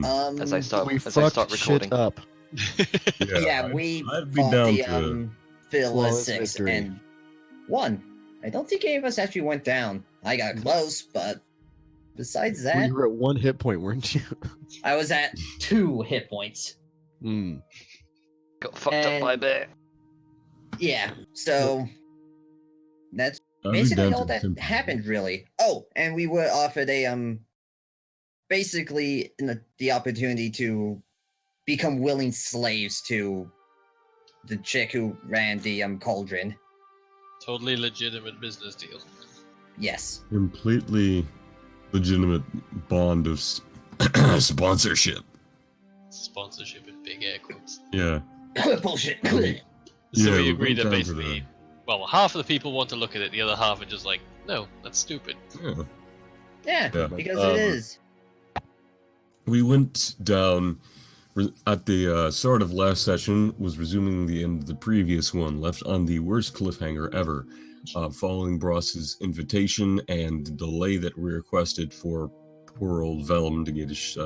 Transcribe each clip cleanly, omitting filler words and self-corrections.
We as I start fucked recording. shit up. Yeah, we I'd be fought down the to Fearless flawless 6 victory. and won. I don't think any of us actually went down. I got close, but besides Well, that, you were at 1 hit point, weren't you? I was at 2 hit points. Got fucked up by a bear. Yeah, so that's I'd be basically down all to that simple. happened, really. Oh, and we were offered basically the opportunity to become willing slaves to the chick who ran the cauldron. Totally legitimate business deal. Yes. Completely legitimate bond of sponsorship. Sponsorship in big air quotes. Yeah. Bullshit. So Yeah, we we agreed went that down to basically, well, half of the people want to look at it, the other half are just like, no, that's stupid. Yeah. Yeah, Yeah. because it is. We went down at the start of last session, was resuming the end of the previous one, left on the worst cliffhanger ever, following Bross's invitation and the delay that we requested for poor old Vellum to get his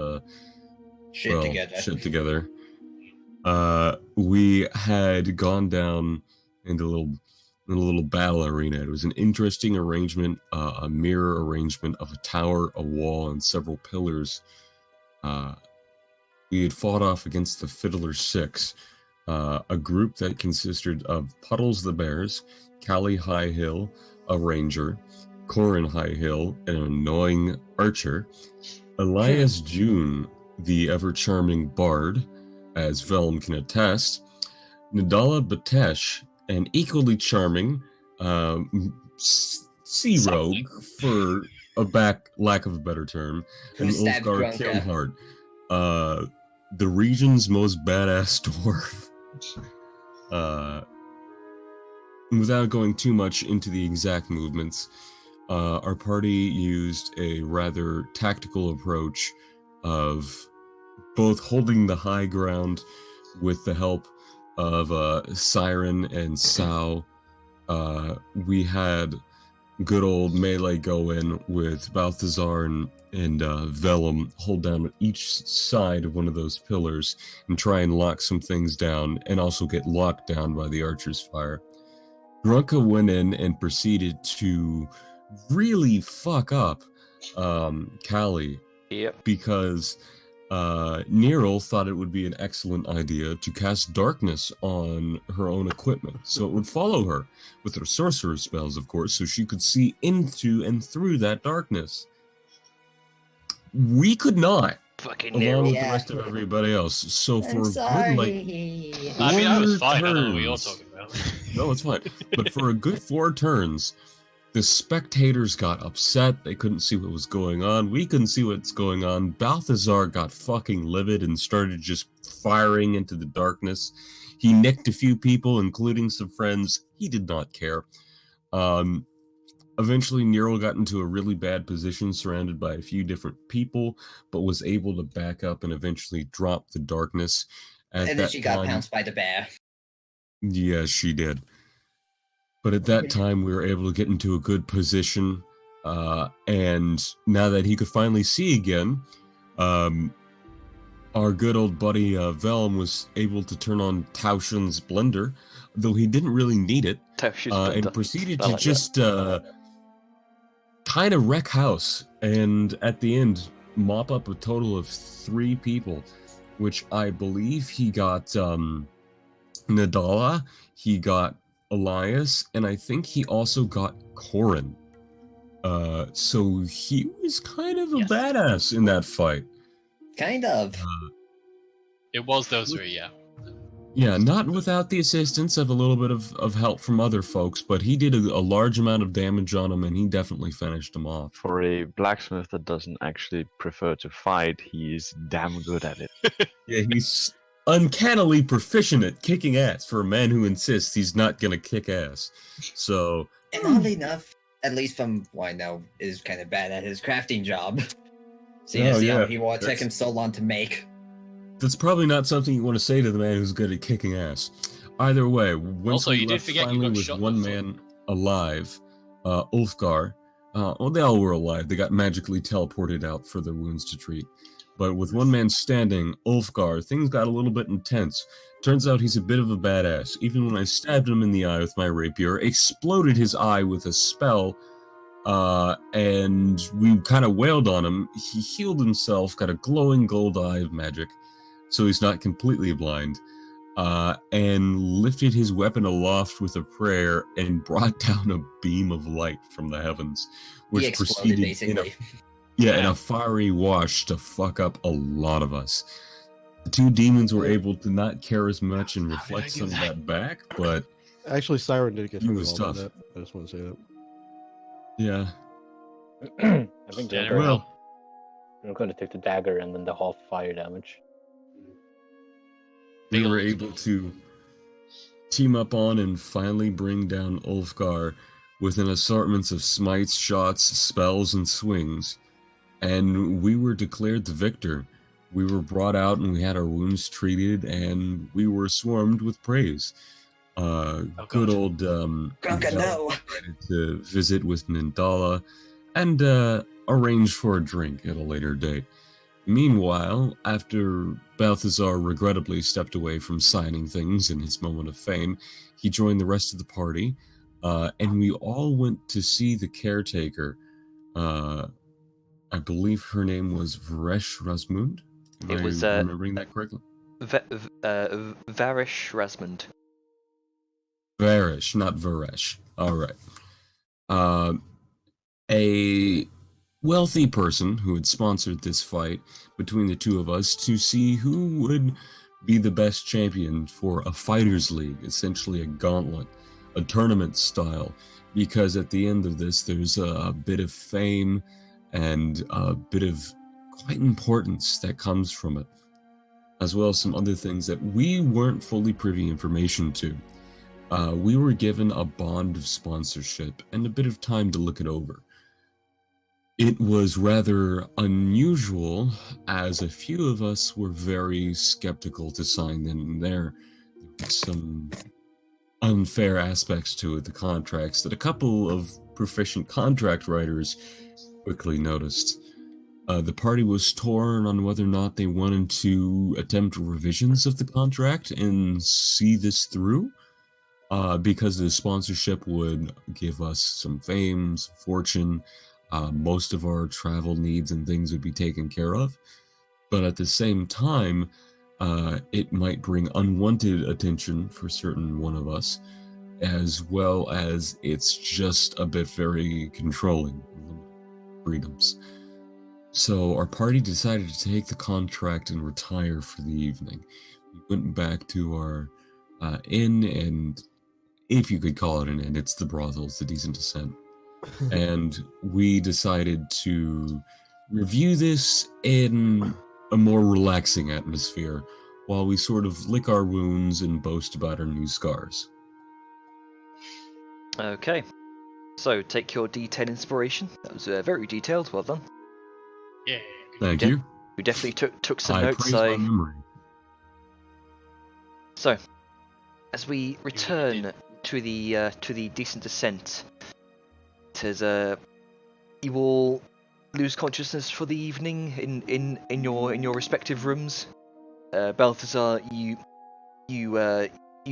Shit together. We had gone down in a little battle arena. It was an interesting arrangement, a mirror arrangement of a tower, a wall, and several pillars. We had fought off against the Fiddler Six, a group that consisted of Puddles the Bears, Callie Highhill, a ranger, Corin Highhill, an annoying archer, Elias June, the ever-charming bard, as Vellum can attest, Nadala Batesh, an equally charming sea rogue, for lack of a better term, and Ulfgar Kilnhart, the region's most badass dwarf. Without going too much into the exact movements, our party used a rather tactical approach of both holding the high ground with the help of Siren and Sao. We had good old melee go in with Balthazar and Vellum hold down each side of one of those pillars and try and lock some things down, and also get locked down by the archer's fire. Grunka went in and proceeded to really fuck up Callie. Yep. Because Neril thought it would be an excellent idea to cast darkness on her own equipment, so it would follow her with her sorcerer spells, of course, so she could see into and through that darkness. We could not, Fucking along with Neril. the rest of everybody else. So for I'm a sorry. good, I mean, I was 4 fine. I don't know what you're turns. talking about. No, it's fine. But for a good 4 turns, the spectators got upset. They couldn't see what was going on. We couldn't see what's going on. Balthazar got fucking livid and started just firing into the darkness. He nicked a few people, including some friends. He did not care. Eventually, Neril got into a really bad position, surrounded by a few different people, but was able to back up and eventually drop the darkness. And then she got pounced by the bear. Yes, she did. But at that time, we were able to get into a good position, and now that he could finally see again, our good old buddy Vellum was able to turn on Taushen's blender, though he didn't really need it, and proceeded to just kind of wreck house, and at the end, mop up a total of 3 people, which I believe he got Nadala, he got Elias, and I think he also got Corin. So he was kind of a badass in that fight. Kind of. It was those 3, yeah. Yeah, not without the assistance of a little bit of help from other folks, but he did a large amount of damage on him, and he definitely finished him off. For a blacksmith that doesn't actually prefer to fight, he's damn good at it. Yeah, he's uncannily proficient at kicking ass for a man who insists he's not gonna kick ass. So, And oddly enough, at least from what I know, is kind of bad at his crafting job. Seeing as he will take him so long to make. That's probably not something you want to say to the man who's good at kicking ass. Either way, once Also, we you did left forget you finally got with shot in one the man alive, Ulfgar, well, they all were alive. They got magically teleported out for their wounds to treat. But with one man standing, Ulfgar, things got a little bit intense. Turns out he's a bit of a badass. Even when I stabbed him in the eye with my rapier, exploded his eye with a spell, and we kind of wailed on him. He healed himself, got a glowing gold eye of magic, so he's not completely blind, and lifted his weapon aloft with a prayer and brought down a beam of light from the heavens, which He exploded, proceeded basically. in a fiery wash to fuck up a lot of us. The two demons were able to not care as much and reflect some of that back, but Actually, Siren did get He hurt was a lot by tough. that. I just want to say that. yeah. I think General. Well, I'm going to take the dagger and then the half fire damage. we were able to team up on and finally bring down Ulfgar with an assortment of smites, shots, spells, and swings, and we were declared the victor. We were brought out and we had our wounds treated, and we were swarmed with praise. Good old Grunka, Vel no! decided to visit with Nindala and arrange for a drink at a later date. Meanwhile, after Balthazar regrettably stepped away from signing things in his moment of fame, he joined the rest of the party, and we all went to see the caretaker. I believe her name was Varesh Rasmund. Am It I was, remembering that correctly? Varish Rasmund. Varesh, not Varesh. All right. A wealthy person who had sponsored this fight between the two of us to see who would be the best champion for a fighters league, essentially a gauntlet, a tournament style, because at the end of this there's a bit of fame and a bit of quite importance that comes from it, as well as some other things that we weren't fully privy information to. We were given a bond of sponsorship and a bit of time to look it over. It was rather unusual, as a few of us were very skeptical to sign then and there. There were some unfair aspects to it, the contracts, that a couple of proficient contract writers quickly noticed. The party was torn on whether or not they wanted to attempt revisions of the contract and see this through, because the sponsorship would give us some fame, some fortune. Most of our travel needs and things would be taken care of. But at the same time, it might bring unwanted attention for certain one of us, as well as it's just a bit very controlling freedoms. So our party decided to take the contract and retire for the evening. We went back to our inn, and if you could call it an inn, it's the brothel, it's a decent descent. And we decided to review this in a more relaxing atmosphere while we sort of lick our wounds and boast about our new scars. Okay. So, take your D10 inspiration. That was very detailed. Well done. Yeah. Thank Yeah. you. We definitely took some I notes. praise my memory. So, as we return to the decent descent, it is you all lose consciousness for the evening in your respective rooms. Balthazar, you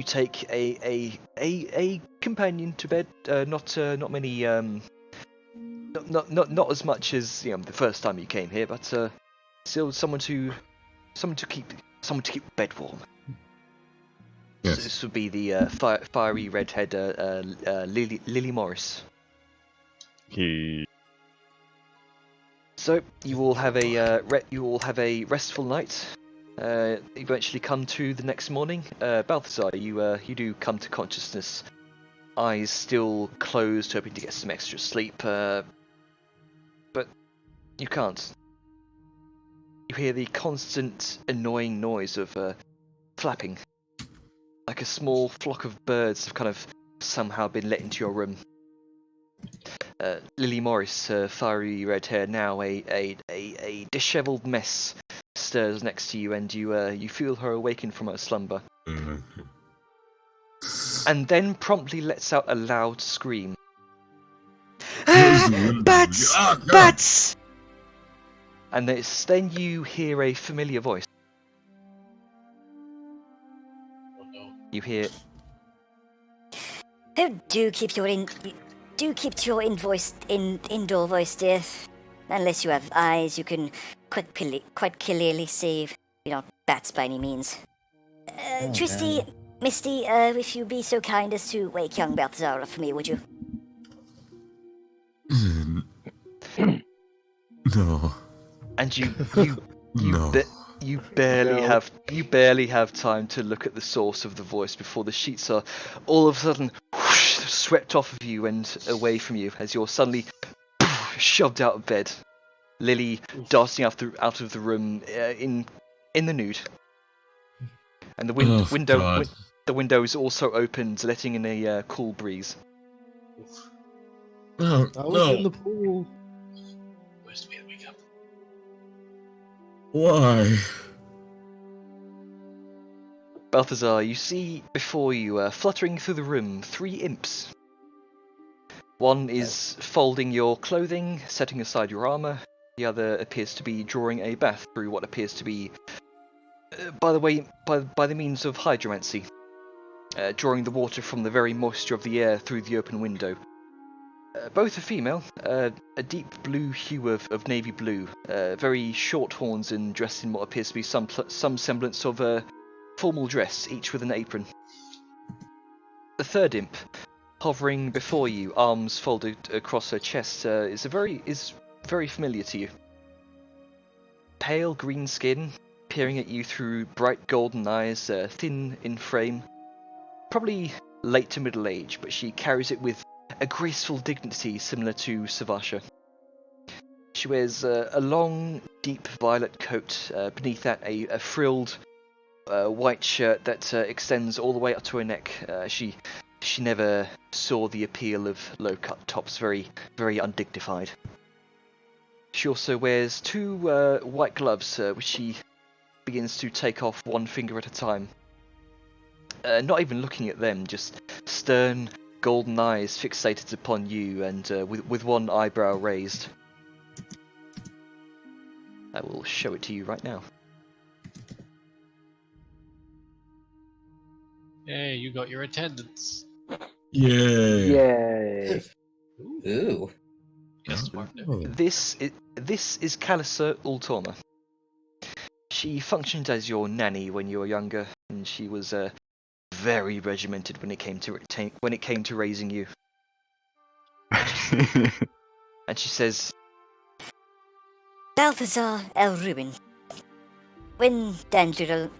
take a companion to bed. Not many. Not as much as the first time you came here, but still someone to keep bed warm. Yes. So this would be the fiery redhead Lily Morris. So you all have a restful night. Eventually come to the next morning. Balthazar, you do come to consciousness, eyes still closed, hoping to get some extra sleep, but you can't. You hear the constant annoying noise of flapping, like a small flock of birds have kind of somehow been let into your room. Lily Morris, fiery red hair, now a dishevelled mess, stirs next to you, and you feel her awaken from her slumber, and then promptly lets out a loud scream. Close the window. Bats! Ah, God. Bats! And then you hear a familiar voice. Oh no. You hear, Oh, do keep your indoor voice, dear. Unless you have eyes, you can quite clearly see. You're not bats by any means. Tristy, no. Misty, if you'd be so kind as to wake young Balthazar for me, would you? No. and you No. you barely No. have time to look at the source of the voice before the sheets are all of a sudden whoosh, swept off of you and away from you as you're suddenly shoved out of bed. Lily darting out of the room in the nude, and the God. the window is also opened, letting in a cool breeze. No. I was in the pool. Where's the way to wake up? Why? Balthazar, you see before you, fluttering through the room, 3 imps. One is folding your clothing, setting aside your armor. The other appears to be drawing a bath through what appears to be, by the means of hydromancy, drawing the water from the very moisture of the air through the open window. Both are female, a deep blue hue of navy blue, very short horns and dressed in what appears to be some semblance of a formal dress, each with an apron. The third imp, hovering before you, arms folded across her chest, is very familiar to you. Pale green skin, peering at you through bright golden eyes, thin in frame. Probably late to middle age, but she carries it with a graceful dignity similar to Savasha. She wears a long, deep violet coat, beneath that a frilled white shirt that extends all the way up to her neck. She never saw the appeal of low-cut tops, very, very undignified. She also wears 2 white gloves, which she begins to take off one finger at a time. Not even looking at them, just stern, golden eyes fixated upon you, and with one eyebrow raised. I will show it to you right now. Hey, you got your attendance. Yay. Yay! Ooh. Yes, partner. Oh. This is Calissa Ultoma. She functioned as your nanny when you were younger, and she was very regimented when it came to raising you. And she says, Balthazar El Rubin. When Dangel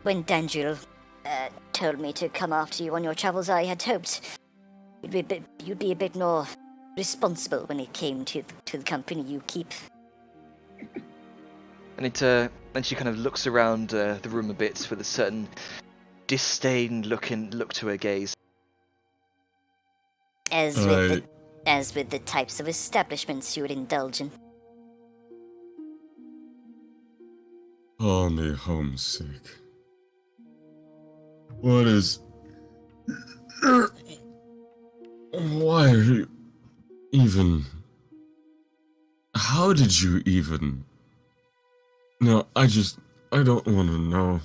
told me to come after you on your travels, I had hoped you'd be a bit more responsible when it came to the company you keep. and then she kind of looks around the room a bit with a certain disdain look to her gaze. As with the types of establishments you would indulge in. Call me homesick. What is... Why are you even... How did you even... No, I don't want to know.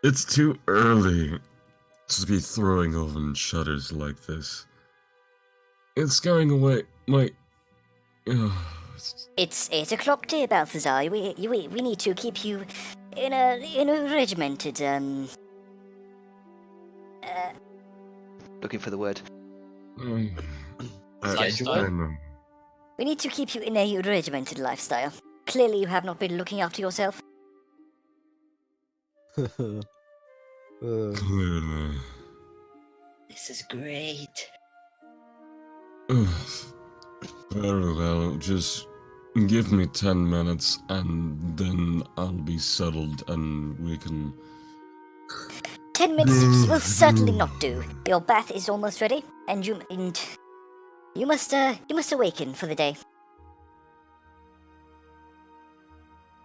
It's too early to be throwing open shutters like this. It's going away, It's 8 o'clock, dear Balthazar. We need to keep you in a regimented Looking for the word. Schedule? we need to keep you in a regimented lifestyle. Clearly, you have not been looking after yourself. Clearly. This is great. Very well, just give me 10 minutes and then I'll be settled and we can... 10 minutes will certainly not do. Your bath is almost ready, and you must awaken for the day.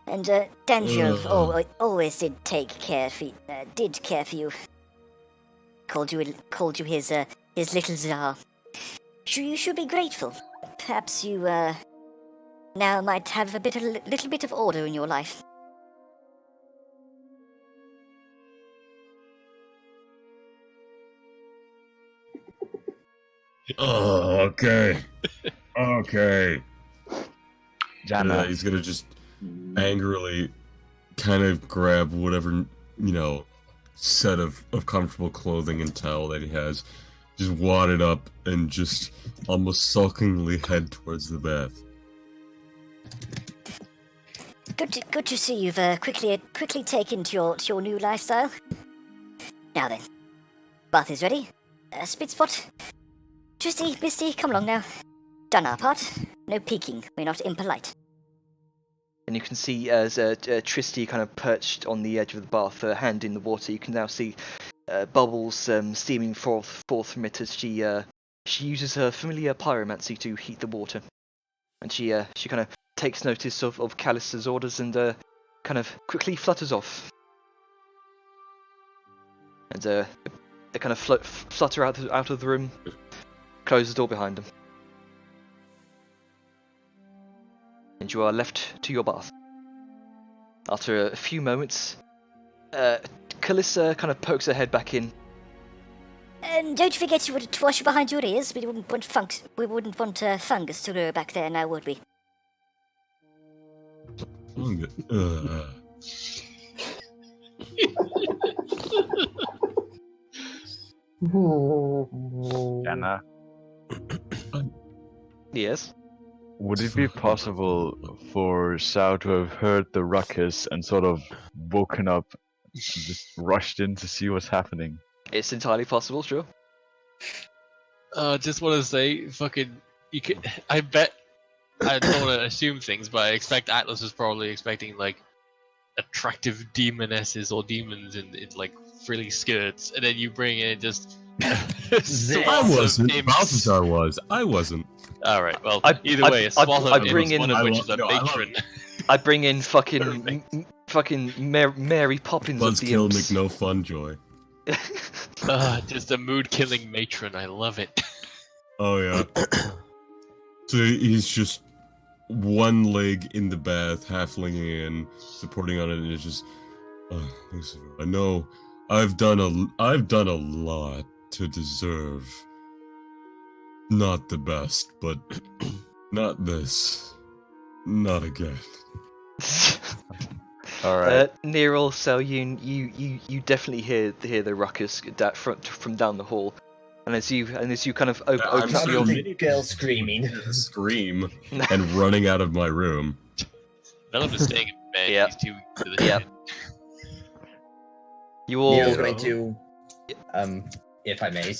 And Dangel always did care for you. Called you his little czar. You should be grateful. Perhaps you now might have a little bit of order in your life. Oh, okay. Okay. Jana, He's gonna just angrily kind of grab whatever, set of comfortable clothing and towel that he has, just wad it up, and just almost sulkingly head towards the bath. Good to see you've quickly taken to your new lifestyle. Now then, bath is ready. Spit spot. Tristy, Misty, come along now. Done our part. No peeking. We're not impolite. And you can see as Tristy kind of perched on the edge of the bath, her hand in the water. You can now see bubbles steaming forth from it as she uses her familiar pyromancy to heat the water. And she kind of takes notice of Callista's orders and kind of quickly flutters off. And they kind of flutter out of the room, close the door behind them. And you are left to your bath. After a few moments, Calista kind of pokes her head back in. And don't forget to wash behind your ears. We wouldn't want fungus to grow back there now, would we? Jana, Yes. would it be possible for Sao to have heard the ruckus and sort of woken up, just rushed in to see what's happening? It's entirely possible, sure. Just want to say, you could. I bet. I don't want to assume things, but I expect Atlas was probably expecting like attractive demonesses or demons in like frilly skirts, and then you bring in just. I wasn't. Balthazar was. I wasn't. All right. Well, I- either I- way, a I- swallow I imps, bring in- one of which is a I love matron. I bring in fucking Mary Poppins of the Buzzkill, imps. make no fun, joy. Just a mood-killing matron. I love it. Oh yeah. So he's just one leg in the bath, halfling in, supporting on it, and it's just. Lucifer, I know, I've done a lot to deserve. Not the best, but not this. Not again. All right. Neril, Selyun, you definitely hear the ruckus from down the hall, and as you kind of open I'm up not your gonna- The girl screaming. Scream and running out of my room. None of us staying in bed. Yeah. He's too to the Yeah. shit. you all Nero's going to, if I may,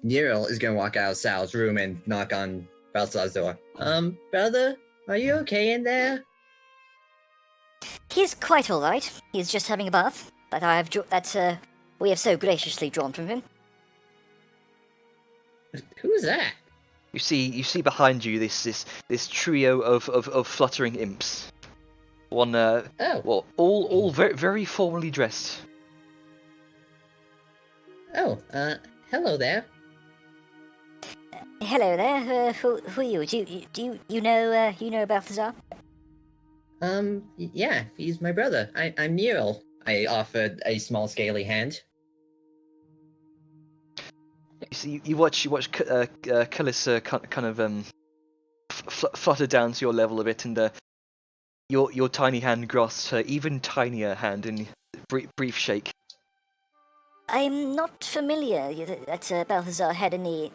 Nero is going to walk out of Sal's room and knock on Balthazar's door. Brother, are you okay in there? He's quite all right. He's just having a bath that we have so graciously drawn from him. Who's that? you see behind you this trio of fluttering imps. One Oh, well, all very very formally dressed. Hello there. Hello there. Who are you? Do you know Balthazar? Yeah, he's my brother. I'm Nero. I offered a small scaly hand. You see, you watch Calissa kind of flutter down to your level a bit, and your tiny hand grasps her even tinier hand in brief shake. I'm not familiar that Balthazar had any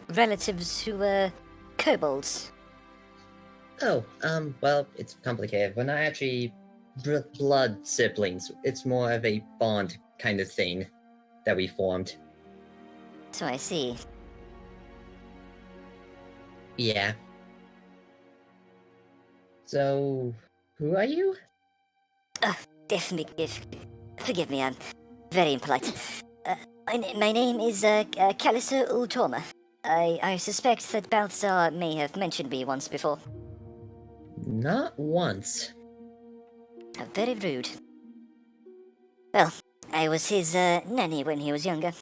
relatives who were kobolds. Oh, well, it's complicated. We're not actually blood siblings. It's more of a bond kind of thing that we formed. So I see. Yeah. So, who are you? Forgive me, I'm very impolite. My name is Callisa Ultorma. I suspect that Balthazar may have mentioned me once before. Not once. How very rude. Well, I was his nanny when he was younger.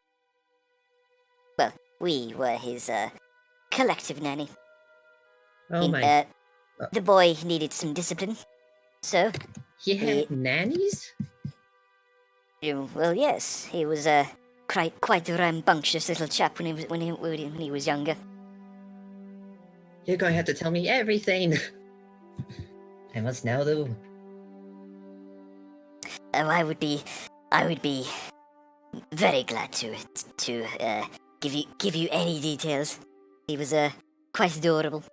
Well, we were his collective nanny. Oh In- my. The boy needed some discipline. So, He had nannies? well, yes, he was quite a rambunctious little chap when he was younger. You're going to have to tell me everything. I must now do. Oh, I would be very glad to give you any details. He was quite adorable.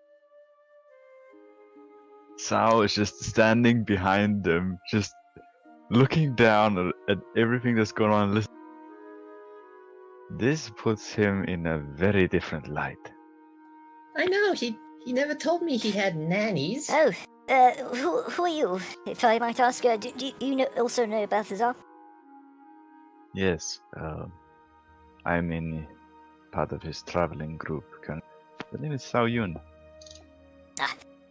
Sao is just standing behind them, just looking down at everything that's going on. Listen. This puts him in a very different light. I know, he never told me he had nannies. Oh, who are you, if I might ask? Do you also know Balthazar? Yes, I'm in part of his traveling group. The name is Sao Yun.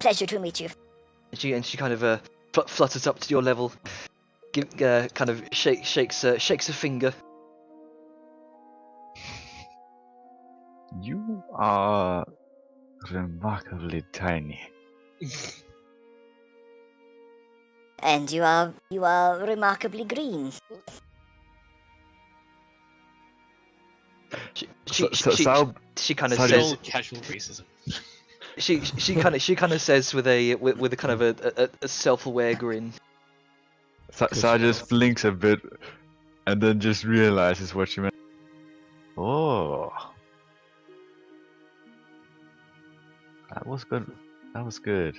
Pleasure to meet you. And she kind of flutters up to your level, kind of shakes a finger. You are remarkably tiny. And you are remarkably green. She kind of Sao says So casual racism. she kind of says with a kind of a self-aware grin. Sao just blinks a bit, and then just realizes what she meant. Oh, that was good. That was good.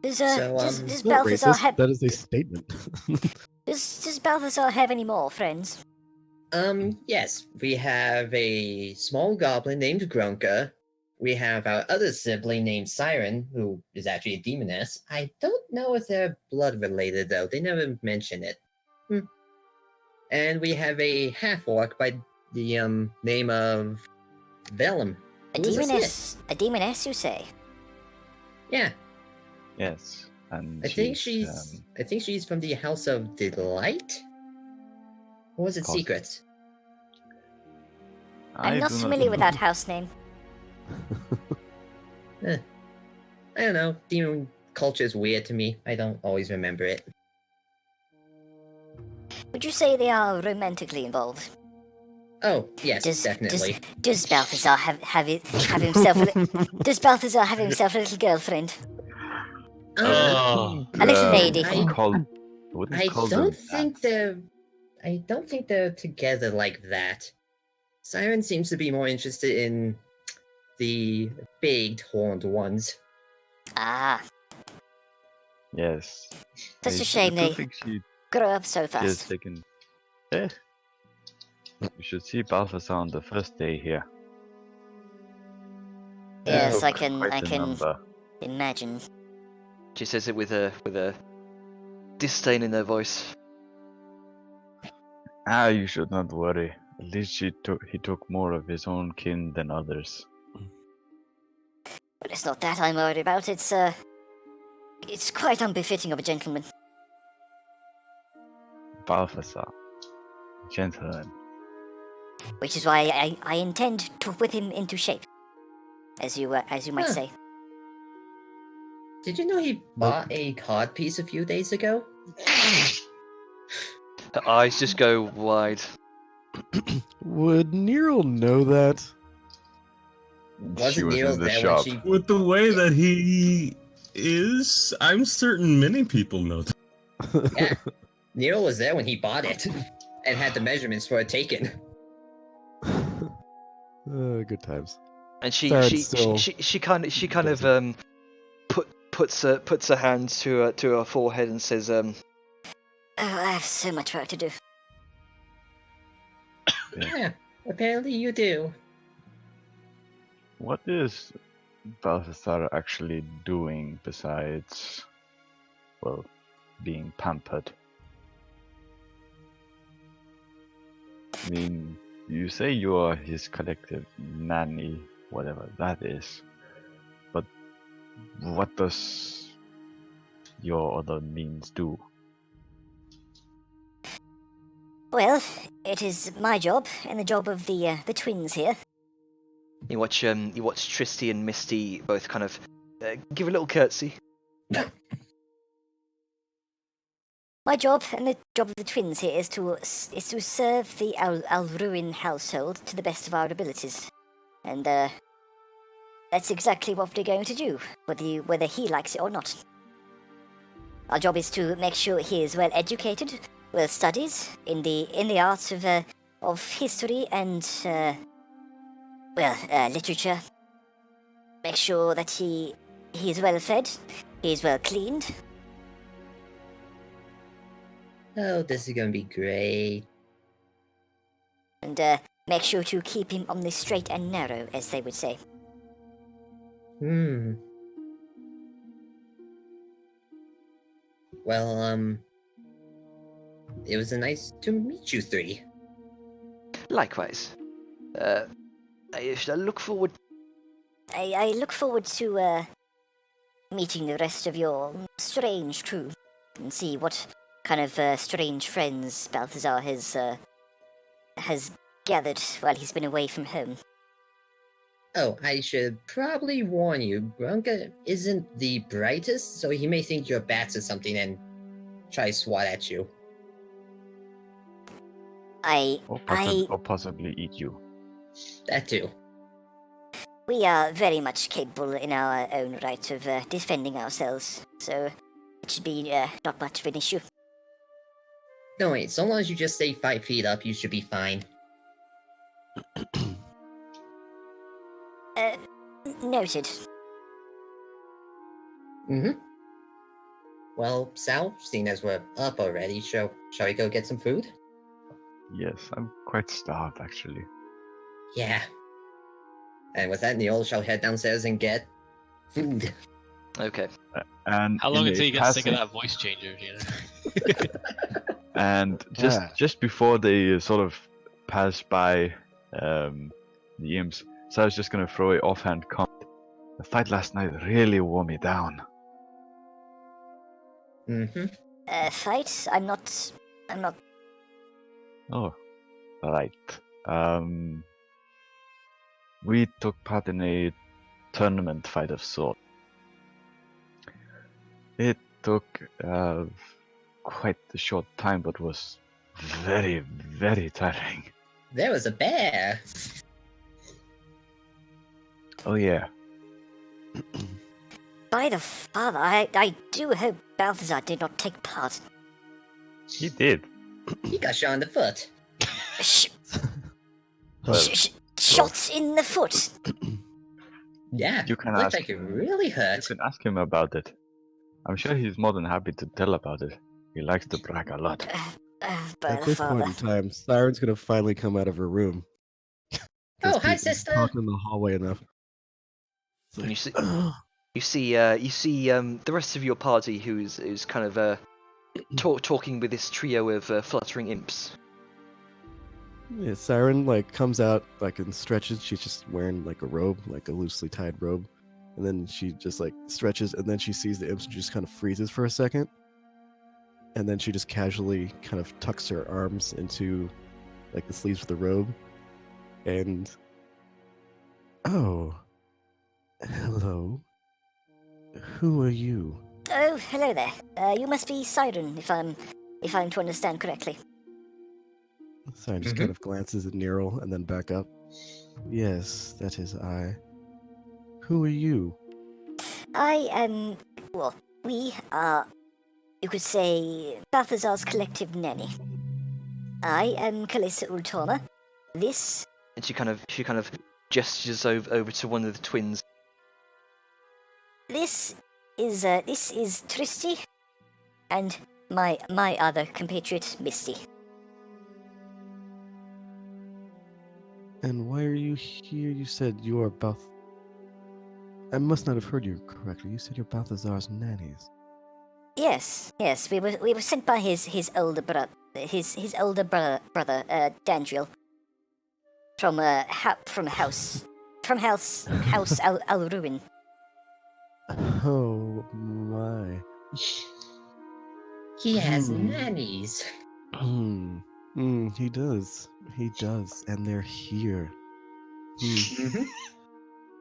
Does Not Balthazar Racist. have That is a statement. does Balthazar have any more friends? Yes, we have a small goblin named Gronka. We have our other sibling named Siren, who is actually a demoness. I don't know if they're blood related though. They never mention it. And we have a half orc by the name of Vellum. A Who is this? demoness. A demoness, you say? Yeah, Yes, and I think she's from the House of Delight. Or was it Possibly. Secrets? I'm not do familiar with know. that house name. I don't know. Demon culture is weird to me. I don't always remember it. Would you say they are romantically involved? Oh, yes, definitely. Does Balthazar have himself? Does Balthazar have himself a little girlfriend? Oh. A little lady. I Wouldn't I call don't them think they're together like that. Siren seems to be more interested in the big horned ones. Ah, that. Yes. such a I shame don't they think she grow up so is fast. taken. Eh. We should see Balthazar on the first day here. Yes, Took I can quite a number. imagine. She says it with a disdain in her voice. You should not worry. At least he took more of his own kin than others. But it's not that I'm worried about. It's quite unbefitting of a gentleman. Balthazar, gentleman. Which is why I intend to whip him into shape, as you might Huh. say. Did you know he bought a cod piece a few days ago? Her eyes just go wide. Would Nero know that? She Wasn't was Nero in the there shop. when she? With the way that he is, I'm certain many people know that. Yeah, Nero was there when he bought it, and had the measurements for it taken. Good times. And she Sarah's still- kind of puts her hand to her forehead and says Oh, I have so much work to do. Yeah, apparently you do. What is Balthazar actually doing besides, well, being pampered? I mean, you say you are his collective nanny, whatever that is, but what does your other means do? Well, it is my job and the job of the twins here. You watch Tristy and Misty both kind of give a little curtsy. My job and the job of the twins here is to serve the Alruin household to the best of our abilities, and that's exactly what we're going to do, whether he likes it or not. Our job is to make sure he is well educated, well studied in the arts of history and literature. Make sure that he is well fed, he is well cleaned. Oh, this is gonna be great. And make sure to keep him on the straight and narrow, as they would say. Well, it was nice to meet you three. Likewise. I shall look forward. I look forward to meeting the rest of your strange crew and see what kind of strange friends Balthazar has gathered while he's been away from home. Oh, I should probably warn you, Grunka isn't the brightest, so he may think you're bats or something and try to swat at you. Or possibly eat you. That too. We are very much capable in our own right of defending ourselves, so it should be not much of an issue. No, wait, so long as you just stay 5 feet up, you should be fine. Noted. Well, Sal, seeing as we're up already, shall we go get some food? Yes, I'm quite starved actually. Yeah. And with that, Neil shall head downstairs and get food. Okay. And How long in until a you get sick of passing- that voice changer? You know? And Yeah. just before they sort of pass by the imps, so I was just gonna throw a offhand comment. The fight last night really wore me down. Fight? I'm not. Oh, right. We took part in a tournament fight of sorts. It took quite a short time, but was very, very tiring. There was a bear. Oh yeah. By the father, I do hope Balthazar did not take part. He did. He got shot in the foot. Shots in the foot. Yeah, You can looked ask. like it really You hurt. can ask him about it. I'm sure he's more than happy to tell about it. He likes to brag a lot. By At the this father. point in time, Siren's gonna finally come out of her room. 'Cause Oh, hi, people sister. Talk in the hallway enough. It's And you like, see, you see the rest of your party who's kind of talking with this trio of fluttering imps. yeah, Siren like comes out like and stretches. She's just wearing like a robe, like a loosely tied robe, and then she just like stretches, and then she sees the imps and just kind of freezes for a second, and then she just casually kind of tucks her arms into like the sleeves of the robe, and oh, hello. Who are you? Oh, hello there. You must be Siren, if I'm to understand correctly. Siren just kind of glances at Nero and then back up. Yes, that is I. Who are you? I am. Well, we are. You could say Balthazar's collective nanny. I am Calissa Ultona. This. And she kind of gestures over to one of the twins. This is Tristy, and my other compatriot Misty. And why are you here? You said you are I must not have heard you correctly. You said you're Balthazar's nannies. Yes, we were sent by his older brother, his older brother, Dandriel, from House Alruin. Oh my. He has Hmm. nannies. He does. He does. And they're here. Mhm.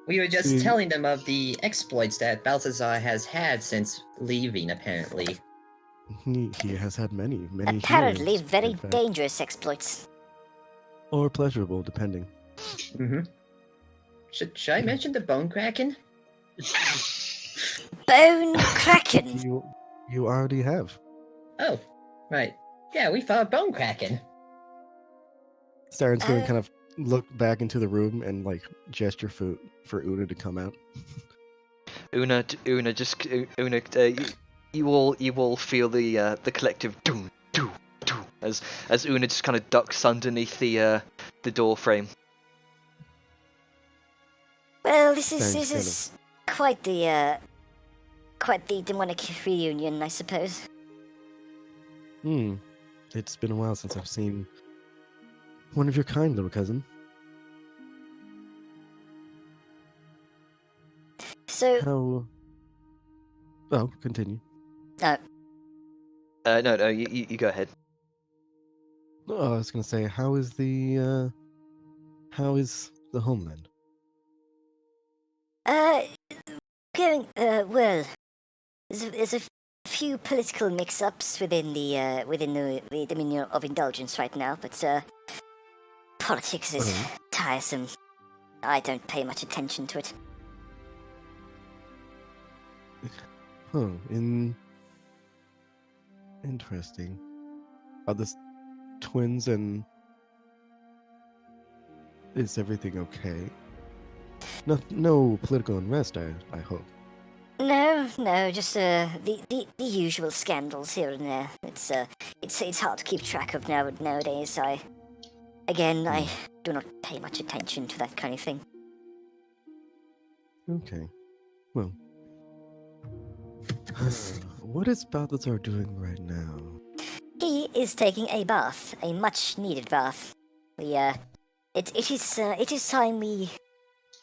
We were just See- telling them of the exploits that Balthazar has had since leaving, apparently. He has had many Apparently, heroes, very in fact. dangerous exploits. Or pleasurable, depending. Mm-hmm. Should I mention the Bone Kraken? Bone Kraken! You already have. Oh, right. Yeah, we fought Bone Kraken. Siren's going Uh, to kind of look back into the room and like gesture for Una to come out. Una, you all feel the collective doom, doom, doom as Una just kind of ducks underneath the door frame. Well, this Sounds is kind quite the demonic reunion, I suppose. It's been a while since I've seen one of your kind, little cousin. So, How? Oh, continue. No, you go ahead. Oh, I was gonna say, how is the homeland? well, there's a few political mix-ups within the Dominion of Indulgence right now, but politics is tiresome. I don't pay much attention to it. Huh? Interesting. Are the twins and is everything okay? No political unrest, I hope. No, just the usual scandals here and there. It's hard to keep track of nowadays. I do not pay much attention to that kind of thing. Okay. Well, what is Balthazar doing right now? He is taking a bath, a much-needed bath. It is time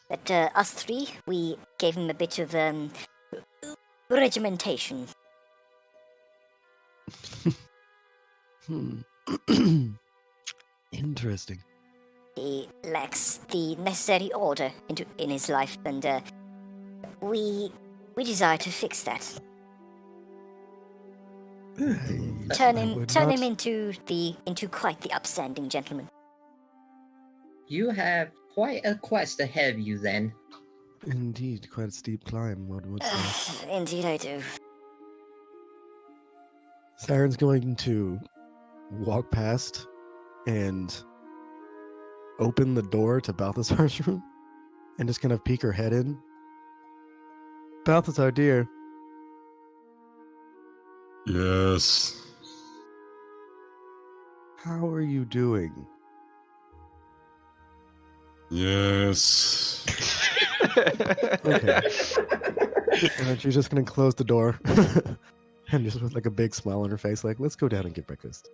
that us three we gave him a bit of regimentation. Interesting. He lacks the necessary order in his life, and we desire to fix that. Turn him into quite the upstanding gentleman. You have quite a quest ahead of you, then. Indeed, quite a steep climb, one would say. Indeed, I do. Siren's going to walk past and open the door to Balthazar's room and just kind of peek her head in. Balthazar, dear. Yes. How are you doing? Yes. Okay. And then she's just gonna close the door and just with like a big smile on her face, like, let's go down and get breakfast.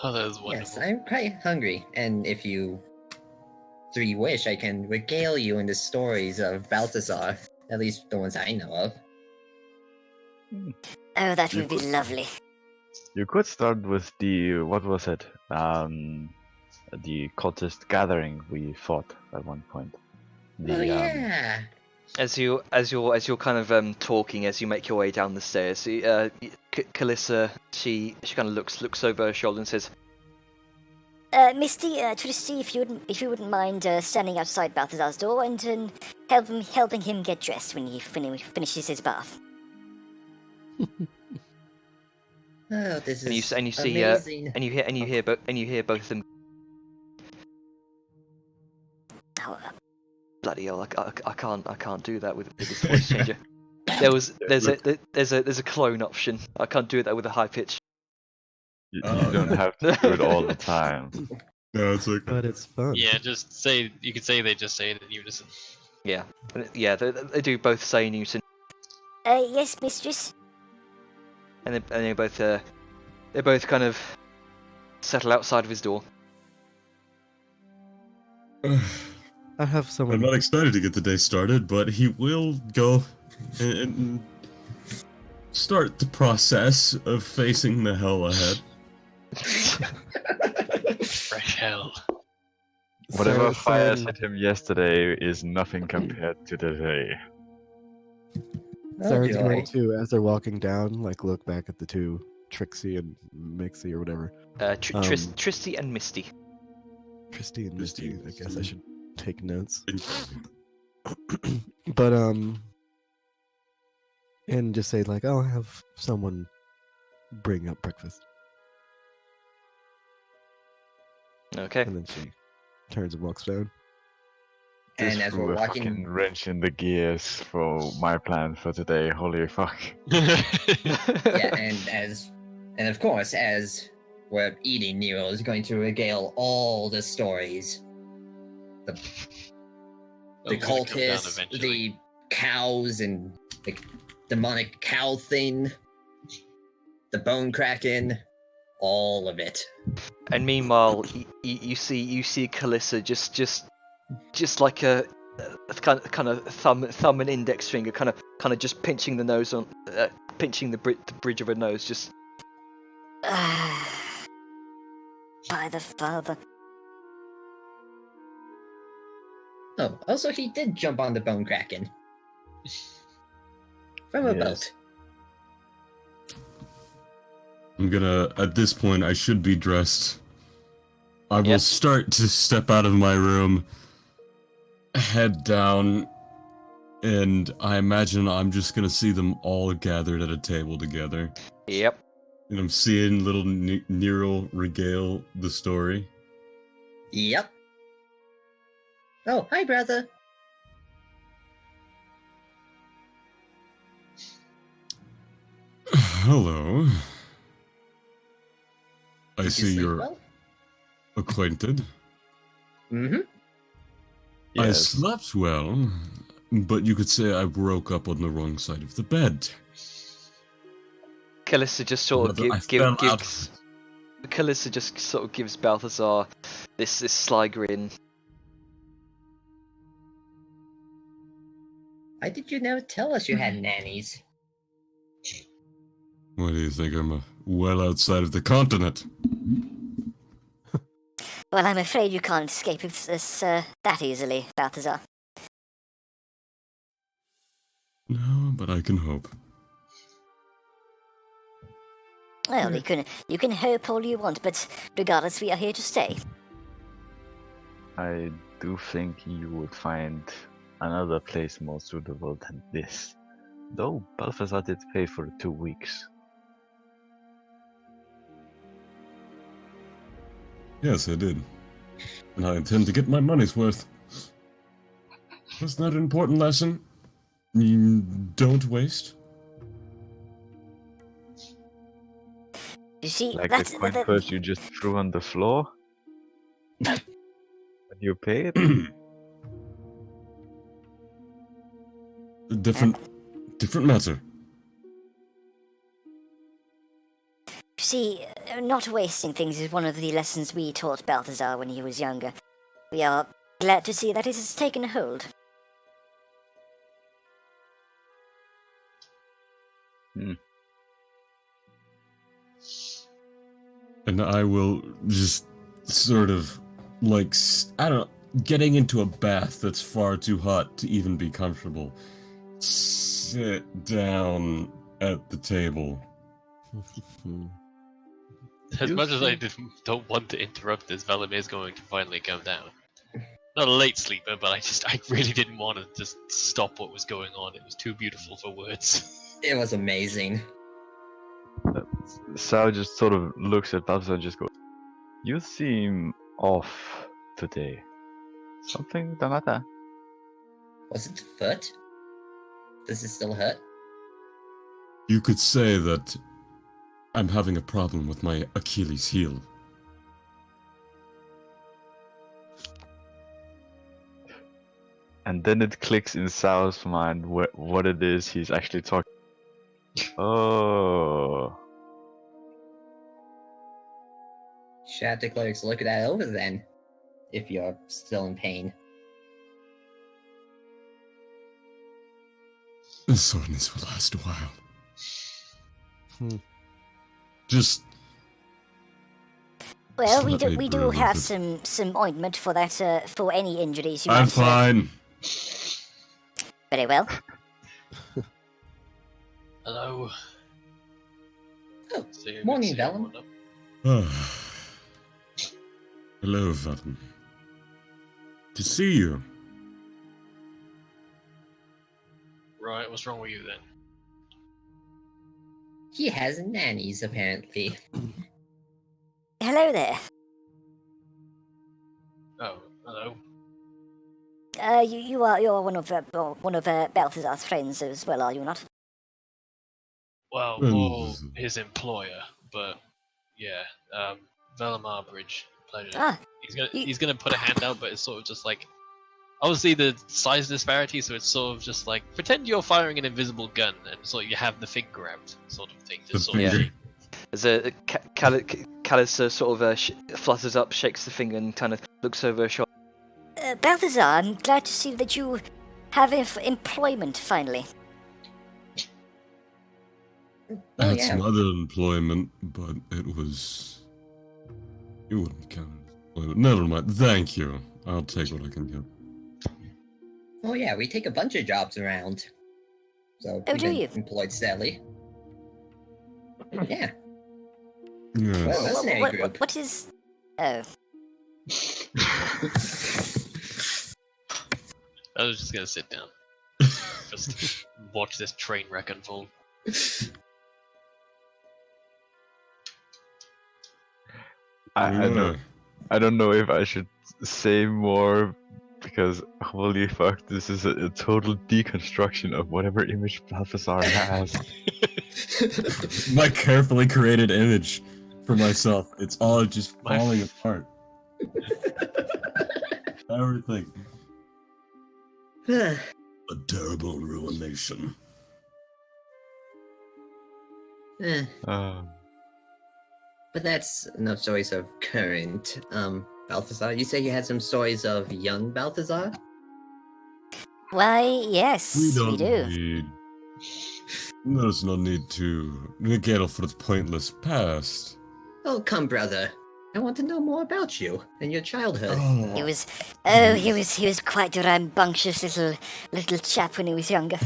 Oh, that is Yes, wonderful. I'm quite hungry, and if you three wish, I can regale you in the stories of Balthazar, at least the ones I know of. Oh, that would be lovely. You could start with what was it? The cultist gathering we fought at one point. Oh yeah. As you're kind of talking as you make your way down the stairs, Kalissa she kind of looks over her shoulder and says, Misty, Tristy, if you wouldn't mind standing outside Balthazar's door and helping him get dressed when he finishes his bath. Oh, this is and you see amazing. and you hear both of them. Oh, Bloody hell! I can't do that with this voice changer. There's a clone option. I can't do that with a high pitch. You don't have to do it all the time. No, it's like But it's fun. Yeah, just say you could say they just say it in unison. Yeah, they do both say in unison, yes, mistress. and they both kind of settle outside of his door. I have someone. I'm not excited to get the day started, but he will go and start the process of facing the hell ahead. hell. Whatever fire Siren, hit him yesterday is nothing compared to today. Oh, Siren's joy. going to, as they're walking down, like look back at the two, Trixie and Mixie or whatever. Tristy and Misty. Tristy and Misty Misty. and I guess I Misty. should take notes. But and just say like, I'll have someone bring up breakfast, Okay. and then she turns and walks down. This And as threw we're a walking, fucking wrench in the gears for my plan for today. Holy fuck. yeah, and of course, as we're eating, Nero is going to regale all the stories. The That was gonna come down cultists, eventually. the cows, and the demonic cow thing, the bone kraken, all of it. And meanwhile, you see Calissa just like a kind of thumb and index finger, kind of just pinching the nose on, pinching the bridge of her nose, just. By the father. Oh, also he did jump on the bone kraken from a Yes. boat. I'm gonna, at this point, I should be dressed. I will Yep. start to step out of my room, head down, and I imagine I'm just gonna see them all gathered at a table together. Yep. And I'm seeing little Nero regale the story. Yep. Oh, hi, brother. Hello. I Did you see sleep you're well? acquainted. Mm-hmm. I Yes. slept well, but you could say I woke up on the wrong side of the bed. Calissa just sort of Rather, I fell out gives. of it. Calissa just sort of gives Balthazar this sly grin. Why did you never tell us you had nannies? What do you think? I'm well outside of the continent. Well, I'm afraid you can't escape this that easily, Balthazar. No, but I can hope. Well, you can hope all you want, but regardless, we are here to stay. I do think you would find another place more suitable than this. Though Balthazar did pay for 2 weeks. Yes, I did. And I intend to get my money's worth. Wasn't that an important lesson? You don't waste? You see, Like that's the coin purse you just threw on the floor? When you paid? Different matter. You see, not wasting things is one of the lessons we taught Balthazar when he was younger. We are glad to see that it has taken hold. And I will just sort of like, I don't know, getting into a bath that's far too hot to even be comfortable. Sit down at the table. As You much as I think- don't want to interrupt this, Velim is going to finally come down. Not a late sleeper, but I really didn't want to just stop what was going on. It was too beautiful for words. It was amazing. Sal just sort of looks at Balthazar and just goes, "You seem off today. Something the matter?" Was it the foot? Does it still hurt? You could say that I'm having a problem with my Achilles heel. And then it clicks in Sal's mind what it is he's actually talking. Oh. Should have the clerics look that over then, if you're still in pain. The soreness will last a while. Hmm. Just Well, Let me we do brew with have it. some ointment for that for any injuries you I'm might. fine. Very well. Hello. Oh, So you're morning, mixing Vellum. everyone up. Hello, Vellum. To see you. Right, what's wrong with you then? He has nannies, apparently. Hello there. Oh, hello. You're one of Balthazar's friends as well, are you not? Well, Well, more his employer, but yeah, Velamar Bridge. Pleasure. Ah, He's gonna put a hand out, but it's sort of just like obviously the size disparity, so it's sort of just like pretend you're firing an invisible gun and sort of you have the finger out sort of thing. The Just sort of finger. shake. As Callus sort of flutters up, shakes the finger, and kind of looks over her shoulder. Balthazar, I'm glad to see that you have employment finally. Oh, I had yeah. some other employment, but it wouldn't count as employment. Never mind. Thank you. I'll take what I can get. Oh, yeah, we take a bunch of jobs around. So, Oh, we've do been you? employed steadily. Yeah. Yes. Well, mercenary group. What is? Oh, I was just gonna sit down, just watch this train wreck unfold. I don't know if I should say more because holy fuck, this is a total deconstruction of whatever image Balthazar has. My carefully created image for myself. It's all just My falling f- apart. Everything. Eh, A terrible ruination. but that's enough stories of current Balthazar. You say you had some stories of young Balthazar? why, yes, We we don't do. need. There's no need to negate Alfred's pointless past. Oh, come, brother. I want to know more about you and your childhood. He was, he was quite a rambunctious little chap when he was younger.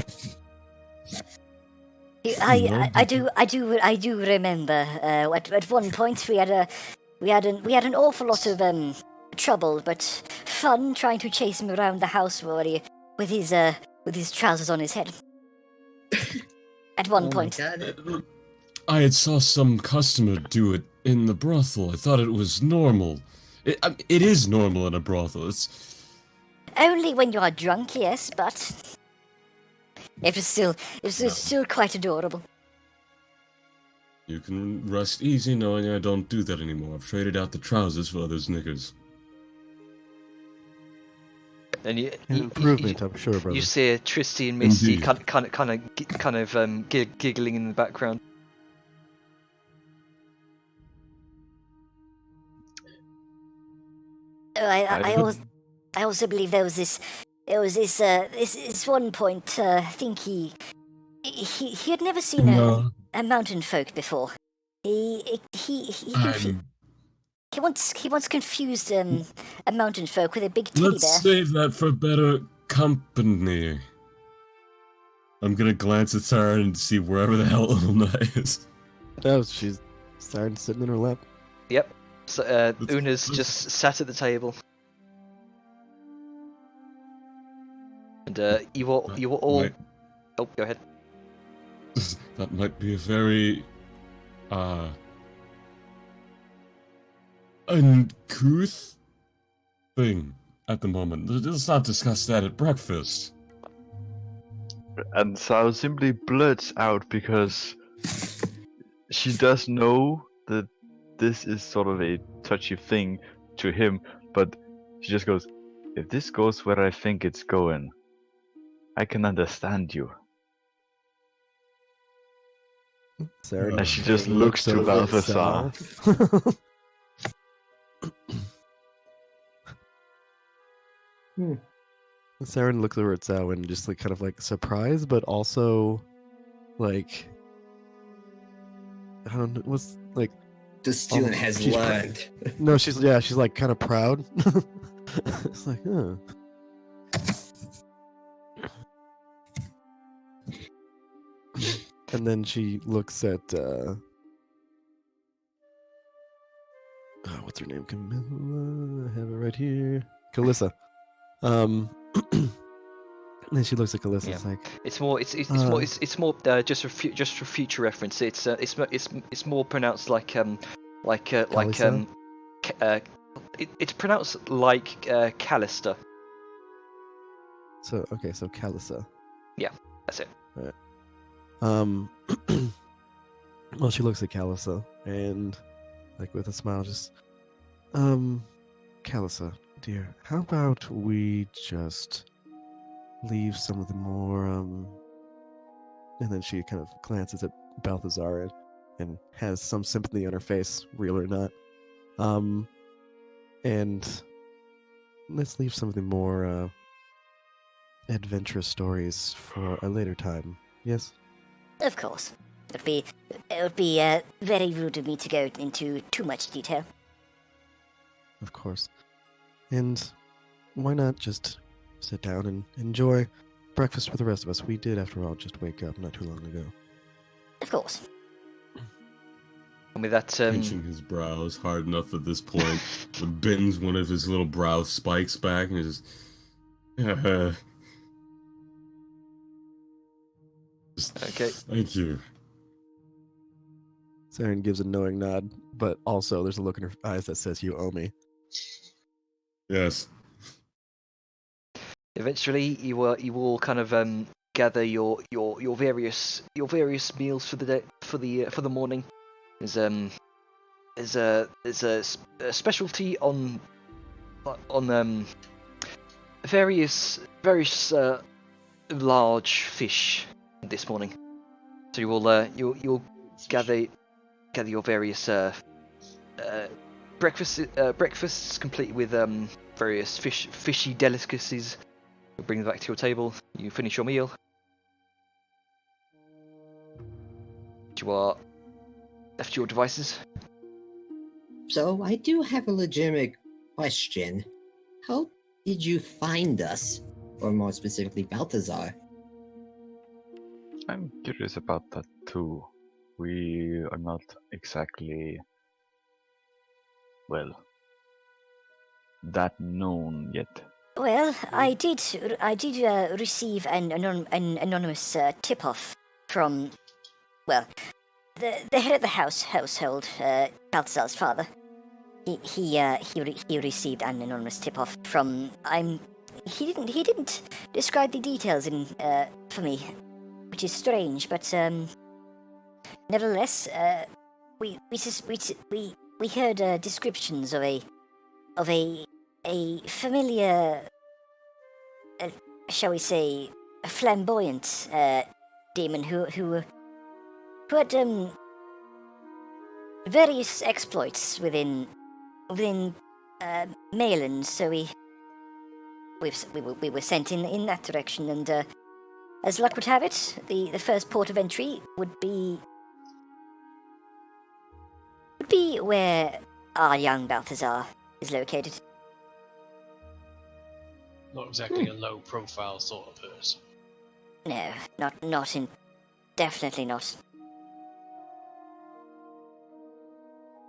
I do remember. At one point we had an awful lot of trouble, but fun trying to chase him around the house with his trousers on his head. At one Oh my point. God. I had saw some customer do it in the brothel. I thought it was normal. It is normal in a brothel. It's Only when you are drunk, yes, but it was still quite adorable. you can rest easy knowing I don't do that anymore. I've traded out the trousers for other knickers. And An improvement, I'm sure, brother. you see Tristy and Misty Indeed. kind of giggling in the background. I also believe there was this one point. I think he had never seen No, a mountain folk before. He once confused a mountain folk with a big teddy let's bear. save that for better company. I'm gonna glance at Sarah and see wherever the hell Una is. Oh, she's Siren sitting in her lap. Yep. So Una's let's- just sat at the table, and you were all. Might- Oh, go ahead. that might be a very uncouth thing at the moment. Let's not discuss that at breakfast. And Sal simply blurts out because she does know that this is sort of a touchy thing to him, but she just goes, "If this goes where I think it's going, I can understand you." Siren And she just kinda looks to over at Balthazar. Sal. Siren looks over at Sal and just like kind of like surprised, but also like I don't know, was like The student has she's- learned. No, she's like kind of proud. It's like, huh. And then she looks at what's her name? Camilla. I have it right here. Calissa. And then she looks at Calissa. It's like, It's more just for future reference. It's more pronounced Calissa? it's pronounced like Callister. so okay, so Calissa. That's it. Well, she looks at Calissa and, like, with a smile, just, Calissa, dear, how about we just leave some of the more, and then she kind of glances at Balthazar and has some sympathy on her face, real or not. And let's leave some of the more, adventurous stories for a later time. Yes? Of course. It would be very rude of me to go into too much detail. Of course. And why not just sit down and enjoy breakfast with the rest of us? We did, after all, just wake up not too long ago. Of course. And with that, Pinching his brows hard enough at this point, but bends one of his little brow spikes back and just Okay. Thank you. Saren gives a knowing nod, but also there's a look in her eyes that says, "You owe me." Yes. Eventually, you will kind of gather your various meals for the day, for the morning. There's a specialty on various large fish this morning. So you will you'll gather your various breakfasts complete with various fishy delicacies. You'll bring them back to your table. You finish your meal. You are left to your devices. So I do have a legitimate question. How did you find us? Or more specifically, Balthazar? I'm curious about that too. We are not exactly, well, that known yet. Well, I did receive an anonymous tip-off from, well, the head of the household, Balthazar's father. He received an anonymous tip-off from. He didn't describe the details for me, which is strange, but nevertheless, we heard descriptions of a familiar, shall we say, a flamboyant demon who had various exploits within Mayland, so we were sent in that direction, and as luck would have it, the first port of entry would be where our young Balthazar is located. Not exactly a low-profile sort of person. No, definitely not.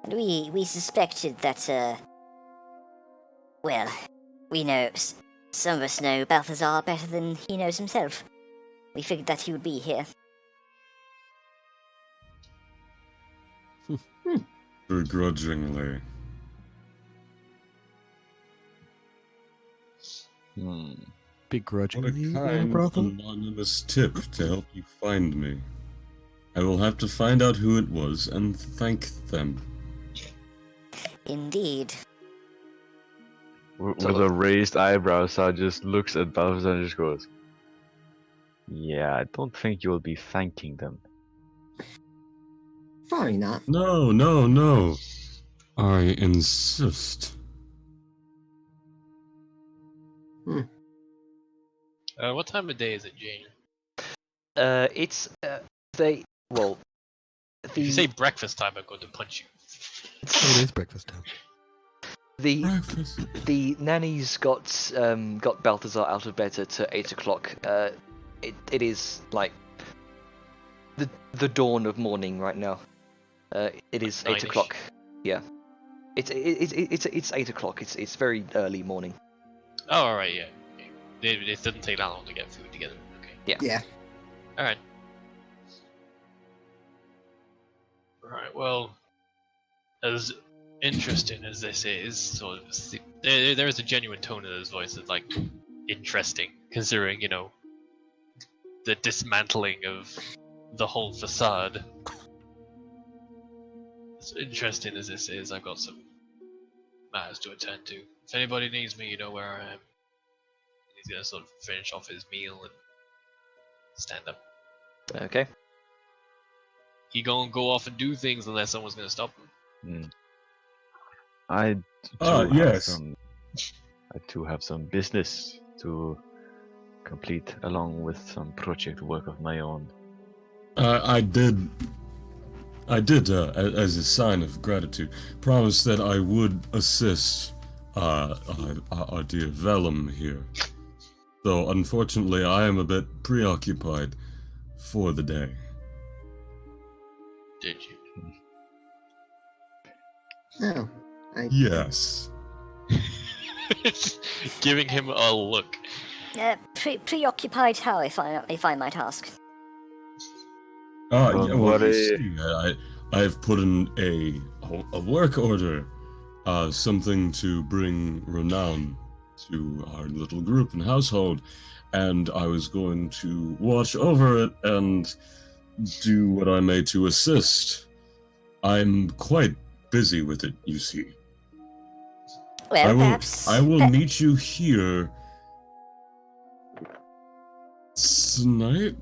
And we suspected that, well, we know, some of us know Balthazar better than he knows himself. We figured that he would be here. Begrudgingly. What Begrudgingly, a you go to kind brothel? anonymous tip to help you find me. I will have to find out who it was and thank them. Indeed. With a raised eyebrow, Sa just looks at Balthazar and just goes, "Yeah, I don't think you'll be thanking them." Probably not. No, no, no. I insist. What time of day is it, Jane? It's they well. If you say breakfast time, I'm going to punch you. It is breakfast time. The Breakfast. the nanny's got Balthazar out of bed at 8 o'clock. It is like the dawn of morning right now. It is 8 9-ish. o'clock. Yeah. It's 8 o'clock. It's very early morning. Oh, alright, yeah. Okay. It didn't take that long to get food together. Okay. Yeah. Alright. Right, well, as interesting as this is, sort of, there is a genuine tone in his voice that's like interesting, considering, you know, the dismantling of the whole facade. As interesting as this is, I've got some matters to attend to. If anybody needs me, you know where I am. He's gonna sort of finish off his meal and stand up. Okay. He gonna go off and do things unless someone's gonna stop him. I yes. I too have some business to complete along with some project work of my own. I did, as a sign of gratitude, promise that I would assist our dear Vellum here. Though, unfortunately, I am a bit preoccupied for the day. Did you? Oh, Yes. Giving him a look. Preoccupied how, if I might ask? Well, Yeah, well, what you a- see, I've put in a work order, something to bring renown to our little group and household, and I was going to watch over it and do what I may to assist. I'm quite busy with it, you see. Well, I will, perhaps I will meet you here tonight.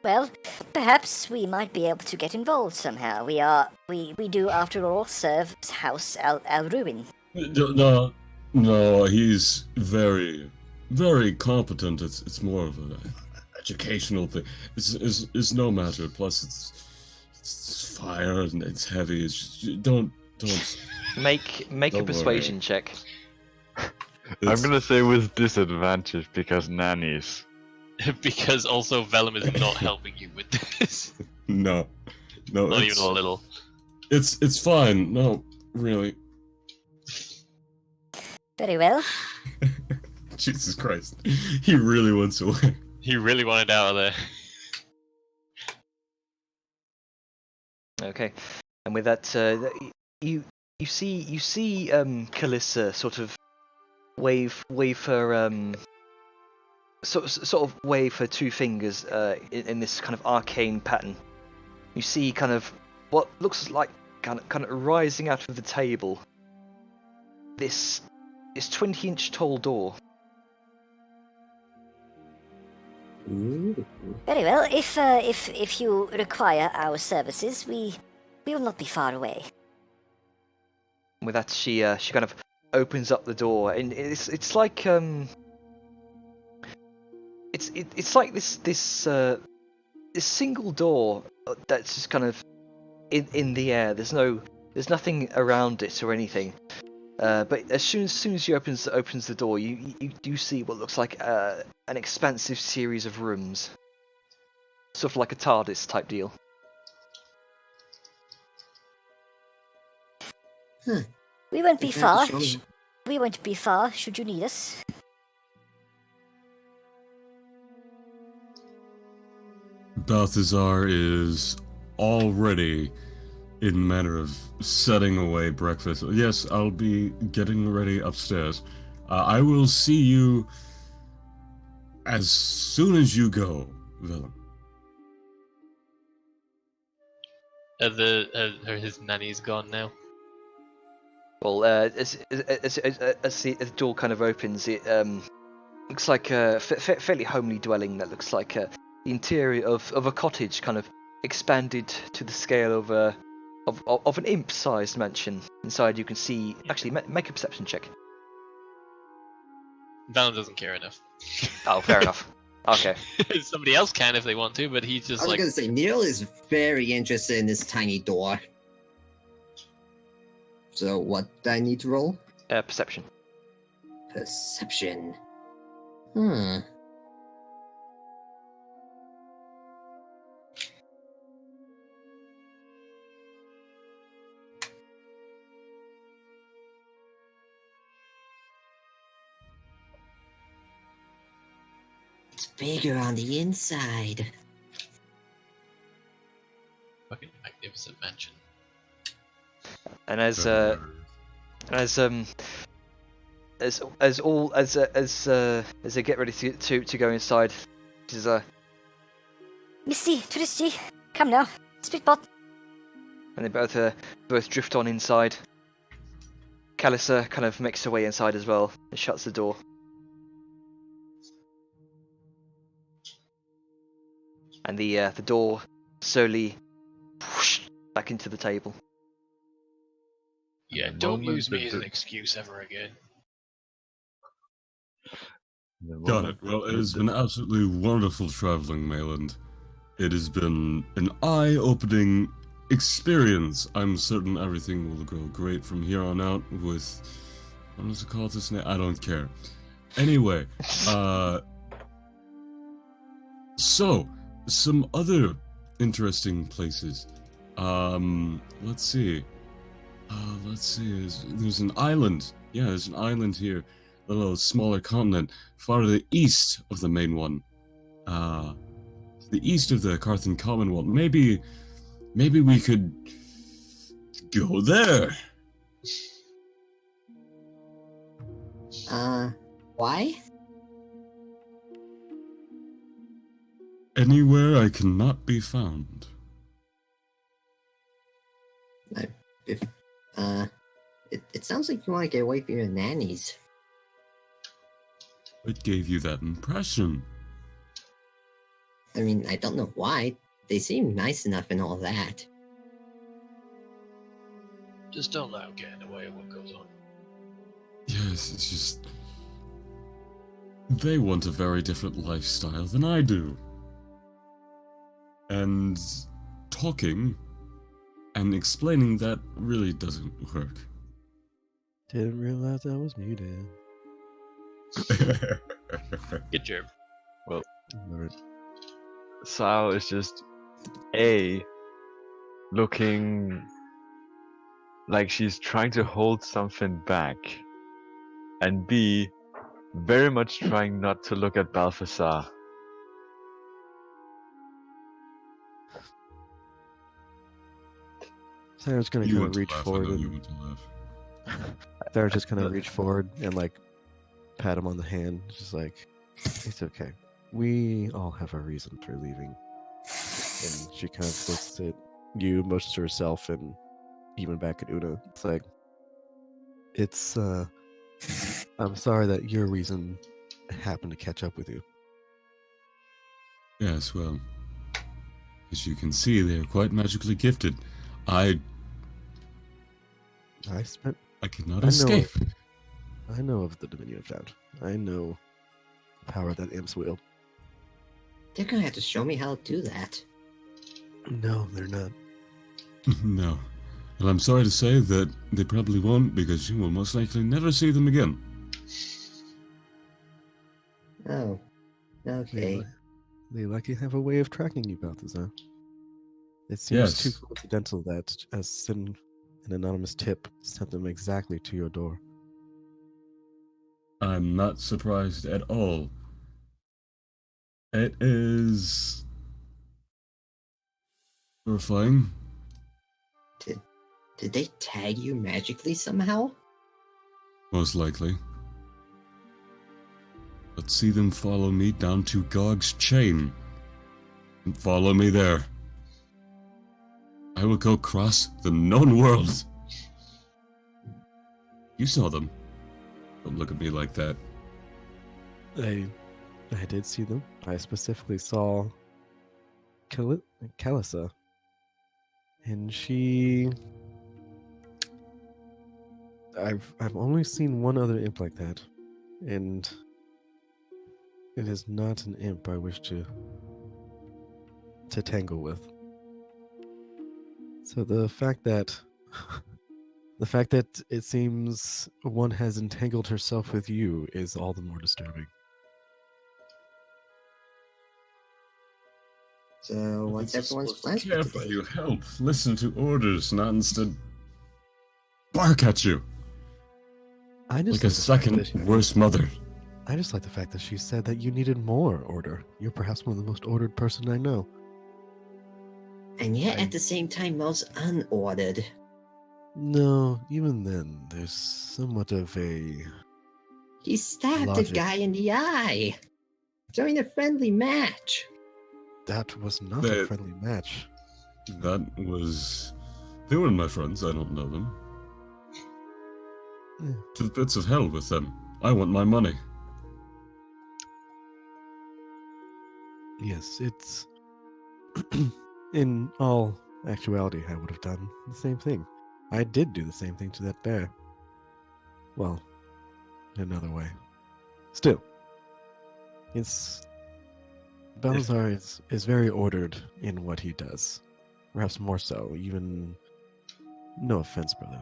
Well, perhaps we might be able to get involved somehow. We do, after all, serve House Al Ruin. No, he's very, very competent. It's more of an educational thing. It's no matter. Plus, it's fire and it's heavy. It's just, don't. Make a Don't persuasion worry. check. I'm It's- gonna say with disadvantage because nannies. Because also Vellum is not helping you with this. no, Not it's, even a little. It's fine. No, really. Very well. Jesus Christ, he really wants away. He really wanted out of there. Okay. And with that, you see Calissa sort of wave her sort of wave her two fingers in this kind of arcane pattern. You see kind of what looks like kind of rising out of the table. This 20-inch tall door. Very well. If you require our services, we will not be far away. With that, she kind of opens up the door, and it's like it's like this single door that's just kind of in the air. There's nothing around it or anything. But as soon as she opens the door, you do see what looks like an expansive series of rooms, sort of like a TARDIS type deal. We won't be Exactly, far. surely. We won't be far. Should you need us? Balthazar is already in manner of setting away breakfast. Yes, I'll be getting ready upstairs. I will see you as soon as you go, Vellum. Are his nannies gone now? Well, as the door kind of opens, it looks like a fairly homely dwelling that looks like the interior of a cottage, kind of expanded to the scale of an imp-sized mansion. Inside, you can see. Actually, make a perception check. Vellum doesn't care enough. Oh, fair enough. Okay. Somebody else can if they want to, but he's I just was like, gonna say, Neil is very interested in this tiny door. So what do I need to roll? Perception. Perception. It's bigger on the inside. fucking magnificent mansion. And as they get ready to go inside, she's Misty, Twisty, come now. Spitbot. and they both drift on inside. Callisa kind of makes her way inside as well and shuts the door. And the door slowly whoosh, back into the table. Yeah, the don't moment use me that as the- an excuse ever again. The Got moment it. Well, it that has the- been absolutely wonderful traveling, Mayland. It has been an eye-opening experience. I'm certain everything will go great from here on out with... What was it called this name? I don't care. Anyway, so, some other interesting places. Let's see. There's an island. Yeah, there's an island here. A little smaller continent, far to the east of the main one. The east of the Carthan Commonwealth. Maybe we could go there. Why? Anywhere I cannot be found. It sounds like you want to get away from your nannies. What gave you that impression? I mean, I don't know why. They seem nice enough and all that. Just don't let him get in the way of what goes on. Yes, it's just... They want a very different lifestyle than I do. And talking and explaining that really doesn't work. Didn't realize I was muted. Good job. Alright. Sao is just A, looking like she's trying to hold something back, and B, very much trying not to look at Balthazar. Sarah's gonna You kind want of to reach laugh, I forward know you and want to laugh. Sarah's just gonna reach forward and like pat him on the hand, just like, it's okay. We all have a reason for leaving. And she kind of looks at you, motions to herself, and even back at Una. It's like, I'm sorry that your reason happened to catch up with you. Yes, well, as you can see, they are quite magically gifted. I cannot escape. I know of the Dominion of Doubt. I know the power that imps wield. They're gonna have to show me how to do that. No, they're not. No. And I'm sorry to say that they probably won't, because you will most likely never see them again. Oh. Okay. They likely have a way of tracking you, Balthazar. It seems too Yes. coincidental that as send an anonymous tip sent them exactly to your door. I'm not surprised at all. It is horrifying. Did they tag you magically somehow? Most likely. Let's see them follow me down to Gog's chain. And follow me there. I will go cross the known world. You saw them. Don't look at me like that. I did see them. I specifically saw Callisa. And I've only seen one other imp like that. And It is not an imp I wish to tangle with. So the fact that it seems one has entangled herself with you is all the more disturbing. So what's everyone's plans for Care for today? you, help, listen to orders, not instead bark at you I just like a like the fact second that she- worse mother. I just like the fact that she said that you needed more order. You're perhaps one of the most ordered person I know. And yet at the same time most unordered. No, even then, there's somewhat of a He stabbed Logic. a guy in the eye during a friendly match. that was not a That- friendly match. That was. They were my friends, I don't know them. Eh. To the pits of hell with them. I want my money. Yes, it's in all actuality, I would have done the same thing. I did do the same thing to that bear. Well, in another way. Still, it's Balthazar is very ordered in what he does. Perhaps more so, even no offense, brother,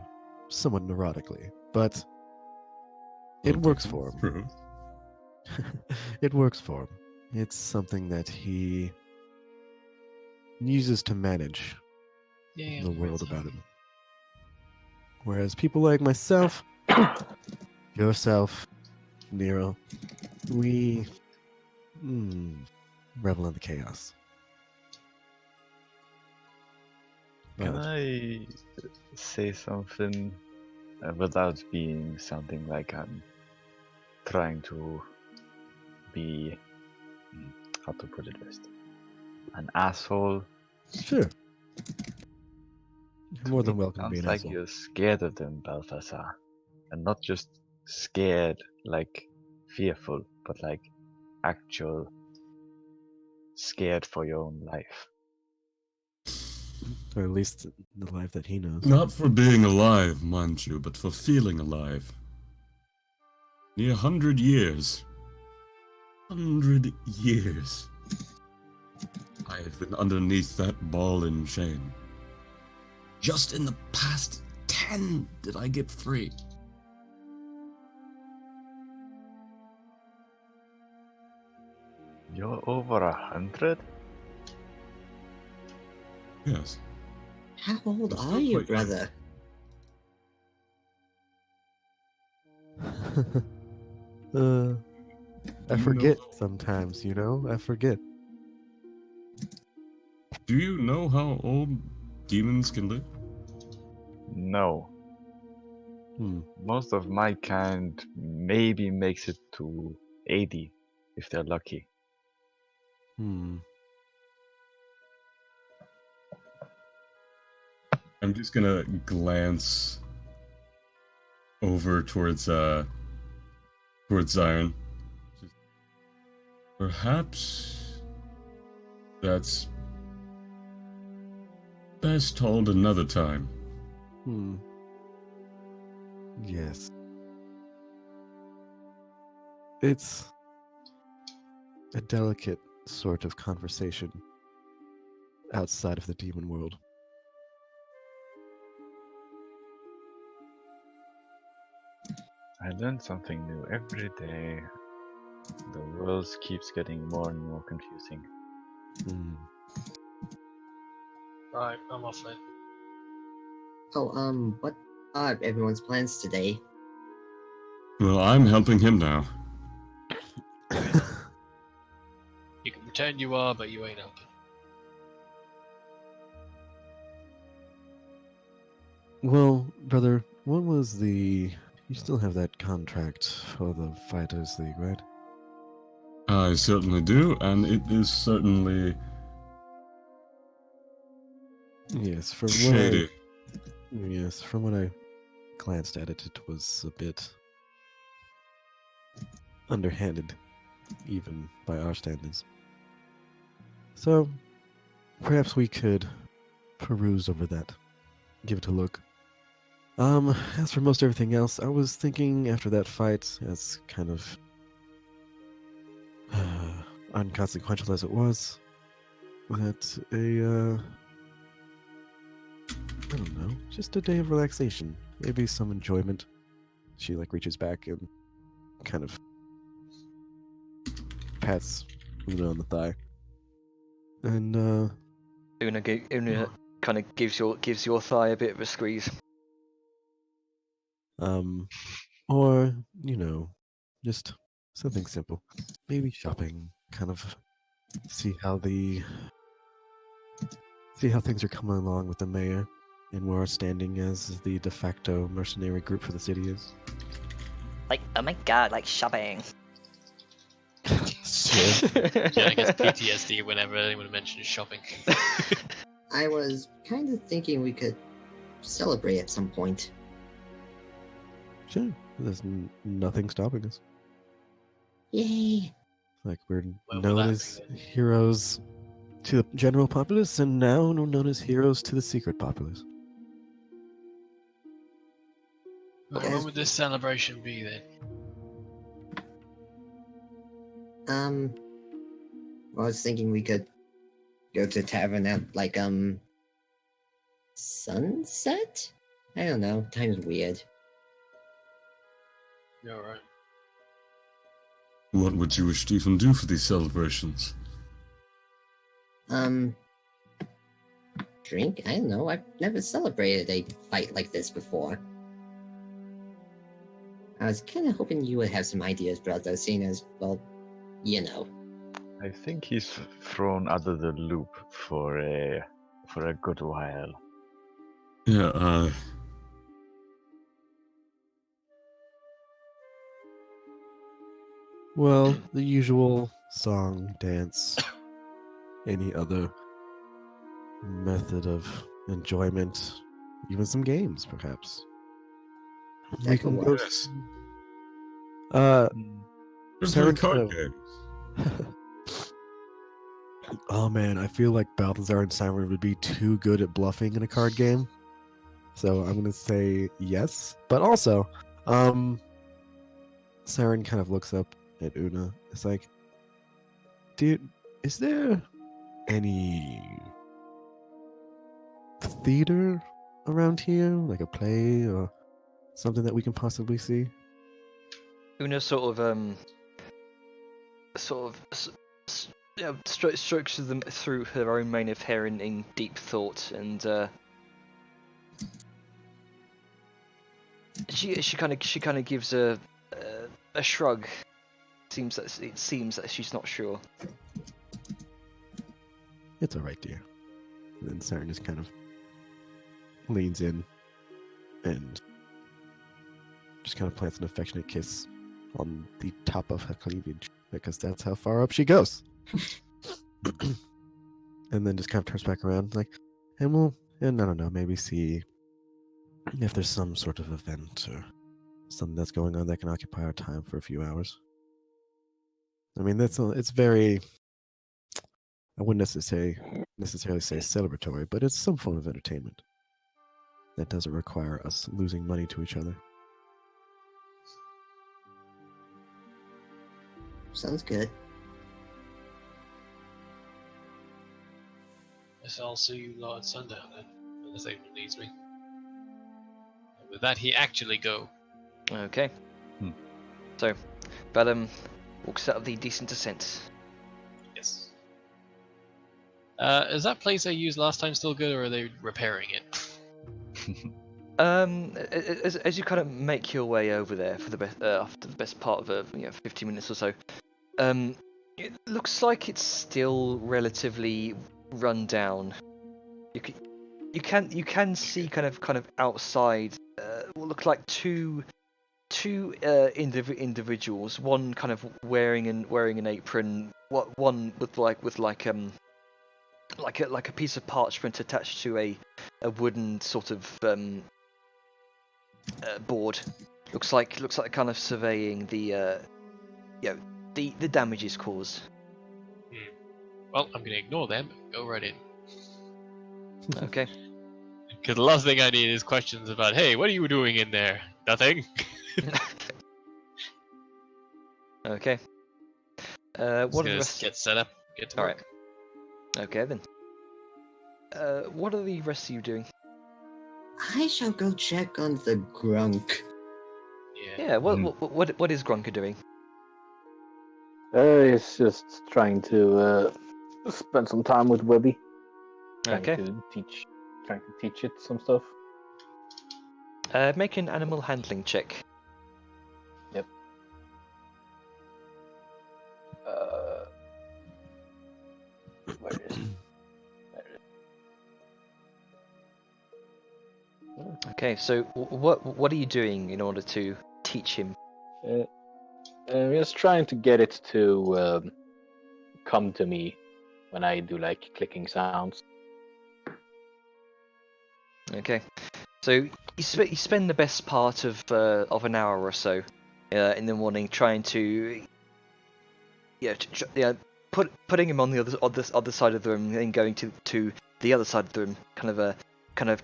somewhat neurotically, but it works for him. True. It works for him. It's something that he uses to manage Yeah, the world about him. Whereas people like myself, yourself, Nero, we revel in the chaos. Can But I say something without being sounding like I'm trying to be, how to put it best, an asshole? sure, you're more To than me, it welcome to be sounds an like asshole. you're scared of them, Balthazar, and not just scared like fearful, but like actual scared for your own life. Or at least the life that he knows. Not for being alive, mind you, but for feeling alive. Near 100 years. 100 years. I have been underneath that ball and chain. Just in the past 10 did I get free. You're over 100? Yes. How old I'm still are you, quite young. brother? I You forget know- sometimes, I forget. Do you know how old demons can live? No. Hmm. Most of my kind maybe makes it to 80 if they're lucky. Hmm. I'm just gonna glance over towards Zion. Perhaps that's best told another time. Hmm. Yes. It's a delicate sort of conversation outside of the demon world. I learn something new every day. The world keeps getting more and more confusing. Hmm. Right, I'm off then. Oh, what are everyone's plans today? Well, I'm helping him now. You can pretend you are, but you ain't helping. Well, brother, what was the... You still have that contract for the Fighters League, right? I certainly do, and it is certainly Yes, from what shady. Yes, from what I glanced at it, it was a bit underhanded, even by our standards. So, perhaps we could peruse over that, give it a look. As for most everything else, I was thinking after that fight, as kind of unconsequential as it was, that I don't know, just a day of relaxation, maybe some enjoyment. She like reaches back and kind of pats Una on the thigh, and Una kind of gives your thigh a bit of a squeeze. or just something simple, maybe shopping, kind of see how things are coming along with the mayor and where our standing as the de facto mercenary group for the city is. Like, oh my god, like shopping. Sure. Jenna gets PTSD whenever anyone mentions shopping. I was kind of thinking we could celebrate at some point. Sure. There's nothing stopping us. Yay! Like, we're Well, known that as thing heroes to the general populace, and now we're known as heroes to the secret populace. Well, when would this celebration be then? I was thinking we could go to tavern at like sunset? I don't know. Time's weird. You're right. What would you wish to even do for these celebrations? Drink? I don't know. I've never celebrated a fight like this before. I was kind of hoping you would have some ideas, brother, seeing as, well, you know. I think he's thrown out of the loop for a good while. Yeah, Well, the usual song, dance, any other method of enjoyment, even some games, perhaps. That We could can work. go. yes. Sarah Sarah kind card of- games. Oh man, I feel like Balthazar and Siren would be too good at bluffing in a card game. So I'm gonna say yes. But also, Siren kind of looks up at Una. It's like, dude, is there any theater around here? Like a play or something that we can possibly see? Una sort of strokes them through her own mane of hair in deep thought, and she kind of gives a shrug. It seems that she's not sure. It's alright, dear. And then Siren just kind of leans in and just kind of plants an affectionate kiss on the top of her cleavage, because that's how far up she goes. And then just kind of turns back around, like, and I don't know, maybe see if there's some sort of event or something that's going on that can occupy our time for a few hours. I mean, it's very, I wouldn't necessarily say celebratory, but it's some form of entertainment that doesn't require us losing money to each other. Sounds good. Guess I'll see you lot at sundown then, unless anyone needs me. And with that, he actually go. Okay. Hmm. So, Bellum walks out of the decent descent. Yes. Is that place I used last time still good, or are they repairing it? As you kind of make your way over there for the best after the best part of 15 minutes or so, it looks like it's still relatively run down. You can see kind of outside what look like two individuals. One kind of wearing an apron. One with like a piece of parchment attached to a wooden sort of board. Looks like they're kind of surveying the damages caused. Well, I'm gonna ignore them and go right in. Okay. Because the last thing I need is questions about, hey, what are you doing in there? Nothing. Okay. What are the gonna rest? get set up, get to All work. right. Okay then. What are the rest of you doing? I shall go check on the Grunk. Yeah. Yeah. What is Grunker doing? It's just trying to spend some time with Webby. Trying Okay. to teach it some stuff. Make an animal handling check. Yep. Where is it? Okay. So what are you doing in order to teach him? I'm just trying to get it to come to me when I do like clicking sounds. Okay. So you spend the best part of an hour or so in the morning trying to putting him on the other side of the room, and then going to the other side of the room, kind of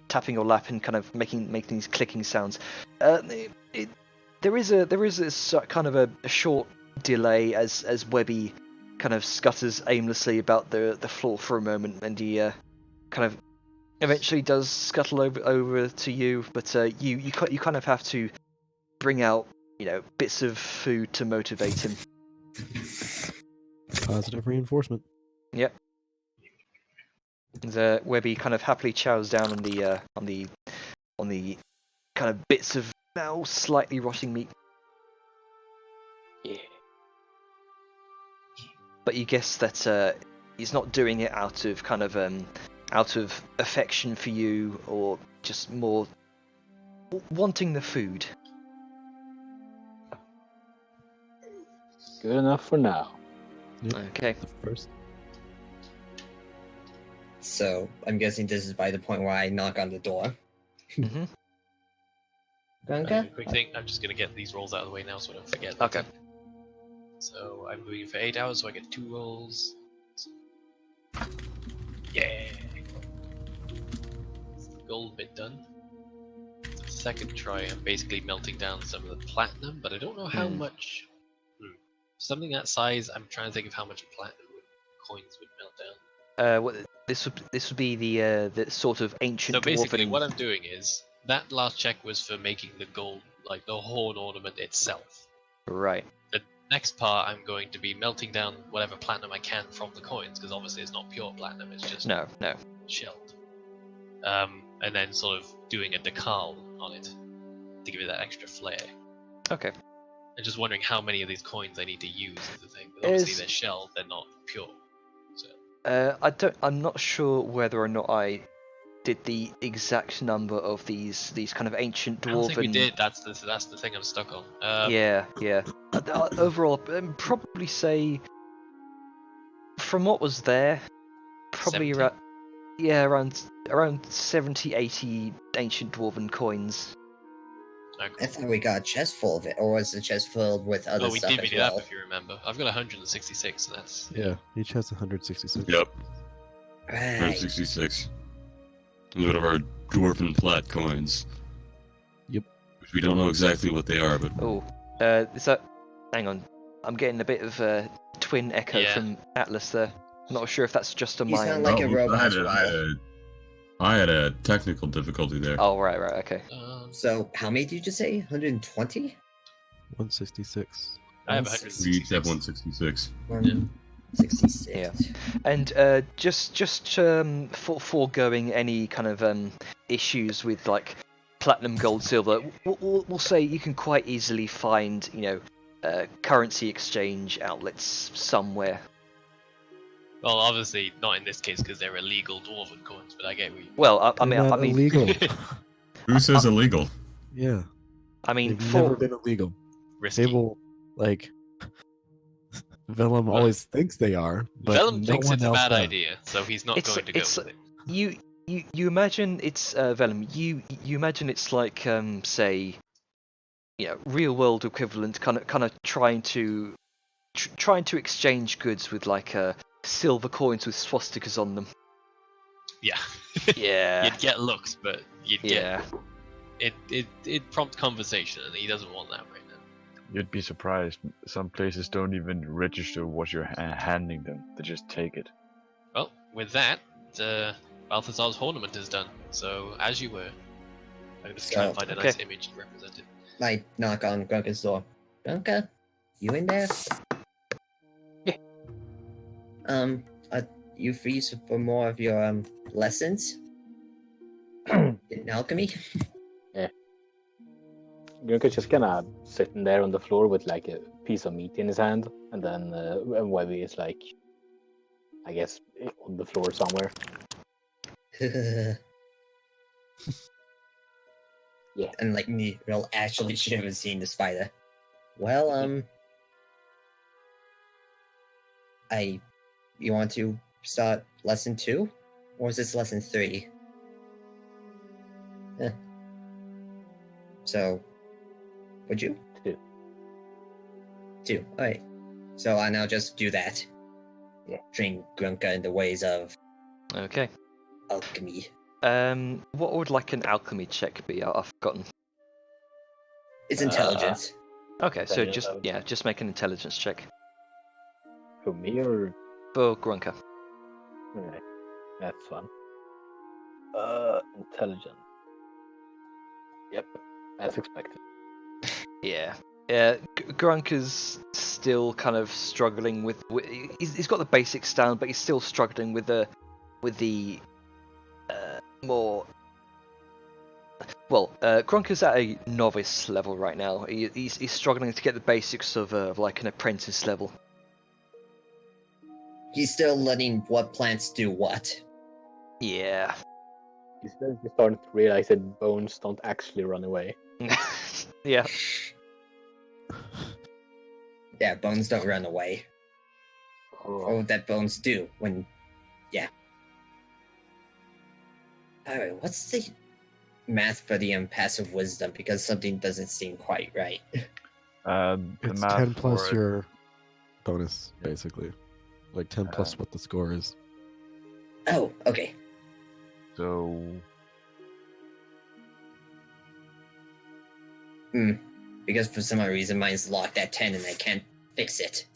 tapping your lap and kind of making these clicking sounds. There is a kind of a short delay as Webby kind of scutters aimlessly about the floor for a moment, and he kind of eventually does scuttle over to you, but you kind of have to bring out bits of food to motivate him. Positive reinforcement. Yep. And Webby kind of happily chows down on the kind of bits of now slightly rotting meat. Yeah. But you guess that he's not doing it out of out of affection for you, or just more wanting the food. Good enough for now. Yep. Okay. The first. So I'm guessing this is by the point where I knock on the door. Mm-hmm. Grunka? Quick thing, I'm just gonna get these rolls out of the way now so I don't forget. Okay. So I'm moving for 8 hours, so I get 2 rolls. Yeah. Gold bit done. The second try, I'm basically melting down some of the platinum, but I don't know how much. Something that size, I'm trying to think of how much platinum coins would melt down. This would be the sort of ancient So basically, dwarven. what I'm doing is that last check was for making the gold, like the horn ornament itself. Right. The next part, I'm going to be melting down whatever platinum I can from the coins, because obviously it's not pure platinum; it's just No. shelled. And then sort of doing a decal on it to give it that extra flair. Okay. I'm just wondering how many of these coins I need to use is the thing. But obviously Is- they're shelled; they're not pure. So I'm not sure whether or not I did the exact number of these kind of ancient dwarven. I don't think we did. That's the thing I'm stuck on. Yeah. Overall, probably say from what was there, probably 70? around 70, 80 ancient dwarven coins. I thought we got a chest full of it, or was the chest filled with other Oh, we stuff as divvied it well? up if you remember. I've got 166, so that's Yeah, each has 166. Yep, Right. 166. One of our dwarven plat coins. Yep. Which we don't know exactly what they are, but Oh, is that? Hang on, I'm getting a bit of twin echo Yeah. from Atlas there. I'm not sure if that's just on You my sound end. like a robot as I had a technical difficulty there. Oh, right, okay. So, how many did you say? 120? 166. I have We each have 166. 166. 166. Yeah. And just foregoing any kind of issues with like platinum, gold, silver, we'll say you can quite easily find currency exchange outlets somewhere. Well, obviously not in this case because they're illegal dwarven coins, but I get what you mean. Well, I They're mean, not illegal. Who says illegal? Yeah, I mean, they've never been illegal. Risky. They will Vellum always thinks they are, but Vellum no thinks one it's a else bad has. idea, so he's not going to go with it. You imagine it's Vellum. You imagine it's like say, real world equivalent, kind of trying to exchange goods with like silver coins with swastikas on them. Yeah. Yeah. You'd get looks, but you'd Yeah. get it prompt conversation, and he doesn't want that right now. You'd be surprised. Some places don't even register what you're handing them. They just take it. Well, with that, Balthazar's ornament is done. So, as you were, I'm just trying to find a nice Okay. image to represent it. I knock on Grunker's door. Grunker, you in there? Yeah. Are you free for more of your lessons in alchemy? Grunker's just kind of sitting there on the floor with like a piece of meat in his hand, and then Webby is like, I guess, on the floor somewhere. Yeah. And like me, real actually should have seen the spider. Well, you want to start lesson 2? Or is this lesson 3? So, would you? 2. 2, alright. So I now just do that. Yeah. Train Grunker in the ways of Okay. alchemy. What would like an alchemy check be? I've forgotten. It's intelligence. Okay, so Intelligence. just make an intelligence check For me or for Grunker. Alright, that's fun. Intelligent. Yep, as expected. Yeah. Grunker's still kind of struggling with. He's got the basics down, but he's still struggling with the more. Well, Grunker's at a novice level right now. He's struggling to get the basics of like an apprentice level. He's still learning what plants do what. Yeah. He's starting to realize that bones don't actually run away. Yeah. Yeah, bones don't run away. Or that bones do when. Yeah. Alright, what's the math for the passive wisdom? Because something doesn't seem quite right. The It's math 10 plus for it- your bonus, basically. Like 10 plus what the score is. Oh, okay. So Because for some odd reason mine's locked at 10 and I can't fix it.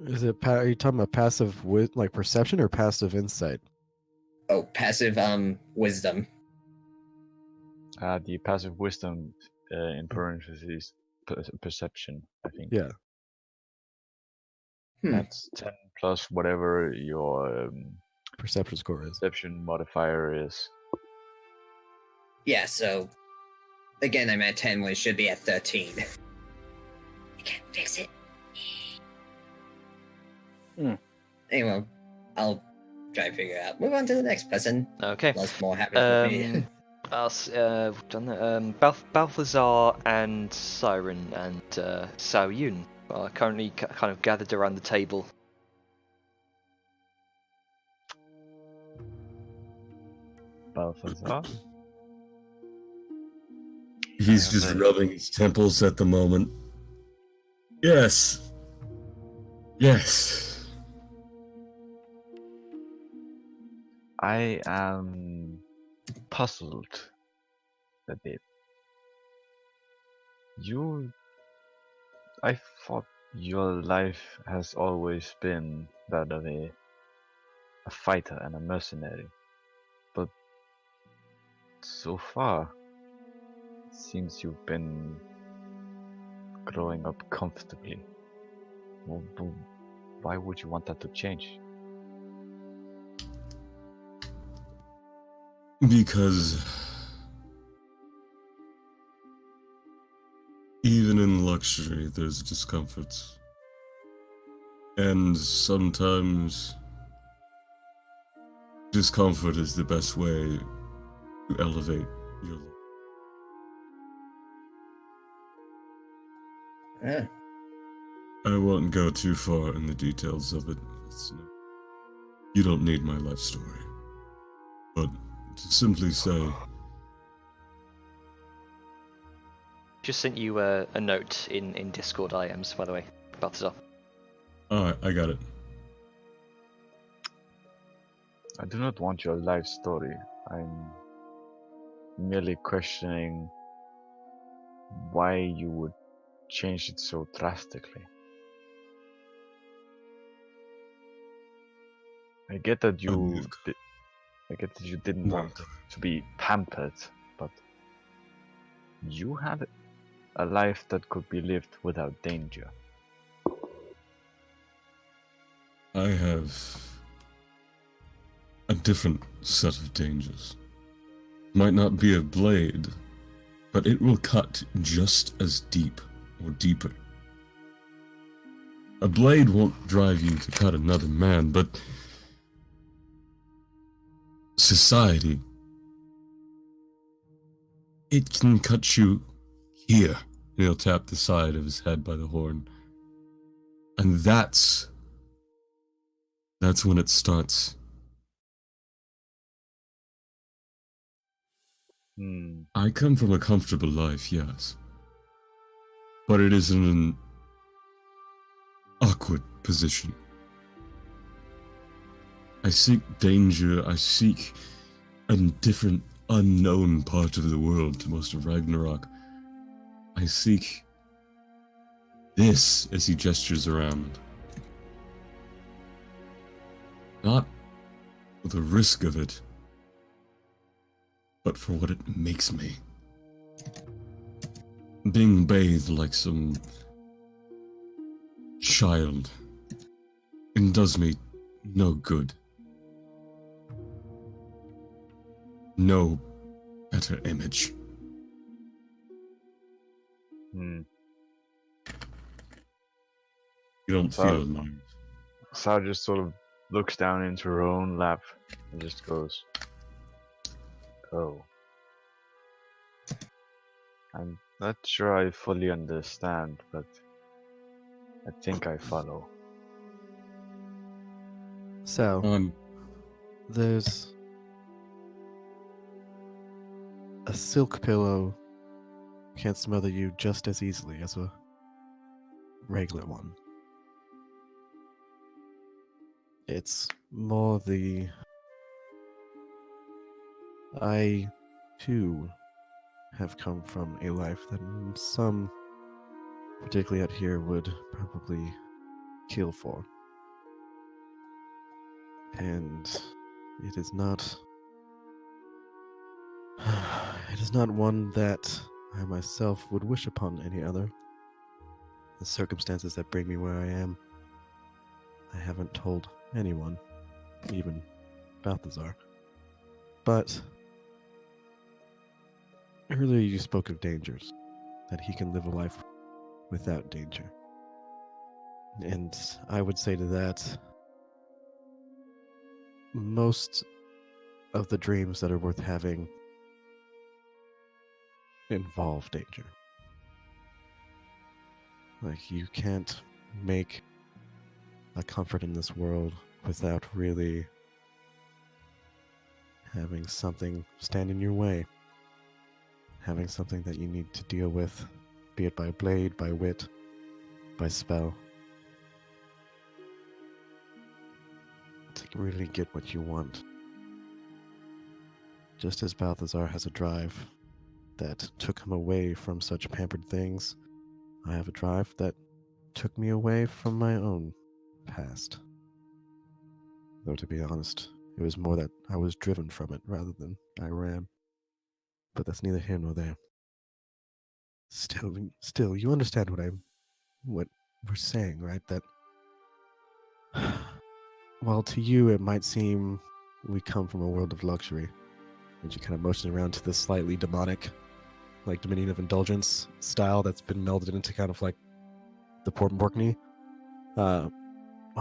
Is it? Are you talking about passive like perception or passive insight? Oh, passive wisdom. the passive wisdom in parentheses perception, I think. Yeah. That's 10 plus whatever your Perception score is. perception modifier is. Yeah, so again I'm at 10 when it should be at 13. I can't fix it. Anyway, I'll try to figure it out. Move on to the next person. Okay. Less more happy for me. We've done that. Balthazar and Siren and Sao Yun are currently kind of gathered around the table. Balthazar? He's just rubbing his temples at the moment. Yes. Yes. I am puzzled a bit. I thought your life has always been that of a fighter and a mercenary, but so far, it seems you've been growing up comfortably. Why would you want that to change? Because even in luxury, there's discomforts. And sometimes discomfort is the best way to elevate your life. I won't go too far in the details of it. You don't need my life story. But to simply say, Just sent you a note in Discord IMs, by the way, Balthazar. alright, I got it. I do not want your life story. I'm merely questioning why you would change it so drastically. I get that you didn't No. want to be pampered, but you had a life that could be lived without danger. I have a different set of dangers. Might not be a blade, but it will cut just as deep or deeper. A blade won't drive you to cut another man, but society, it can cut you here. And he'll tap the side of his head by the horn. And that's when it starts. I come from a comfortable life, yes. But it is in an awkward position. I seek danger, I seek a different, unknown part of the world to most of Ragnarok. I seek this as he gestures around. Not for the risk of it, but for what it makes me. Being bathed like some child, it does me no good. No better image. Hmm. You don't So- feel alone. Sarah just sort of looks down into her own lap and just goes, "Oh. I'm not sure I fully understand, but I think I follow." So, there's a silk pillow can't smother you just as easily as a regular one. It's more the... I, too, have come from a life that some, particularly out here, would probably kill for. And it is not... It is not one that I myself would wish upon any other. The circumstances that bring me where I am, I haven't told anyone, even Balthazar. But earlier you spoke of dangers, that he can live a life without danger. And I would say to that, most of the dreams that are worth having involve danger. Like, you can't make a comfort in this world without really having something stand in your way. Having something that you need to deal with, be it by blade, by wit, by spell. To really get what you want. Just as Balthazar has a drive that took him away from such pampered things, I have a drive that took me away from my own past. Though to be honest, it was more that I was driven from it rather than I ran. But that's neither here nor there. Still, you understand what we're saying, right? That while to you it might seem we come from a world of luxury, and you kind of motion around to this slightly demonic, like Dominion of Indulgence style that's been melded into kind of like the Port Morkney. While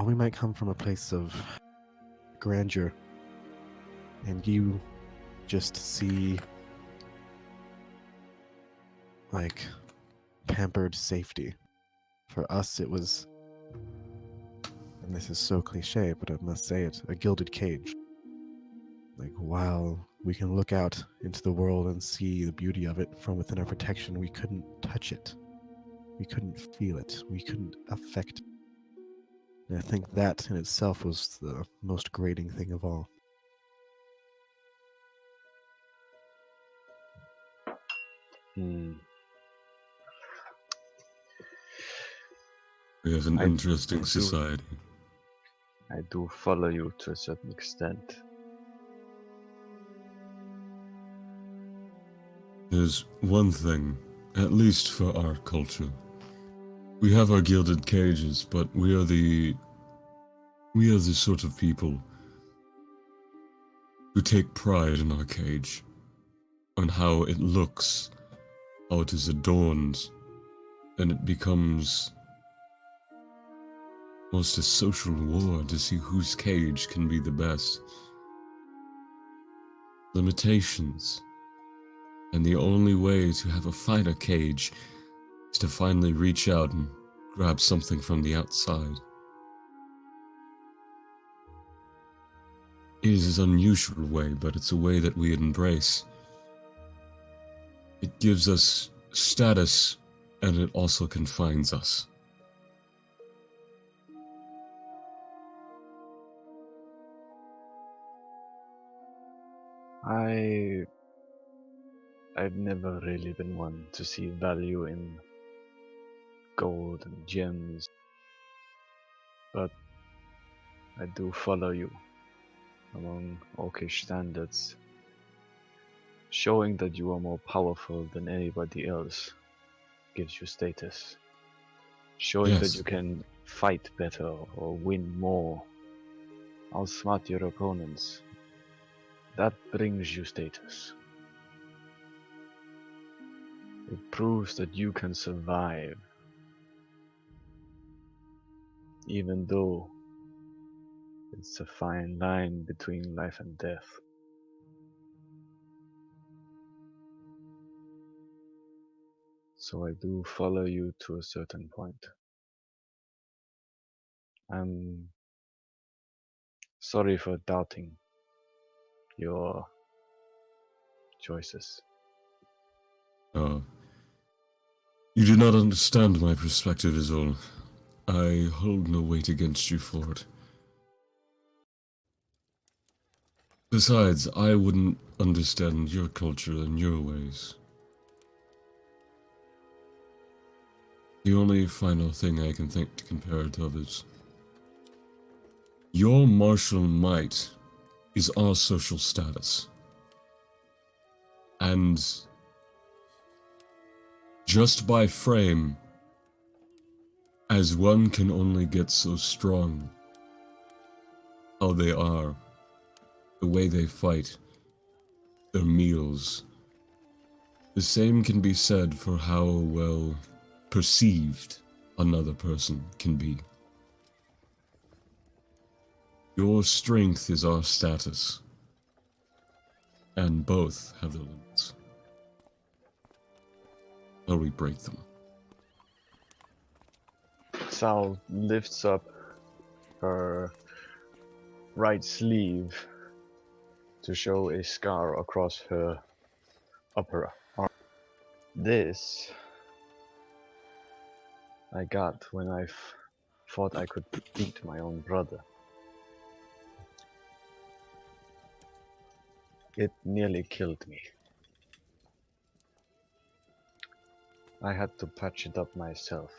we might come from a place of grandeur, and you just see like pampered safety. For us, it was, and this is so cliche, but I must say it, a gilded cage. Like, while we can look out into the world and see the beauty of it from within our protection, we couldn't touch it. We couldn't feel it. We couldn't affect it. And I think that in itself was the most grating thing of all. Hmm. We have an I interesting do. society. I do follow you to a certain extent. There's one thing, at least for our culture. We have our gilded cages, but we are the sort of people who take pride in our cage, on how it looks, how it is adorned, and it becomes almost a social war to see whose cage can be the best. Limitations. And the only way to have a finer cage is to finally reach out and grab something from the outside. It is an unusual way, but it's a way that we embrace. It gives us status, and it also confines us. I've never really been one to see value in gold and gems, but I do follow you among orcish standards. Showing that you are more powerful than anybody else gives you status. Showing that Yes. you can fight better or win more, outsmart your opponents, that brings you status. It proves that you can survive, even though it's a fine line between life and death. So I do follow you to a certain point. I'm sorry for doubting your choices. You do not understand my perspective is all. I hold no weight against you for it. Besides, I wouldn't understand your culture and your ways. The only final thing I can think to compare it of is your martial might is our social status. And just by frame, as one can only get so strong, how they are, the way they fight, their meals, the same can be said for how well perceived another person can be. Your strength is our status, and both have their limits. How we break them. Sal lifts up her right sleeve to show a scar across her upper arm. This I got when I thought I could beat my own brother. It nearly killed me. I had to patch it up myself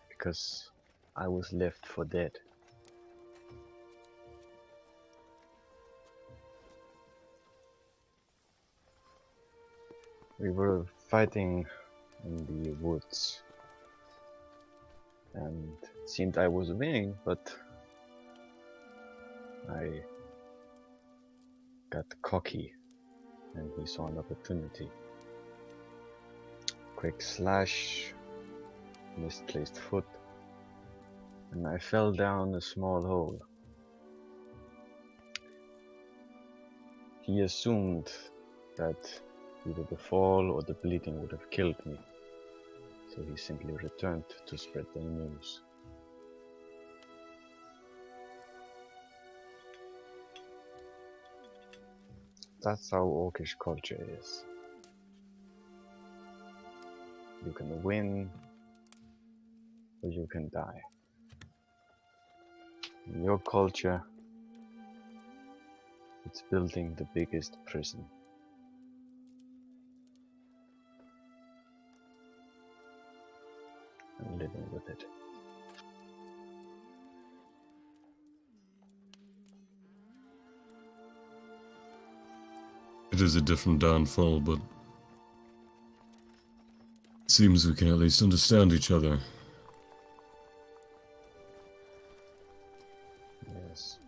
because I was left for dead. We were fighting in the woods, and it seemed I was winning, but I got cocky and he saw an opportunity. Quick slash, misplaced foot, and I fell down a small hole. He assumed that either the fall or the bleeding would have killed me, so he simply returned to spread the news. That's how orcish culture is. You can win, or you can die. In your culture, it's building the biggest prison. and living with it. It is a different downfall, but it seems we can at least understand each other. Yes.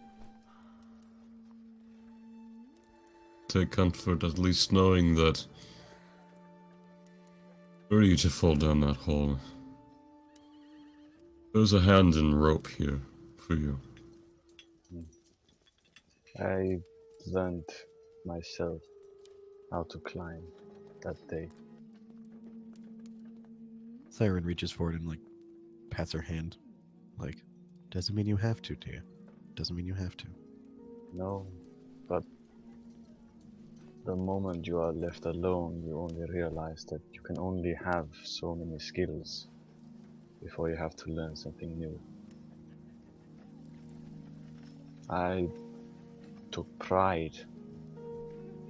Take comfort at least knowing that were you to fall down that hole, there's a hand and rope here for you. I learned myself how to climb that day. Siren reaches forward and like pats her hand. Like, doesn't mean you have to, dear. Doesn't mean you have to. No, but the moment you are left alone, you only realize that you can only have so many skills before you have to learn something new. I took pride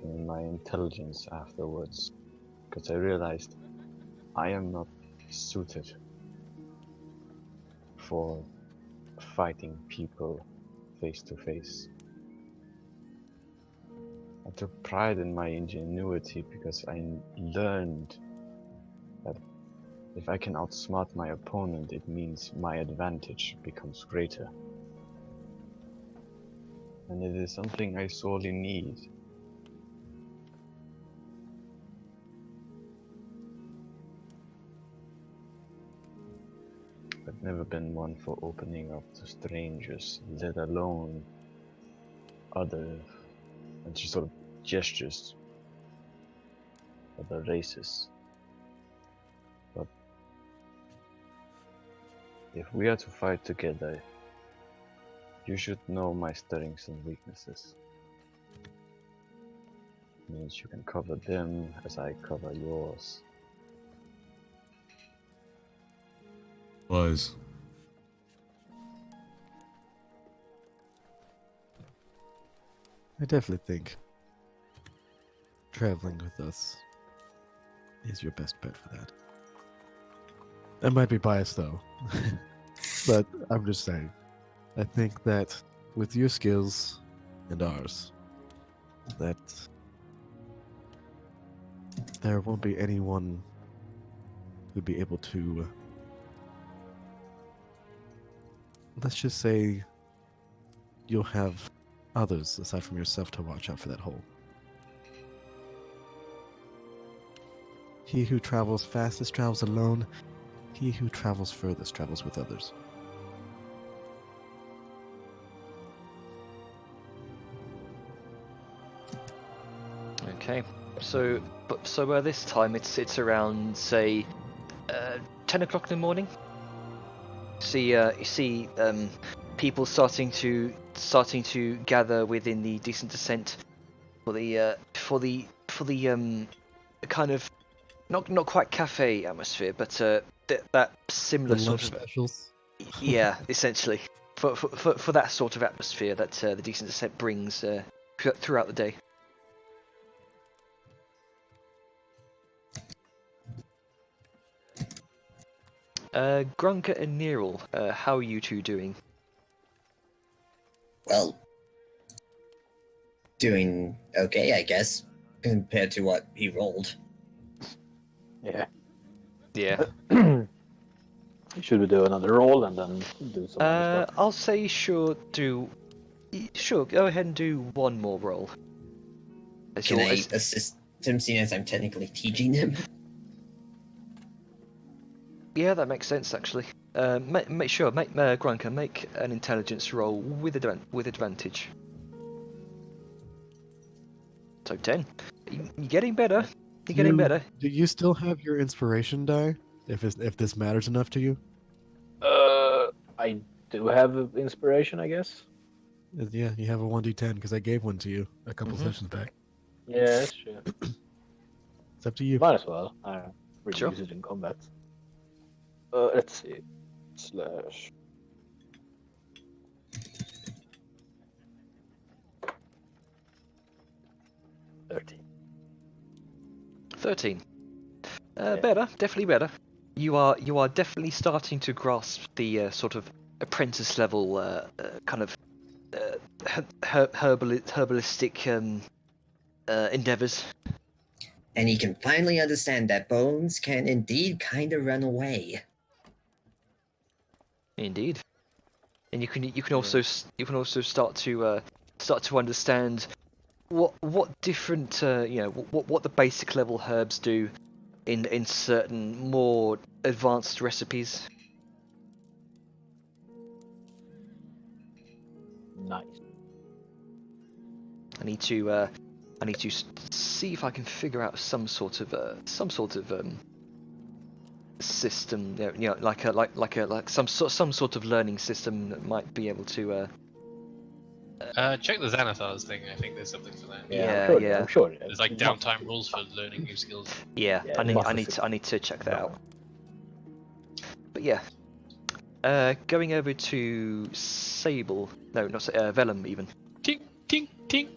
in my intelligence afterwards, because I realized I am not suited for fighting people face to face. I took pride in my ingenuity because I learned that if I can outsmart my opponent, it means my advantage becomes greater. And it is something I sorely need. I've never been one for opening up to strangers, let alone other, and she sort of gestures, other races. But if we are to fight together, you should know my strengths and weaknesses. Means you can cover them as I cover yours. Wise. I definitely think traveling with us is your best bet for that. I might be biased though, but I'm just saying. I think that with your skills and ours, that there won't be anyone who'd be able to, let's just say, you'll have others aside from yourself to watch out for that hole. He who travels fastest travels alone. He who travels furthest travels with others. Okay, so this time it's around say 10 o'clock in the morning. You see people starting to gather within the Decent Descent for the kind of not quite cafe atmosphere, but that similar The sort lunch of specials. yeah, essentially for that sort of atmosphere that the Decent Descent brings throughout the day. Grunka and Neril, how are you two doing? Well, doing okay, I guess, compared to what he rolled. Yeah. Yeah. Should we do another roll and then do some other stuff? I'll say sure. Go ahead and do one more roll. Can I assist him, seeing as I'm technically teaching him? Yeah, that makes sense actually. Make Grunka, make an intelligence roll with advantage. So 10. You're getting better. You're getting better. Do you still have your inspiration die? If this matters enough to you? I do have inspiration, I guess. Yeah, you have a 1d10 because I gave one to you a couple Mhm. sessions back. Yeah, that's true. It's up to you. Might as well. I really Sure. use it in combat. Let's see. Slash. $13. 13. Better, definitely better. you are definitely starting to grasp the sort of apprentice level kind of herbalistic endeavors. And he can finally understand that bones can indeed kind of run away. Indeed, and you can also start to understand what different what the basic level herbs do in certain more advanced recipes. Nice. I need to see if I can figure out some sort of system, like some sort of learning system that might be able to. Check the Xanathars thing. I think there's something for that. Yeah, I'm sure. There's like It downtime must- rules for learning new skills. Yeah, Yeah, I it need must I have need fit. to, I need to check that out. No. But yeah, going over to Sable. No, not Vellum even. Tink, tink, tink.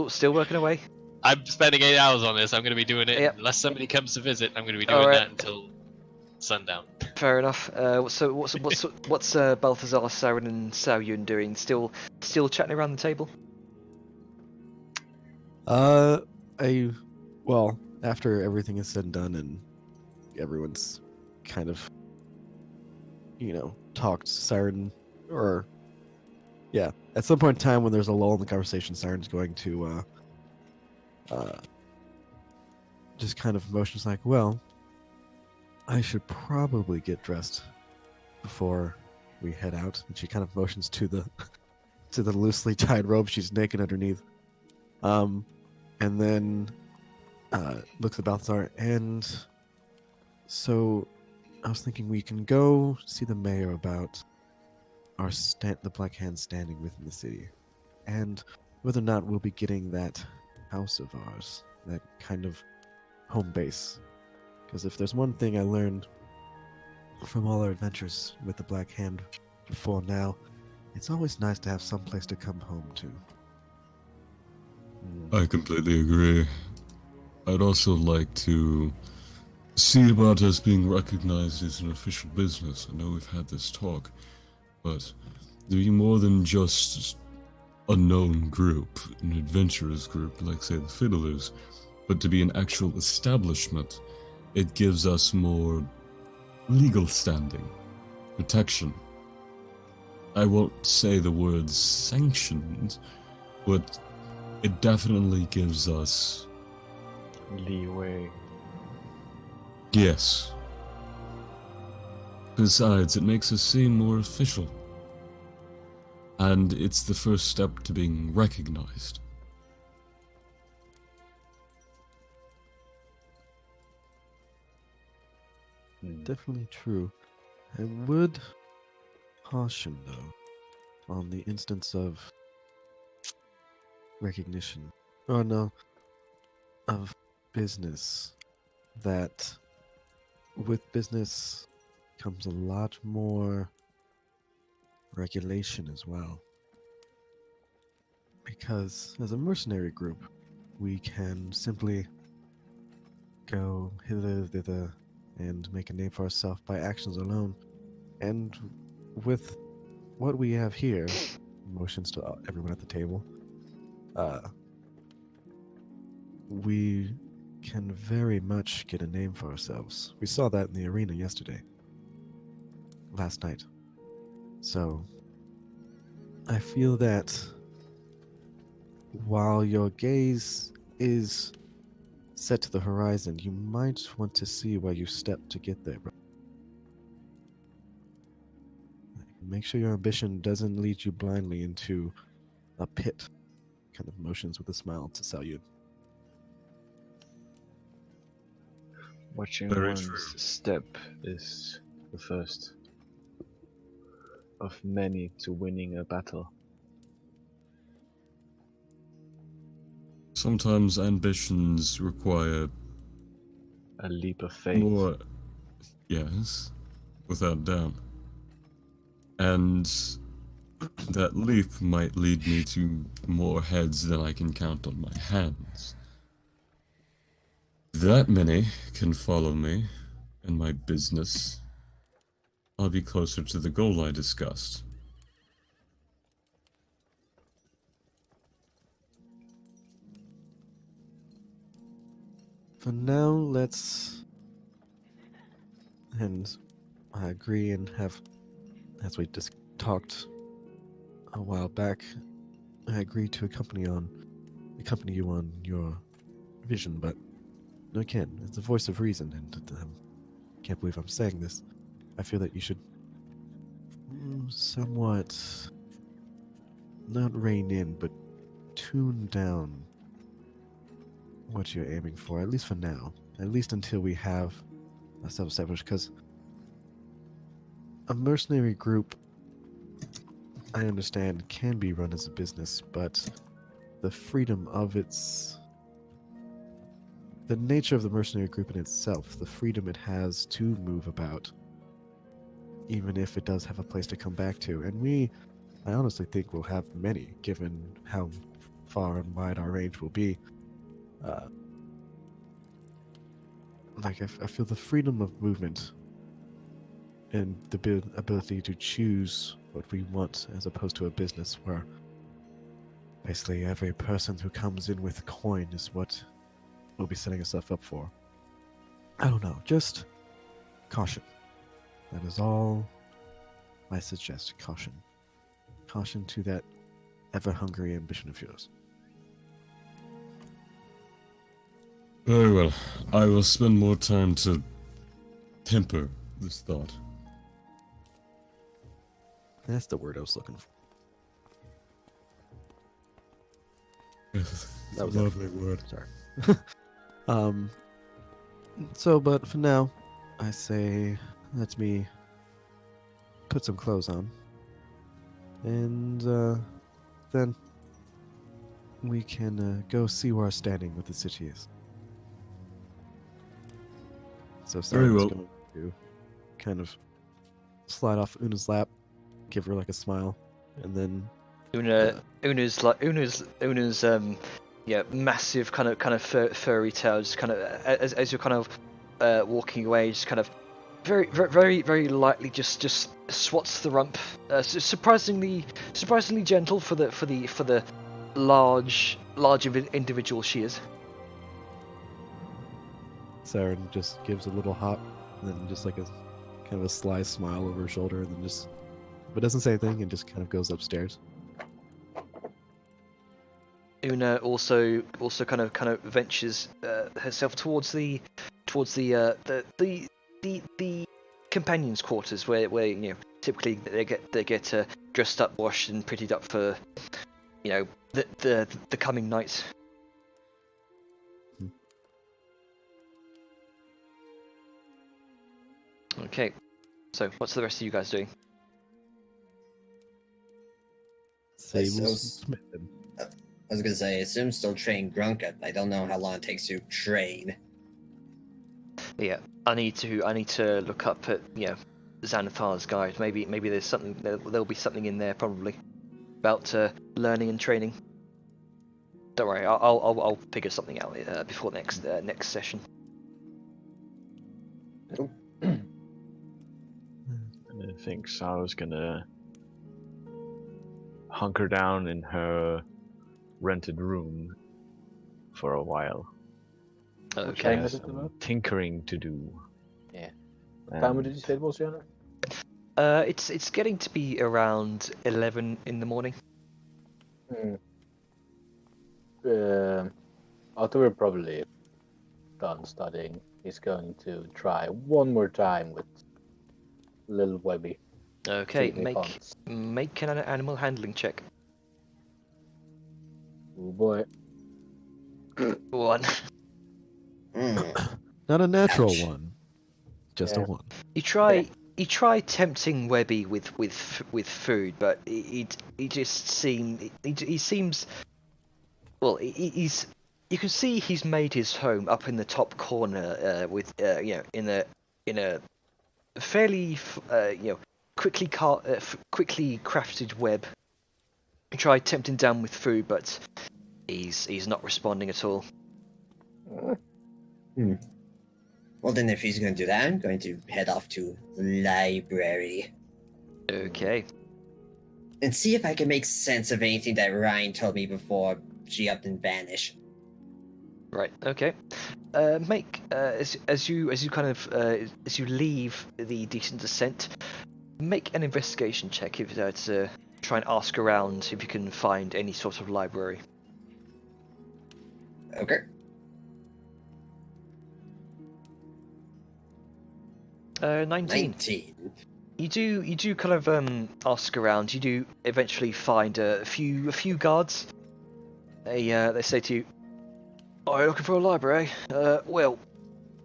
Still working away. I'm spending 8 hours on this. I'm going to be doing it Yep. unless somebody comes to visit. I'm going to be doing Alright. that until sundown. Fair enough. So what's Balthazar, Siren, and Saoyun doing? Still chatting around the table? Well, after everything is said and done and everyone's kind of, talked, Siren, or, yeah, at some point in time when there's a lull in the conversation, Siren's going to, just kind of motions like, well, I should probably get dressed before we head out. And she kind of motions to the to the loosely tied robe. She's naked underneath. And then looks at Balthazar, and so I was thinking we can go see the mayor about the Black Hand standing within the city, and whether or not we'll be getting that house of ours, that kind of home base. Because if there's one thing I learned from all our adventures with the Black Hand before now, it's always nice to have some place to come home to. I completely agree. I'd also like to see about us being recognized as an official business. I know we've had this talk, but to be more than just a known group, an adventurers group, like say the Fiddlers, but to be an actual establishment, it gives us more legal standing, protection. I won't say the word sanctioned, but it definitely gives us... Leeway. Yes. Besides, it makes us seem more official. And it's the first step to being recognized. Definitely true. I would caution, though, on the instance of recognition. Oh, no. Of business. That with business comes a lot more regulation as well. Because as a mercenary group, we can simply go hither, thither, and make a name for ourselves by actions alone. And with what we have here, motions to everyone at the table, we can very much get a name for ourselves. We saw that in the arena last night. So, I feel that while your gaze is set to the horizon, you might want to see where you step to get there, bro. Make sure your ambition doesn't lead you blindly into a pit. Kind of motions with a smile to Saoyun. Watching Very one's true. step is the first of many to winning a battle. Sometimes ambitions require A leap of faith. more... Yes, without doubt. And that leap might lead me to more heads than I can count on my hands. That many can follow me, and my business, I'll be closer to the goal I discussed. For now, let's. And I agree and have, as we just talked a while back, I agree to accompany you on your vision, but again, it's the voice of reason, and can't believe I'm saying this. I feel that you should somewhat not rein in, but tune down what you're aiming for, at least for now. At least until we have ourselves established, because a mercenary group, I understand, can be run as a business, but the freedom of the nature of the mercenary group in itself, the freedom it has to move about, even if it does have a place to come back to. And I honestly think we'll have many, given how far and wide our range will be. I feel the freedom of movement and the ability to choose what we want as opposed to a business where basically every person who comes in with a coin is what we'll be setting ourselves up for. I don't know, just caution. That is all I suggest. Caution. Caution to that ever-hungry ambition of yours. Very well. I will spend more time to temper this thought. That's the word I was looking for. Yes, it's That was a lovely word. Sorry. But for now, I say let me put some clothes on. And then we can go see where our standing with the city is. So Very Simon's well. going to kind of slide off Una's lap, give her like a smile, and then Una's massive kind of furry tail, just kind of as you're kind of walking away, just kind of very lightly just swats the rump, surprisingly gentle for the large individual she is. Siren just gives a little hop, and then just like a kind of a sly smile over her shoulder, and then but doesn't say anything, and just kind of goes upstairs. Una also kind of ventures herself towards the companions' quarters, where typically they get dressed up, washed, and prettied up for the coming night. Okay, so what's the rest of you guys doing? Say So- we'll Smith him. I was gonna say, I assume still train Grunka. I don't know how long it takes to train. Yeah, I need to look up at Xanathar's guide. Maybe there's something there'll be something in there probably about learning and training. Don't worry, I'll figure something out before next session. And I think Sao's gonna hunker down in her rented room for a while. Okay. time Has is it some about? tinkering to do. Yeah. What time And did you say it was, Yana? It's getting to be around 11 in the morning. After we're probably done studying, he's going to try one more time with little Webby. Okay, See if he punts. make an animal handling check. Oh boy. 1. Not a natural Ouch. one, just a Yeah. one. You try tempting Webby with food, but he seems well. He's you can see he's made his home up in the top corner with in a fairly quickly crafted web. You try tempting down with food, but he's not responding at all. Well, then if he's going to do that, I'm going to head off to the library Okay. and see if I can make sense of anything that Ryan told me before she up and vanished. Right. Okay. Make as you kind of as you leave the decent descent, make an investigation check if to try and ask around if you can find any sort of library. Okay. 19. 19. You do kind of ask around. You do eventually find a few guards. They say to you, "Oh, you're looking for a library? Well,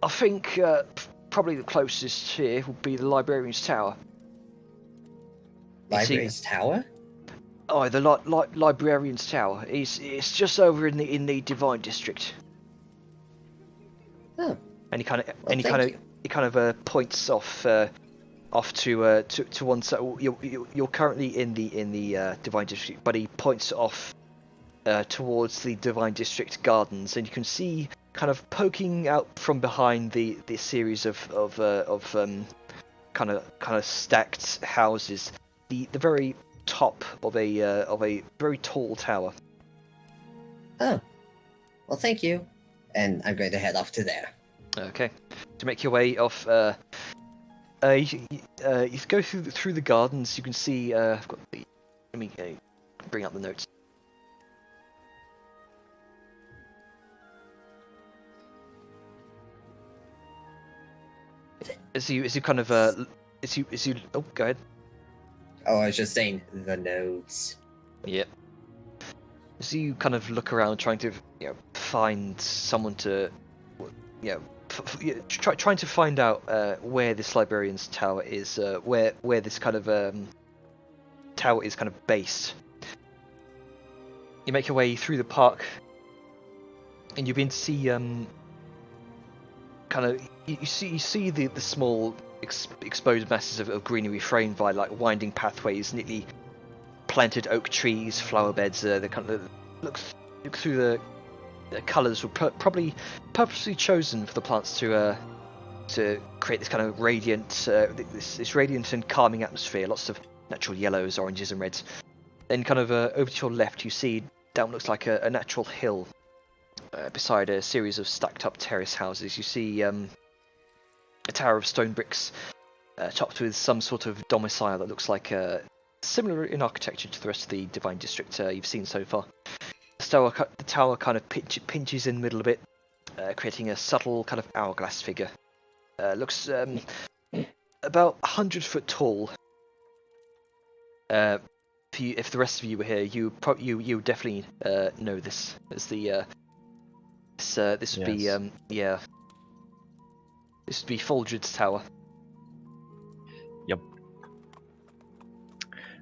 I think probably the closest here would be the librarian's tower." You see- Library's tower? Oh, the librarian's tower. It's just over in the Divine District. Oh. And he kind of Well, thank you. he kind of points off to one side. You're currently in the Divine District, but he points off towards the Divine District gardens, and you can see kind of poking out from behind the series of kind of stacked houses, the very top of a very tall tower. Oh. Well, thank you. And I'm going to head off to there. Okay, to make your way off, you go through the gardens. You can see. I've got the. Let me bring up the notes. As you kind of as you oh, go ahead. Oh, I was just saying the notes. Yep. As you kind of look around, trying to find someone to, trying to find out where this librarian's tower is, where this kind of tower is kind of based. You make your way through the park, and you begin to see kind of you see the small exposed masses of greenery framed by like winding pathways, neatly planted oak trees, flower beds. The kind of look through the colours were probably purposely chosen for the plants to create this kind of radiant, this radiant and calming atmosphere. Lots of natural yellows, oranges, and reds. Then, kind of over to your left, you see down what looks like a natural hill beside a series of stacked up terrace houses. You see a tower of stone bricks topped with some sort of domicile that looks like similar in architecture to the rest of the Divine District you've seen so far. The tower kind of pinches in the middle a bit, creating a subtle kind of hourglass figure. Looks about 100 foot tall. If the rest of you were here, you would definitely know this as the this would be this would be Folgrid's tower. Yep.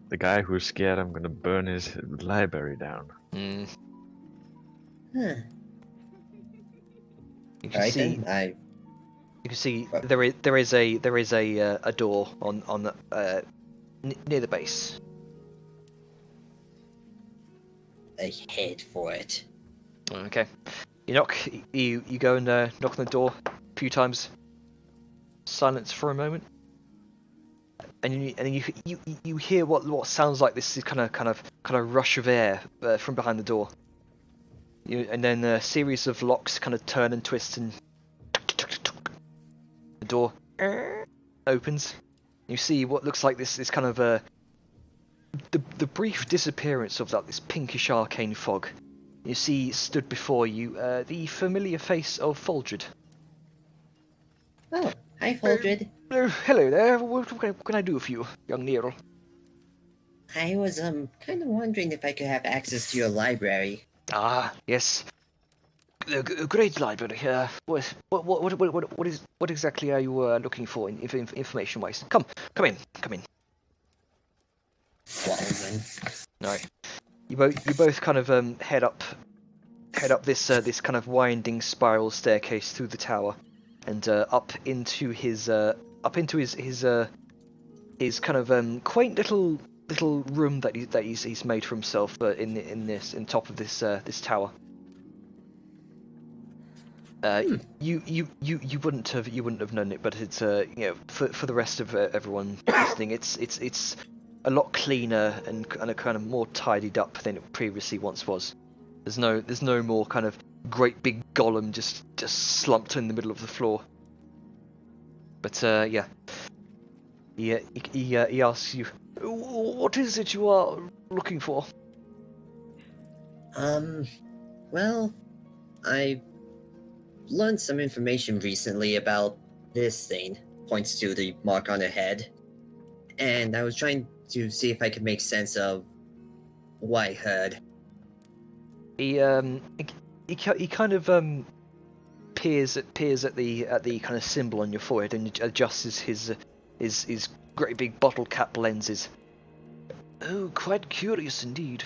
The guy who's scared I'm gonna burn his library down. Mm. Huh. You can Alright see. then, You can see What? there is a door on the near the base. I head for it. Okay. You go and knock on the door a few times. Silence for a moment, and you hear what sounds like this kind of rush of air from behind the door. And then a series of locks kind of turn and twist, and the door opens. You see what looks like this kind of the brief disappearance of this pinkish arcane fog. You see stood before you the familiar face of Folgrid. Oh, hi, Foldred. Hello there. What can I do for you, young Nero? I was kind of wondering if I could have access to your library. Ah, yes. A great library. What exactly are you looking for information-wise? Come in. Well then. All right. You both kind of head up this kind of winding spiral staircase through the tower, and up into his kind of quaint little room that he's made for himself in top of this tower. You wouldn't have known it, but it's for the rest of everyone listening, it's a lot cleaner and a kind of more tidied up than it previously once was. There's no more kind of great big golem just slumped in the middle of the floor. But he asks you, what is it you are looking for? Well, I learned some information recently about this thing. Points to the mark on her head. And I was trying to see if I could make sense of what I heard. He kind of peers at the kind of symbol on your forehead and adjusts his great big bottle cap lenses. Oh, quite curious indeed.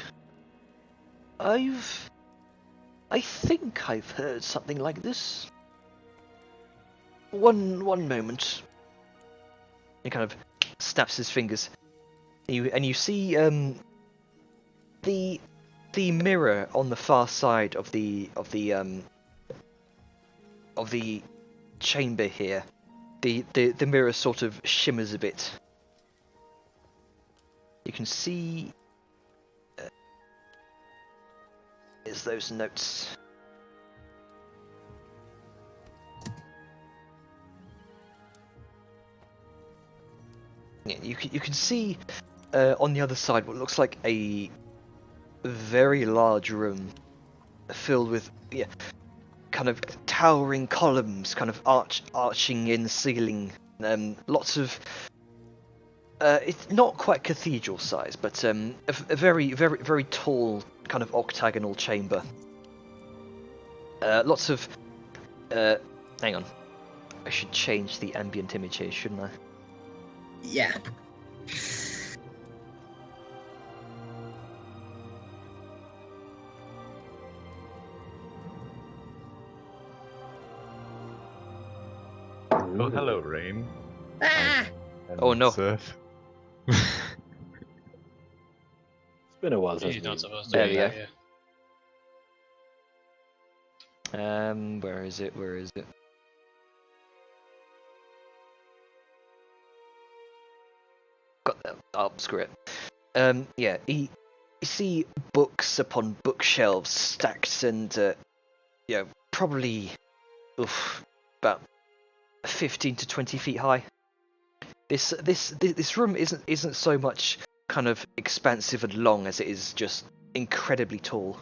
I think I've heard something like this. One moment. He kind of snaps his fingers. And you see the mirror on the far side of the chamber here. The mirror sort of shimmers a bit. You can see there's those notes. Yeah, you can see on the other side what looks like a very large room filled with kind of towering columns, kind of arching in the ceiling. Lots of it's not quite cathedral size, but a very very tall kind of octagonal chamber. Lots of hang on, I should change the ambient image here, shouldn't I? Yeah. Oh, hello, Rain. Ah! And Oh, no. Seth. It's been a while since He's not we- supposed to There be we there. go. Yeah. Where is it? Got that. Oh, screw it. Yeah, you see books upon bookshelves stacked and, probably, about 15 to 20 feet high. This room isn't so much kind of expansive and long as it is just incredibly tall.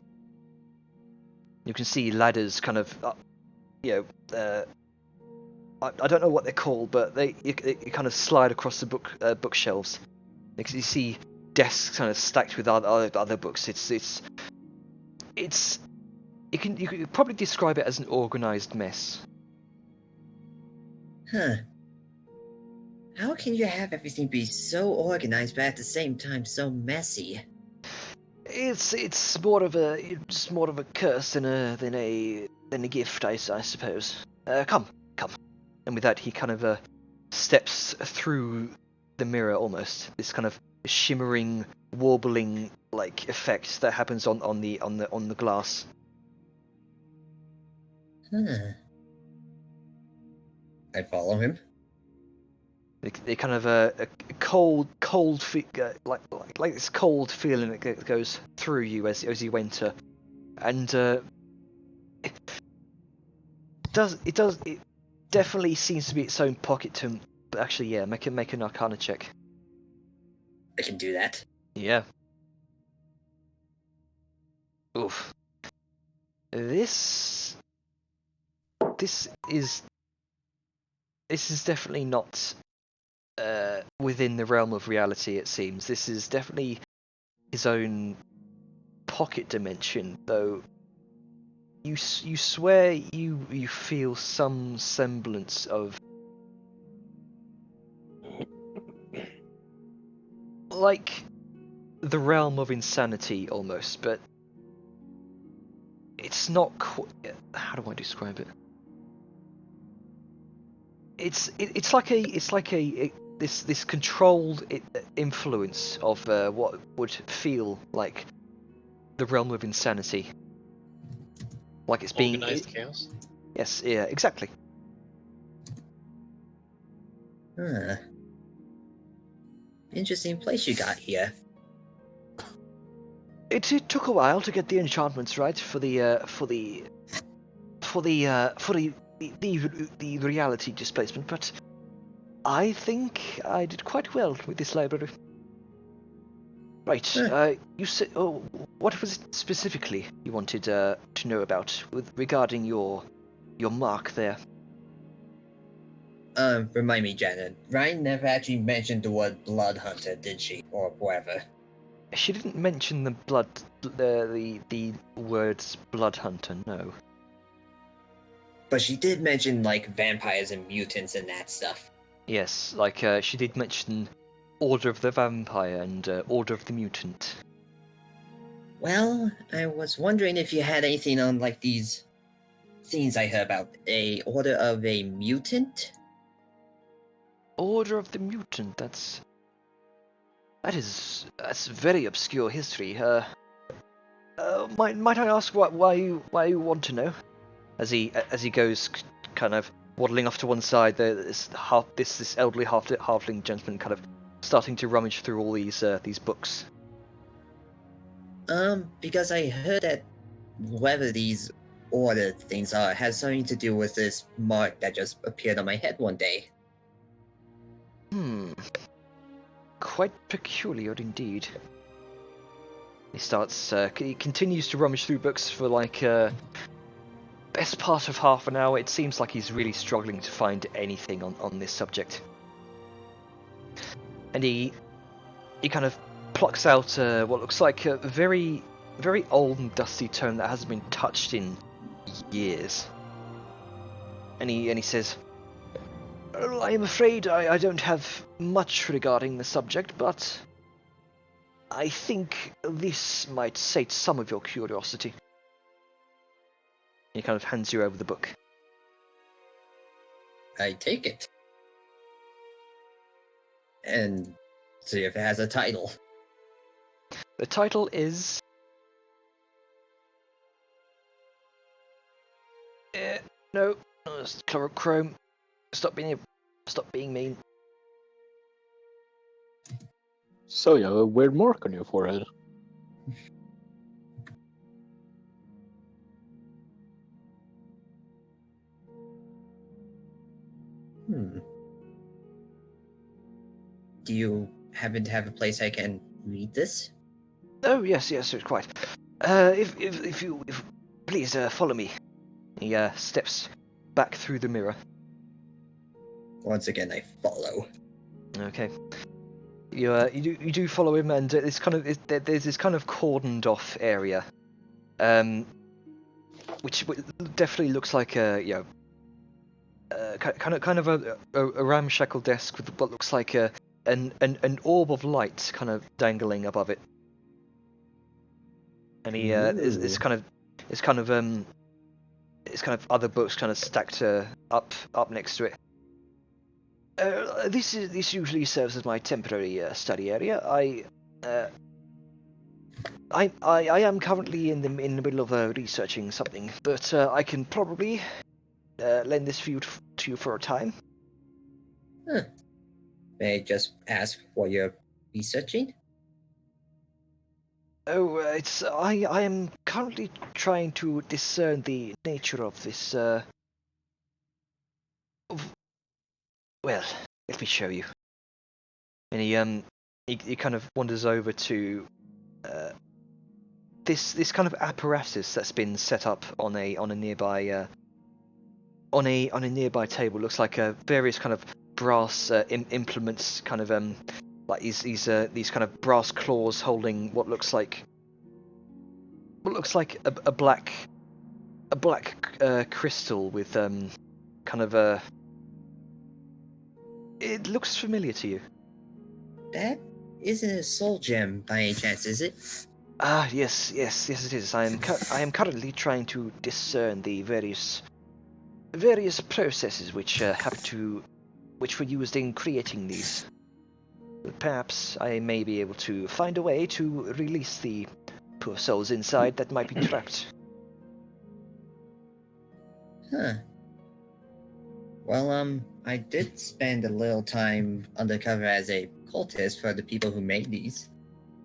You can see ladders kind of, I don't know what they're called, but you kind of slide across the bookshelves. You see desks kind of stacked with other books. You could probably describe it as an organized mess. Huh. How can you have everything be so organized but at the same time so messy? It's more of a curse than a gift, I suppose. Come. And with that, he kind of steps through the mirror almost. This kind of shimmering, warbling like effect that happens on the glass. Huh. I follow him. They kind of a cold like this cold feeling that goes through you as you enter, and it definitely seems to be its own pocket to him. But actually, yeah, make an Arcana check. I can do that. Yeah. Oof. This is definitely not within the realm of reality, it seems. This is definitely his own pocket dimension, though you swear you feel some semblance of like the realm of insanity almost, but it's not how do I describe it? It's like this controlled influence of what would feel like the realm of insanity, like it's being Organized chaos. Yes, yeah, exactly. Huh. Interesting place you got here. It took a while to get the enchantments right for the reality displacement, but I think I did quite well with this library. Right, Huh. you said, oh, what was it specifically you wanted to know about regarding your mark there? Remind me, Janet. Ryan never actually mentioned the word blood hunter, did she? Or whatever. She didn't mention the the words blood hunter, no. But she did mention, like, vampires and mutants and that stuff. Yes, like she did mention Order of the Vampire and Order of the Mutant. Well, I was wondering if you had anything on, like, these things I heard about. A order of a mutant? Order of the Mutant, that's very obscure history. Might I ask why you want to know? As he goes, kind of waddling off to one side, this elderly halfling gentleman kind of starting to rummage through all these books. Because I heard that whoever these order things are has something to do with this mark that just appeared on my head one day. Quite peculiar indeed. He continues to rummage through books for like best part of half an hour. It seems like he's really struggling to find anything on this subject. And he kind of plucks out what looks like a very, very old and dusty tome that hasn't been touched in years. And he says, "Well, I am afraid I don't have much regarding the subject, but I think this might sate some of your curiosity." He kind of hands you over the book. I take it. And see if it has a title. The title is... no, it's Chrome. Stop being mean. So you have a weird mark on your forehead. Do you happen to have a place I can read this? Oh yes, quite. If you please follow me. He steps back through the mirror. Once again, I follow. Okay. You do follow him, and there's this kind of cordoned off area, which definitely looks like a kind of a ramshackle desk with what looks like an orb of light kind of dangling above it, and he it's kind of other books kind of stacked up next to it. This usually serves as my temporary study area. I am currently in the middle of researching something, but I can probably lend this view to you for a time. May I just ask what you're researching? Oh, I am currently trying to discern the nature of this. Well, let me show you. And he kind of wanders over to this kind of apparatus that's been set up on a nearby on a nearby table. Looks like various kind of brass implements, kind of like these kind of brass claws holding what looks like a black crystal with kind of a. It looks familiar to you. That isn't a soul gem by any chance, is it? Ah, yes, it is. I am currently trying to discern the various processes which were used in creating these. Perhaps I may be able to find a way to release the poor souls inside that might be trapped. Huh. Well, I did spend a little time undercover as a cultist for the people who made these.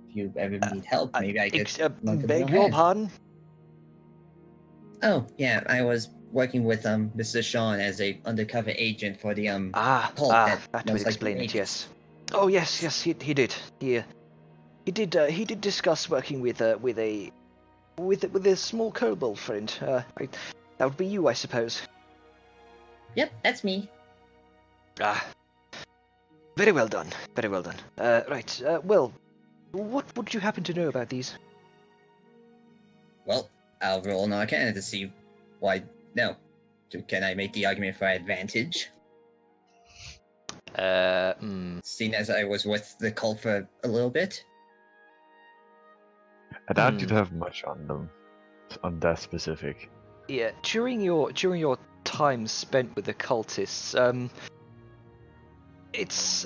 If you ever need help, maybe I could lend a Beg little your hand. pardon? Oh, yeah, I was working with Mr. Sean as a undercover agent for the cult that That most would likely explain made it. this. Yes. Oh yes, he did. He did discuss working with a small kobold friend. That would be you, I suppose. Yep, that's me. Ah, very well done. Very well done. Right. Well, what would you happen to know about these? Well, I'll roll an arcana to see why. No. Can I make the argument for advantage? Seeing as I was with the cult for a little bit. I doubt you'd have much on them, on that specific. Yeah. During your time spent with the cultists, it's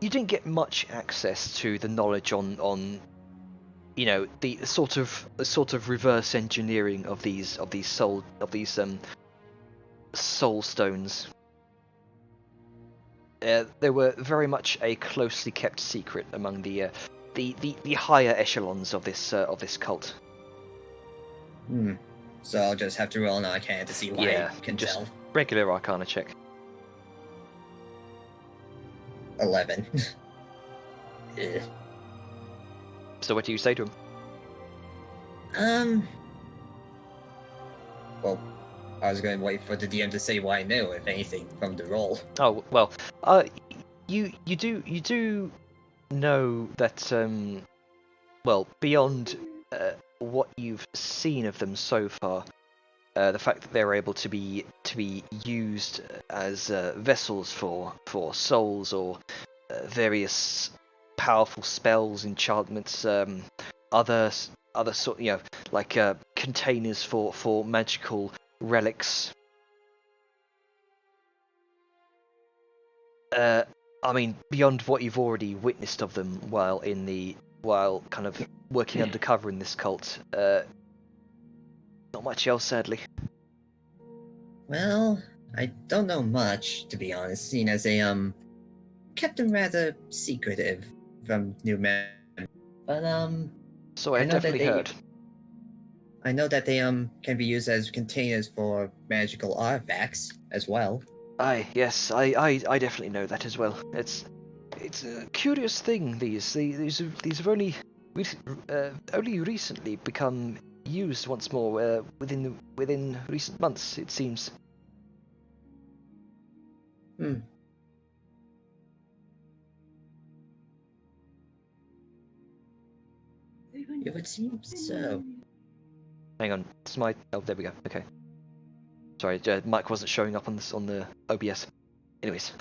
you didn't get much access to the knowledge on the sort of reverse engineering of these soul stones. They were very much a closely kept secret among the higher echelons of this cult. So I'll just have to roll an arcana to see why Yeah, I can just tell. regular Arcana check. 11. Ugh. So what do you say to him? Well, I was going to wait for the DM to say why I knew, if anything, from the roll. Oh well, you do know that well, beyond what you've seen of them so far, the fact that they're able to be used as vessels for souls or various powerful spells, enchantments, other sort, like containers for magical relics. I mean, beyond what you've already witnessed of them while kind of working undercover in this cult, not much else, sadly. Well, I don't know much, to be honest, seeing as they kept them rather secretive from new men. But So I I've know that definitely heard. I know that they can be used as containers for magical artifacts as well. Yes, I definitely know that as well. It's a curious thing. These have only recently become used once more within recent months, it seems. It would seem so. Hang on, it's my. Oh, there we go. Okay. Sorry, Mike wasn't showing up on the OBS. Anyways.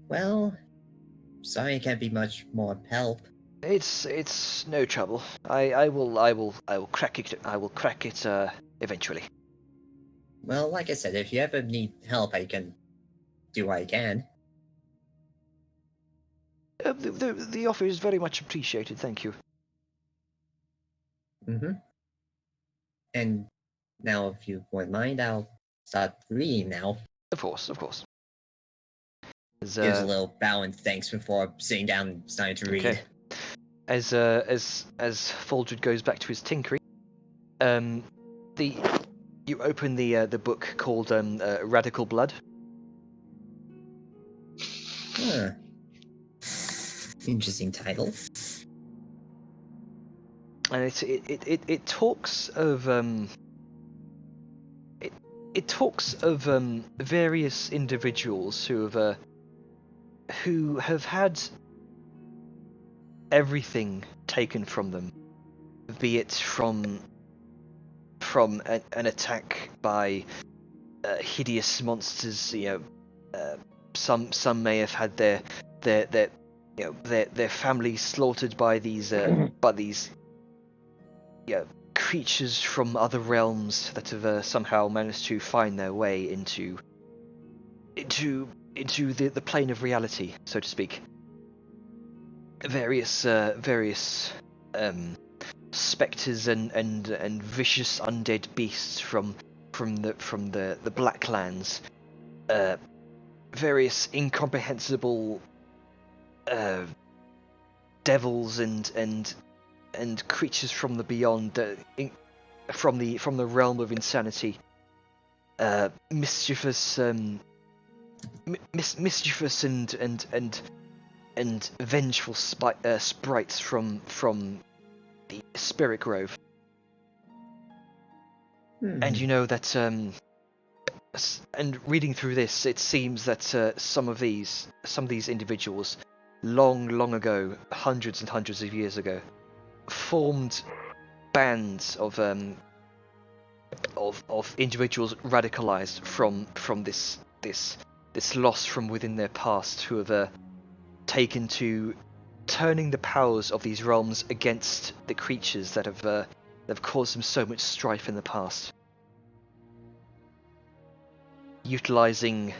Well, sorry I can't be much more help. It's no trouble. I will crack it. I will crack it eventually. Well, like I said, if you ever need help, I can do what I can. The offer is very much appreciated. Thank you. And now, if you wouldn't mind, I'll start reading now. Of course. Gives a little bow and thanks before sitting down and starting to read. Okay. As Foldred goes back to his tinkering, you open the book called Radical Blood. Huh. Interesting title. And it talks of it talks of various individuals who have had everything taken from them, be it from an attack by hideous monsters. Some may have had their families slaughtered by these creatures from other realms that have somehow managed to find their way into the plane of reality, so to speak. Various specters and vicious undead beasts from the Blacklands, various incomprehensible devils and creatures from the beyond, from the realm of insanity, mischievous mischievous and vengeful sprites from the Spirit Grove. And you know that, and reading through this, it seems that some of these individuals, long ago, hundreds and hundreds of years ago, formed bands of individuals radicalized from this loss from within their past, who have taken to turning the powers of these realms against the creatures that have caused them so much strife in the past. Utilizing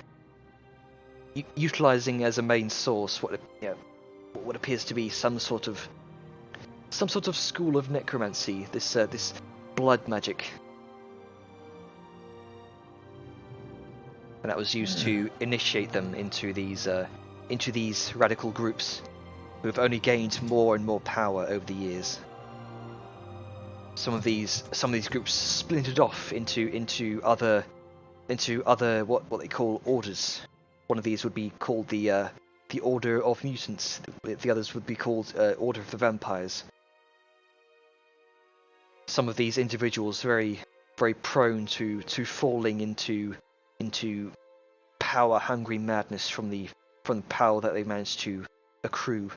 as a main source what appears to be some sort of school of necromancy, this blood magic, and that was used to initiate them into these radical groups, who have only gained more and more power over the years. Some of these groups splintered off into other what they call orders. One of these would be called the Order of Mutants. The others would be called Order of the Vampires. Some of these individuals very prone to falling into power-hungry madness from the power that they managed to accrue.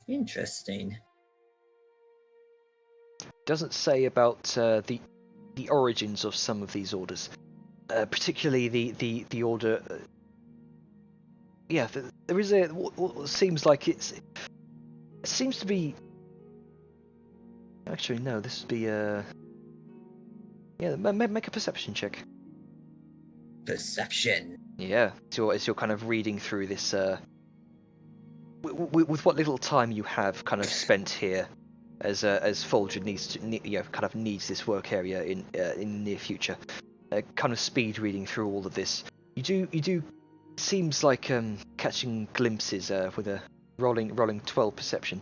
Interesting. Doesn't say about the origins of some of these orders, particularly the order. There is what seems like it seems to be. Actually, no. This would be make a perception check. Perception. Yeah, as you're kind of reading through this, with what little time you have kind of spent here, as Folger needs this work area in the near future, kind of speed reading through all of this. You do seems like catching glimpses with a rolling 12 perception.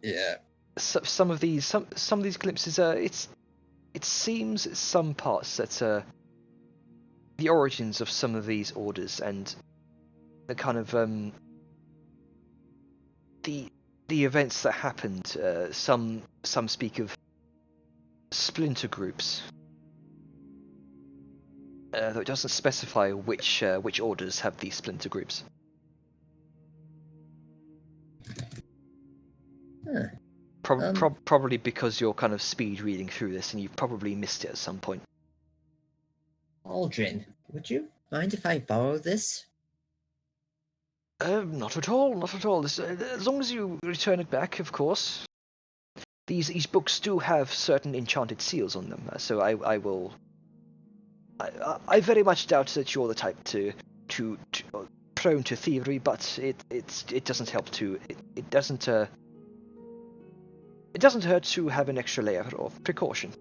Yeah. Some of these glimpses, it seems at some parts that the origins of some of these orders and the kind of the events that happened. Some speak of splinter groups, though it doesn't specify which orders have these splinter groups. Probably because you're kind of speed reading through this and you've probably missed it at some point. Aldrin, would you mind if I borrow this? Not at all, not at all. As long as you return it back, of course. These books do have certain enchanted seals on them, so I will. I very much doubt that you're the type to prone to thievery, but it doesn't help to it doesn't hurt to have an extra layer of precaution.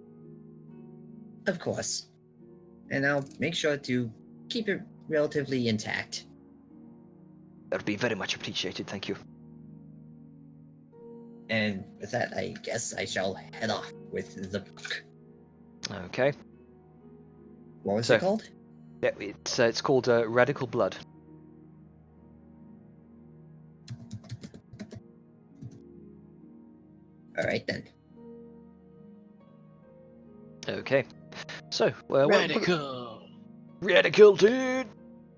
Of course. And I'll make sure to keep it relatively intact. That would be very much appreciated, thank you. And with that, I guess I shall head off with the book. Okay. What was it called? Yeah, it's called Radical Blood. Alright then. Okay. So, Radical! Radical, dude!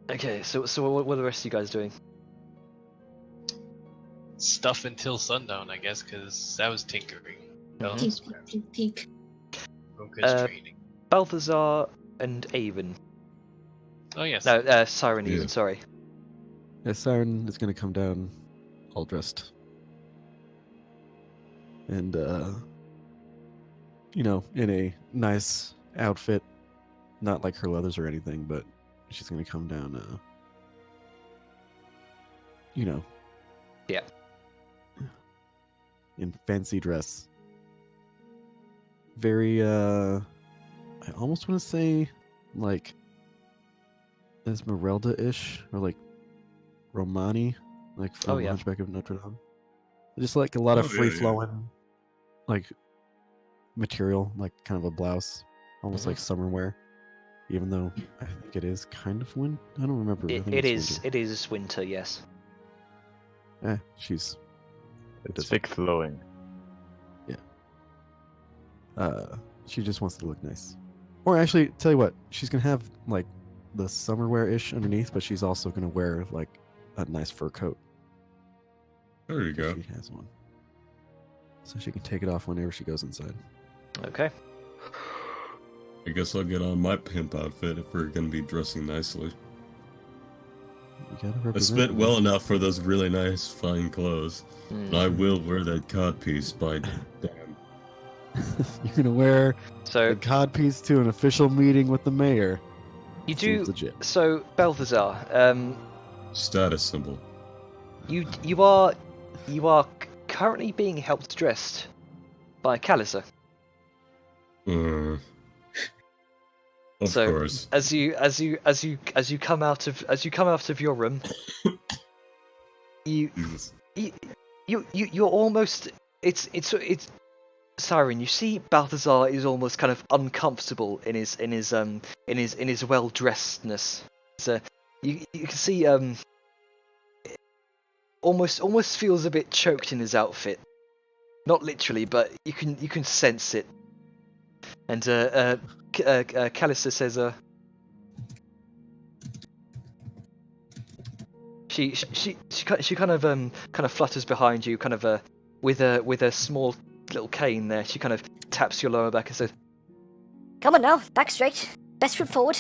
Okay, so what are the rest of you guys doing? Stuff until sundown, I guess, because that was tinkering. That Tink, was tink, tink. focus training. Balthazar and Avon. Oh, yes. No, Siren Yeah. Avon, sorry. Yeah, Siren is gonna come down all dressed. And in a nice outfit. Not like her leathers or anything, but she's gonna come down you know. Yeah. In fancy dress. Very, I almost want to say, like, Esmeralda-ish, or like Romani, like Oh, from yeah. Hunchback of Notre Dame. Just like a lot of Oh, yeah, free yeah. flowing, like material, like kind of a blouse, almost like summer wear. Even though I think it is kind of winter. I don't remember. I think It it's is. winter. It is winter. Yes. She's It's does it. thick flowing. She just wants to look nice. Or actually, tell you what, she's gonna have like the summer wear ish underneath, but she's also gonna wear like a nice fur coat. There you go. She has one, so she can take it off whenever she goes inside. Okay. I guess I'll get on my pimp outfit if we're gonna be dressing nicely. You gotta I represent. spent man. well enough for those really nice, fine clothes. And I Mhm. will wear that codpiece by damn. You're gonna wear So the codpiece to an official meeting with the mayor. you Seems do. legit. So Balthazar, Status symbol. you are currently being helped dressed by Callisa. Of So, course. As you come out of your room, you Jesus. you're almost it's Siren. You see Balthazar is almost kind of uncomfortable in his well dressedness. So you can see almost feels a bit choked in his outfit. Not literally, but you can sense it. And Callista says she kind of flutters behind you, kind of with a small little cane there. She kind of taps your lower back and says, Come on now, back straight. Best foot forward.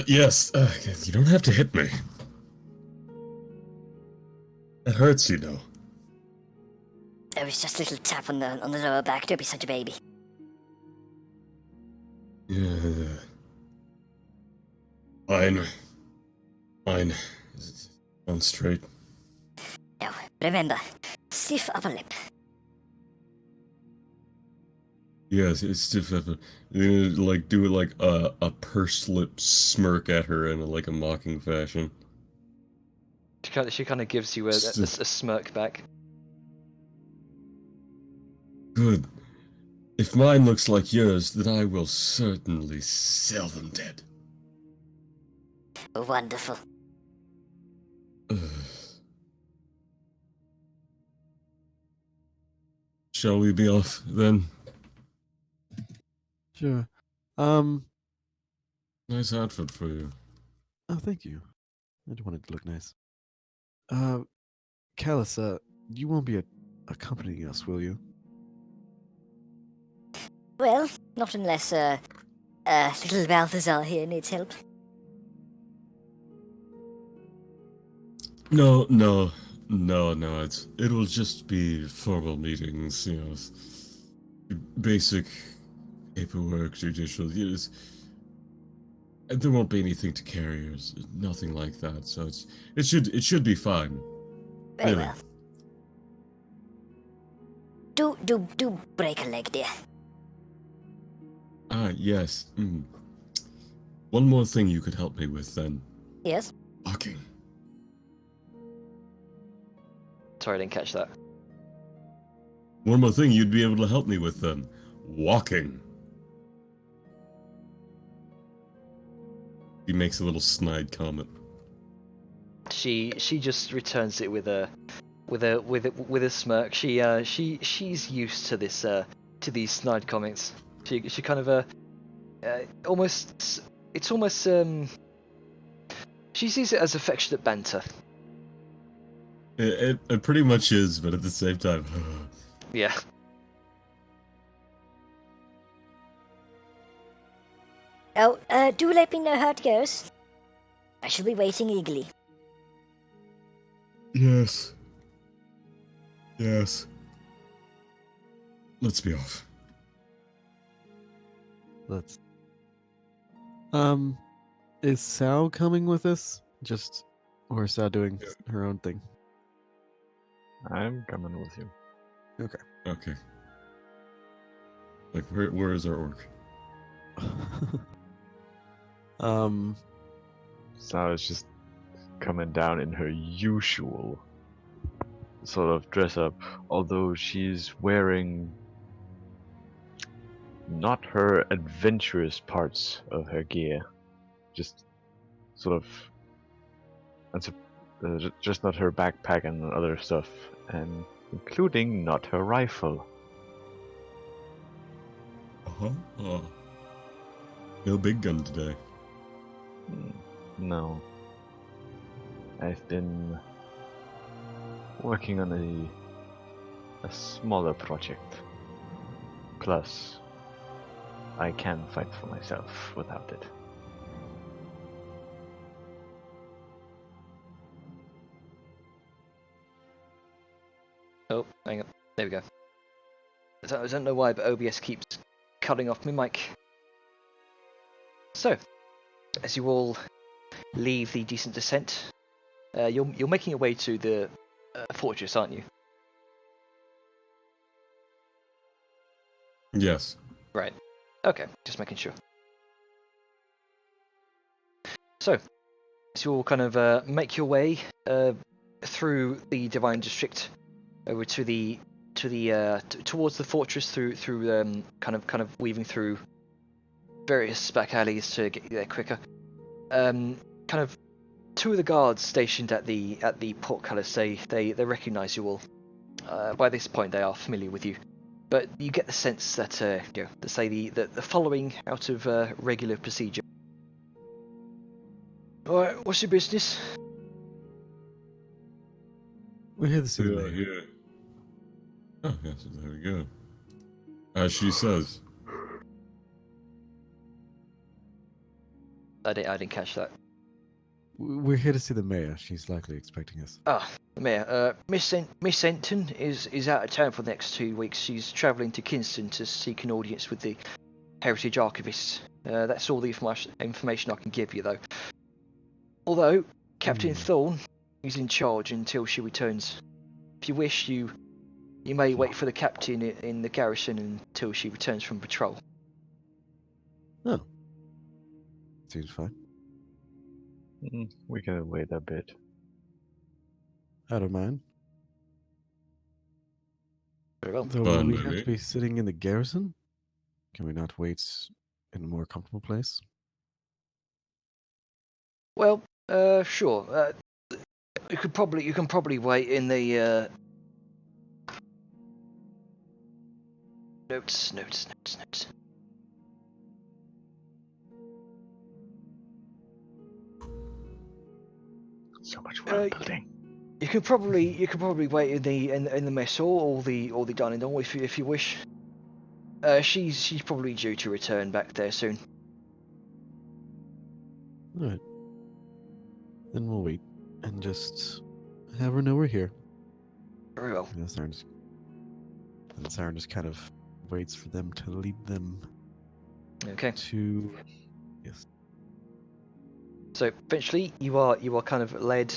Yes. You don't have to hit me. It hurts, you know. It was just a little tap on the lower back. Don't be such a baby. Yeah. Fine. Fine. On straight. Now, remember, stiff upper lip. Yes, it's stiff. Like do like a pursed lip smirk at her in like a mocking fashion. she kind of gives you a smirk back. Good. If mine looks like yours, then I will certainly sell them dead. Wonderful. Shall we be off then? Sure. Nice outfit for you. Oh, thank you. I just wanted to look nice. Callisa, you won't be accompanying us, will you? Well, not unless little Balthazar here needs help. No. It will just be formal meetings, you know, basic paperwork, judicial use. And there won't be anything to carry or nothing like that. So it should be fine. Very Really? well. Do break a leg, dear. Ah, yes. One more thing you could help me with then. Yes? Walking. Sorry, I didn't catch that. One more thing you'd be able to help me with then. Walking. He makes a little snide comment. She just returns it with a smirk. She's used to this to these snide comments. She kind of almost it's almost she sees it as affectionate banter. It pretty much is, but at the same time, Yeah. Oh, do let me know how it goes. I shall be waiting eagerly. yes. Let's be off. Let's. Is Sal coming with us? Or is Sal doing her own thing? I'm coming with you. Okay. Like, where is our orc? Sarah is just coming down in her usual sort of dress up, although she's wearing not her adventurous parts of her gear, just sort of, just not her backpack and other stuff, and including not her rifle. Uh-huh. Oh. No big gun today. No. I've been working on a smaller project. Plus, I can fight for myself without it. Oh, hang on. There we go. I don't know why, but OBS keeps cutting off my mic. So, as you all leave the decent descent, you're making your way to the fortress, aren't you? Yes. Right. Okay, just making sure. So, as you all kind of make your way through the Divine District over to towards the fortress through kind of weaving through various back alleys to get you there quicker. Kind of two of the guards stationed at the portcullis they recognise you all. By this point, they are familiar with you, but you get the sense that to say the following out of regular procedure. All right, what's your business? We're here to see the mayor. Yeah. Oh, yes, there we go. As she says. I didn't catch that. We're here to see the mayor. She's likely expecting us. Ah, the mayor. Miss Enton is out of town for the next 2 weeks. She's travelling to Kingston to seek an audience with the Heritage Archivist. That's all the information I can give you, though. Although Captain Thorne is in charge until she returns. If you wish, you may wait for the captain in the garrison until she returns from patrol. Oh. Seems fine. We can wait a bit. I don't mind. Very well. So will we have maybe. to be sitting in the garrison? Can we not wait in a more comfortable place? Well, sure. You can probably wait in the notes. So much world building. You can probably wait in the mess hall or the dining hall if you wish. She's probably due to return back there soon. All right. Then we'll wait and just have her know we're here. Very well. And Siren just kind of waits for them to lead them Okay. to. Yes. So eventually, you are kind of led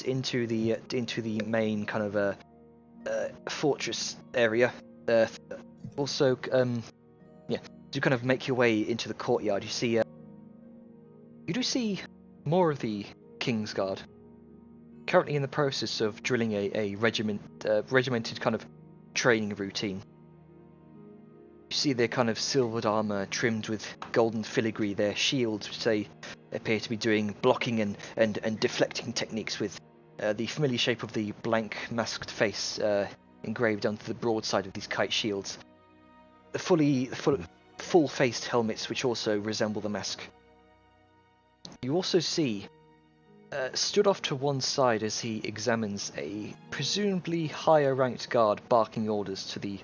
into the main kind of fortress area. Also, to kind of make your way into the courtyard, you do see more of the Kingsguard. Currently in the process of drilling a regimented kind of training routine. You see their kind of silvered armor trimmed with golden filigree, their shields, which they appear to be doing blocking and deflecting techniques with, the familiar shape of the blank masked face engraved onto the broadside of these kite shields. The full-faced helmets which also resemble the mask. You also see, stood off to one side as he examines a presumably higher-ranked guard barking orders to these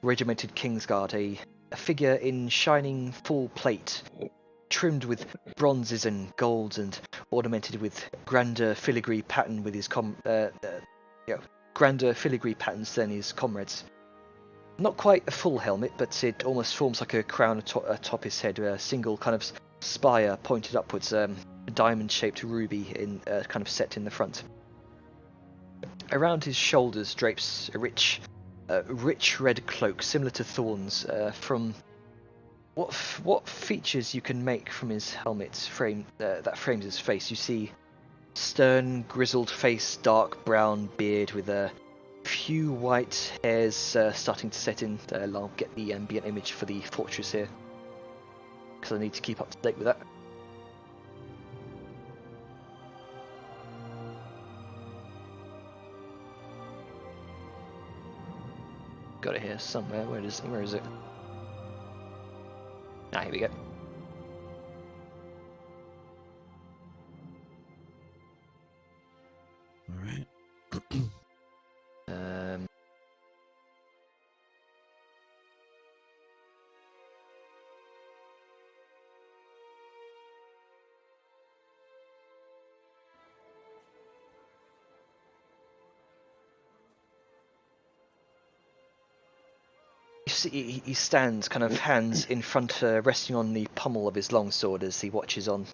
regimented Kingsguard, a figure in shining full plate, trimmed with bronzes and golds and ornamented with grander filigree pattern with his grander filigree patterns than his comrades. Not quite a full helmet, but it almost forms like a crown atop his head, a single kind of spire pointed upwards, a diamond-shaped ruby in kind of set in the front. Around his shoulders drapes a rich red cloak, similar to Thorn's. From what features you can make from his helmet that frames his face, you see stern, grizzled face, dark brown beard with a few white hairs starting to set in. I'll get the ambient image for the fortress here, because I need to keep up to date with that. Got it here somewhere. Where is it? Ah, here we go. All right. You see, he stands, kind of hands in front, resting on the pommel of his longsword as he watches on.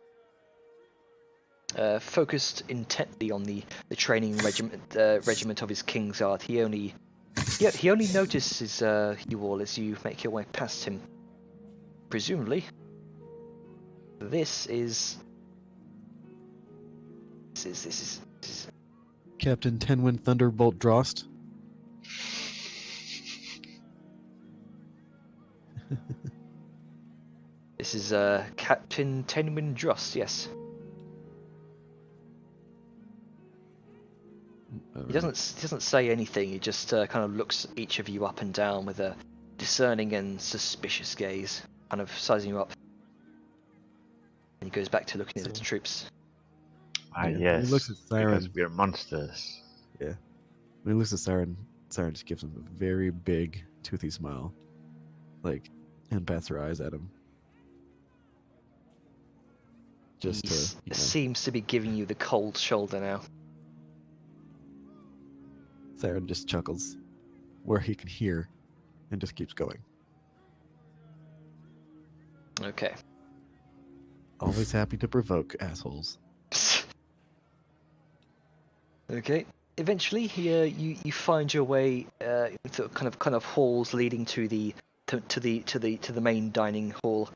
Focused intently on the training regiment of his Kingsguard. He only notices you all as you make your way past him. Presumably, this is Captain Tenwin Thunderbolt Drost. This is Captain Tenwin Drost, yes. He doesn't say anything. He just kind of looks each of you up and down with a discerning and suspicious gaze, kind of sizing you up. And he goes back to looking at the troops. Ah, Yeah, yes. he looks at Siren. Because we're monsters. Yeah. When he looks at Siren, Siren just gives him a very big, toothy smile. And bats her eyes at him. Just He seems to be giving you the cold shoulder now. Siren just chuckles, where he can hear, and just keeps going. Okay. Always happy to provoke assholes. Okay. Eventually, you find your way into kind of halls leading to the main dining hall,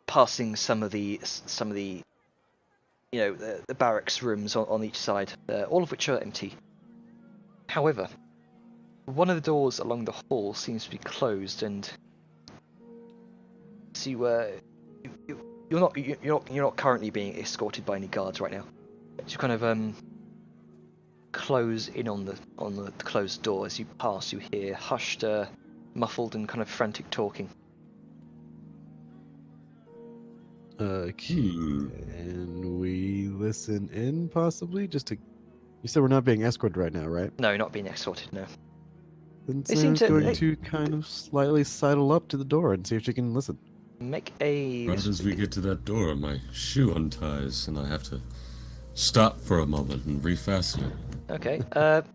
passing some of the the barracks rooms on each side, all of which are empty. However, one of the doors along the hall seems to be closed, and so you're not currently being escorted by any guards right now. So you kind of close in on the closed door. As you pass, you hear hushed, muffled, and kind of frantic talking. Can we listen in, possibly? You said we're not being escorted right now, right? No, not being escorted. No. Then They seem Siren's to- going they- to kind of slightly sidle up to the door and see if she can listen. Make a. Right as we get to that door, my shoe unties, and I have to stop for a moment and refasten it. Okay.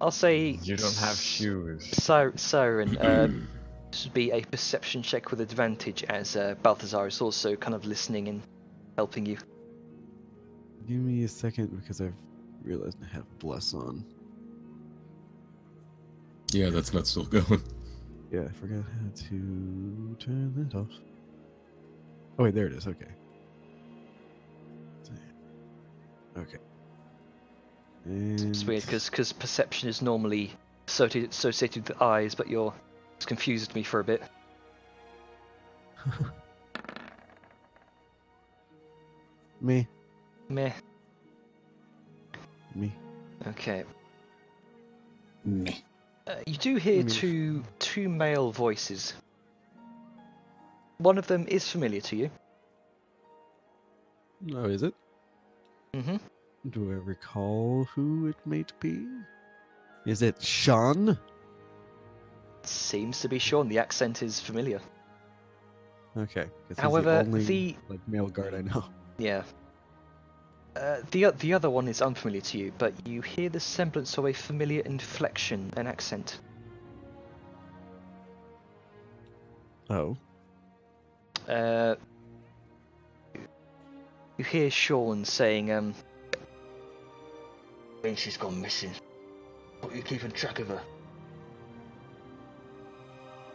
I'll say. You don't have shoes. Siren. This would be a perception check with advantage, as Balthazar is also kind of listening and helping you. Give me a second because I've realized I have Bless on. Yeah, that's not still going. Yeah, I forgot how to turn that off. Oh wait, there it is. Okay. Okay. And It's weird because perception is normally associated with eyes, but it's confused me for a bit. me. Meh. Me. Okay. Meh. You do hear Me. two male voices. One of them is familiar to you. Oh, is it? Mm-hmm. Do I recall who it might be? Is it Sean? Seems to be Sean. The accent is familiar. Okay. 'cause he's However, the only the- male guard I know. Yeah. The other one is unfamiliar to you, but you hear the semblance of a familiar inflection and accent. Oh. You hear Sean saying, when she's gone missing, what are you keeping track of her?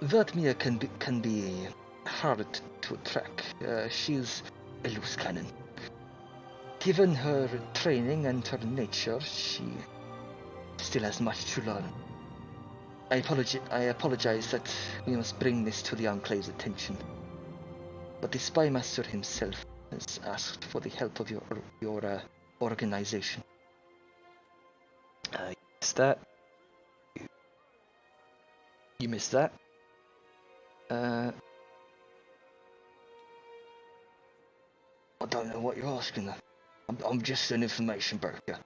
Vertmia can be hard to track. She's a loose cannon. Given her training and her nature, she still has much to learn. I apologize that we must bring this to the Enclave's attention, but the Spy Master himself has asked for the help of your organization. You missed that. You missed that. I don't know what you're asking. I'm just an information broker.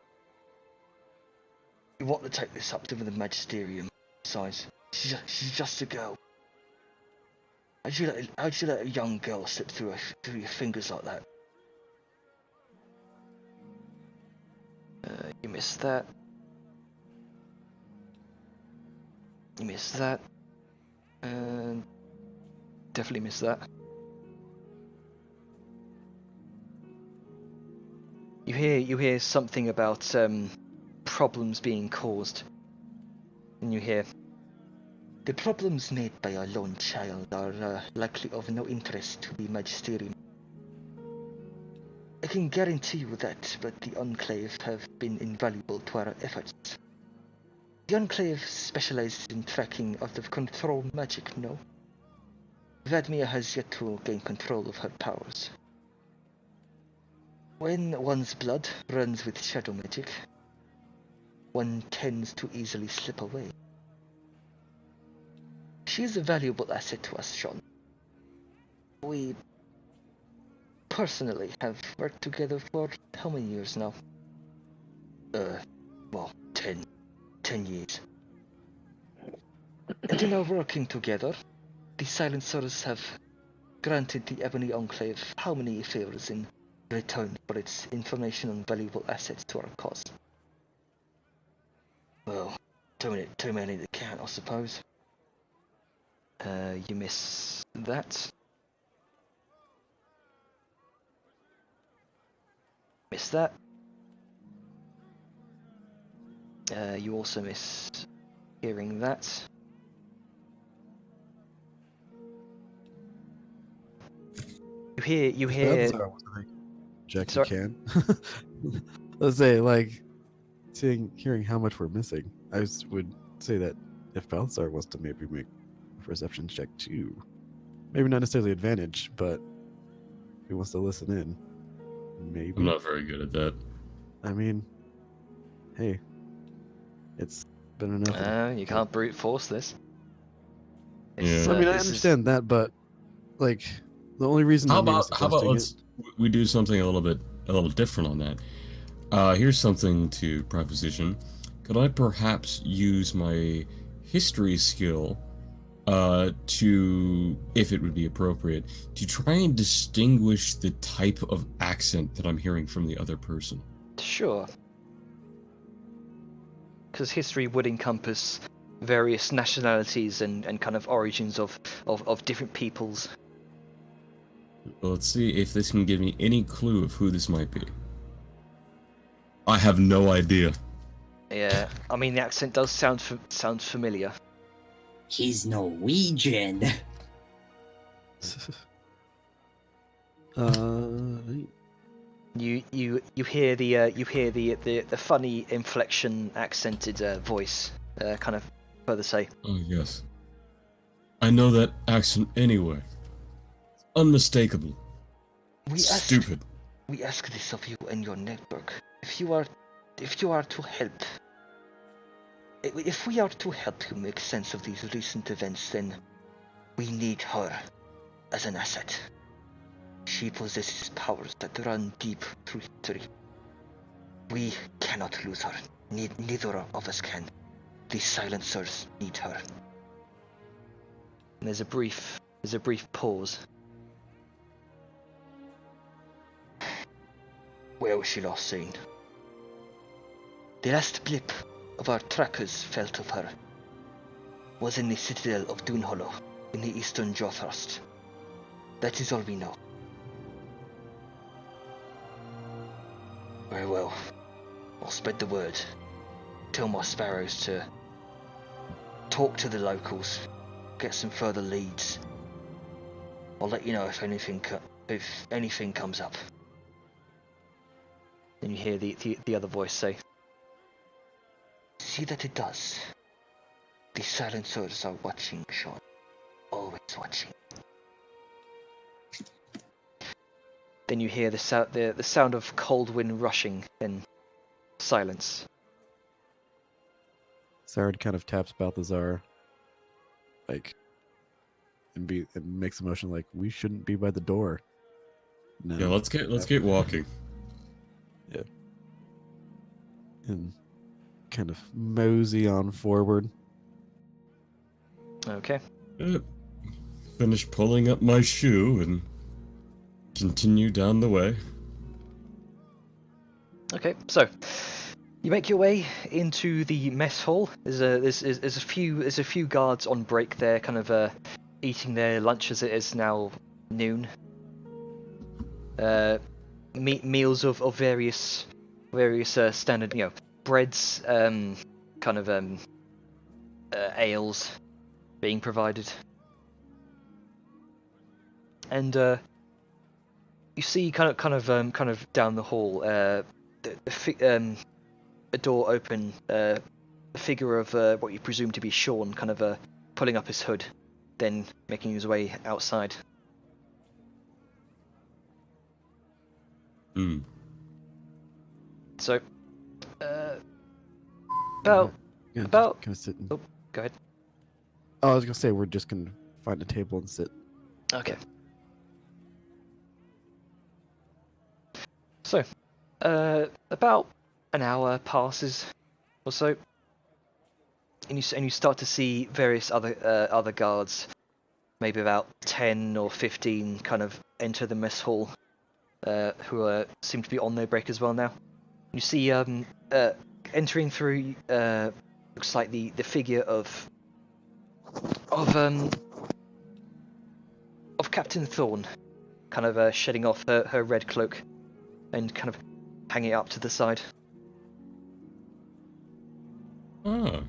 You want to take this up to the Magisterium. Besides, she's just a girl. How'd you let a young girl slip through your fingers like that? You missed that. You missed that. And definitely missed that. You hear something about problems being caused. And you hear, the problems made by a lone child are likely of no interest to the Magisterium. I can guarantee you that, but the Enclave have been invaluable to our efforts. The Enclave specializes in tracking out of control magic, no? Vadmir has yet to gain control of her powers. When one's blood runs with shadow magic, one tends to easily slip away. She is a valuable asset to us, Sean. We personally have worked together for how many years now? Well, 10 years. And in our working together, the Silencers have granted the Ebony Enclave how many favors in return for its information on valuable assets to our cause? Well, too many to count, I suppose. You miss that. Miss that. You also miss hearing that. You hear. Jackie Sorry? can. Let's say, like, hearing how much we're missing, would say that if Balthazar wants to maybe make a perception check too, maybe not necessarily advantage, but if he wants to listen in, maybe. I'm not very good at that. I mean, hey, it's better than nothing. You can't brute force this. Yeah. I mean, I this is- understand that, but like, the only reason How I'm even about suggesting we do something a little different on that. Here's something to proposition. Could I perhaps use my history skill to, if it would be appropriate, to try and distinguish the type of accent that I'm hearing from the other person? Sure. Because history would encompass various nationalities and kind of origins of different peoples. Well, let's see if this can give me any clue of who this might be. I have no idea. Yeah, I mean the accent does sound familiar. He's Norwegian. You hear the funny inflection accented voice kind of further say. Oh yes. I know that accent anyway. It's unmistakable. Stupid. We ask this of you and your network. If you are to help, if we are to help you make sense of these recent events, then we need her as an asset. She possesses powers that run deep through history. We cannot lose her. Neither of us can. The Silencers need her. And there's a brief pause. Where was she last seen? The last blip of our trackers felt of her was in the citadel of Doonhollow in the eastern Jothrust. That is all we know. Very well. I'll spread the word. Tell my sparrows to talk to the locals, get some further leads. I'll let you know if anything comes up. Then you hear the other voice say, "See that it does. The silencers are watching, Sean. Always watching." Then you hear the sound of cold wind rushing, then silence. Siren kind of taps Balthazar, like, and makes a motion like, we shouldn't be by the door. No. Yeah, let's get walking. Yeah. And kind of mosey on forward. Okay. Finish pulling up my shoe and continue down the way. Okay, so you make your way into the mess hall. There's a few guards on break there, kind of eating their lunch as it is now noon. Meals of various standard, breads, ales being provided, and you see kind of down the hall, a door open, a figure of what you presume to be Sean, kind of pulling up his hood, then making his way outside. So, about Kind of sit. Oh, go ahead. Oh, I was gonna say we're just gonna find a table and sit. Okay. So, about an hour passes or so, and you start to see various other guards, maybe about 10 or 15, kind of enter the mess hall, who seem to be on their break as well now. You see entering through looks like the figure of Captain Thorn, kind of shedding off her red cloak and kind of hanging it up to the side. Ah.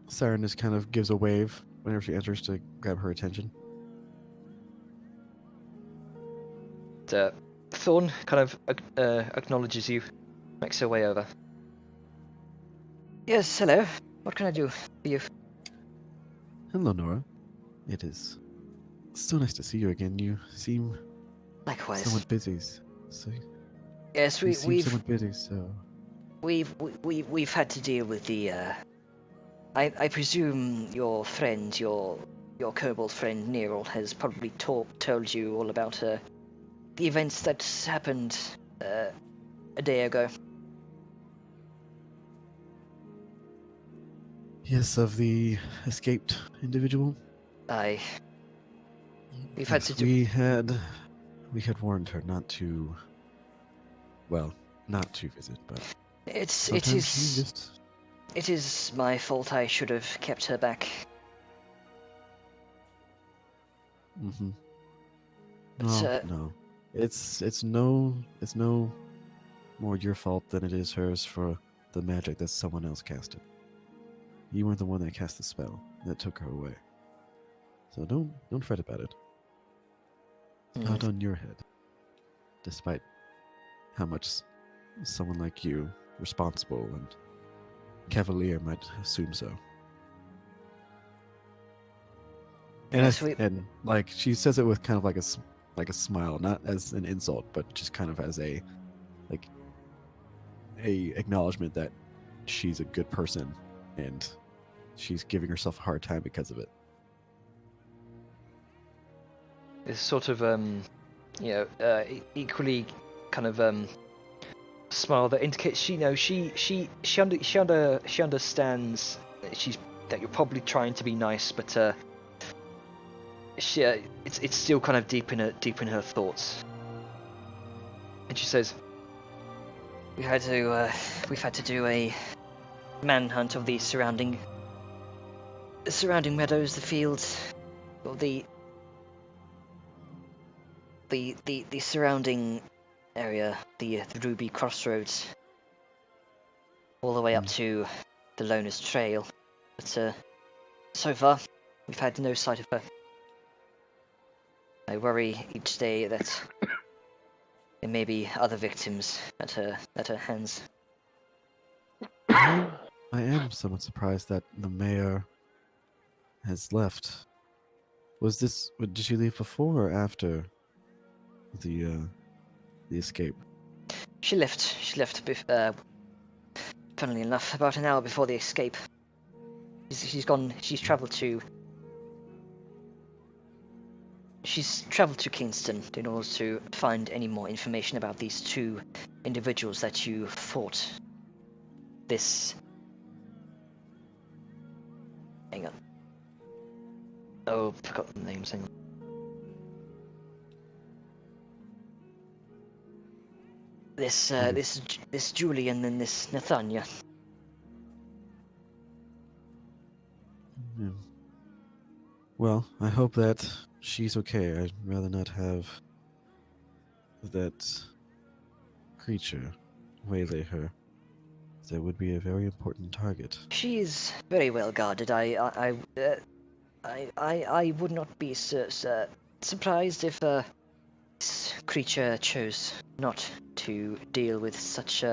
Siren just kind of gives a wave whenever she enters to grab her attention. Thorn kind of acknowledges you, makes her way over. Yes, hello. What can I do for you? Hello, Nora. It is so nice to see you again. You seem Likewise. somewhat busy. So Yes, you seem somewhat busy. So we've had to deal with the. I presume your friend, your kobold friend Neril, has probably told you all about the events that happened a day ago. yes, of the escaped individual. Aye. We've had Yes, to do. we had warned her not to. Well, not to visit, but It sometimes she is. just. It is my fault. I should have kept her back. Mm-hmm. But, No. It's no more your fault than it is hers for the magic that someone else casted. You weren't the one that cast the spell that took her away. So don't fret about it. It's not on your head. Despite how much someone like you, responsible and cavalier, might assume so. And Yes, we- and like she says it with kind of like a smile, not as an insult, but just kind of as a acknowledgement that she's a good person and she's giving herself a hard time because of it. This sort of equally kind of smile that indicates she understands that you're probably trying to be nice, but it's still kind of deep in her thoughts. And she says, We've had to do a manhunt of the surrounding meadows, the fields, or the surrounding area, the Ruby Crossroads, all the way up to the Loner's Trail. But so far, we've had no sight of her. I worry each day that there may be other victims at her hands. I am somewhat surprised that the mayor has left. Did she leave before or after the escape? She left. Funnily enough, about an hour before the escape. She's gone. She's travelled to Kingston in order to find any more information about these two individuals that you fought. Hang on. Oh, forgot the names. Hang on. This Julie and then this Nathania. Yeah. Well, I hope that she's okay. I'd rather not have that creature waylay her. That would be a very important target. She is very well guarded. I would not be surprised if this creature chose not to deal with such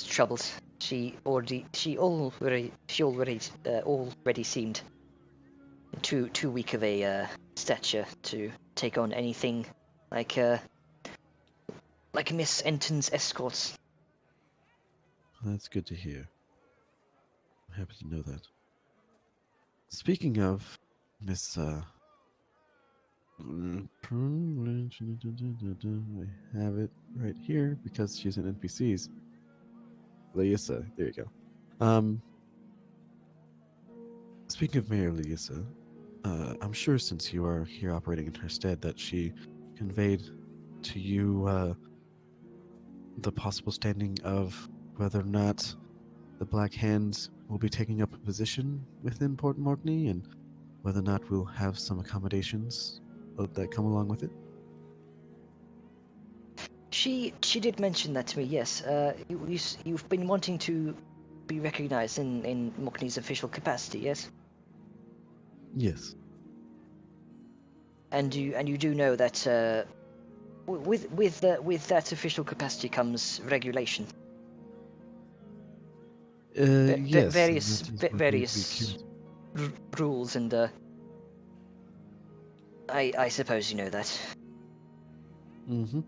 troubles. She already seemed too weak of a stature to take on anything like Miss Enton's escorts. That's good to hear. I'm happy to know that. Speaking of Miss I have it right here because she's in NPCs. Layissa, there you go. Speaking of Mayor Layissa, I'm sure since you are here operating in her stead that she conveyed to you the possible standing of whether or not the Black Hands will be taking up a position within Port Morkney and whether or not we'll have some accommodations that come along with it. She did mention that to me. Yes, you've been wanting to be recognized in Morkney's official capacity. Yes. Yes. And you do know that with that official capacity comes regulation. Yes. Various rules, and I suppose you know that. Mm-hmm.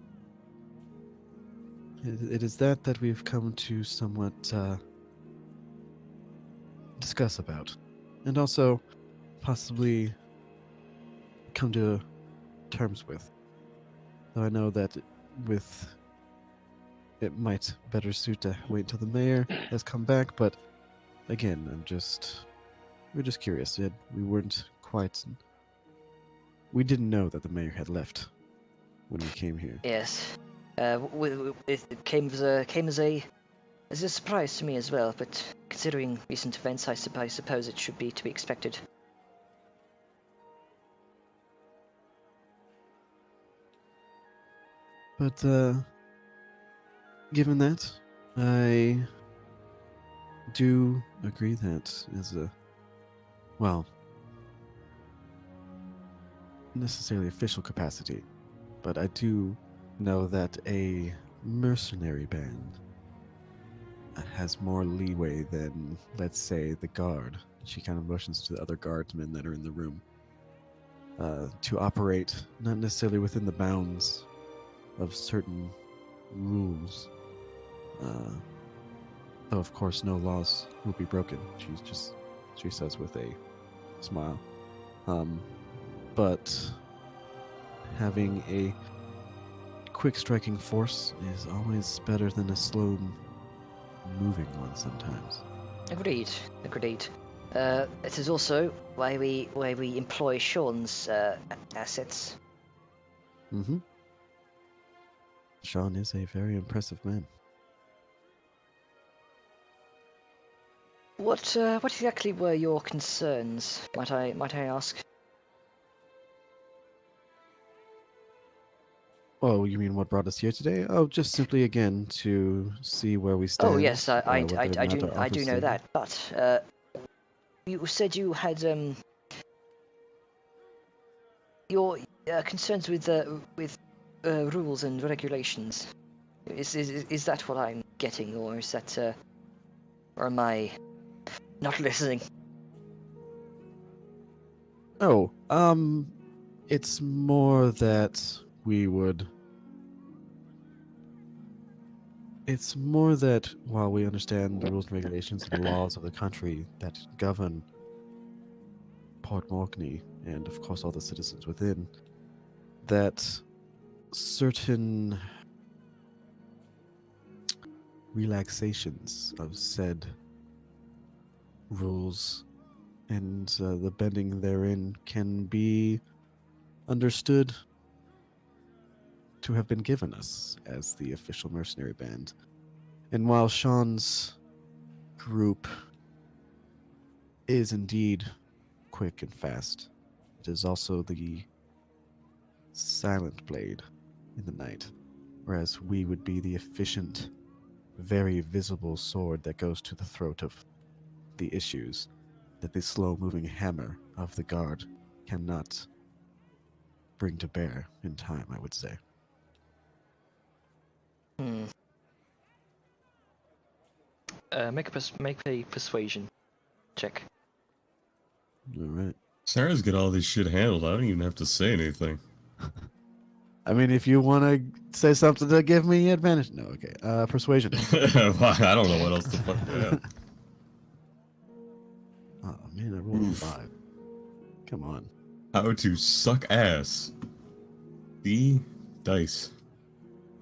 It is that we've come to somewhat discuss about, and also possibly come to terms with. Though I know that it might better suit to wait until the mayor has come back, but again, we're just curious. We didn't know that the mayor had left when we came here. Yes. It came as a surprise to me as well, but considering recent events, I suppose it should be to be expected. But given that, I do agree that is necessarily official capacity, but I do know that a mercenary band has more leeway than, let's say, the guard. She kind of motions to the other guardsmen that are in the room to operate not necessarily within the bounds of certain rules. Though of course no laws will be broken. She says with a smile. But having a quick striking force is always better than a slow moving one sometimes. Agreed. It is also why we employ Sean's assets. Mm-hmm. Sean is a very impressive man. What exactly were your concerns? Might I ask? Oh, you mean what brought us here today? Oh, just simply again to see where we stand. Oh yes, I whether or not our I do office know is- that. But you said you had your concerns with rules and regulations. Is that what I'm getting, or is that or am I not listening? Oh, it's more that we would. It's more that while we understand the rules and regulations and the laws of the country that govern Port Morkney and, of course, all the citizens within, that certain relaxations of said rules and the bending therein can be understood to have been given us as the official mercenary band. And while Sean's group is indeed quick and fast, it is also the silent blade in the night, whereas we would be the efficient, very visible sword that goes to the throat of the issues that the slow-moving hammer of the guard cannot bring to bear in time, I would say. Hmm. Make a persuasion check. All right. Sarah's got all this shit handled. I don't even have to say anything. I mean, if you want to say something to give me advantage. No, okay. Persuasion. I don't know what else to fucking add. Oh, man, I rolled a Oof. 5. Come on. How to suck ass. The dice.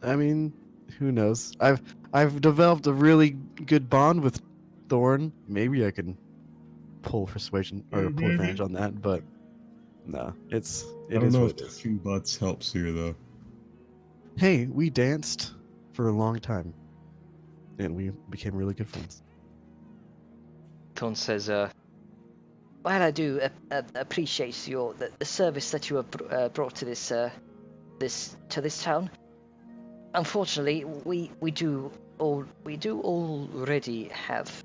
I mean, who knows? I've developed a really good bond with Thorn. Maybe I can pull persuasion or pull advantage on that, but no, I it don't is know what if it is. touching butts helps here, though. Hey, we danced for a long time, and we became really good friends. Thorn says, While I do appreciate the service that you have brought to this town, unfortunately, we do already have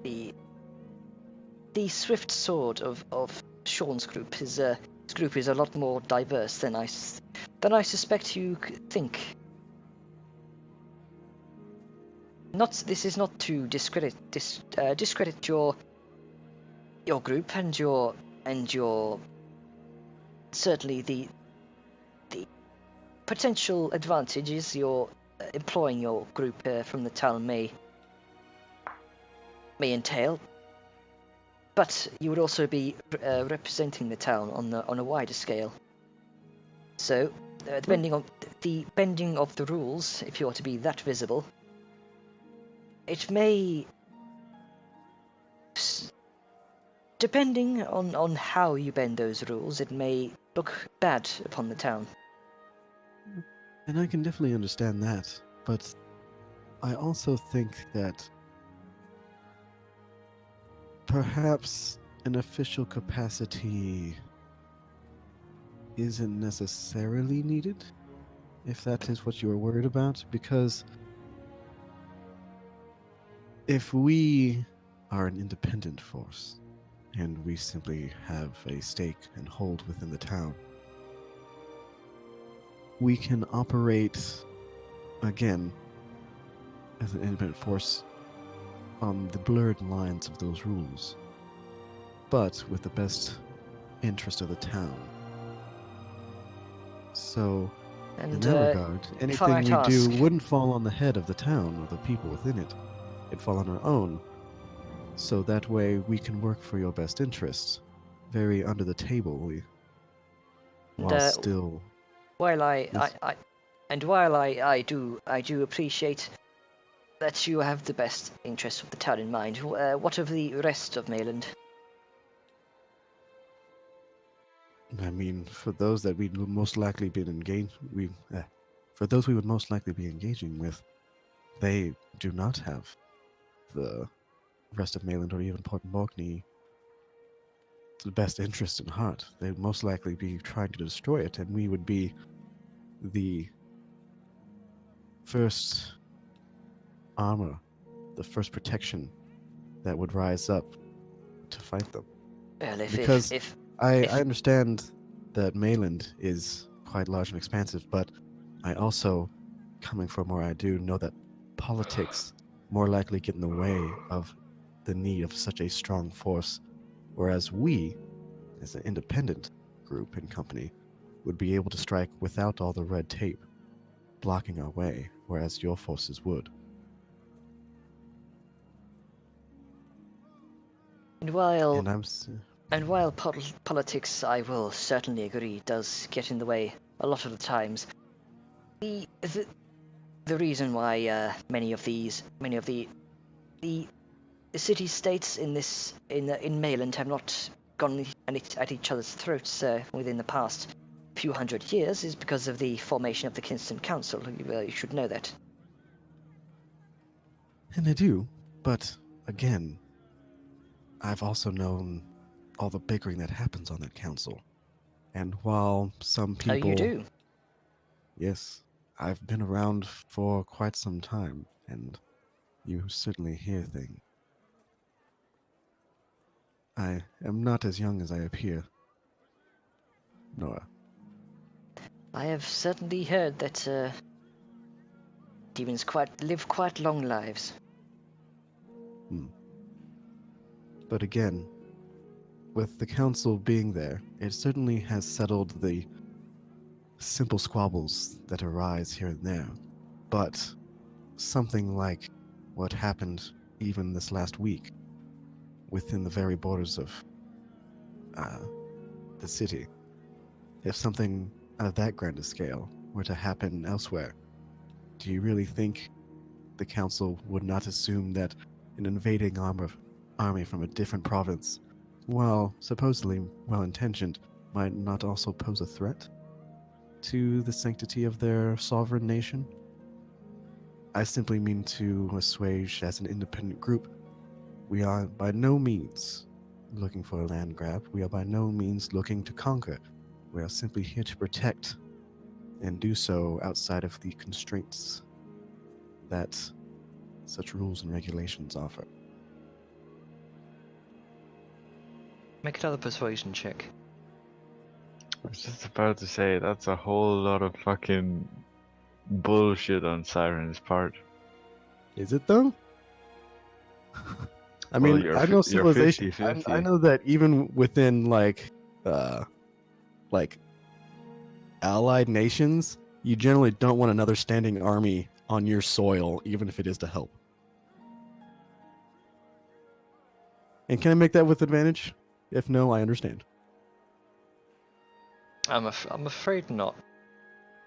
the swift sword of Sean's group. His group is a lot more diverse than I suspect you think. This is not to discredit your group and your certainly the potential advantages your employing your group from the town may entail, but you would also be representing the town on a wider scale. So, depending on the bending of the rules, if you are to be that visible, it may, depending on how you bend those rules, it may look bad upon the town. And I can definitely understand that, but I also think that perhaps an official capacity isn't necessarily needed, if that is what you are worried about, because if we are an independent force and we simply have a stake and hold within the town, we can operate again as an independent force on the blurred lines of those rules, but with the best interest of the town. So, in And that regard, if I anything might we do ask- wouldn't fall on the head of the town or the people within it. It'd fall on our own. So that way we can work for your best interests, very under the table, while And, still. While Yes. I do appreciate that you have the best interests of the town in mind. What of the rest of Mayland? I mean, for those that we'd most likely been for those we would most likely be engaging with, they do not have the rest of Mayland or even Port Morkney the best interest in heart. They'd most likely be trying to destroy it, and we would be the first armor, the first protection that would rise up to fight them. Well, Because if I if- understand that Mayland is quite large and expansive, but I also, coming from where I do, know that politics more likely get in the way of the need of such a strong force, whereas we, as an independent group and company, would be able to strike without all the red tape blocking our way, whereas your forces would. and while And And while politics, I will certainly agree, does get in the way a lot of the times, the reason why many of the city states in Mayland have not gone at each other's throats within the past few hundred years is because of the formation of the Kingston Council. You should know that. And I do, but again, I've also known all the bickering that happens on that council. And while some people... Oh, you do? Yes, I've been around for quite some time, and you certainly hear things. I am not as young as I appear. Nora. I have certainly heard that demons live quite long lives. But again, with the council being there, it certainly has settled the simple squabbles that arise here and there. But something like what happened even this last week within the very borders of the city, if something of that grand a scale were to happen elsewhere, do you really think the council would not assume that an invading army from a different province, while supposedly well-intentioned, might not also pose a threat to the sanctity of their sovereign nation? I simply mean to assuage as an independent group. We are by no means looking for a land grab. We are by no means looking to conquer. We are simply here to protect, and do so outside of the constraints that such rules and regulations offer. Make another persuasion check. I was just about to say, that's a whole lot of fucking bullshit on Siren's part. Is it though? I Well, mean, you're I know fi- you're civilization. 50-50. I know that even within like allied nations, you generally don't want another standing army on your soil, even if it is to help. And can I make that with advantage? If no, I understand. I'm afraid not.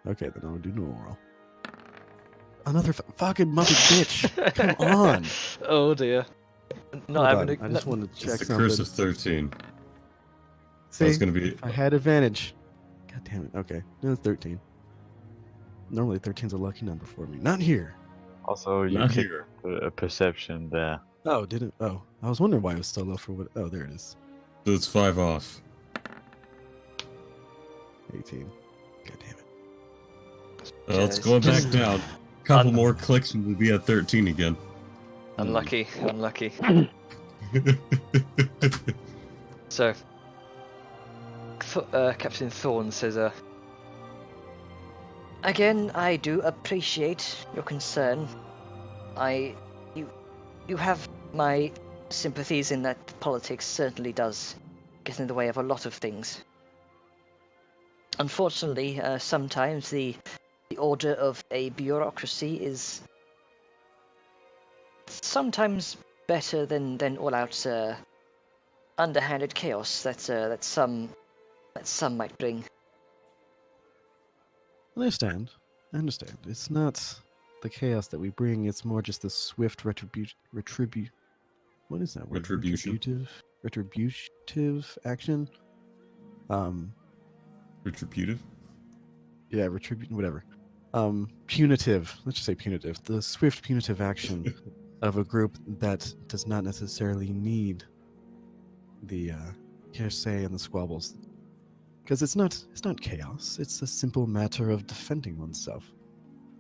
Okay, then I'll do normal roll. Another fucking monkey bitch. Come on. Oh dear. Not Hold having on. I just wanted to It's check the something. curse of 13. See, That's going to be. I had advantage. God damn it. Okay, no, it's 13. Normally 13's a lucky number for me. Not here. Also, you Not kicked here. a perception there. Oh, did it? Oh, I was wondering why it was so low for what. Oh, there it is. So it's 5 off. 18. God damn it. Well, it's Just- going back just- down. Couple Un- more clicks and we'll be at 13 again. Unlucky. So, Captain Thorn says, Again, I do appreciate your concern. You have my sympathies in that politics certainly does get in the way of a lot of things. Unfortunately, sometimes the order of a bureaucracy is sometimes better than all-out underhanded chaos that some might bring. I understand. It's not the chaos that we bring. It's more just the swift retributive. What is that word? Retribution. Retributive action. Retributive? Yeah, whatever. Punitive. Let's just say punitive. The swift punitive action of a group that does not necessarily need the hearsay and the squabbles Because it's not chaos. It's a simple matter of defending oneself.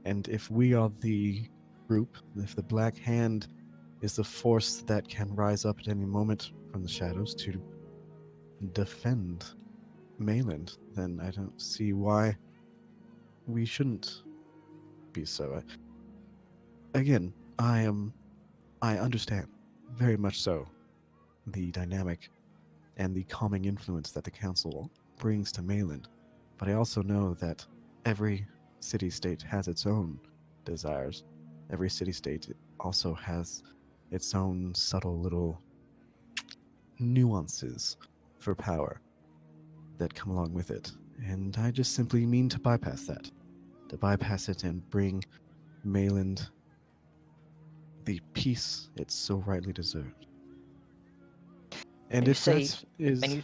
And if we are the group, if the Black Hand is the force that can rise up at any moment from the shadows to defend Mayland, then I don't see why we shouldn't be so. Again, I understand very much so the dynamic and the calming influence that the council brings to Mayland, but I also know that every city-state has its own desires. Every city-state also has its own subtle little nuances for power that come along with it, and I just simply mean to bypass that. To bypass it and bring Mayland the peace it so rightly deserved. And you if say- that is... And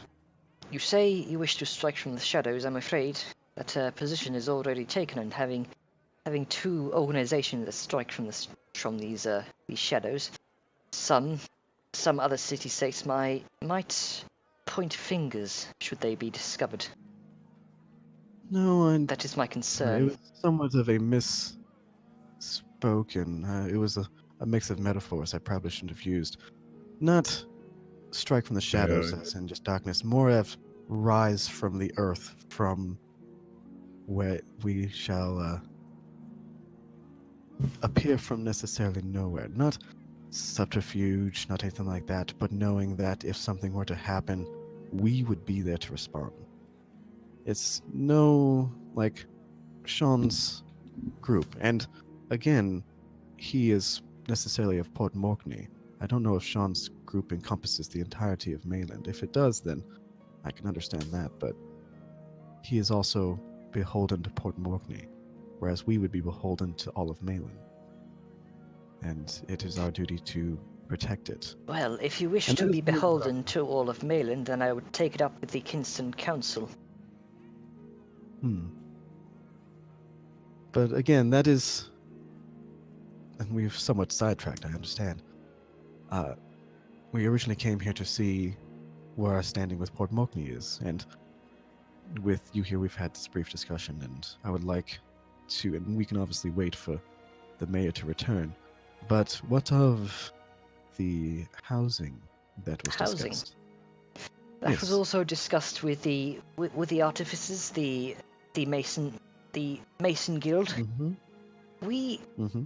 you say you wish to strike from the shadows. I'm afraid that position is already taken, and having two organizations that strike from these shadows, some other city-states might point fingers should they be discovered. No, and That is my it concern. was somewhat of a misspoken. It was a mix of metaphors I probably shouldn't have used. Not strike from the shadows Yeah. as in just darkness, more of rise from the earth, from where we shall appear from necessarily nowhere. Not subterfuge, not anything like that, but knowing that if something were to happen, we would be there to respond. It's no, like, Sean's group. And again, he is necessarily of Port Morkney. I don't know if Sean's group encompasses the entirety of Mayland. If it does, then I can understand that, but he is also beholden to Port Morkney, whereas we would be beholden to all of Mayland. And it is our duty to protect it. Well, if you wish And to that be is really beholden to all of Mayland, then I would take it up with the Kingston Council. But again, that is... And we've somewhat sidetracked, I understand. We originally came here to see where our standing with Port Morkney is, and with you here, we've had this brief discussion, and I would like to, and we can obviously wait for the mayor to return, but what of the housing that was Housing? discussed? That Yes. was also discussed with the artificers, the Mason Guild. Mm-hmm. We Mm-hmm.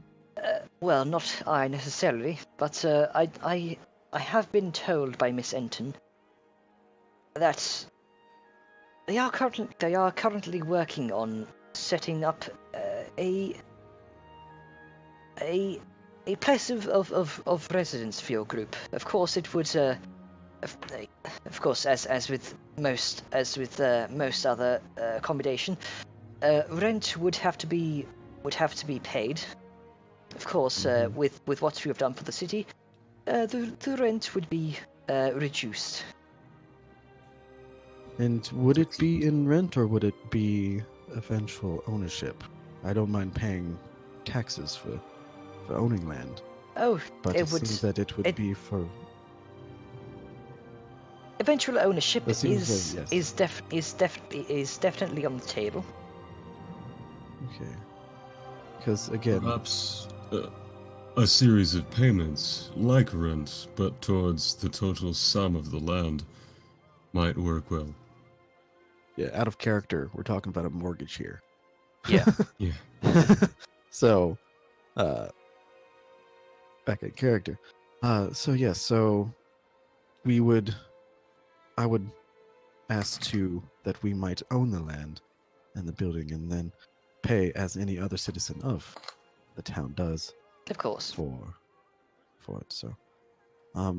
well, not I necessarily, but I have been told by Miss Enton that they are currently working on setting up a place of residence for your group. Of course, it would. Of course, as with most other accommodation, rent would have to be paid. Of course, with what you have done for the city, the rent would be reduced. And would it be in rent or would it be eventual ownership? I don't mind paying taxes for owning land, Oh, but it it would. seems that it would it- be for... Eventual ownership That seems is like- yes. definitely on the table. Okay. Because again, Perhaps a series of payments, like rent, but towards the total sum of the land, might work well. yeah, out of character, we're talking about a mortgage here. Yeah. Yeah. So, back in character. So yes, so I would ask that we might own the land and the building and then pay as any other citizen of the town does Of course, for it. So, a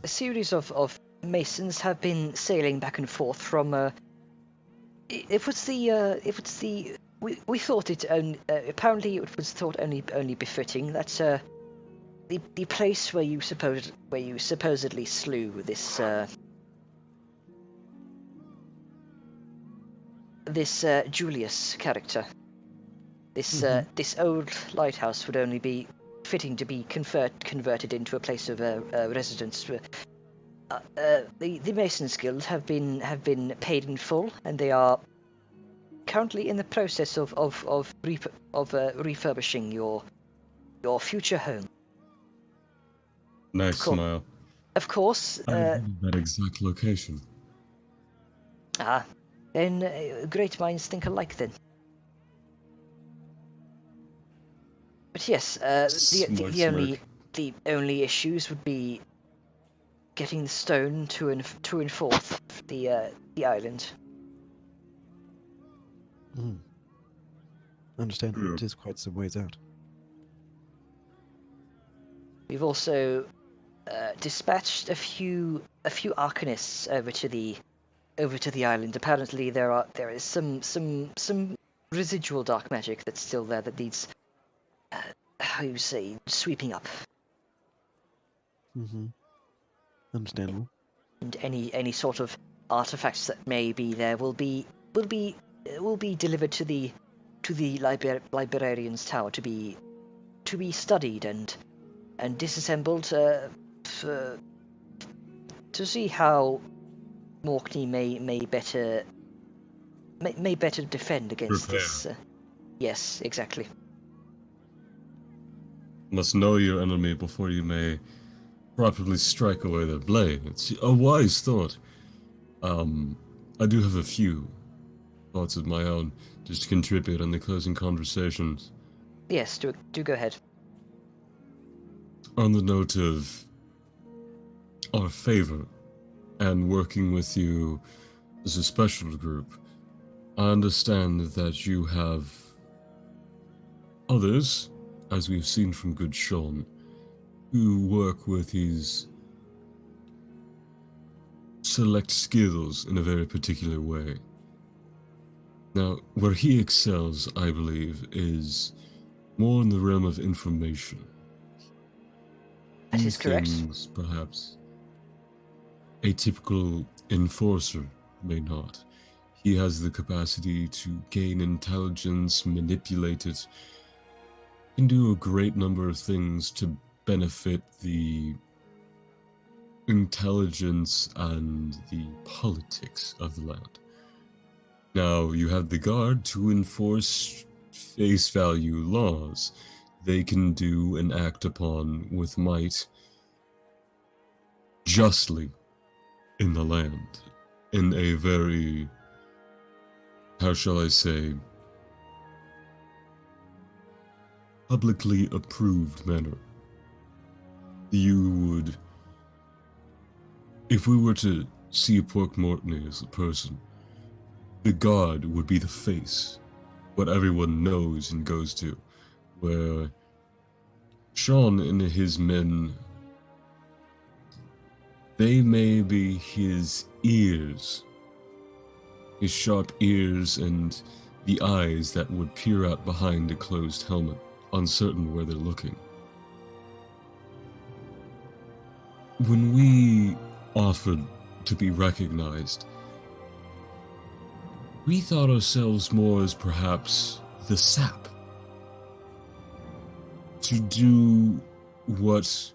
series of masons have been sailing back and forth from. We thought it apparently it was thought only befitting that the place where you supposedly slew this Julius character. This old lighthouse would only be fitting to be converted into a place of residence The Masons Guild have been paid in full, and they are currently in the process of refurbishing your future home. Nice Cool. smile. Of course. I don't know that exact location. Then great minds think alike. Then. But yes, Smirk, the only issues would be getting the stone to and forth the island. Understand. Yeah. It is quite some ways out. We've also dispatched a few arcanists over to the island. Apparently, there is some residual dark magic that's still there that needs how you say sweeping up. Mm-hmm. Understandable. And any sort of artifacts that may be there will be delivered to the librarian's tower to be studied and disassembled to see how Morkney may better defend against Prepare. this. Yes, exactly. Must know your enemy before you may properly strike away their blade. It's a wise thought. I do have a few thoughts of my own, just to contribute on the closing conversations. Yes, do go ahead. On the note of our favor and working with you as a special group, I understand that you have others, as we've seen from Good Sean, who work with his select skills in a very particular way. Now, where he excels, I believe, is more in the realm of information. That Few is correct. things, perhaps, a typical enforcer may not. He has the capacity to gain intelligence, manipulate it, and do a great number of things to benefit the intelligence and the politics of the land. Now, you have the guard to enforce face value laws. They can do and act upon with might justly in the land, in a very, how shall I say, publicly approved manner. You would, if we were to see Pork Mortney as a person, the guard would be the face, what everyone knows and goes to, where Sean and his men, they may be his ears, his sharp ears and the eyes that would peer out behind a closed helmet, uncertain where they're looking. When we offered to be recognized, we thought ourselves more as perhaps the sap, to do what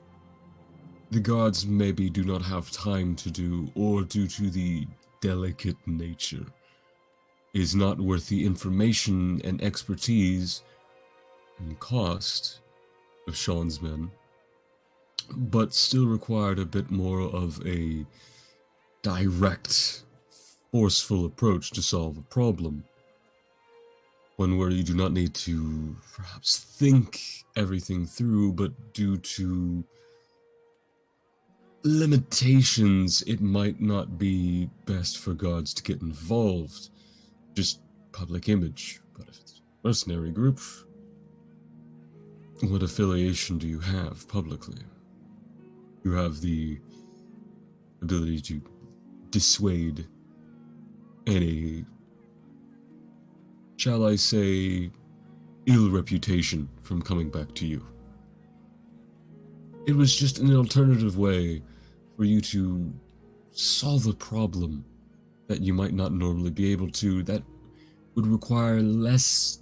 the gods maybe do not have time to do, or due to the delicate nature, is not worth the information and expertise and cost of Sean's men, but still required a bit more of a direct, forceful approach to solve a problem. One where you do not need to perhaps think everything through, but due to limitations, it might not be best for gods to get involved. Just public image. But if it's a mercenary group, what affiliation do you have publicly? You have the ability to dissuade any, shall I say, ill reputation from coming back to you. It was just an alternative way for you to solve a problem that you might not normally be able to, that would require less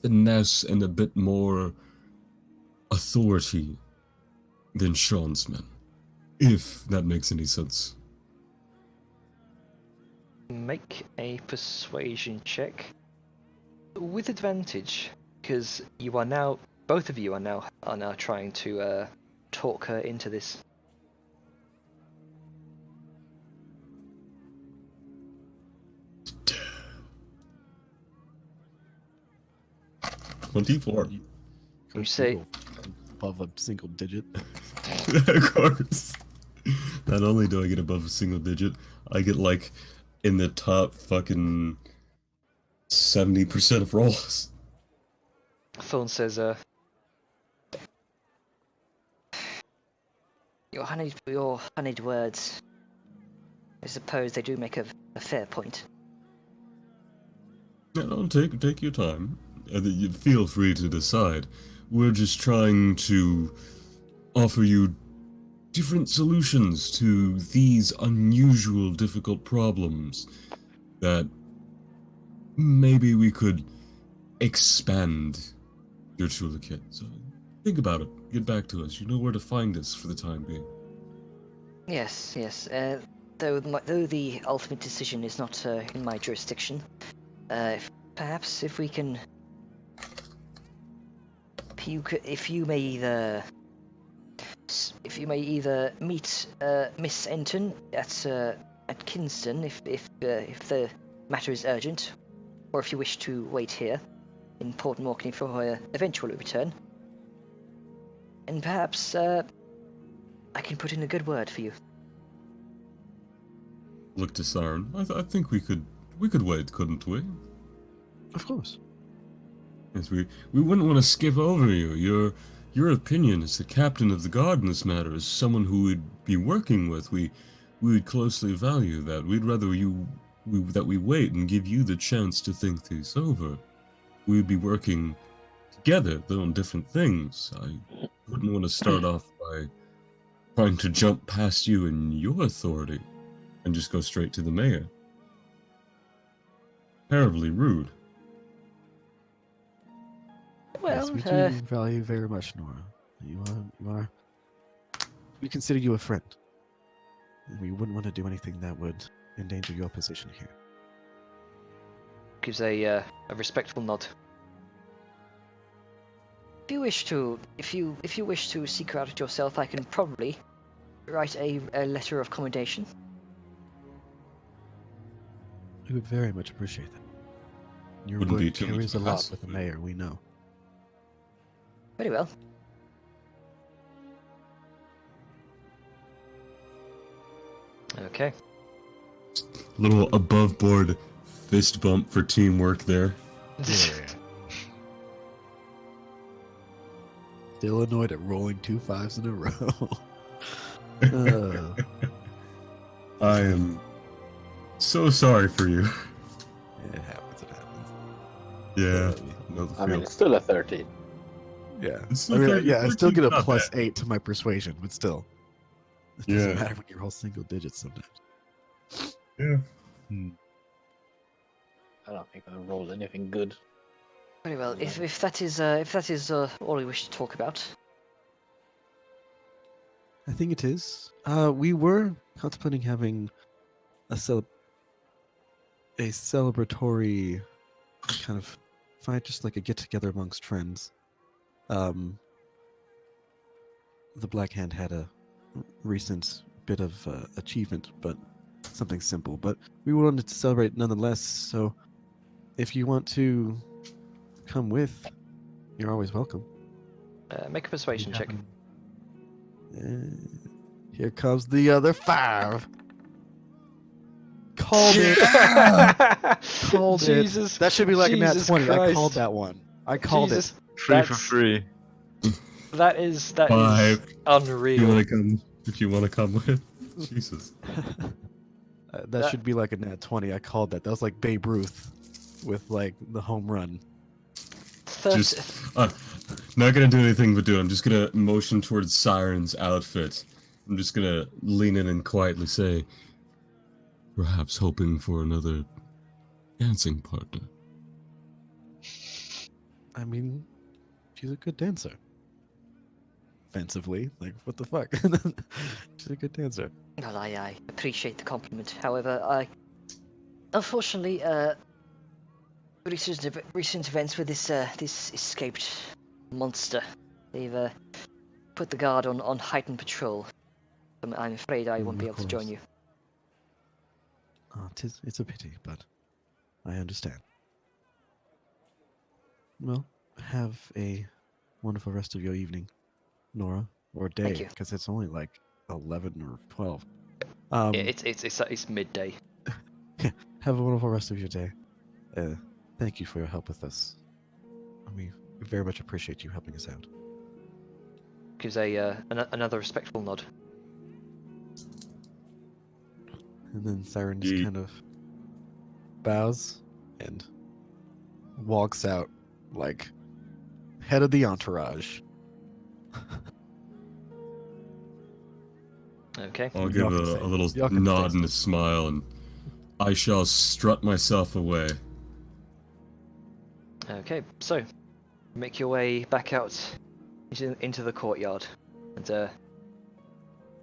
finesse and a bit more authority than Sean's men. If that makes any sense. Make a persuasion check with advantage, because you are now, both of you are now trying to talk her into this. $24. You say- Go above a single digit. Of course. Not only do I get above a single digit, I get like in the top fucking 70% of rolls. Thorn says, Your honeyed words. I suppose they do make a fair point. Yeah, no, take your time. You feel free to decide. We're just trying to offer you different solutions to these unusual, difficult problems that maybe we could expand your toolkit. So think about it. Get back to us. You know where to find us for the time being. Yes, yes. Though the ultimate decision is not in my jurisdiction, perhaps if we can, if you may either meet Miss Enton at Kingston if the matter is urgent, or if you wish to wait here in Port Morkney for her eventual return, and perhaps I can put in a good word for you. Look to Siren. I think we could wait, couldn't we? Of course. Yes, we wouldn't want to skip over you. Your opinion as the captain of the guard in this matter, as someone who we'd be working with, we would closely value that. We'd rather that we wait and give you the chance to think these over. We'd be working together, though on different things. I wouldn't want to start off by trying to jump past you and your authority and just go straight to the mayor. Terribly rude. Yes, Well, we do value very much, Nora. You are. We consider you a friend. And we wouldn't want to do anything that would endanger your position here. gives a respectful nod. if you wish to seek her out yourself, I can probably write a letter of commendation. We would very much appreciate that. Your Wouldn't be word too much carries a of a lot hassle with the for you. mayor, we know. Very well. Okay. Little above board fist bump for teamwork there. Still annoyed at rolling 2 5s in a row. I am so sorry for you. It happens. It happens. Yeah. Know the I mean, feel. it's still a 13. Yeah. It's I mean, yeah, I still get a not plus bad. 8 to my persuasion, but still. It doesn't Yeah. matter when you roll single digits sometimes. Yeah. I don't think I rolled anything good. Very well. If that is all we wish to talk about, I think it is. We were contemplating having a celebratory kind of fight, just like a get together amongst friends. The Black Hand had a recent bit of achievement, but something simple. But we wanted to celebrate nonetheless. So, if you want to come with, you're always welcome. Make a persuasion check. Here comes the other 5. Called it. Called Jesus. it. That should be like a nat Jesus 20. I Christ. called that one. I called Jesus. 3 for That's- 3. That is 5. If you unreal. want to come, with, Jesus. it. That That- should be like a nat 20. I called that. That was like Babe Ruth with like the home run. Just not gonna do anything but do. I'm just gonna motion towards Siren's outfit. I'm just gonna lean in and quietly say, perhaps hoping for another dancing partner. I mean, she's a good dancer. offensively. Like, what the fuck? She's a good dancer. Well, I appreciate the compliment. However, unfortunately, recent events with this escaped monster, they've put the guard on heightened patrol. I'm afraid I won't be Of able to join course. you. It's a pity, but I understand. Well, have a wonderful rest of your evening, Nora, or Thank day, you. because it's only like 11 or 12. Yeah, it's midday. Have a wonderful rest of your day. Thank you for your help with this. We very much appreciate you helping us out. Gives another respectful nod. And then Siren just Yeet. kind of bows and walks out like head of the entourage. Okay. I'll Y'all give can a say- little y'all can nod say and a smile, and I shall strut myself away. Okay. So, make your way back out into the courtyard, and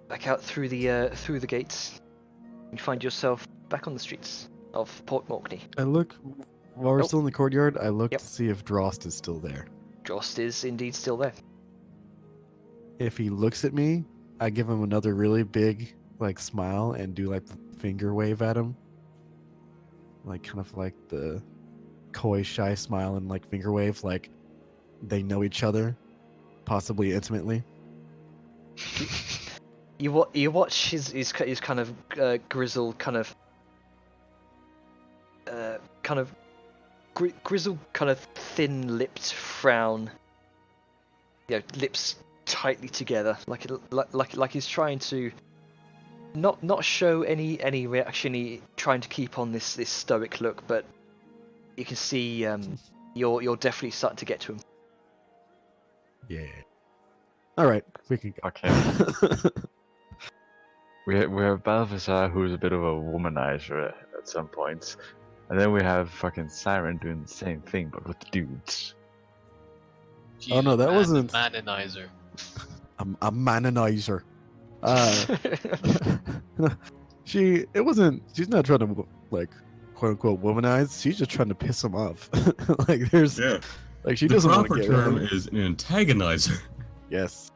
back out through the gates. You find yourself back on the streets of Port Morkney. I look while we're Oh. still in the courtyard. I look Yep. to see if Drost is still there. Drost is indeed still there. If he looks at me, I give him another really big like smile and do like the finger wave at him, like kind of like the coy, shy smile and like finger wave, like they know each other, possibly intimately. You watch his kind of grizzled kind of grizzled kind of thin-lipped frown. You know, lips tightly together, like he's trying to not show any reaction. He trying to keep on this stoic look, but you can see you're definitely starting to get to him. Yeah. All right, we can go. Okay. We have Balthazar, who's a bit of a womanizer at some points, and then we have fucking Siren doing the same thing, but with the dudes. Oh, no, that wasn't- Manonizer. I'm a manonizer. She's not trying to like quote unquote womanize. She's just trying to piss him off. Like there's Yeah. like she The doesn't want to proper get rid of term him. is an antagonizer. Yes,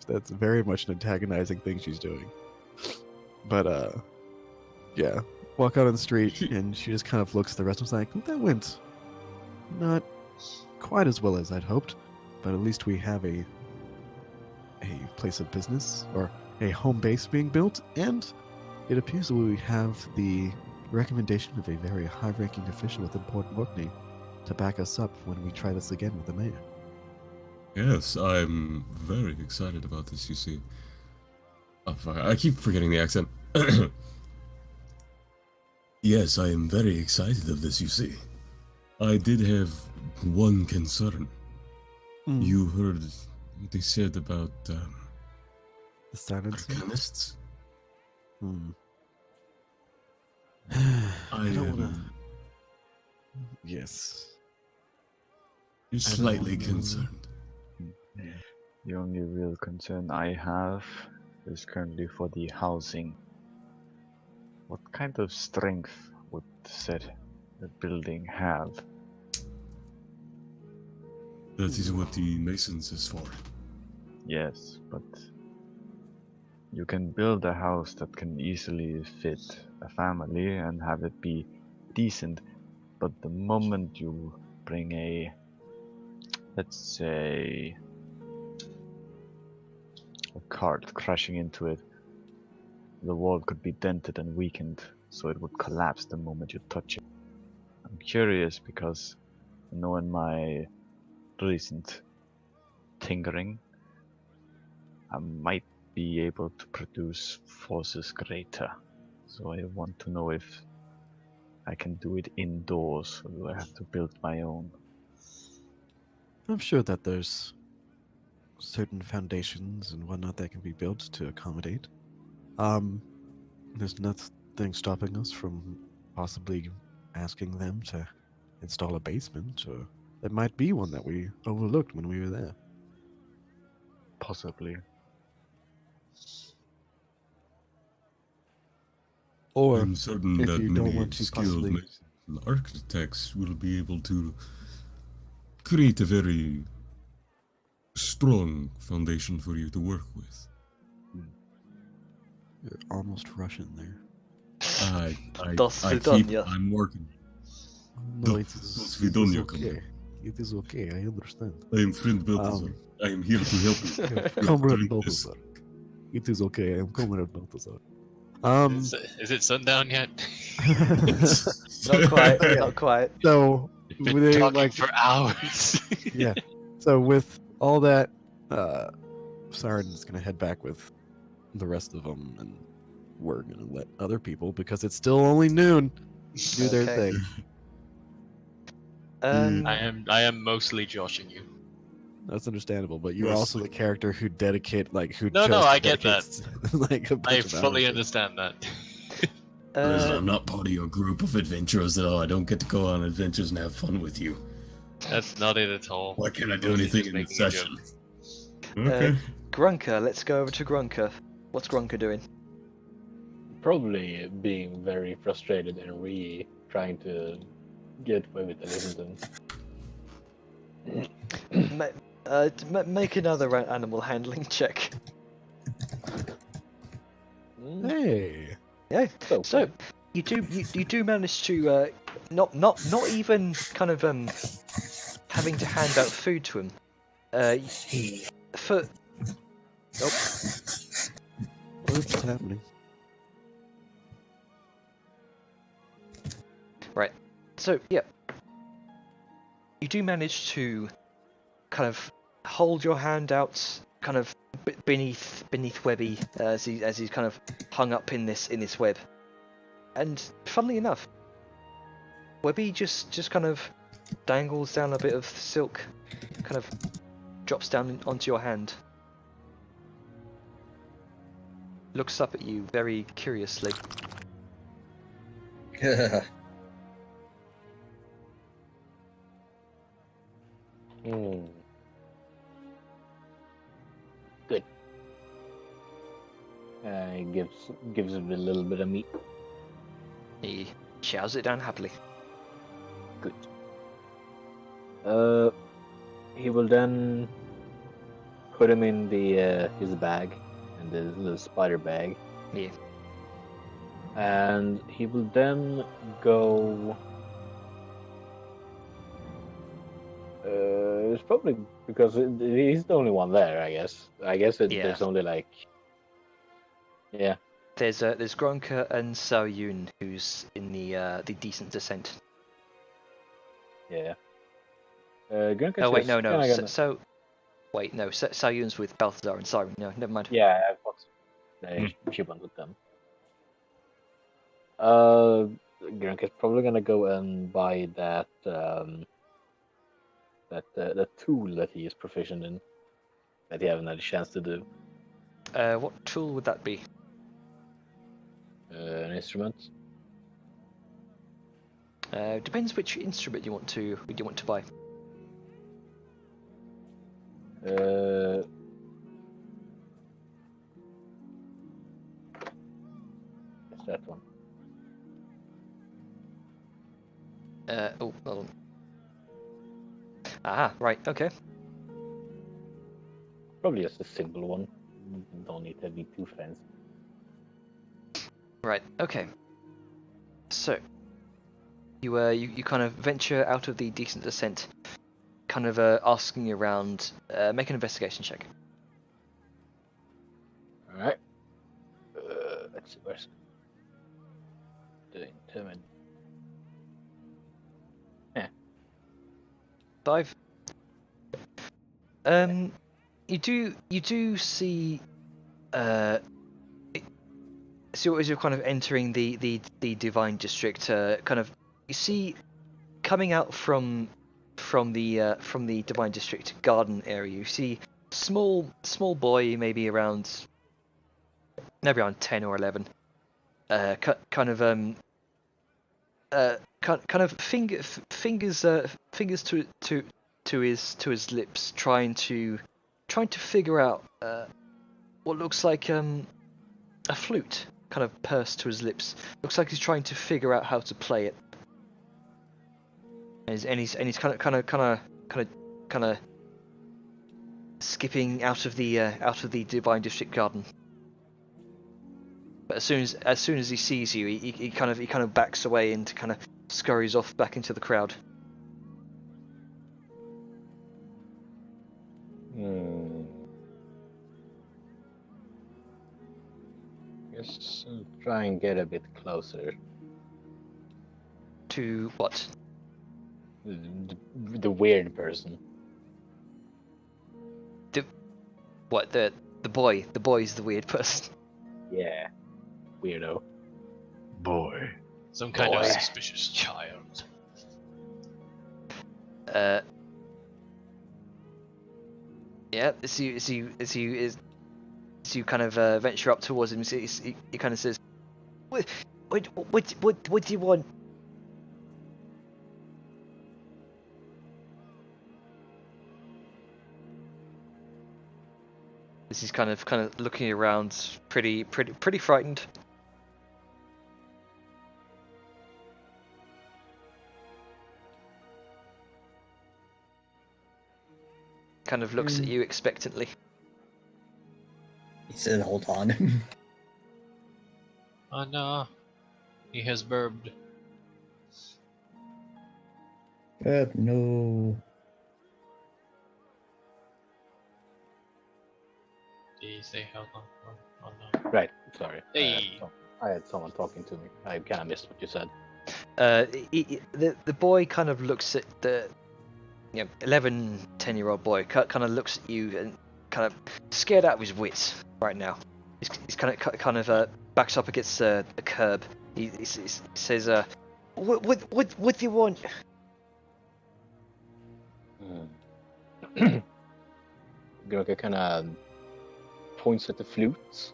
that's very much an antagonizing thing she's doing. But yeah, walk out on the street and she just kind of looks at the rest of us like, that went not quite as well as I'd hoped, but at least we have a place of business or a home base being built, and it appears that we have the recommendation of a very high-ranking official within Port Morkney to back us up when we try this again with the mayor. Yes, I'm very excited about this, you see. Oh, fuck, I keep forgetting the accent. Yes, I am very excited of this, you see. I did have one concern. You heard what they said about the silence. arcanists? I don't wanna... Yes. Slightly wanna- concerned. The only real concern I have is currently for the housing. What kind of strength would said the building have? That is what the Masons is for. Yes, but you can build a house that can easily fit a family and have it be decent, but the moment you bring a, let's say, a cart crashing into it, the wall could be dented and weakened, so it would collapse the moment you touch it. I'm curious because, knowing my recent tinkering, I might be able to produce forces greater. So I want to know if I can do it indoors, or do I have to build my own? I'm sure that there's certain foundations and whatnot that can be built to accommodate. There's nothing stopping us from possibly asking them to install a basement, or there might be one that we overlooked when we were there. Possibly. Or I'm certain if that you don't many want to skilled possibly- masons and architects will be able to create a very strong foundation for you to work with. You're almost Russian there. До I'm working. No, Do- it is Svidoniya, okay. It is okay. I understand. I am friend Balthazar. I am here to help you. Comrade Drink this. Balthazar. It is okay. I am Comrade Balthazar. Is it sundown yet? Not quite. Yeah. Not quite. So We've been they talking like for hours. yeah. So with all that, Siren's gonna head back with the rest of them, and we're gonna let other people, because it's still only noon, do their Okay. thing. I am mostly joshing you. That's understandable, but you're Yes. also the character who No, chose to I get dedicate, like a I bunch of fully hours. understand that. I'm not part of your group of adventurers at all. I don't get to go on adventures and have fun with you. That's not it at all. Why can't I do Mostly anything just in the making a session? joke. Okay. Grunker, let's go over to Grunker. What's Grunker doing? Probably being very frustrated and trying to get away with Ellington. Make another animal handling check. Hey, Yeah. So, So you do manage to not even kind of having to hand out food to him. For what's happening? so yeah, you do manage to kind of hold your hand out, kind of beneath Webby as he's kind of hung up in this web, and funnily enough, Webby just kind of dangles down a bit of silk, kind of drops down onto your hand, looks up at you very curiously. Good. Gives it a little bit of meat. He chows it down happily. Good. He will then put him in the his bag, in the little spider bag. Yeah. And he will then go. It's probably because he's the only one there. I guess. Yeah. There's only like. Yeah. There's Gronka and Sao Yun who's in the decent descent. Yeah. Oh wait, no. Wait, no. Sao Yun's with Balthazar and Siren. No, never mind. Yeah, I thought she went with them. Grunk is probably gonna go and buy that that tool that he is proficient in, that he haven't had a chance to do. What tool would that be? An instrument. Depends which instrument you want to buy. It's that one. Oh, hold on. Ah, right, okay. Probably just a simple one. Don't need to be too fancy. Right, okay. So, you kind of venture out of the decent descent, kind of asking around. Make an investigation check. All right. Let's see where's the intimate. 5. You do see. So as you're kind of entering the Divine District, kind of you see coming out from the Divine District garden area. You see small boy, maybe around 10 or 11, kind of fingers to his lips, trying trying to figure out what looks like a flute, kind of pursed to his lips. Looks like he's trying to figure out how to play it. And he's kind of skipping out of the Divine District Garden. But as soon as he sees you, he kind of backs away and kind of scurries off back into the crowd. Guess I'll try and get a bit closer. To what? The weird person. What, the boy? The boy's the weird person. Yeah. Weirdo. Boy. Some kind of Boy. suspicious child. Yeah. As you kind of venture up towards him, he kind of says, "What do you want?" He's kind of looking around, pretty frightened. Kind of looks at you expectantly. He said, "Hold on." Oh no, he has burped. No. Did he say hold on? Oh no. Right, sorry. Hey. I had someone talking to me. I kind of missed what you said. The boy kind of looks at the 11, 10-year-old boy. Kind of looks at you and kind of scared out of his wits right now. He's kind of backs up against the curb. He says, "What do you want?" Gurka kind of points at the flutes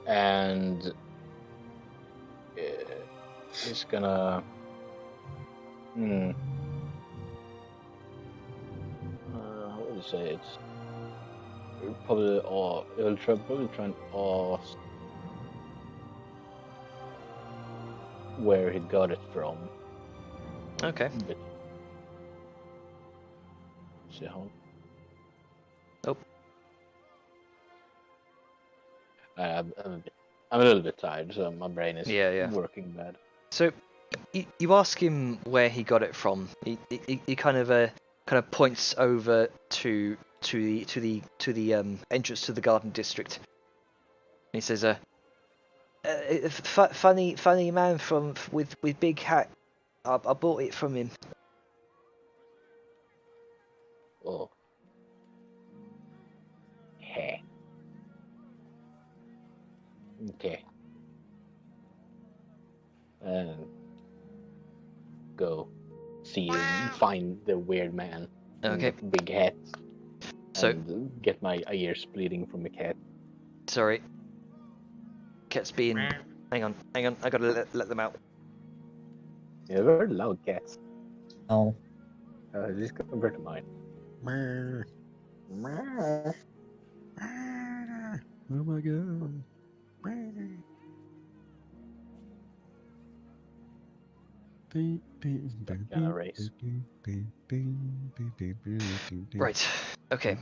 and is gonna what would you say? It's probably it'll probably try and ask where he got it from. Okay. But, see how. Nope. I'm a little bit tired, so my brain is working bad. So you ask him where he got it from. He kind of points over to the entrance to the Garden District. And he says, funny man with big hat. I bought it from him." Oh. Hey. Okay. And go see and find the weird man. Okay. With big hat. So And get my ears bleeding from the cat. sorry. Cat's being. Hang on. I gotta let them out. Yeah, very loud cats. Oh. Just compared to mine. Oh my god. Kind of race. Right. Okay.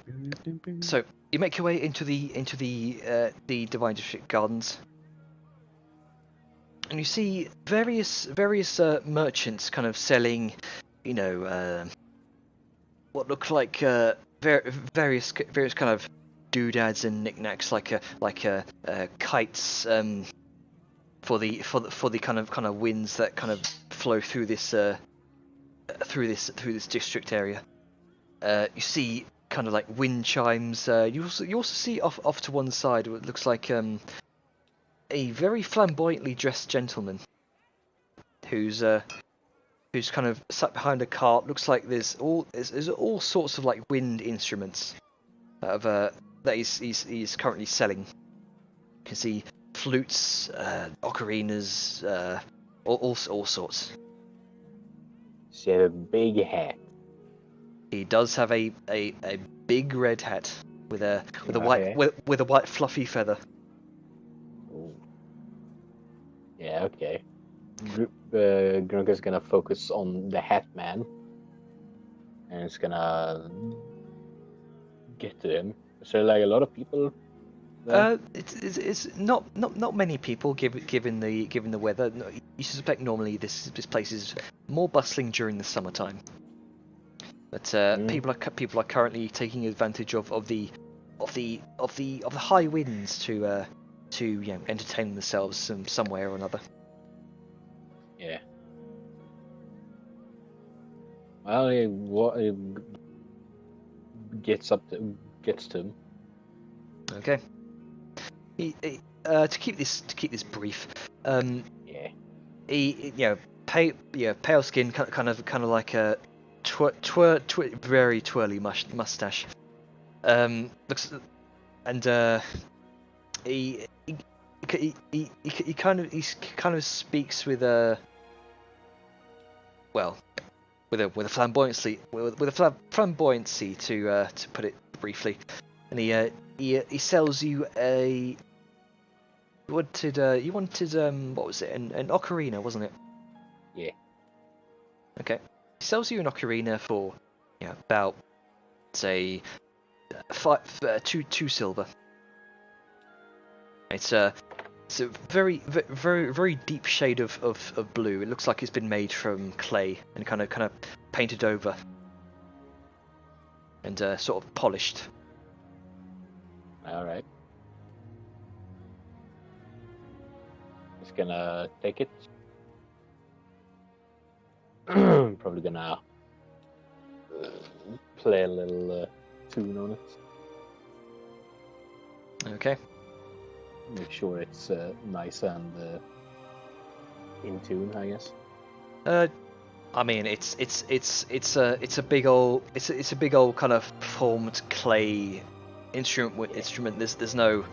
So you make your way into the Divine District Gardens, and you see various merchants kind of selling, what look like various kind of doodads and knickknacks, like kites, for the kind of winds that kind of flow through this district area. You see kind of like wind chimes. You also see off to one side what looks like a very flamboyantly dressed gentleman who's kind of sat behind a cart. Looks like there's all sorts of like wind instruments that he's currently selling. You can see flutes, ocarinas, all sorts. She had a big hat. He does have a big red hat with a Okay. with a white fluffy feather. Ooh. Yeah, okay. Grunker's gonna focus on the hat man. And it's gonna get to him. Is there like a lot of people there? It's not many people given the weather. No, you suspect normally this place is more bustling during the summertime, but people are currently taking advantage of the high winds to entertain themselves some way or another. Yeah. Well, he gets to him. Okay. To keep this brief, Yeah. pale skin, kind of like a very twirly mustache. Looks, and he kind of speaks with a flamboyancy to put it briefly, and he sells you a. You wanted what was it? An ocarina, wasn't it? Yeah. Okay. He sells you an ocarina for about say two silver. It's a very deep shade of blue. It looks like it's been made from clay and kind of painted over and sort of polished. All right. He's gonna take it. Probably gonna play a little tune on it. Okay. Make sure it's nice and in tune, I guess. I mean, it's a big old kind of formed clay instrument. There's no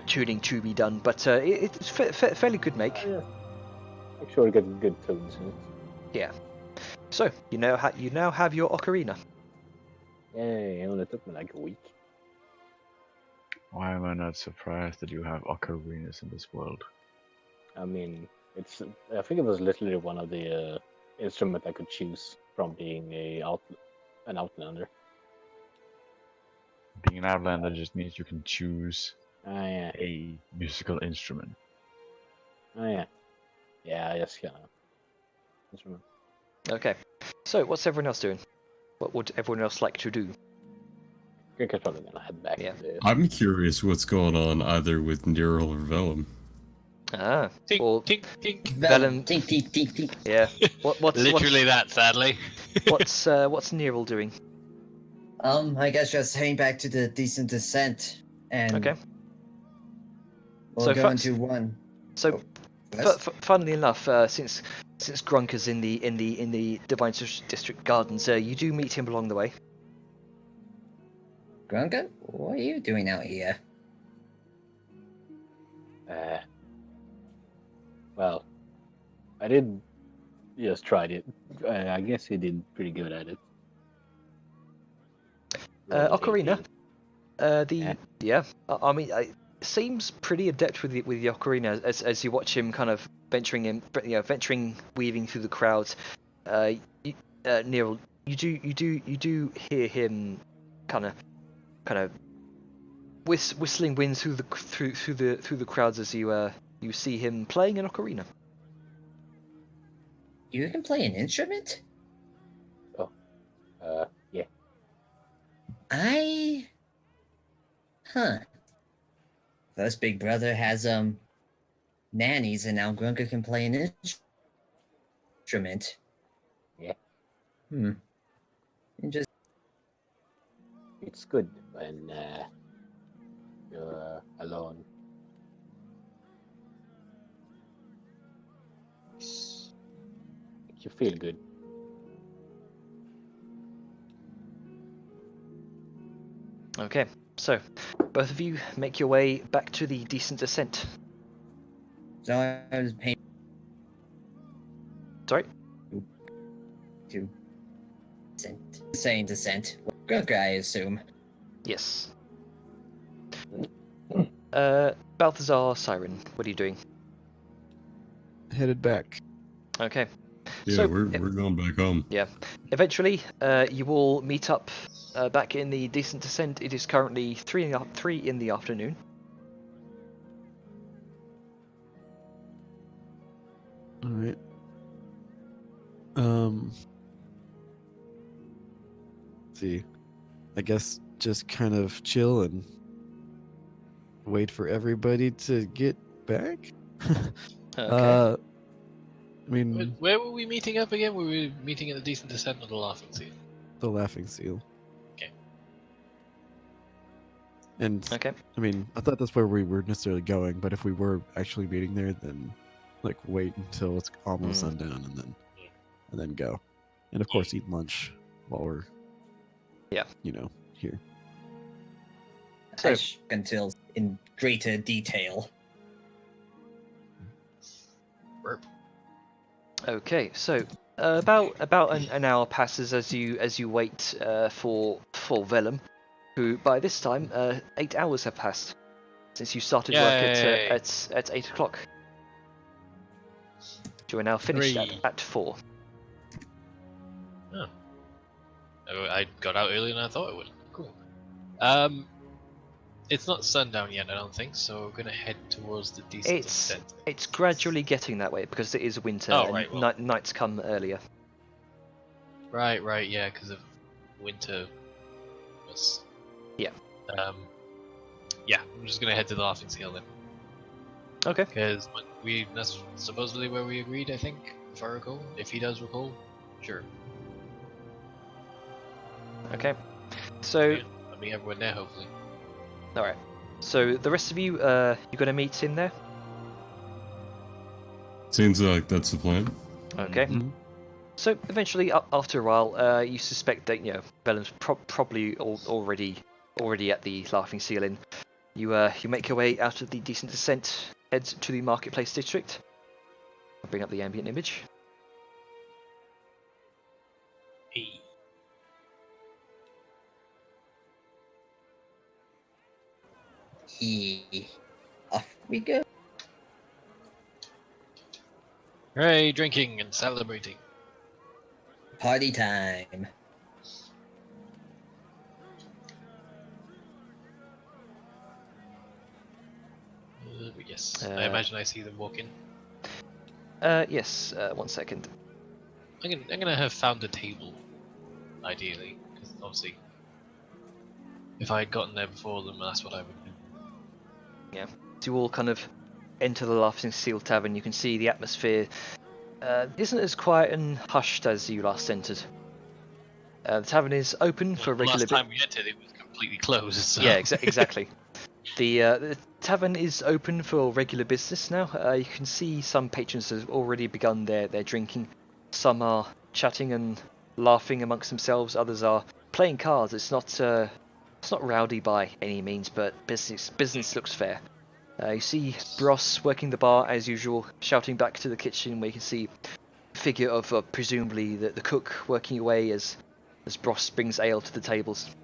tuning to be done, but it's fairly good make. Yeah. Make sure it gets good tunes in it. Yeah. So you now have your ocarina. Yeah, it only took me like a week. Why am I not surprised that you have ocarinas in this world? I mean, I think it was literally one of the instruments I could choose from being an outlander. Being an outlander just means you can choose Yeah. a musical instrument. Oh yeah. Yeah, I just kinda instrument. Okay. So what's everyone else doing? What would everyone else like to do? Grinker's probably gonna head back Yeah. to the... I'm curious what's going on either with Nero or Vellum. Ah. Tink, Well, tink, tink. Vellum. Tink, tink, tink, tink. Yeah. What's Literally that, sadly. what's Neril doing? I guess just heading back to the decent descent, and Okay. we'll So go first- into one. So, West? funnily enough, since Grunker's in the Divine District Gardens, you do meet him along the way. Grunka, what are you doing out here? Well, I did just tried it. I guess he did pretty good at it. Ocarina. 18. I mean, seems pretty adept with the ocarina as you watch him kind of venturing, weaving through the crowds. Neril, you do hear him kind of whistling wind through the crowds as you see him playing an ocarina. You can play an instrument? Yeah. First Big Brother has nannies, and now Grunka can play an instrument. Yeah. Just It's good when you're alone. Make you feel good. Okay, so both of you make your way back to the decent descent. so I was paying Sorry. to descent. Saying descent. Grunka, I assume. Yes. Balthazar, Siren, what are you doing? Headed back. Okay. Yeah, So, we're going back home. Eventually, you will meet up back in the Decent Descent. It is currently 3 in the afternoon. All right. Let's see. I guess just kind of chill and wait for everybody to get back. Okay. I mean, Where were we meeting up again? Were we meeting at the Decent Descent or the Laughing Seal? the Laughing Seal. Okay. And Okay. I mean, I thought that's where we were necessarily going, but if we were actually meeting there, then like wait until it's almost sundown and then go. And of course eat lunch while we're here. So- Until in greater detail. Okay, so about an hour passes as you wait for Vellum, who by this time 8 hours have passed since you started work Yay. at 8 o'clock. You are now finished Hooray. at 4. Oh, I got out earlier than I thought it would. Cool. It's not sundown yet, I don't think, so we're gonna head towards the Decent Descent. It's gradually getting that way because it is winter Oh, and right, well. nights come earlier. Right, yeah, because of winter. Yeah. Yeah, I'm just gonna head to the Laughing Seal then, Okay. because that's supposedly where we agreed, I think, if I recall. If he does recall, sure. Okay. So Yeah, I'll meet everyone there, hopefully. all right. So the rest of you, you're gonna meet in there. Seems like that's the plan. Okay. Mhm. So eventually, after a while, you suspect that Vellum's probably already at the Laughing Seal Inn. You make your way out of the Decent Descent, head to the Marketplace District. I'll bring up the ambient image. Hey. Off we go. Hooray, drinking and celebrating. Party time. Yes, I imagine I see them walk in. Yes. 1 second. I'm gonna have found a table, ideally, because obviously, if I had gotten there before them, that's what I would do. So you all kind of enter the Laughing Seal Tavern. You can see the atmosphere isn't as quiet and hushed as you last entered. The tavern is open for regular. Last time we entered, it was completely closed. So. Yeah, exactly. The tavern is open for regular business now. You can see some patrons have already begun their drinking. Some are chatting and laughing amongst themselves. Others are playing cards. It's not rowdy by any means, but business looks fair. You see Bros working the bar as usual, shouting back to the kitchen where you can see the figure of presumably the cook working away as Bros brings ale to the tables.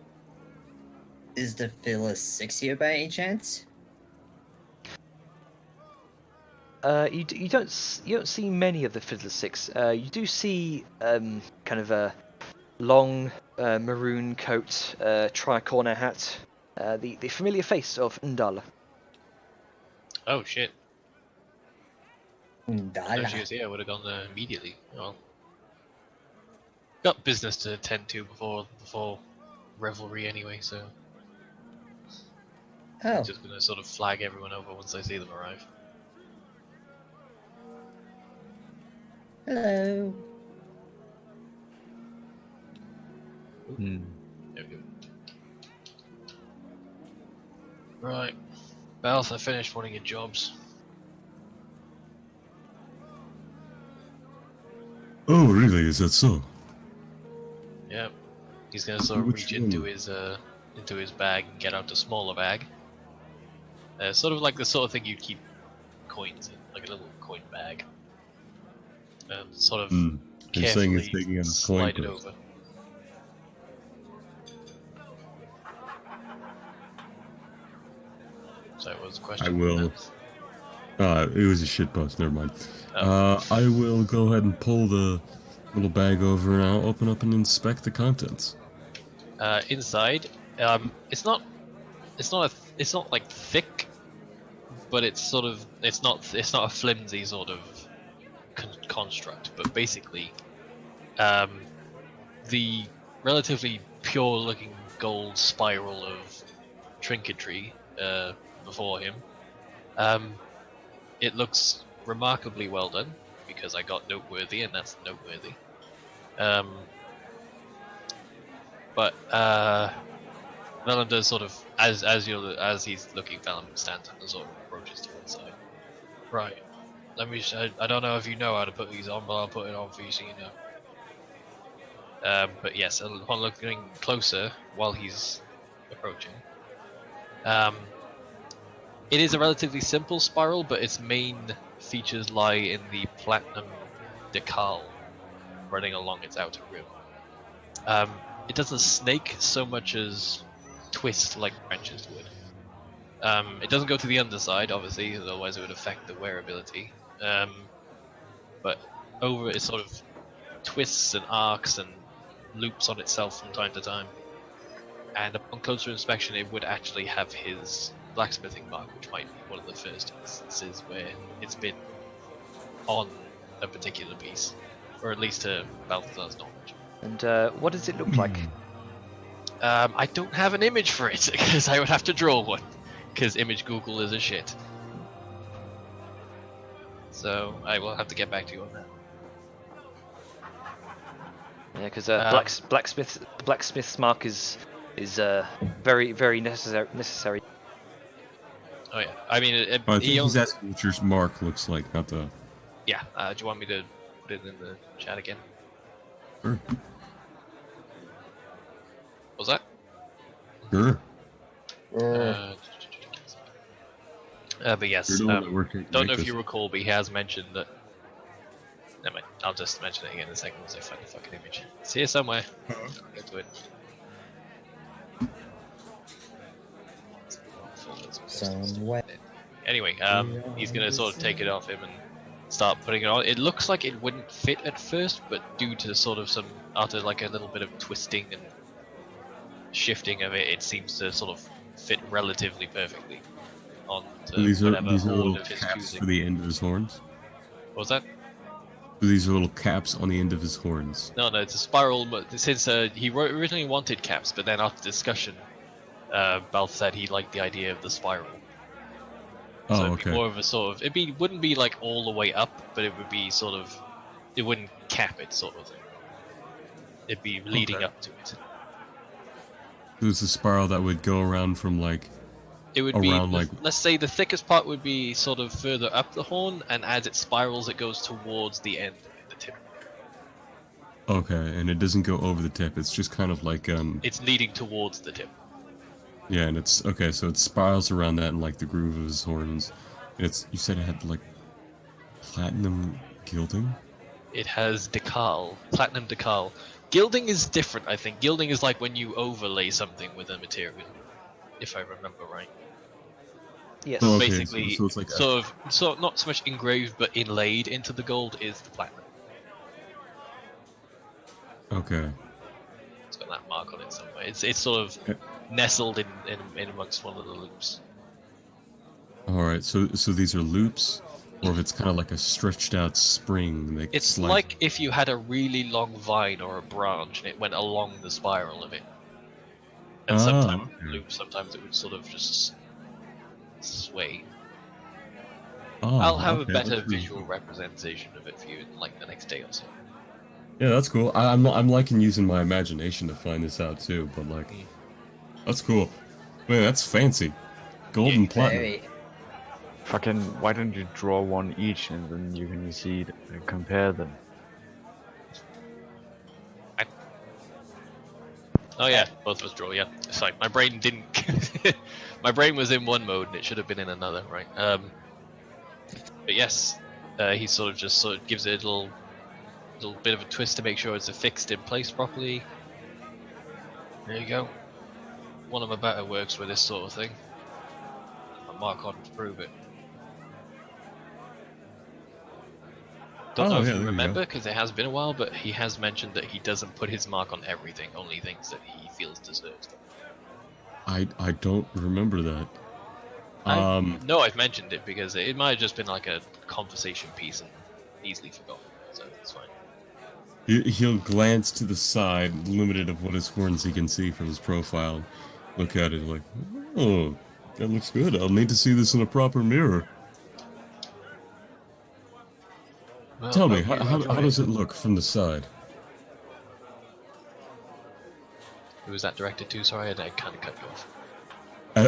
Is the Phyllis 6 here by any chance? You don't see many of the Fiddler Six. You do see kind of a long maroon coat, tri-corner hat, the familiar face of Ndala. Oh shit! If she Ndala. was here, I would have gone there immediately. Well, got business to attend to before revelry anyway, so Oh, I'm just gonna sort of flag everyone over once I see them arrive. hello. There we go. Right, Balth, I finished one of your jobs. Oh, really? Is that so? Yep. He's gonna sort of Which reach into his bag and get out a smaller bag. Sort of like the sort of thing you'd keep coins in, like a little coin bag. And sort of You're saying he's carefully taking out his coin slide it purse. over. question. I will. It was a shit post. Never mind. Oh. I will go ahead and pull the little bag over, and I'll open up and inspect the contents. Inside, it's not like thick, but it's not a flimsy sort of construct. But basically, the relatively pure-looking gold spiral of trinketry before him, it looks remarkably well done, because I got noteworthy, and that's noteworthy. But Velen does sort of, as he's looking, Velen stands up and sort of approaches to one side. Right. Let me. I don't know if you know how to put these on, but I'll put it on for you so you know. But yes, upon looking closer while he's approaching, it is a relatively simple spiral, but its main features lie in the platinum decal running along its outer rim. It doesn't snake so much as twist like branches would. It doesn't go to the underside, obviously, otherwise it would affect the wearability. But over it sort of twists and arcs and loops on itself from time to time. And upon closer inspection, it would actually have his blacksmithing mark, which might be one of the first instances where it's been on a particular piece, or at least to Balthazar's knowledge. And what does it look like? I don't have an image for it, because I would have to draw one, because image Google is a shit. So I will have to get back to you on that. Yeah, because blacksmith's mark is very, very necessary. Oh yeah, I mean, I think he's asking what your mark looks like, not the. Yeah. Do you want me to put it in the chat again? Sure. What was that? Sure. But yes, don't know if you recall, but he has mentioned that. Never mind, I'll just mention it again in a second once I find the fucking image. It's here somewhere. I'll get to it. Somewhere. Anyway, he's gonna sort of take it off him and start putting it on. It looks like it wouldn't fit at first, but due to sort of after like a little bit of twisting and shifting of it, it seems to sort of fit relatively perfectly on These are whatever little horn of his caps choosing. for the end of his horns. What was that? These are little caps on the end of his horns. No, it's a spiral. Since he originally wanted caps, but then after discussion, Balth said he liked the idea of the spiral. Oh, So it'd okay. be more of a sort of. Wouldn't be like all the way up, but it would be sort of. It wouldn't cap it, sort of thing. It'd be leading Okay. up to it. It was a spiral that would go around from like. It would Around, be, like- let's say the thickest part would be sort of further up the horn, and as it spirals, it goes towards the end, the tip. Okay, and it doesn't go over the tip. It's just kind of like It's leading towards the tip. Yeah, and it's okay. So it spirals around that in like the groove of his horns. And it's you said it had like platinum gilding. It has decal, platinum decal. Gilding is different, I think. Gilding is like when you overlay something with a material, if I remember right. Yes. Oh, okay, Basically, so it's like sort of not so much engraved, but inlaid into the gold is the platinum. Okay. It's got that mark on it somewhere. It's sort of nestled in amongst one of the loops. All right. So these are loops, or if it's kind of like a stretched out spring. That It's slides- like if you had a really long vine or a branch and it went along the spiral of it. And sometimes it would okay. loop, sometimes it would sort of just sway. Oh, I'll have okay, a better that's pretty visual cool. representation of it for you in like the next day or so. Yeah, that's cool. I'm liking using my imagination to find this out too. But like, that's cool. Man, that's fancy. Gold and platinum. Very. Fucking, why don't you draw one each and then you can see and compare them? Oh yeah, both of us draw. Yeah, sorry, my brain didn't. My brain was in one mode and it should have been in another, right? But yes, he sort of gives it a little bit of a twist to make sure it's affixed in place properly. There you go. One of my better works with this sort of thing. mark on to prove it. Don't know if there you you go. remember, because it has been a while, but he has mentioned that he doesn't put his mark on everything, only things that he feels deserves them. I don't remember that. No, I've mentioned it because it might have just been like a conversation piece and easily forgotten, so it's fine. He'll glance to the side, limited of what his horns he can see from his profile. Look at it like, oh, that looks good. I'll need to see this in a proper mirror. Well, Tell me, hope you how enjoy does it look from the side? Who was that directed to? Sorry, I kind of cut you off.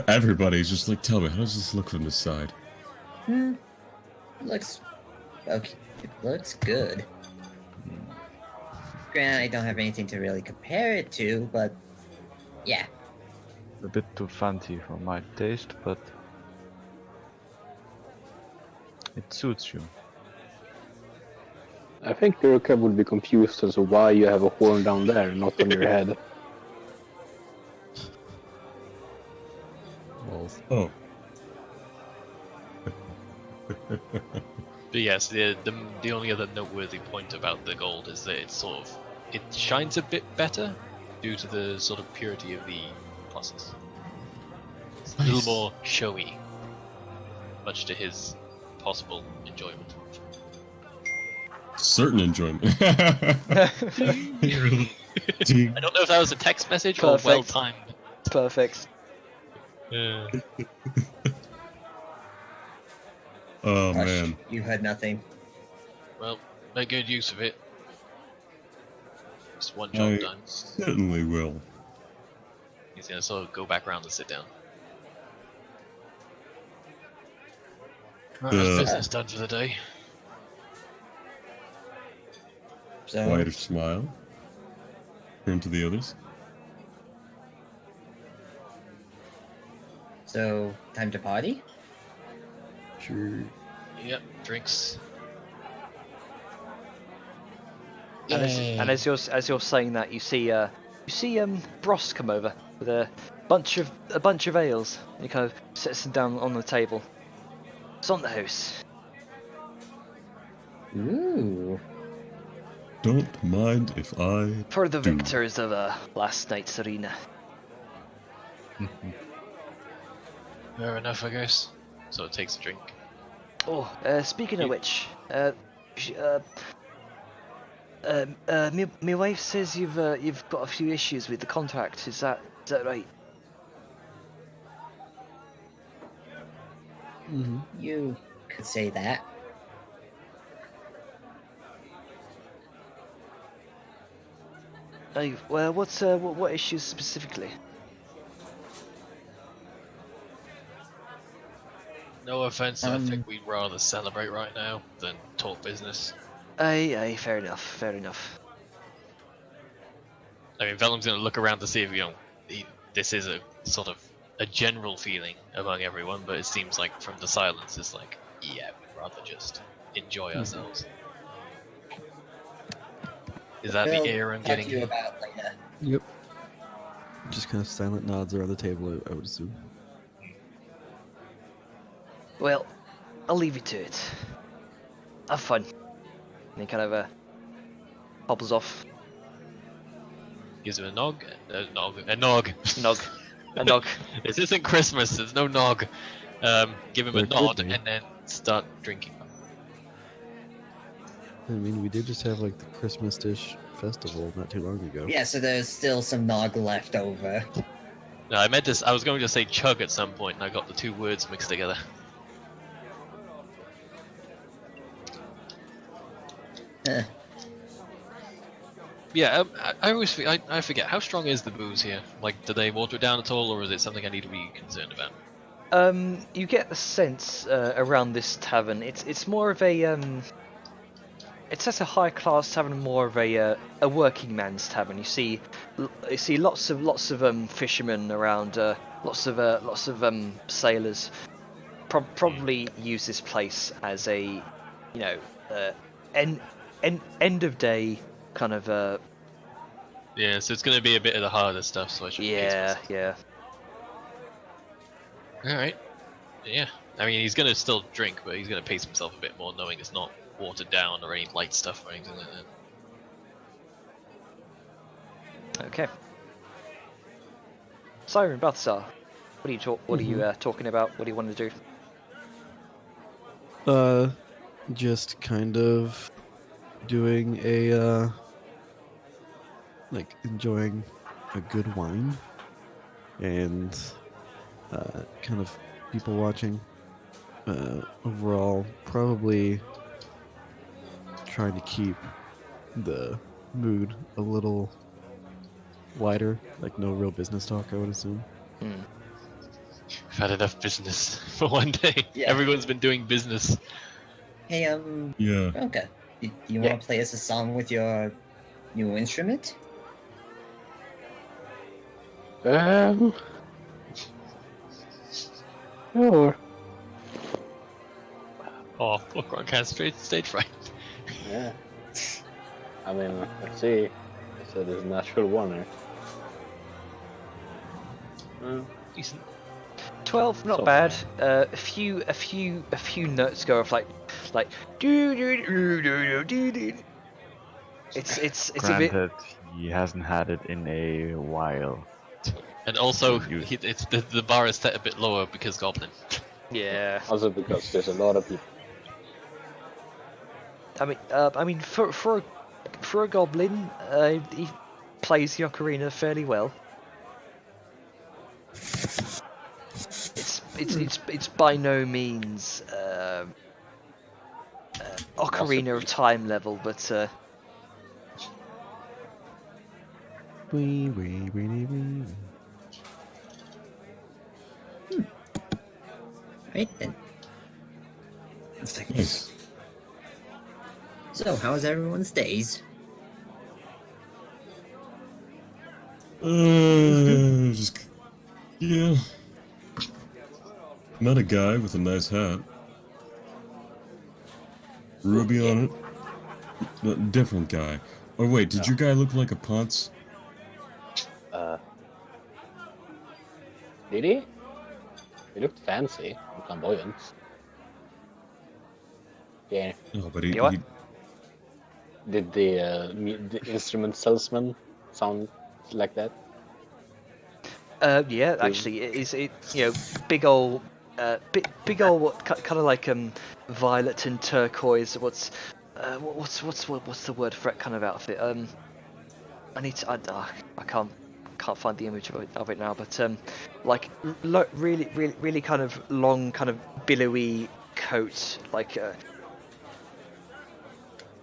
Everybody's just like, tell me, how does this look from the side? Looks okay. It looks good. Granted, I don't have anything to really compare it to, but yeah. A bit too fancy for my taste, but it suits you. I think Gurkha would be confused as to why you have a horn down there and not on your head. Balls. Oh. But yes, the only other noteworthy point about the gold is that it shines a bit better due to the sort of purity of the pluses. It's a Nice. little more showy, much to his possible enjoyment. Certain enjoyment. I don't know if that was a text message or Perfect. well timed. Perfect. Oh Hush, man. you heard nothing. Well, make good use of it. Just one job I done. certainly will. He's gonna sort of go back around and sit down. Right, that's business done for the day. So Wider smile. Turn to the others. So time to party? Sure. Yep, drinks. And as you're saying that, you see Bros come over with a bunch of ales. He kind of sets them down on the table. It's on the house. Ooh. Don't mind if I For the do. victors of last night's arena. Fair enough, I guess. So it takes a drink. Oh, speaking of which, my wife says you've got a few issues with the contract. Is that right? Mm-hmm. You could say that. Well, what issues specifically? No offense, I think we'd rather celebrate right now than talk business. Aye, fair enough. I mean, Vellum's gonna look around to see if this is a sort of a general feeling among everyone, but it seems like from the silence, it's like, yeah, we'd rather just enjoy ourselves. Is that We'll the Aaron talk to getting? you about later. Yep. Just kind of silent nods around the table, I would assume. Well, I'll leave you to it. Have fun. And he kind of hobbles off. Gives him a nog. A nog. A nog. This isn't Christmas. There's no nog. Give him a There could nod be. and then start drinking. I mean, we did just have like the Christmas dish festival not too long ago. Yeah, so there's still some nog left over. No, I meant this. I was going to say chug at some point, and I got the two words mixed together. Yeah, I always I forget, how strong is the booze here? Like, do they water it down at all, or is it something I need to be concerned about? You get the sense around this tavern. It's more of a it's as a high class tavern, more of a working man's tavern. You see lots of fishermen around, lots of sailors. Probably use this place as a end of day kind of Yeah, so it's going to be a bit of the harder stuff, so I should yeah. Alright. Yeah, I mean, he's gonna still drink, but he's gonna pace himself a bit more, knowing it's not watered down or any light stuff or anything like that. Okay. Siren, Balthazar, what are you talking about? What do you want to do? Just kind of doing a like enjoying a good wine and kind of people watching. Overall, probably trying to keep the mood a little lighter, like no real business talk, I would assume. Hmm. We've had enough business for one day. Yeah. Everyone's been doing business. Hey, Yeah. Ronka, do you Yeah. want to play us a song with your new instrument? Sure. Oh, look, Gronk has stage fright. Yeah. I mean, let's see. So there's a natural one here. Decent. 12, not So bad. A few notes go off like do do do do do do. It's a bit. Granted, he hasn't had it in a while. And also, You- it's the bar is set a bit lower because Goblin. Yeah. Also because there's a lot of people. I mean, for a goblin, he plays the ocarina fairly well. It's by no means Ocarina of Time level, but Wee, wee, wee, wee, wee. Right then. One second. Nice. So, how's everyone's days? Just yeah. Met a guy with a nice hat. Ruby on it. No, different guy. Oh wait, did your guy look like a Ponce? Did he? He looked fancy and flamboyant. Yeah. No, but You what? Did the instrument salesman sound like that? yeah, actually, it big old kind of like violet and turquoise. What's the word for that kind of outfit? I can't find the image of it now, but like really kind of long, kind of billowy coat, like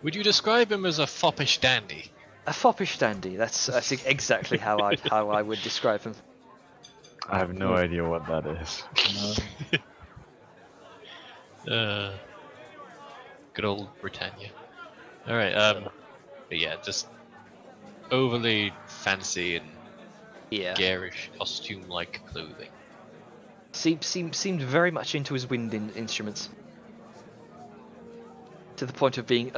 Would you describe him as a foppish dandy? a foppish dandy. That's exactly how I would describe him. I have no idea what that is. Good old Britannia. All right. But yeah, just overly fancy and Yeah, garish costume-like clothing. seemed very much into his wind instruments, to the point of being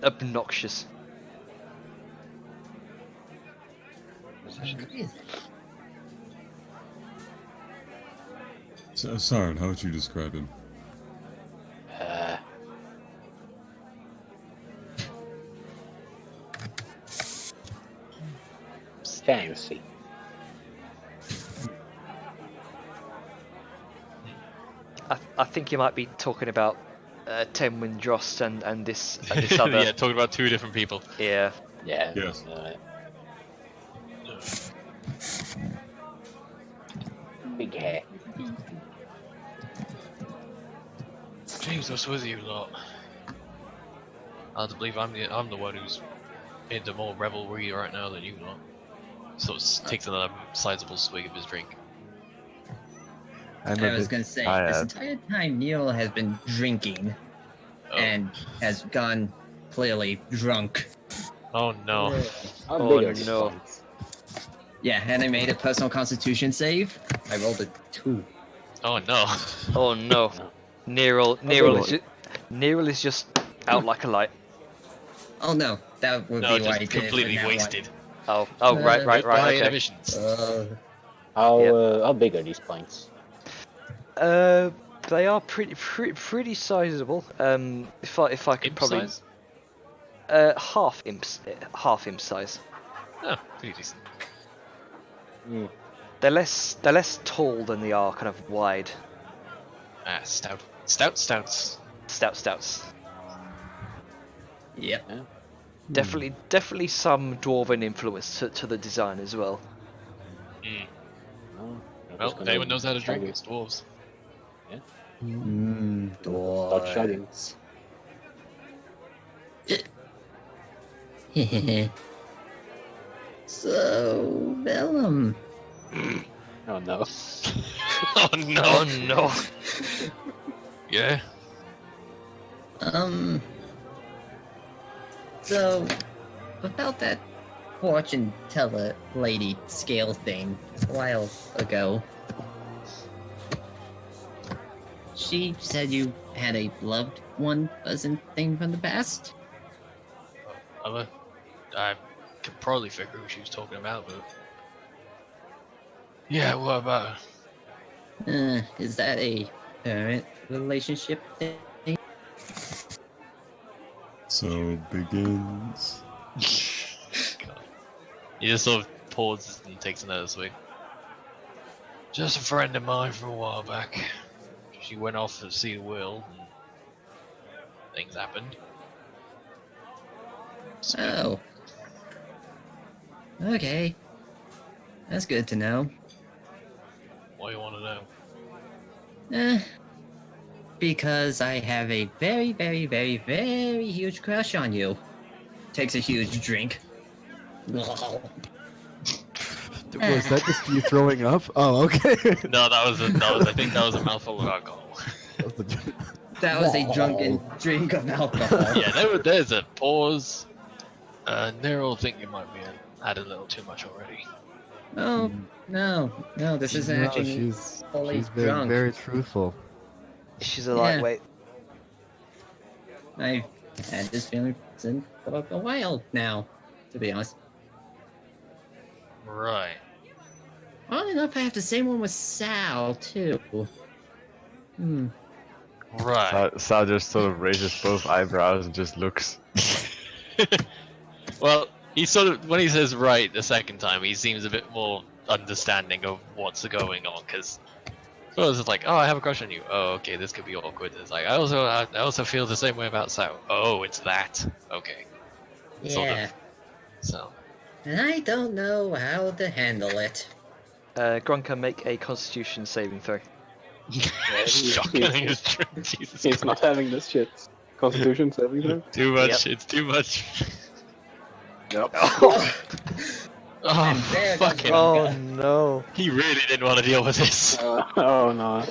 obnoxious. Siren, how would you describe him? Fancy. I think you might be talking about Tenwyn Drost and this other. Yeah, talking about two different people. Yeah. Yeah. Yes. Big hair. James, what's with you lot? Hard to believe I'm the one who's into more revelry right now than you lot. So takes another sizable swig of his drink. I was gonna say, this entire time Neil has been drinking Oh, and has gone clearly drunk. oh no. How Oh, big are these no. points? Yeah, and I made a personal constitution save. I rolled a 2. Oh no. Oh no. No. Neral is just out like a light. Oh no, that would No, be why I just did it completely for that wasted. Oh right. High Okay. inhibitions. one. How big are these points? They are pretty sizable. If I could Imp probably size? half imp size. Oh, pretty decent. Hmm. They're less tall than they are kind of wide. Ah, stouts. Stouts. Yep. Definitely some dwarven influence to the design as well. Mm. Oh, Well, if anyone knows how to drink, it's dwarves. Start chugging. So, Vellum. Oh no. Oh no! Oh no! Yeah. So, about that fortune teller lady scale thing a while ago. She said you had a loved one pleasant thing from the past? I could probably figure who she was talking about, but yeah, what about her? Is that a parent relationship thing? So begins. God. He just sort of pauses and takes another swig. Just a friend of mine from a while back. She went off to see the world, and things happened. So, Oh. Okay. That's good to know. what do you want to know? Because I have a very, very, very, very huge crush on you. Takes a huge drink. Was that just you throwing up? Oh, okay. No, I think that was a mouthful of alcohol. That was a drunken drink of alcohol. Yeah, there's a pause. Nero will think you might be had a little too much already. Oh, no, this isn't No, actually she's fully very, drunk. very truthful. She's a lightweight. I've had this feeling since a while now, to be honest. Right. Oddly enough, I have the same one with Sal, too. Right. Sal just sort of raises both eyebrows and just looks. Well, he sort of, when he says right the second time, he seems a bit more understanding of what's going on, because it's just like, oh, I have a crush on you. Oh, okay, this could be awkward. It's like, I also feel the same way about Sao. Oh, it's that. Okay. Sort of. Yeah, So, and I don't know how to handle it. Grunka, make a Constitution saving throw. shocking is true. Jesus He's Christ. not having this shit. Constitution saving throw? Too much. Yep. It's too much. Yep. And Oh, there goes fucking. Oh Grunka. no! He really didn't want to deal with this. Oh no.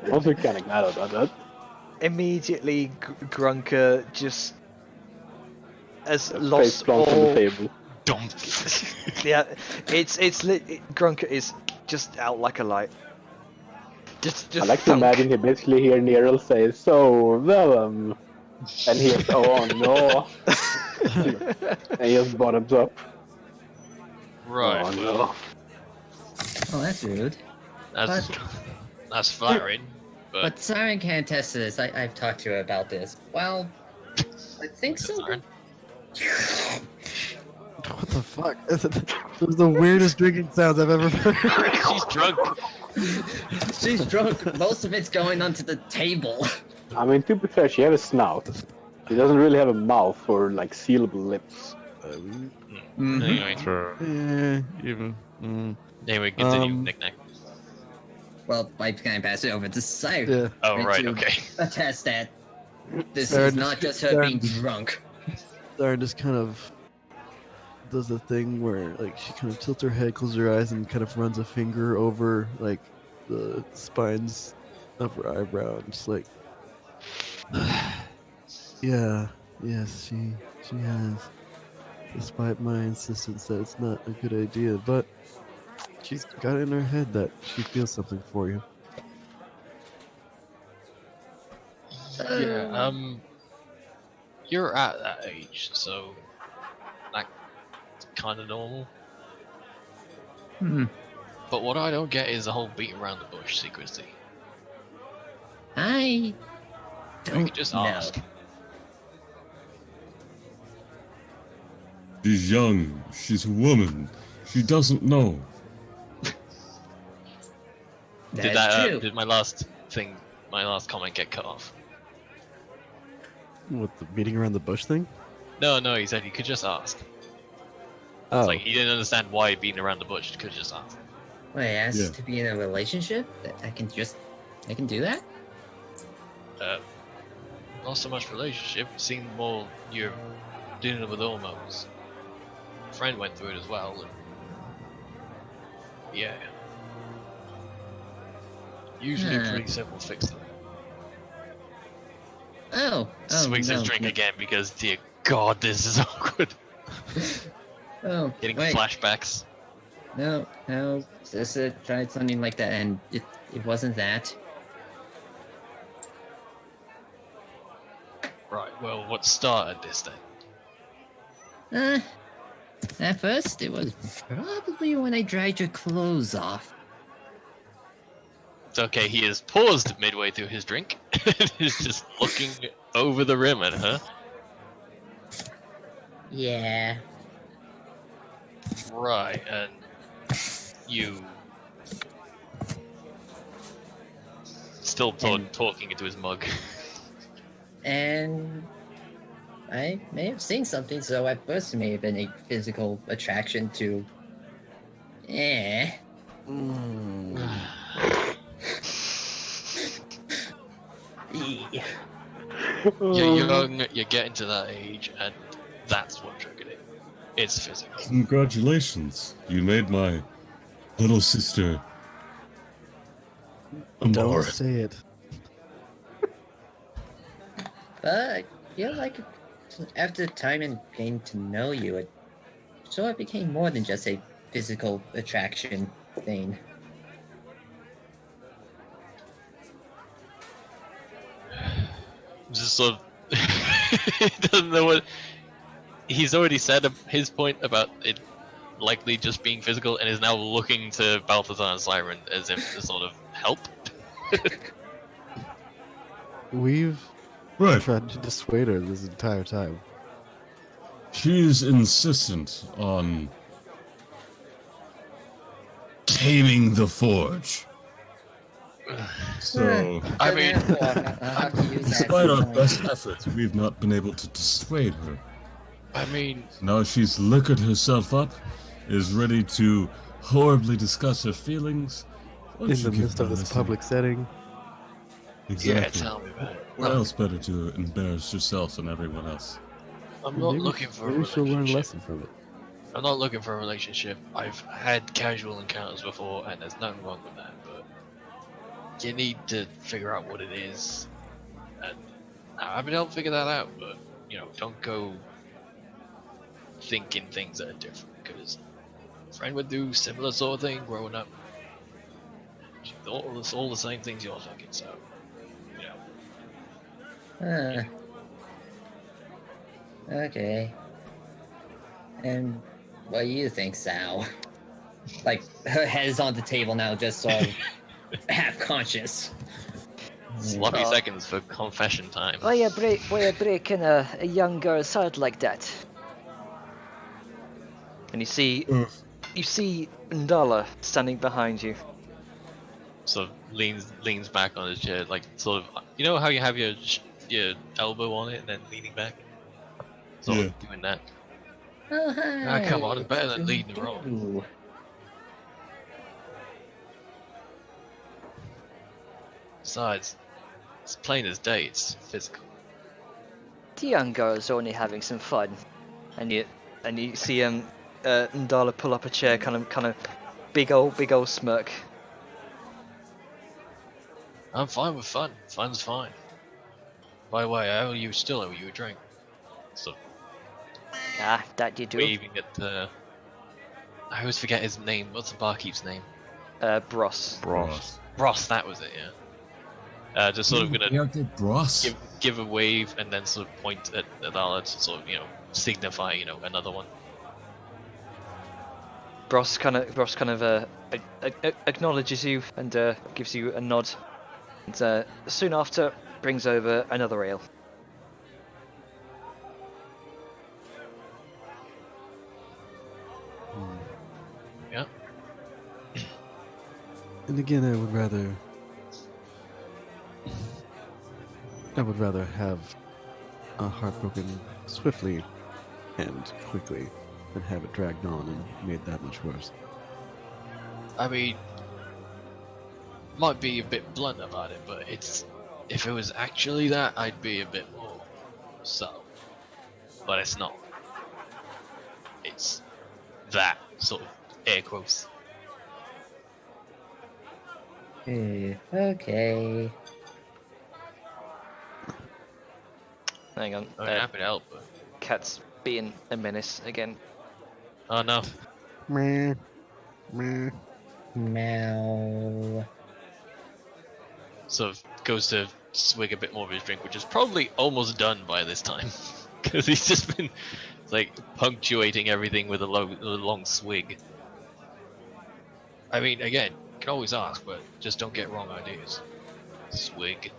I'm also kind of glad about that. Immediately, Grunka just has Face lost plants on the all. table. Dump. Yeah, Grunka is just out like a light. Just I like to thunk. imagine he basically hear Nero say, "So, Vellum," and he goes, "Oh no," and he just bottoms up. Right. Oh well, no. Oh, that's rude. that's flattering. But Siren can attest to this. I've talked to her about this. Well, I think so. Siren? What the fuck? Those are the weirdest drinking sounds I've ever heard. She's drunk. She's drunk. Most of it's going onto the table. I mean, to be fair, she has a snout. She doesn't really have a mouth or like sealable lips. Anyway, anyway, continue, Knick-Knack. Well, I can pass it over to Siren. Yeah. Oh, and right, to okay. Attest that this Siren is not just her Siren- being drunk. Siren just kind of does a thing where like she kind of tilts her head, closes her eyes, and kind of runs a finger over like the spines of her eyebrow, and just like, yeah, yes, she has. Despite my insistence that it's not a good idea, but she's got it in her head that she feels something for you. Yeah, you're at that age, so that's kind of normal. Hmm. But what I don't get is the whole beat around the bush secrecy. I You don't could just know. ask. She's young. She's a woman. She doesn't know. That's true. Did my last comment get cut off? What, the beating around the bush thing? No, he said you could just ask. Oh, It's like he didn't understand why beating around the bush. You could just ask. Wait, asked Yeah. to be in a relationship? That I can do that? Not so much relationship. It seemed more you're dealing with hormones. Friend went through it as well. And yeah. Usually Huh. pretty simple fix them. Oh, Swings no. his drink again because dear God, this is awkward. Oh, Getting wait. flashbacks. No, Sister tried something like that, and it wasn't that. Right. Well, what started this then? At first, it was probably when I dried your clothes off. It's okay. He has paused midway through his drink. He's just looking over the rim at her. Yeah. Right, and you still talking into his mug. And I may have seen something, so at first it may have been a physical attraction to. Yeah. You're young, you're getting to that age, and that's what triggered it. It's physical. Congratulations. You made my little sister don't Amara. say it. But I feel like after time and getting to know you, it sort of became more than just a physical attraction thing. Just sort of. He doesn't know what. He's already said his point about it likely just being physical and is now looking to Balthazar and Siren as if to sort of help. We've Right. tried to dissuade her this entire time. She's insistent on taming the forge. So, I mean, I'll have to use that despite our sometime. best efforts, we've not been able to dissuade her. I mean, Now she's liquored herself up, is ready to horribly discuss her feelings. Why don't In you the give midst of her this a listen? public setting. Exactly. yeah, tell me about it. What else better to embarrass yourself and everyone else? I'm not Maybe- looking for a Maybe she'll learn a relationship. lesson from it. I'm not looking for a relationship. I've had casual encounters before, and there's nothing wrong with that. But you need to figure out what it is, and I've been able to figure that out. But don't go thinking things that are different, because a friend would do similar sort of thing growing up. She thought all the same things you're thinking. So, Okay. And what do you think, Sal? Like, her head is on the table now, just sort of half conscious. sloppy Oh. seconds for confession time. Why you breaking a young girl's heart like that? And you see Oof. Ndala standing behind you. Sort of leans back on his chair, like sort of, how you have your elbow on it and then leaning back, sort Yeah. of doing that. Oh, hi. Ah, come on, it's better than leading the roll. Ooh. Besides, it's plain as day. It's physical. The young girl's only having some fun. And you see Ndala pull up a chair, kind of big old smirk. I'm fine with fun. Fun's fine. By the way, I owe you a drink. So Ah, that you do. waving at the. I always forget his name. What's the barkeep's name? Bros. Bros. Ross. That was it. Yeah. Just sort of gonna Bros. give a wave and then sort of point at Ndala to sort of signify another one. Bros kind of acknowledges you and gives you a nod. And soon after, brings over another ale. Yeah. And again, I would rather have a heartbroken swiftly and quickly than have it dragged on and made that much worse. I mean, might be a bit blunt about it, but if it was actually that, I'd be a bit more subtle. But it's not. It's that sort of air quotes. Okay. Hang on. I'm happy to help, but Cat's being a menace again. oh no. Meh. Meh. Meow. Sort of goes to swig a bit more of his drink, which is probably almost done by this time, because he's just been like punctuating everything with a long swig. I mean, again, you can always ask, but just don't get wrong ideas. Swig.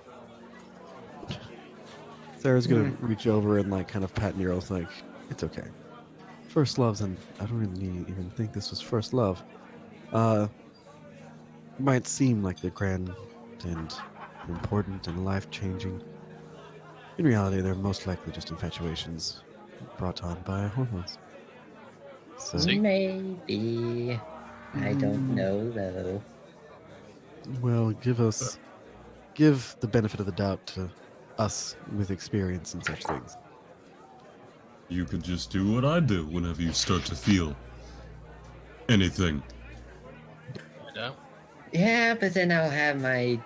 Sarah's gonna reach over and like kind of pat Nero's like, it's okay. First loves, and I don't really even think this was first love. Might seem like they're grand and important and life-changing. In reality, they're most likely just infatuations brought on by hormones. So, See? Maybe. I don't know though. well, give the benefit of the doubt to us with experience in such things. You could just do what I do whenever you start to feel anything. I know. Yeah, but then I'll have my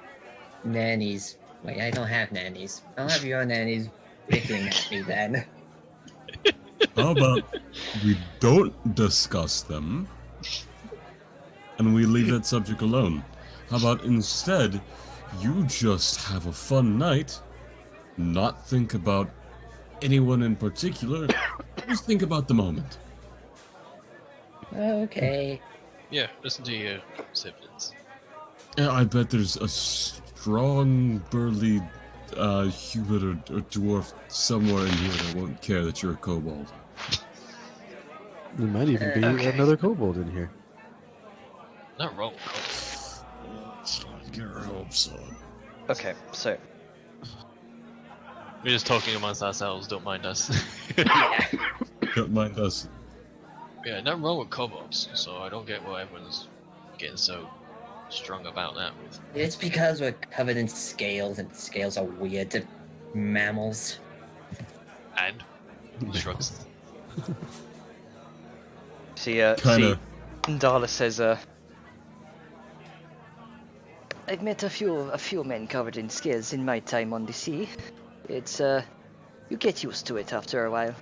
nannies. Wait, I don't have nannies. I'll have your nannies picking at me then. How about we don't discuss them and we leave that subject alone? How about instead you just have a fun night, not think about anyone in particular, just think about the moment. Okay. Yeah, listen to your siblings. Yeah, I bet there's a strong, burly human or dwarf somewhere in here that won't care that you're a kobold. There might even be Okay. another kobold in here. Not wrong. Get your hopes on. Okay, so We're just talking amongst ourselves. Don't mind us. Don't mind us. Yeah, nothing wrong with kobolds, so I don't get why everyone's getting so strong about that. It's because we're covered in scales, and scales are weird to mammals. And shrugs. Kinda. Ndala says, I've met a few men covered in scales in my time on the sea. It's you get used to it after a while.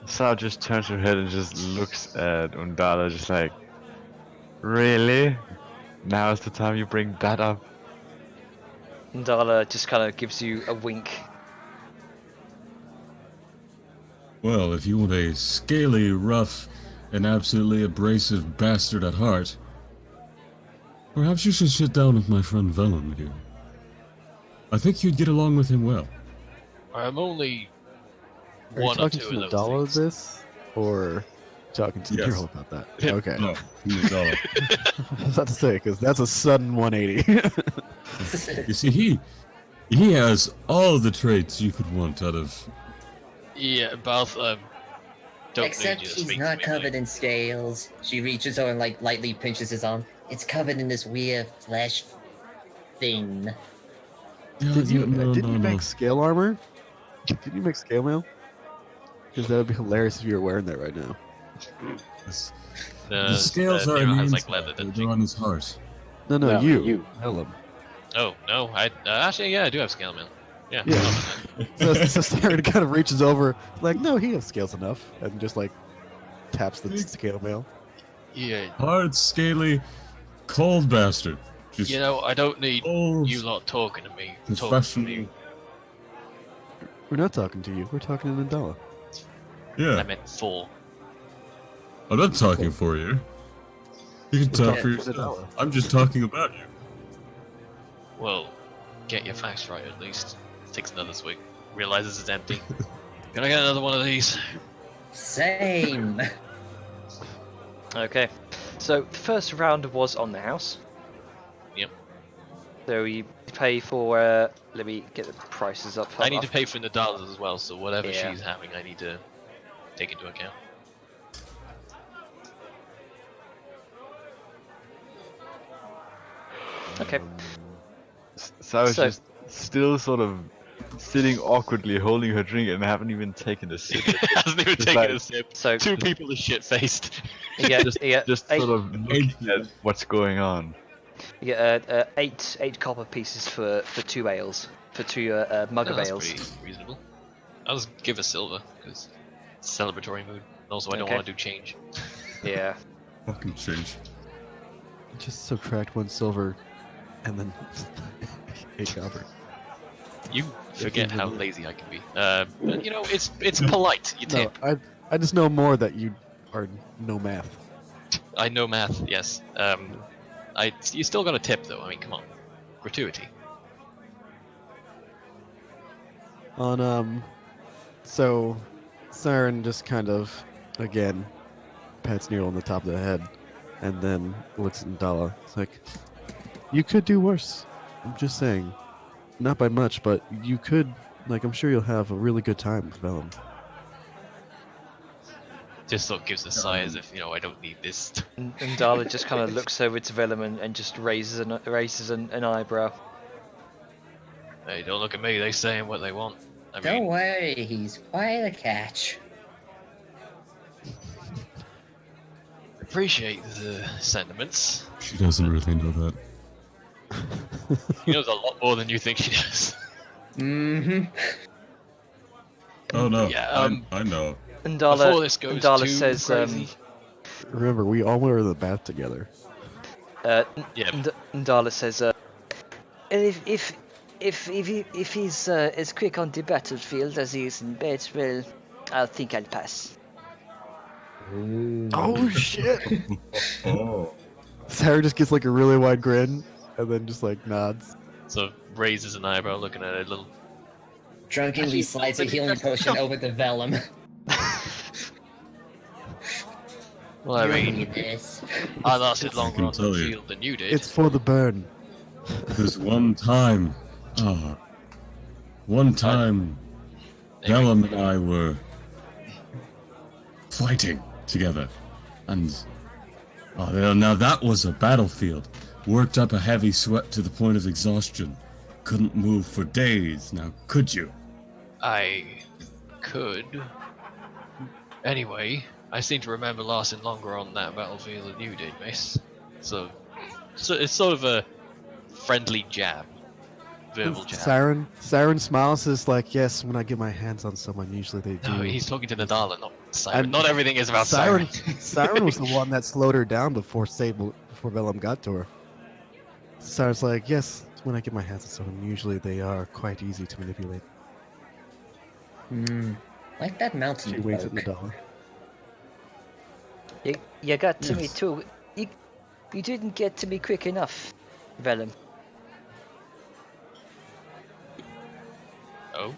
Sarah just turns her head and just looks at Undala, just like, really? Now is the time you bring that up? Ndala just kind of gives you a wink. Well, if you want a scaly, rough, and absolutely abrasive bastard at heart, perhaps you should sit down with my friend Velen here. I think you'd get along with him well. I'm only Are you one or talking two to of those Nadala things. this? Or talking to Yes. Nero about that? Yeah. Okay. No, Nadala. I was about to say, because that's a sudden 180. You see, he has all the traits you could want out of. Yeah, Balth, don't Except need you to he's speak not to me, covered mate. in scales. She reaches over and like lightly pinches his arm. It's covered in this weird flesh thing. Yeah, Did you no, didn't you no. make scale armor? Did you make scale mail? Because that would be hilarious if you were wearing that right now. Yes. The scales are Nero in the has like inside, leather, doesn't they're he? on his heart. No, No, you. Helen. Oh no, I actually yeah, I do have scale mail. Yeah. Yeah. So Siren kind of reaches over, like, no, he has scales enough, and just like taps the scale mail. Yeah. Hard, scaly, cold bastard. Just You know, I don't need cold, you lot talking to me. Talking to professional. me. We're not talking to you. We're talking to Nadala. I Yeah, meant 4. I'm not talking for you. You can talk Yeah. for yourself. I'm just talking about you. Well, get your facts right at least. Takes another swig. Realizes it's empty. Can I get another one of these? Same. Okay. So the first round was on the house. Yep. So you pay for. Let me get the prices up. I need to pay for Nadala's as well, so whatever Yeah. she's having, I need to take into account. Okay. Sarah's So- just still sort of sitting awkwardly holding her drink and haven't even taken a sip. Hasn't even Just taken like- a sip. So Two people are shit faced. you get Just- you get Just eight, sort of looking at what's going on. you get, eight copper pieces for two ales, for two mug of That's ales. pretty reasonable. I'll just give a silver because celebratory mood. Also, I don't Okay. want to do change. Yeah. Fucking change. Just subtract 1 silver, and then 8 copper. You forget seems how a- lazy I can be. But, you know, it's polite. You No, tip. I just know more that you are no math. I know math. Yes. You still got to tip though. I mean, come on, gratuity. On so Siren just kind of again pats Nero on the top of the head, and then looks at Ndala. It's like, you could do worse. I'm just saying, not by much, but you could. Like, I'm sure you'll have a really good time with Vellum. Just sort of gives a sigh as if I don't need this. And Dala just kind of looks over to Vellum and just raises an eyebrow. Hey, don't look at me. They saying what they want. I Don't mean, worry, he's quite a catch. appreciate the sentiments. She doesn't really know that. She knows a lot more than you think she does. Mm-hmm. Oh no, Yeah, I know. And Before Dala, this goes Ndala too says, crazy. Remember, we all were in the bath together. Yeah. Ndala says, If he's as quick on the battlefield as he is in bed, well, I think I'll pass. Oh shit! Oh. Sarah just gets like a really wide grin, and then just like nods. So raises an eyebrow, looking at it a little. Drunkenly Actually, slides a nobody healing does- potion over the vellum. Well, I You mean, need this. I lasted I longer can on the tell you. field than you did. It's for the burn. There's one time, Anyway, Vellum and I were fighting together, and now that was a battlefield. Worked up a heavy sweat to the point of exhaustion. Couldn't move for days. Now, could you? I could. Anyway, I seem to remember lasting longer on that battlefield than you did, miss. So it's sort of a friendly jab. Verbal jab. Siren smiles, says like, yes, when I get my hands on someone, usually they do. No, he's talking to Nadala, not Siren. And Not everything is about Siren. Siren. Siren was the one that slowed her down before Vellum got to her. Siren's like, yes, when I get my hands on someone, usually they are quite easy to manipulate. Like that She mountain winks at folk. Nadala. You got to me Yes. too. You didn't get to me quick enough, Vellum. Oh,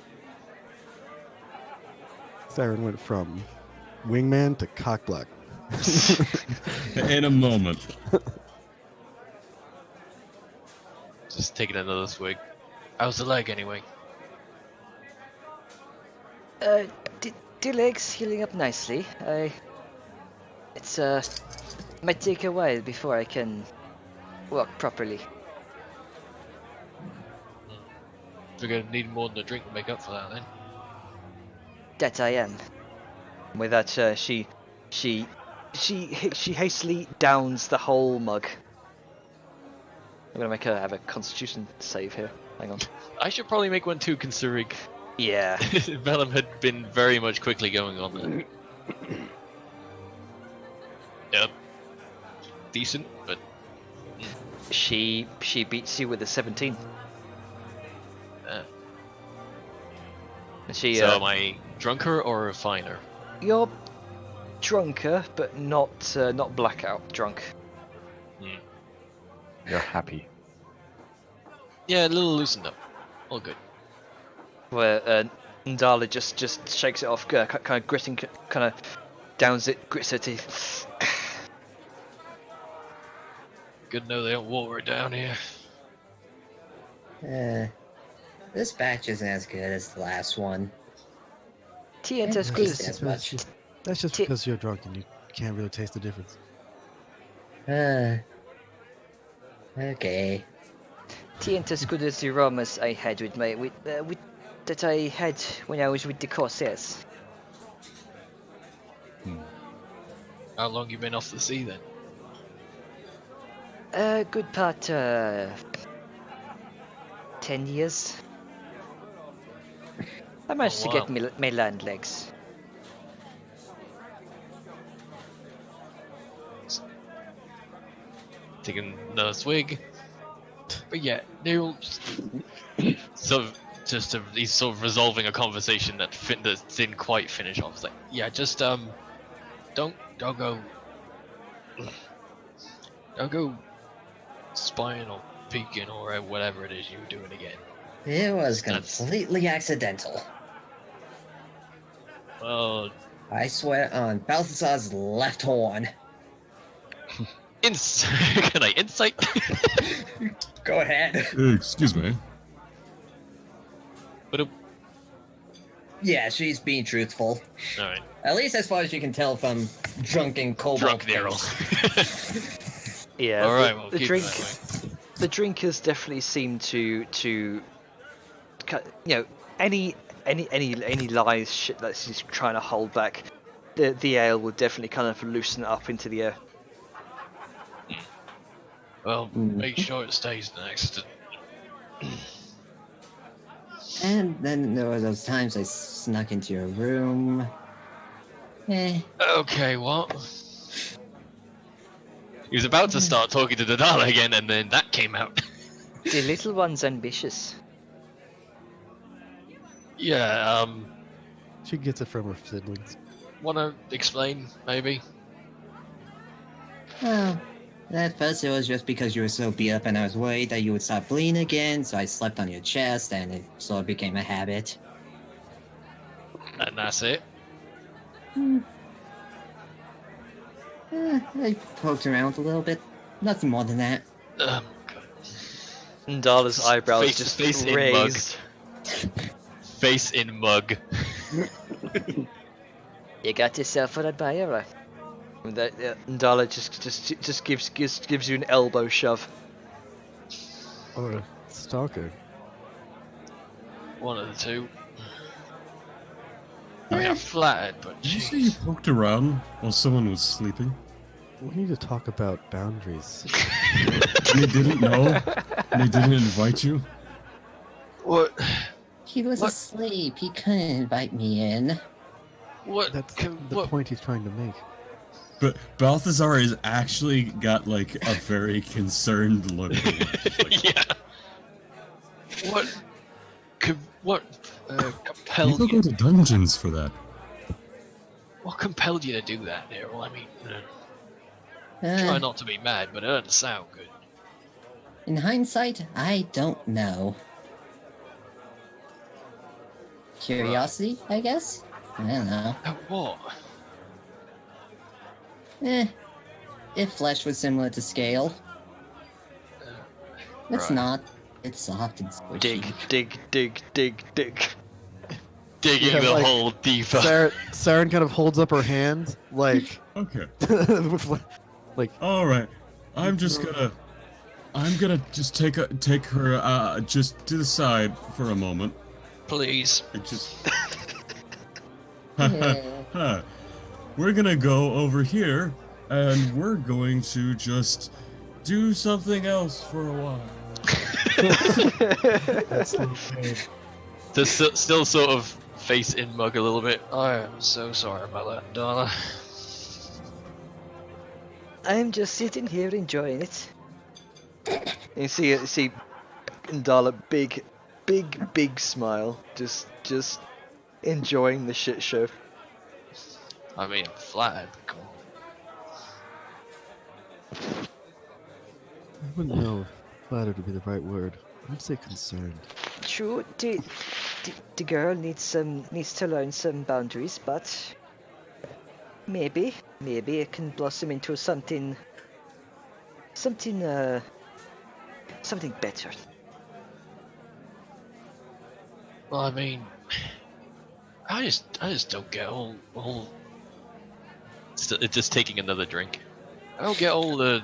Siren went from wingman to cockblock. In a moment. just taking another swig. How's the leg anyway? The leg's healing up nicely. It's might take a while before I can walk properly. We're gonna need more than a drink to make up for that then. That I am. with that, she hastily downs the whole mug. I'm gonna make her have a Constitution save here. Hang on. I should probably make one too, considering Yeah. Vellum had been very much quickly going on there. Yep. Decent, but She beats you with a 17. uh, She so am I drunker or finer? you're drunker, but not blackout drunk. Hmm. You're happy. Yeah, a little loosened up. All good. Where Ndala just shakes it off, kind of gritting, kind of downs it, grits her teeth. Good to know they don't water it down here. This batch isn't as good as the last one. Tea ain't Yeah, as good just as as much. That's just Ti- because you're drunk and you can't really taste the difference. Okay. tea ain't as good as the rum as I had with that I had when I was with the Corsairs. How long you been off the sea then? Good part 10 years. I managed to get my land legs. Taking another swig. But yeah, Neil he's sort of resolving a conversation that didn't quite finish off. It's like, yeah, just don't go spying or peeking or whatever it is you were doing again. It was That's- completely accidental. Well, I swear on Balthazar's left horn. can I insight? Go ahead. Excuse me. But Yeah, she's being truthful. all right, At least as far as you can tell from drunken cobalt. drunk Nero. face. Yeah. All right, the, well, the keep drink, it that way. the drinkers definitely seem to, any lies shit that she's trying to hold back. The ale will definitely kind of loosen it up into the air. Well, make sure it stays next. And then there were those times I snuck into your room. Okay, what? He was about to start talking to Dadala again, and then that came out. The little one's ambitious. Yeah, She gets it from her siblings. wanna explain, maybe? Well, at first it was just because you were so beat up and I was worried that you would start bleeding again, so I slept on your chest and it sort of became a habit. And that's it. I poked around a little bit. Nothing more than that. God. Ndala's eyebrows just face in mug. raised. Face in mug. You got yourself an admirer. And Ndala just gives you an elbow shove. Or a stalker. One of the two. I mean, I'm flattered, but Did you say you jeez. poked around while someone was sleeping? We need to talk about boundaries. And they didn't know? And they didn't invite you? What? He was What? asleep. He couldn't invite me in. What? That's can- the what? point he's trying to make. But Balthazar has actually got like a very concerned look. Yeah. What? What compelled People you? go to dungeons for that. What compelled you to do that, Daryl? I mean, Uh, try not to be mad, but it doesn't sound good. In hindsight, I don't know. Curiosity, I guess? I don't know. What? If flesh was similar to scale. It's Right. not. It's soft and squishy. Dig. Digging Yeah, the like, hole deeper. Saren kind of holds up her hand, like, Okay. like, Alright. I'm gonna just take her just to the side for a moment. Please. It just Yeah. We're gonna go over here and we're going to just do something else for a while. that's so bad. Just still sort of face in mug a little bit. I am so sorry about that, Donna. I'm just sitting here enjoying it. You see Ndala, big smile, just enjoying the shit show. I mean, I'm flattered. Come wouldn't know if flattered would be the right word. I'd say concerned. True, the girl needs to learn some boundaries, but maybe it can blossom into something better. Well, I mean, I just don't get all. It's just taking another drink. I don't get all the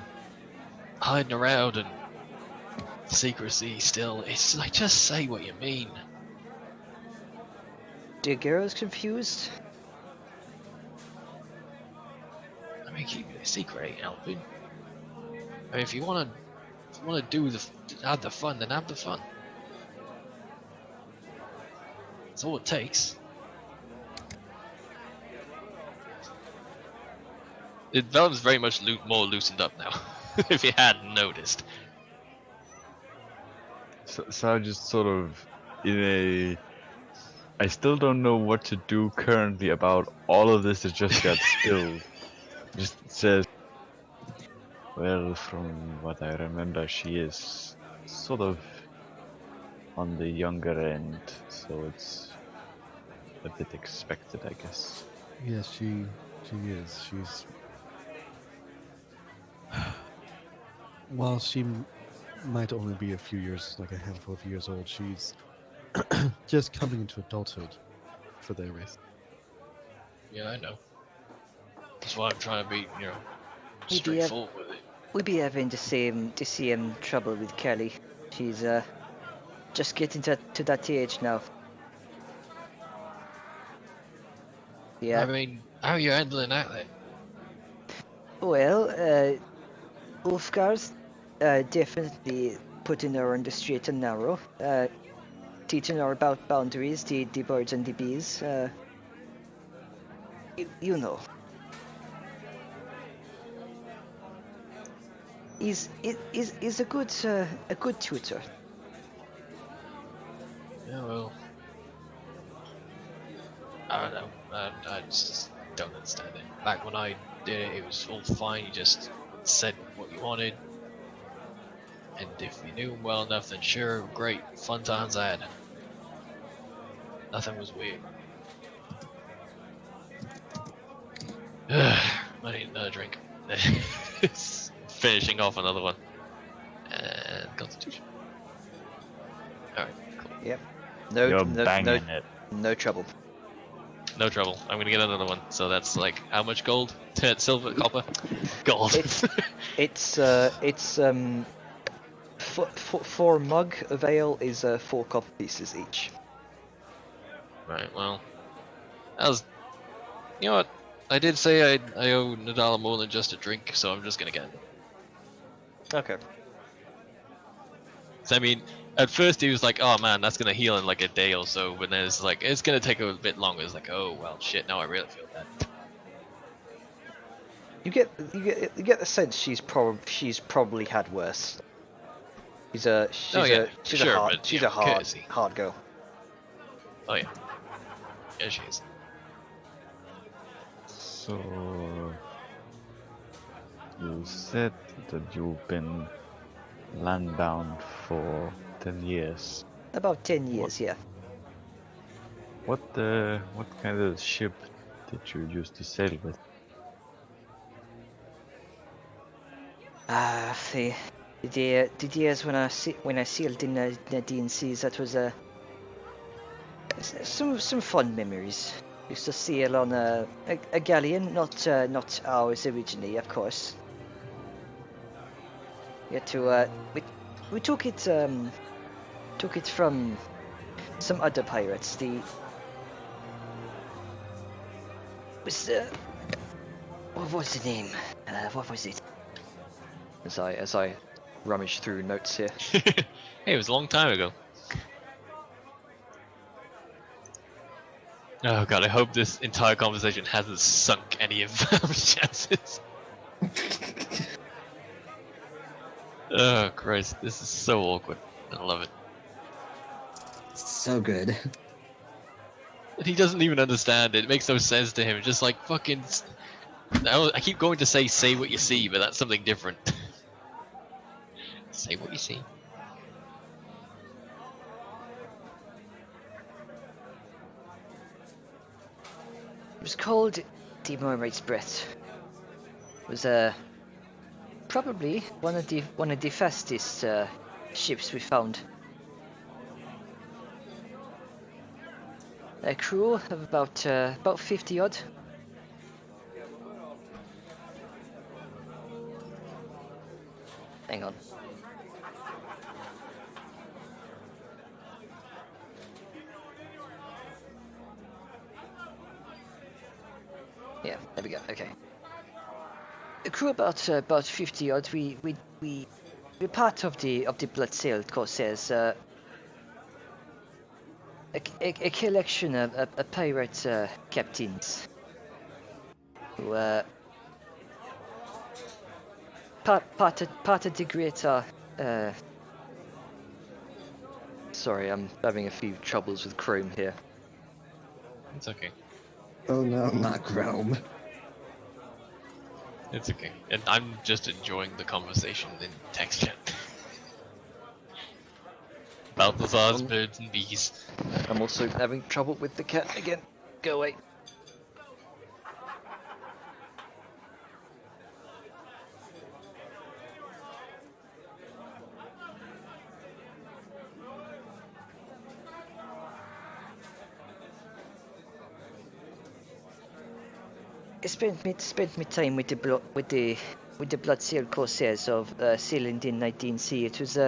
hiding around and secrecy. Still, it's like just say what you mean. The girl's confused. I mean, keeping it a secret ain't helping. I mean, if you wanna have the fun, then have the fun. That's all it takes. Vel's very much more loosened up now, if you hadn't noticed. So I just sort of I still don't know what to do currently about all of this that just got spilled. Just says, well, from what I remember, she is sort of on the younger end, so it's a bit expected, I guess. Yes, she is. She's while she might only be a few years, like a handful of years old, she's just coming into adulthood for their race. Yeah, I know. That's why I'm trying to be, Maybe straightforward with it. We'll be having the same trouble with Kelly. She's just getting to that age now. Yeah. I mean, how are you handling that then? Well, Ulfgar's definitely putting her on the straight and narrow, teaching her about boundaries, the birds and the bees. You know. He's a good tutor. Yeah, well, I don't know. I just don't understand it. Back when I did it, it was all fine. You just said what you wanted, and if you knew him well enough, then sure, great, fun times I had. Nothing was weird. I need another drink. Finishing off another one. And Constitution. Alright, cool. Yep. You're banging it. No trouble. No trouble. I'm gonna get another one. So that's like how much gold? Silver, copper, gold. It's for mug of ale is 4 copper pieces each. Right. Well, that was. You know what? I did say I owe Nadala more than just a drink, so I'm just gonna get it. Okay. So, I mean, at first he was like, "Oh man, that's gonna heal in like a day or so," but then it's like, "It's gonna take a bit longer." It's like, "Oh well, shit." Now I really feel bad. You get the sense she's probably had worse. She's a hard girl. Oh yeah. Yeah, she is. So you said that you've been landbound for 10 years. About 10 years, yeah. What kind of ship did you used to sail with? The years when I sailed in the Nadine seas, that was some fun memories. Used to sail on a galleon, not ours originally, of course. We had to we took it from some other pirates. What was the name? What was it? As I rummage through notes here. Hey, it was a long time ago. Oh god, I hope this entire conversation hasn't sunk any of Vel's chances. Oh Christ, this is so awkward. I love it. So good. And he doesn't even understand it. It makes no sense to him. Just like fucking. I keep going to say what you see, but that's something different. Say what you see. It was called the Mermaid's Breath. It was probably one of the fastest ships we found. A crew of about 50 odd. Hang on. Yeah, there we go. Okay. A crew about 50 odd. We're part of the Bloodsail Corsairs. A collection of pirate captains who part of the greater. Sorry, I'm having a few troubles with Chrome here. It's okay. Oh no. Not Chrome. It's okay. And I'm just enjoying the conversation in text chat. Balthazar's birds and bees. I'm also having trouble with the cat again. Go away. I spent me time with the Bloodsail Corsairs of sailing in 19C. It was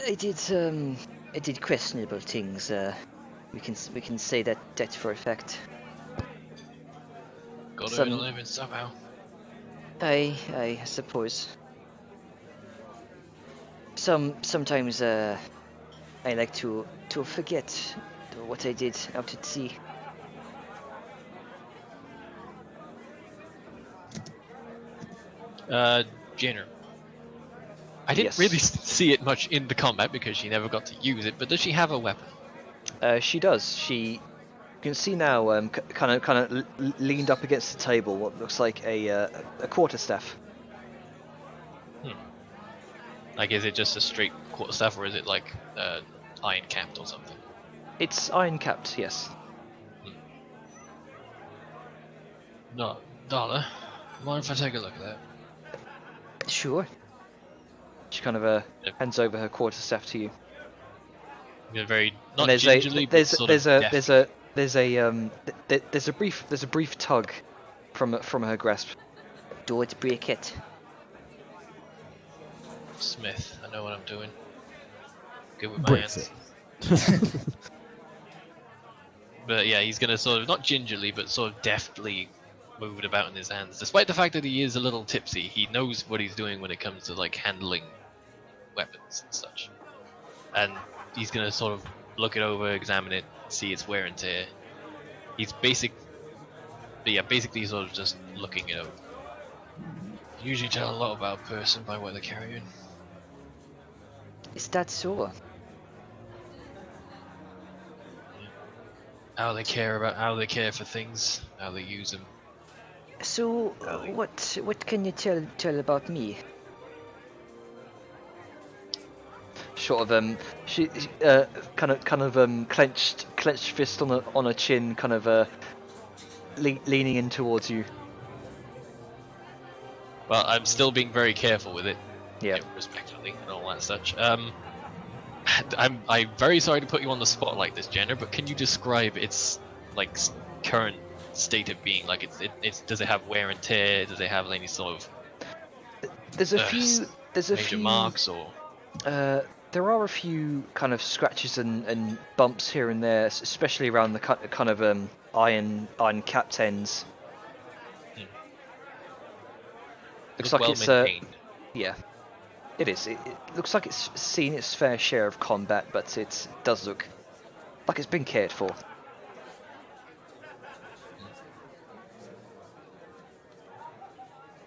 I did questionable things. We can say that for a fact. Gotta Some- earn a living somehow. I suppose. Sometimes I like to forget what I did out at sea. Jenner. I didn't Yes. really see it much in the combat because she never got to use it, but does she have a weapon? She does. You can see now, kind of leaned up against the table, what looks like a quarterstaff. Like, is it just a straight quarterstaff, or is it like iron capped or something? It's iron capped, yes. No, Donna, mind if I take a look at that? Sure. She kind of Yep. hands over her quarterstaff to you. You're very And not there's gingerly, a but there's sort there's of a deftly. there's a brief tug from her grasp. Don't break it. Smith, I know what I'm doing. Good with my Breaks hands. it. But yeah, he's gonna sort of not gingerly, but sort of deftly move it about in his hands. Despite the fact that he is a little tipsy, he knows what he's doing when it comes to like handling weapons and such. And he's gonna sort of look it over, examine it, see its wear and tear. He's basically sort of just looking it over. Usually tell a lot about a person by what they're carrying. Is that so? How they care for things, how they use them. So, what can you tell about me? Sort of she kind of clenched fist on her chin, kind of leaning in towards you. Well, I'm still being very careful with it. Yeah. You know, respectfully and all that such. I'm very sorry to put you on the spot like this, Jenner, but can you describe its like current state of being? Like, it's does it have wear and tear? Does it have any sort of There's a few. There's a major few marks or? There are a few kind of scratches and bumps here and there, especially around the kind of iron capped ends. Looks like well it's maintained. yeah, it is. It looks like it's seen its fair share of combat, but it does look like it's been cared for.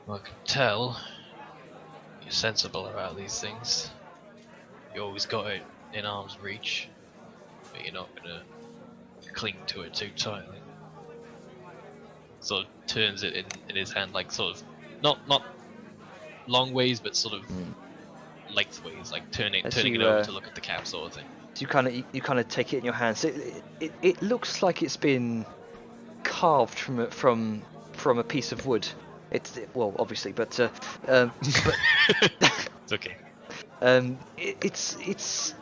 Well, I can tell you're sensible about these things. You always got it in arm's reach, but you're not gonna cling to it too tightly. Sort of turns it in his hand, like sort of not long ways, but sort of lengthways, like turning As it you, over to look at the cap, sort of thing. So you kind of take it in your hands. It looks like it's been carved from a piece of wood. Well, obviously, but It's okay. it's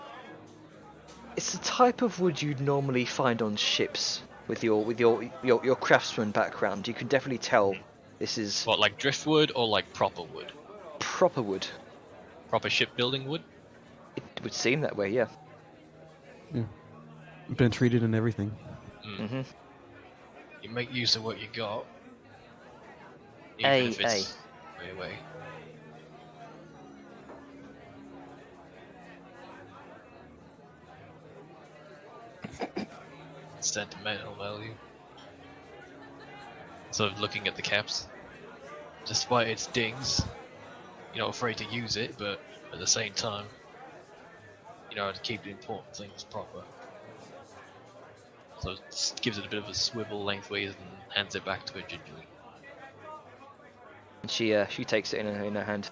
the type of wood you'd normally find on ships. With your craftsman background, you can definitely tell this is What, like driftwood or like proper wood? proper wood. Proper shipbuilding wood? It would seem that way, yeah. Been treated and everything. hmm You make use of what you got. Aye, Even if it's way away. Sentimental value. Sort of looking at the caps. Despite its dings, you're not afraid to use it, but at the same time, you know how to keep the important things proper. So it gives it a bit of a swivel lengthways and hands it back to her gingerly. And she takes it in her hand.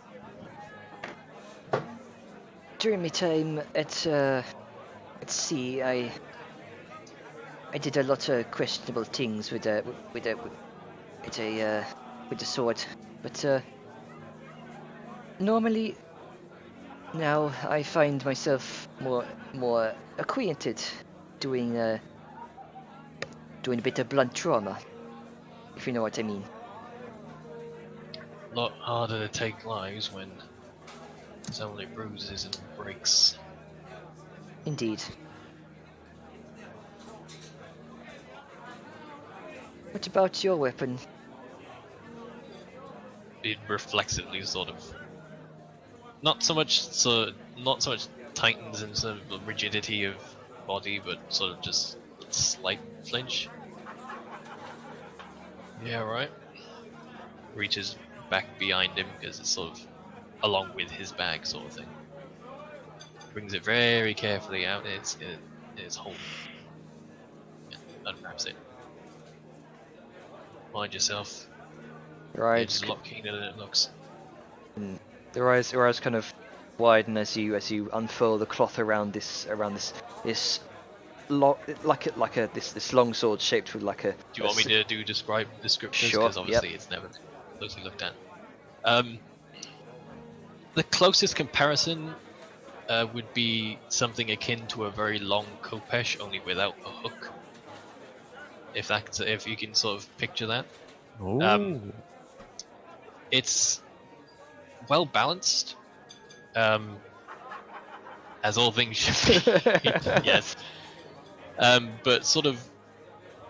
During my time at sea, I did a lot of questionable things with the sword, but normally now I find myself more acquainted doing a bit of blunt trauma, if you know what I mean. A lot harder to take lives when there's only bruises and breaks. Indeed. What about your weapon? It reflexively sort of not so much tightens in sort of the rigidity of body, but sort of just a slight flinch. Yeah, right. Reaches back behind him because it's sort of along with his bag, sort of thing. Brings it very carefully out in its hole. Yeah, unwraps it. Mind yourself. Right. It's a lot keener than it looks. Their eyes kind of widen as you unfurl the cloth around this long sword shaped with like a. Do you want me to do descriptors? Sure, Because obviously yep. it's never closely looked at. The closest comparison would be something akin to a very long khopesh, only without a hook. If you can sort of picture that. Oh. It's well balanced, as all things should be. Yes, but sort of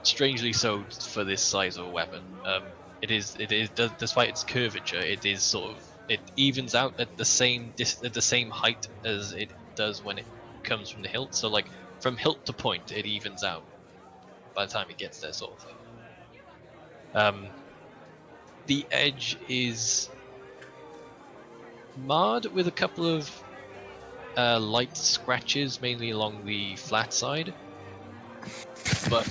strangely so for this size of a weapon. It is despite its curvature, it is sort of it evens out at the same height as it does when it comes from the hilt. So like from hilt to point, it evens out by the time it gets there, sort of thing. The edge is marred with a couple of light scratches, mainly along the flat side, but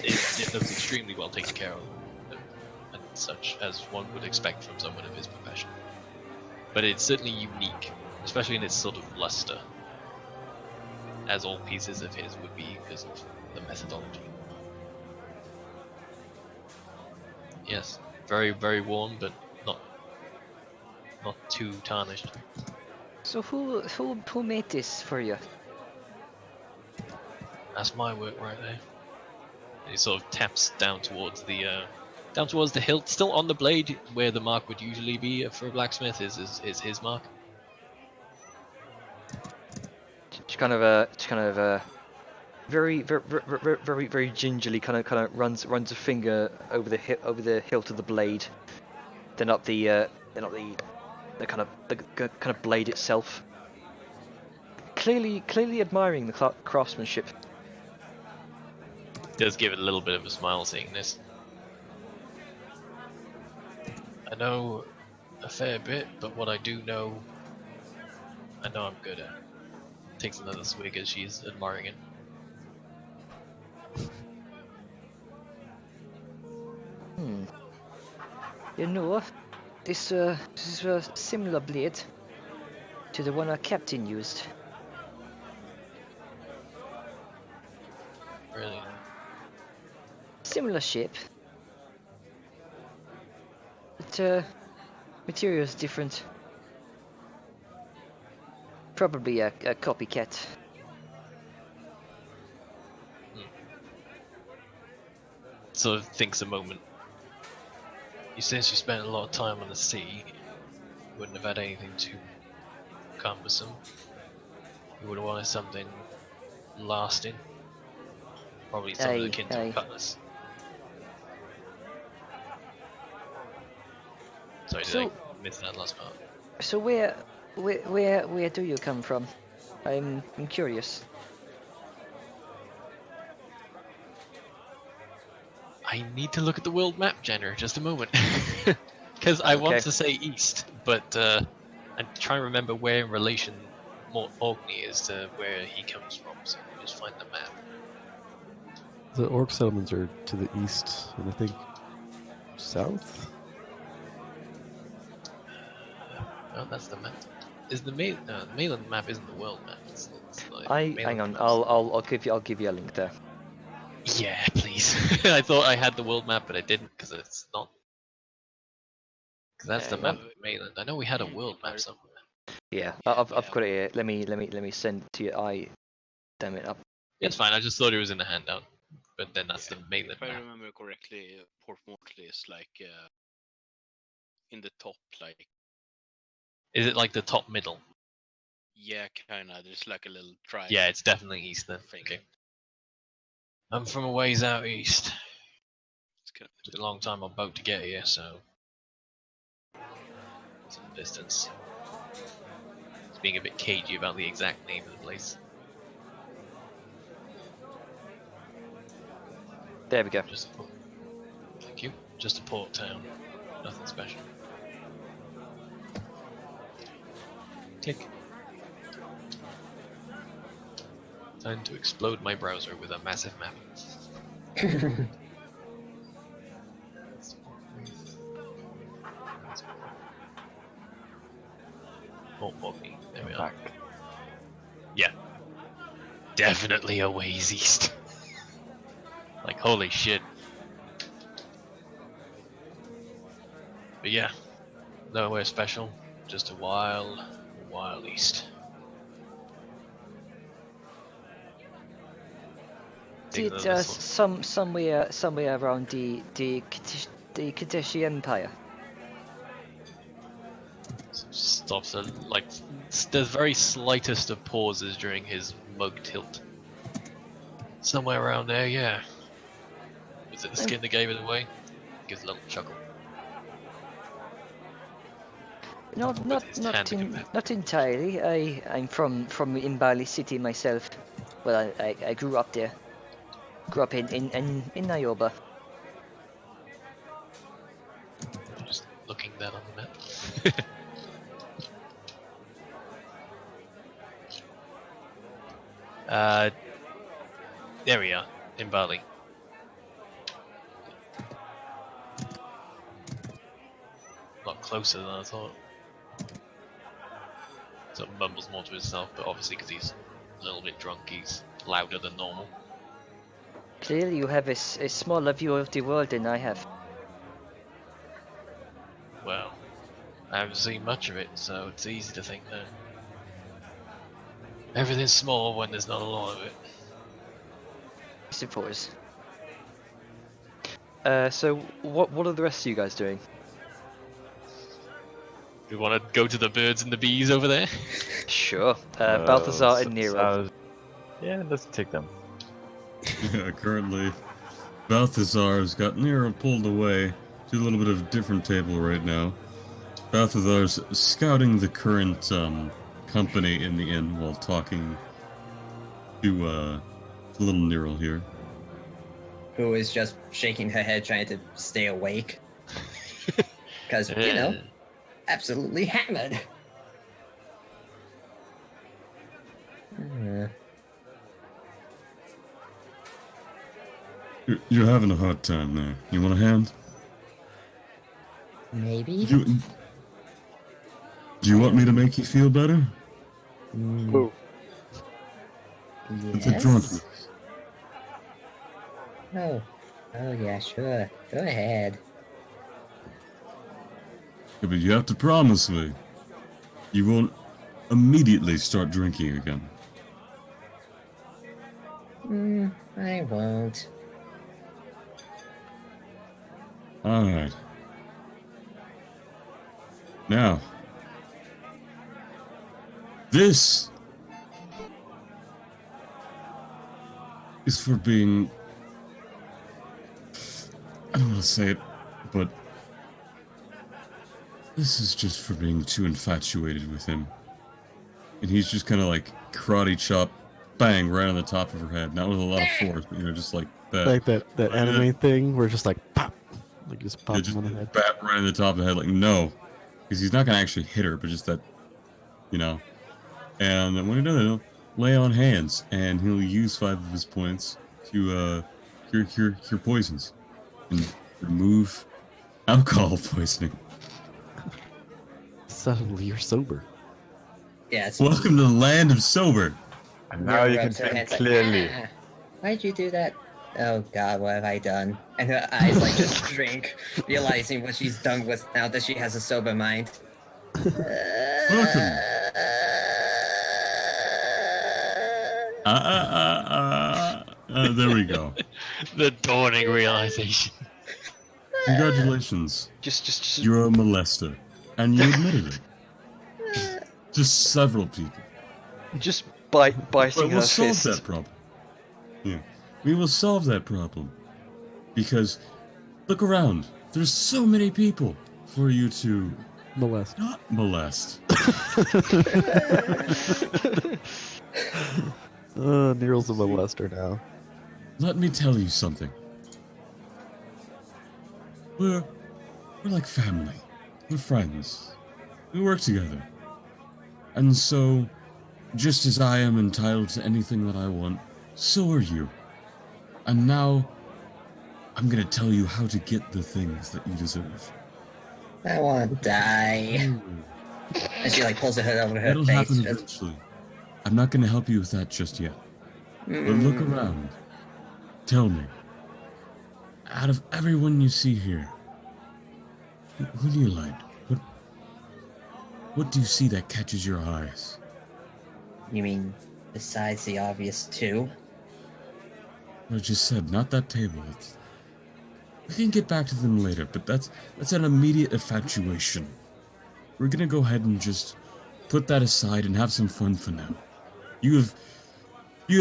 it looks extremely well taken care of, and such as one would expect from someone of his profession. But it's certainly unique, especially in its sort of luster, as all pieces of his would be because of the methodology. Yes, very, very worn, but not too tarnished. So who made this for you? That's my work right there. And he sort of taps down towards the hilt, still on the blade, where the mark would usually be for a blacksmith is his mark. She kind of very gingerly kind of runs a finger over the hilt of the blade, then up the kind of blade itself. Clearly admiring the craftsmanship. Does give it a little bit of a smile seeing this. I know a fair bit, but what I do know, I know I'm good at. Takes another swig as she's admiring it. You know, this is a similar blade to the one our captain used. Really? Similar shape. But material is different. Probably a copycat. Sort of thinks a moment. Since you spent a lot of time on the sea, you wouldn't have had anything too cumbersome. You would have wanted something lasting. Probably something Aye, akin to aye. a cutlass. Sorry, did So- I miss that last part? So where do you come from? I'm curious. I need to look at the world map, Jenner, just a moment. Because I want Okay. to say east, but I'm trying to remember where in relation Mort Orkney is to where he comes from, so let me just find the map. The orc settlements are to the east, and I think south. Oh, that's the map. Is the mainland map isn't the world map. It's like Hang mainland on. map's- I'll give you a link there. Yeah, please. I thought I had the world map, but I didn't because it's not. Because that's the Yeah, map well- of mainland. I know we had a world map somewhere. Yeah, Yeah, I've got it here. Let me send it to you. Damn it up. It's fine. I just thought it was in the handout, but then that's the mainland If I map. remember correctly, Port Mortley is like in the top, like Is it like the top middle? yeah, kinda. There's like a little tribe. Yeah, it's definitely east then. thing. Okay. I'm from a ways out east. It's kind Took a long time on boat to get here, so some distance. It's being a bit cagey about the exact name of the place. There we go. Just a port. Thank you. Just a port town. Nothing special. Click. Time to explode my browser with a massive map. Port Orkney. There we are. Back. Yeah. Definitely a ways east. Like, holy shit. But yeah, nowhere special. Just a wild east. Thinking of Did this one. somewhere around the Kadeshi Empire? Stops a, like the very slightest of pauses during his mug tilt. Somewhere around there, yeah. Was it the skin that gave it away? Gives a little chuckle. Not his hand to compare. not entirely. I'm from Imbali City myself. Well, I grew up there. Grew up in Nioba. Just looking that on the map. There we are, in Bali. A lot closer than I thought. So mumbles more to himself, but obviously because he's a little bit drunk, he's louder than normal. Clearly, you have a smaller view of the world than I have. Well, I haven't seen much of it, so it's easy to think that everything's small when there's not a lot of it. I suppose. So what are the rest of you guys doing? We want to go to the birds and the bees over there? Sure. Balthazar and Nero. Yeah, let's take them. Yeah, currently, Balthazar's got Nero pulled away to a little bit of a different table right now. Balthazar's scouting the current company in the inn while talking to little Nero here. Who is just shaking her head trying to stay awake. Because, you know, absolutely hammered. You're having a hard time there. You want a hand? Maybe? Do you want me to make you feel better? Mm, It's a yes. drunkenness. Oh. Oh yeah, sure. Go ahead. Yeah, but you have to promise me you won't immediately start drinking again. I won't. Alright. Now, this is for being... I don't want to say it, but this is just for being too infatuated with him. And he's just kind of like karate chop, bang, right on the top of her head. Not with a lot of force, but just like that. Like that anime thing where just like pop, like just pop Yeah, him just on the head. bat right on the top of the head, like no. Because he's not going to actually hit her, but just that, And when he does it, he'll lay on hands, and he'll use 5 of his points to cure poisons and remove alcohol poisoning. Suddenly you're sober. Yes. Welcome to the land of sober. And now you can rubs her think hands like, clearly. "Ah, why'd you do that? Oh god, what have I done?" And her eyes like just shrink, realizing what she's done with now that she has a sober mind. Welcome. There we go. The dawning realization. Congratulations. Just You're a molester. And you admitted it. Just several people. just biting But her we'll solve fist. that problem. Yeah. We will solve that problem. Because, look around. There's so many people for you to Molest. not molest. Nero's a molester now. Let me tell you something. We're like family. We're friends. We work together. And so, just as I am entitled to anything that I want, so are you. And now, I'm gonna tell you how to get the things that you deserve. I want to die. And she like pulls the hood over her It'll face. happen just, eventually. I'm not gonna help you with that just yet. But look around. Tell me. Out of everyone you see here, who do you like? What do you see that catches your eyes? You mean besides the obvious two? I just said, not that table. We can get back to them later, but that's an immediate infatuation. We're gonna go ahead and just put that aside and have some fun for now. You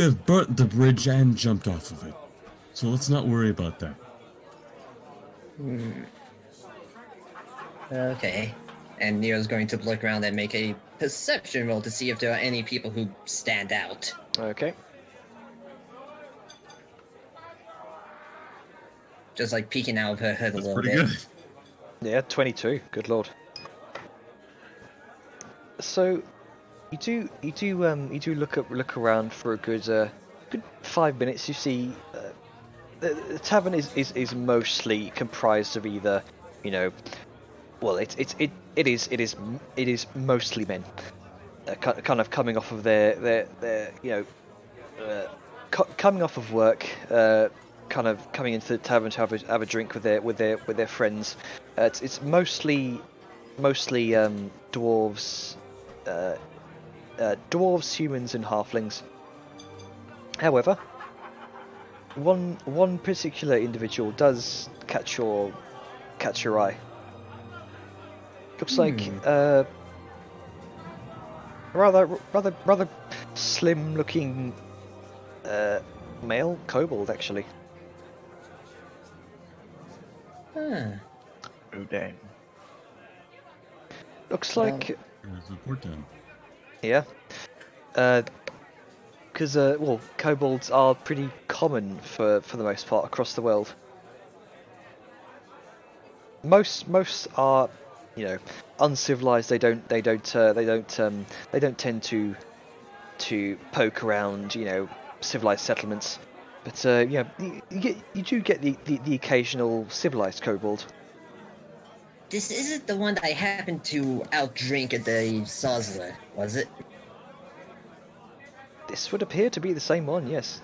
have burnt the bridge and jumped off of it. So let's not worry about that. Okay. And Neo's going to look around and make a perception roll to see if there are any people who stand out. Okay. Just like peeking out of her hood a That's little pretty bit. good. Yeah, 22. Good lord. So, you do look around for a good 5 minutes. You see, the tavern is mostly comprised of either, well, it is mostly men, kind of coming off of their coming off of work, kind of coming into the tavern to have a drink with their friends. It's mostly dwarves, humans, and halflings. However, one particular individual does catch your eye. Looks like rather slim looking male kobold, actually. Huh. Oh damn. Looks Well- like Here's the port down. yeah. Because well, kobolds are pretty common for the most part across the world. Most are, uncivilized. They don't tend to poke around, civilized settlements. But you do get the occasional civilized kobold. This isn't the one that I happened to outdrink at the Sazler, was it? This would appear to be the same one, yes.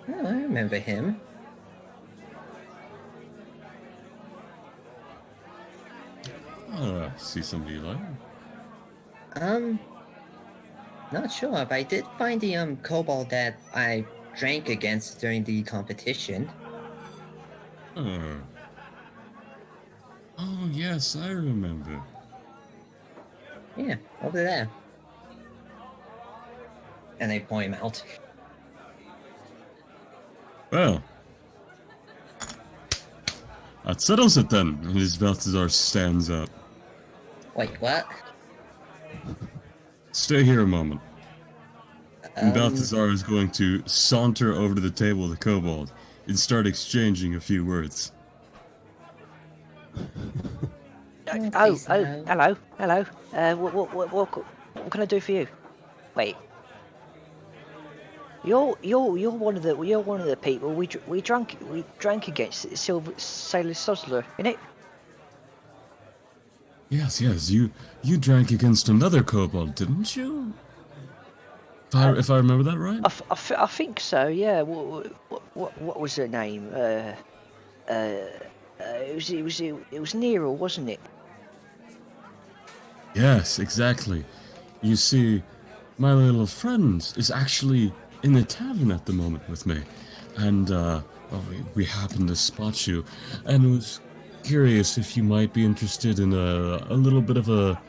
Oh, I remember him. See somebody you like? Not sure, but I did find the kobold that I drank against during the competition. Oh. Oh, yes, I remember. Yeah, over there. And I point him out. Well, that settles it then. And his Balthazar stands up. Wait, what? Stay here a moment. And Balthazar is going to saunter over to the table of the kobold and start exchanging a few words. Hello. What can I do for you? Wait. You're one of the people we drank against Silver Sailor Sosler, innit? Yes, you drank against another kobold, didn't you? If I remember that right? I think so. Yeah. What was her name? It was Nero, wasn't it? Yes, exactly. You see, my little friend is actually in the tavern at the moment with me, and we happened to spot you, and was curious if you might be interested in a little bit of a,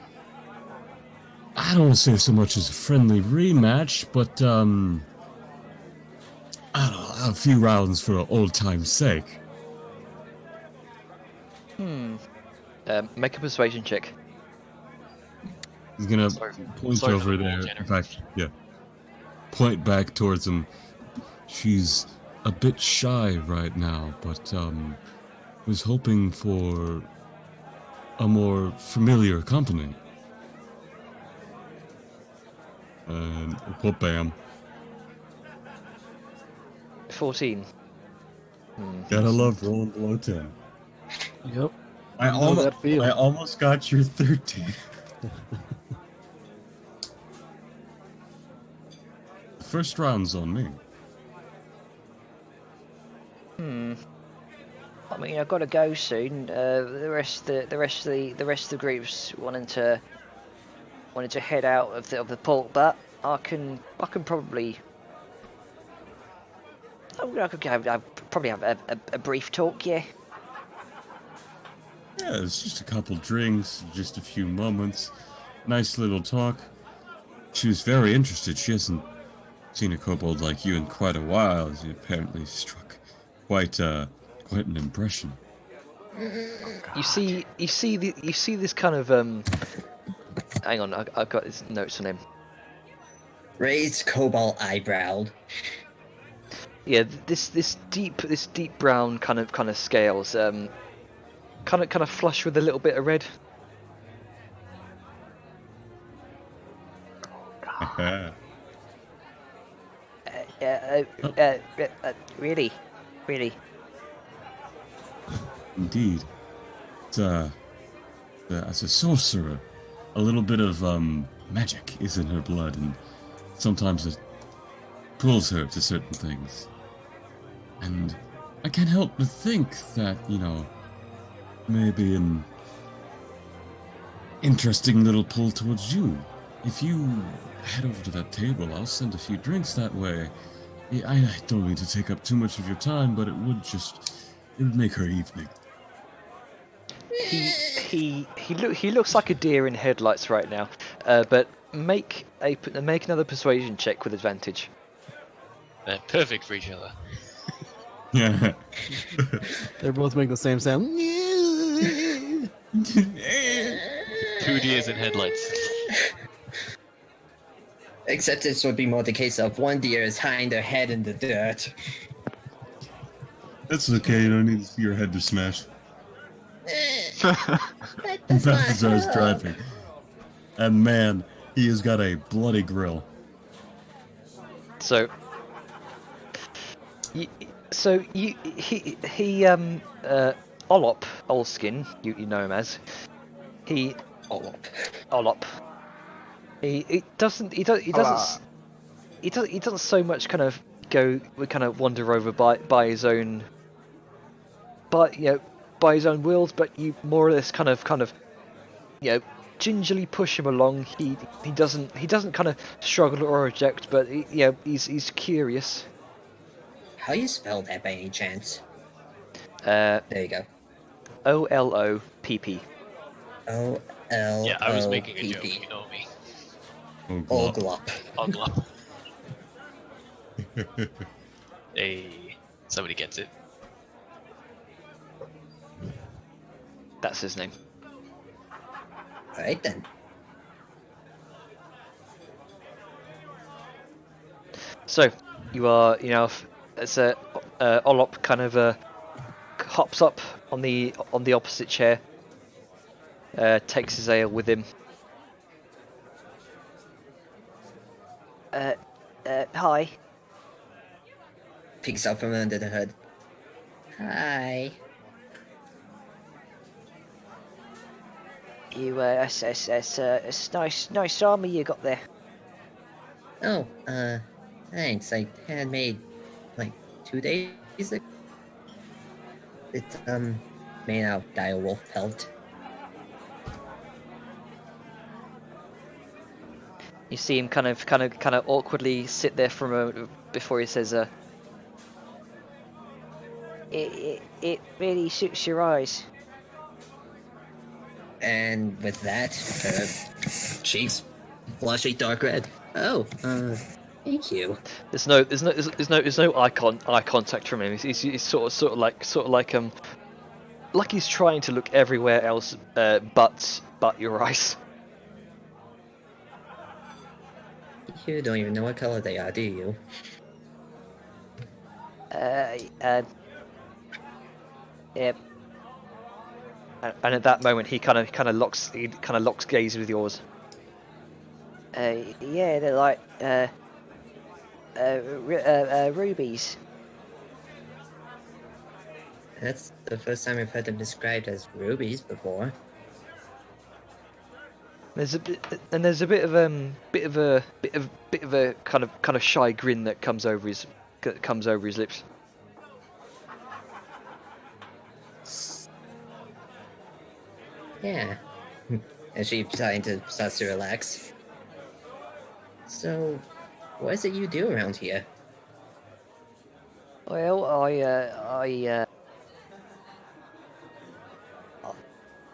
I don't want to say so much as a friendly rematch, but I don't know, a few rounds for old time's sake. Make a persuasion check. He's gonna Sorry point for over the there, ball, in fact, yeah, point back towards him. She's a bit shy right now, but was hoping for a more familiar company. And whoop bam. 14. Gotta love rolling below 10. Yep. I know that feel. almost got your 13. First round's on me. I mean, I've got to go soon. The rest of the groups wanted to head out of the port, but I can probably. I could probably have a brief talk, yeah. Yeah, it's just a couple drinks, just a few moments. Nice little talk. She was very interested. She hasn't seen a kobold like you in quite a while. She apparently struck quite an impression. You see this kind of hang on, I've got his notes on him. Raised cobalt eyebrowed. Yeah, this deep brown kind of scales, kind of flush with a little bit of red. Really. Indeed. As a sorcerer, a little bit of magic is in her blood, and sometimes it pulls her to certain things. And I can't help but think that, maybe an interesting little pull towards you. If you head over to that table, I'll send a few drinks that way. I don't mean to take up too much of your time, but it would make her evening. He looks like a deer in headlights right now. But make another persuasion check with advantage. They're perfect for each other. Yeah. They're both making the same sound. 2 deers in headlights. Except this would be more the case of one deer is hiding their head in the dirt. That's okay, you don't need your head to smash. Balthazar's driving. And man, he has got a bloody grill. So Olop, Olskin, you know him as. Olop. He doesn't so much kind of wander over by his own, by his own wills, but you more or less kind of gingerly push him along. He doesn't kind of struggle or reject, but he's curious. How you spell that by any chance? There you go. OLOPP. OLOPP. Yeah, I was making a joke. You know me. Oglop. Oglop. Hey, somebody gets it. That's his name. Alright then. So you are, as Olop kind of hops up on the opposite chair, takes his ale with him. Hi. Peeks out from under the hood. Hi. You, it's nice armor you got there. Oh, thanks. I had made, like, 2 days ago. It's, made out of direwolf pelt. You see him kind of awkwardly sit there for a moment before he says, It really suits your eyes. And with that, her cheeks flush a dark red. Oh, thank you. There's no eye contact from him. He's sort of like he's trying to look everywhere else, but your eyes. You don't even know what color they are, do you? Yep. And at that moment, he kind of locks gaze with yours. Yeah, they're like rubies. That's the first time I've heard them described as rubies before. There's a bit of a kind of shy grin that comes over his lips. Yeah. And she starts to relax. So, what is it you do around here? Well,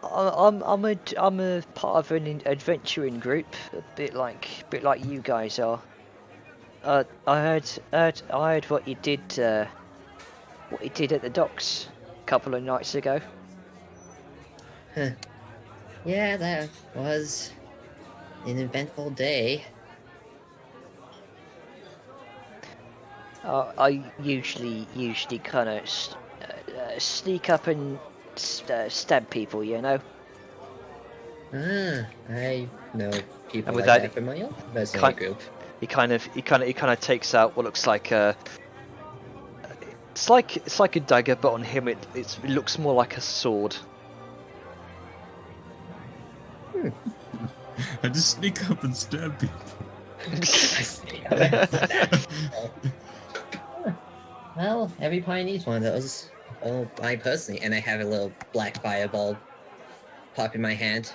I'm a part of an adventuring group, a bit like you guys are. I heard what you did at the docks a couple of nights ago. Huh. Yeah, that was an eventful day. I usually kind of sneak up and stab people, you know. I know people And with like that, that from my own mercenary group. He kind of takes out what looks like it's like a dagger, but on him it looks more like a sword. I just sneak up and stab people. Well, every party needs one of those. Oh, I personally, and I have a little black fireball pop in my hand.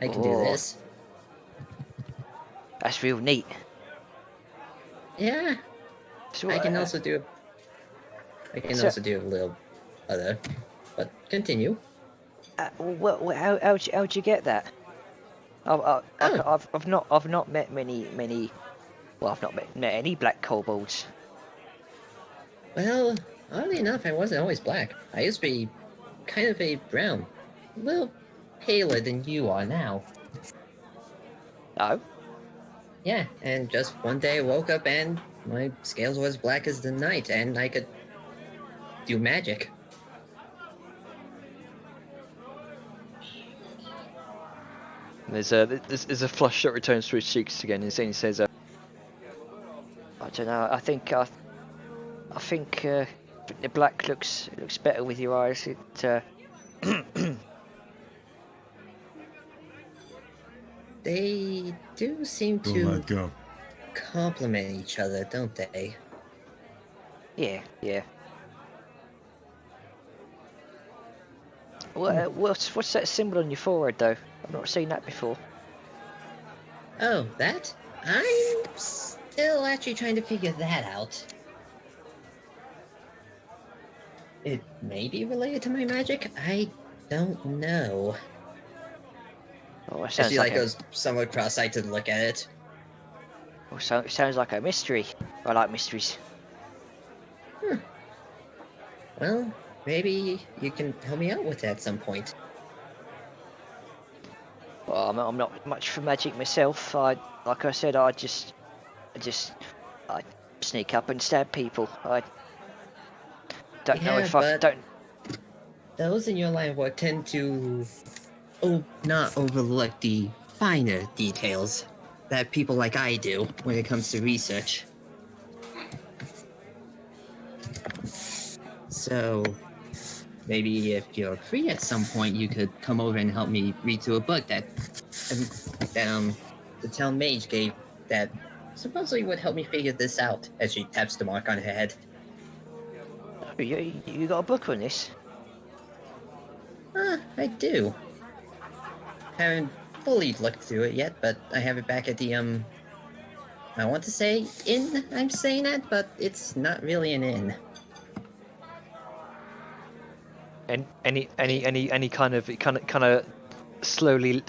I can do Oh. this. That's real neat. Yeah. So, I can also do. I can also do a little other. But continue. how'd you get that? I've not met many. Well, I've not met any black kobolds. Well, oddly enough, I wasn't always black. I used to be kind of a brown. A little paler than you are now. Oh? Yeah, and just one day I woke up and my scales were as black as the night, and I could do magic. There's a flush that returns to his cheeks again, and he says, I don't know. I think the black looks better with your eyes. They do seem Go, to lad, go. complement each other, don't they? Yeah, yeah. What's that symbol on your forehead, though? I've not seen that before. Oh, that? I'm still actually trying to figure that out. It may be related to my magic. I don't know. Oh, it As sounds she like goes somewhat cross-eyed to look at it. it sounds like a mystery. I like mysteries. Well, maybe you can help me out with that at some point. Well, I'm not much for magic myself. Like I said, I just sneak up and stab people. I don't know Yeah, if I but- don't. Those in your line of work tend to not overlook the finer details that people like I do when it comes to research. So, maybe if you're free at some point, you could come over and help me read through a book that the town mage gave that supposedly would help me figure this out. As she taps the mark on her head. Oh, you got a book on this? I do. Haven't fully looked through it yet, but I have it back at the I want to say inn. I'm saying that, but it's not really an inn. And any kind of slowly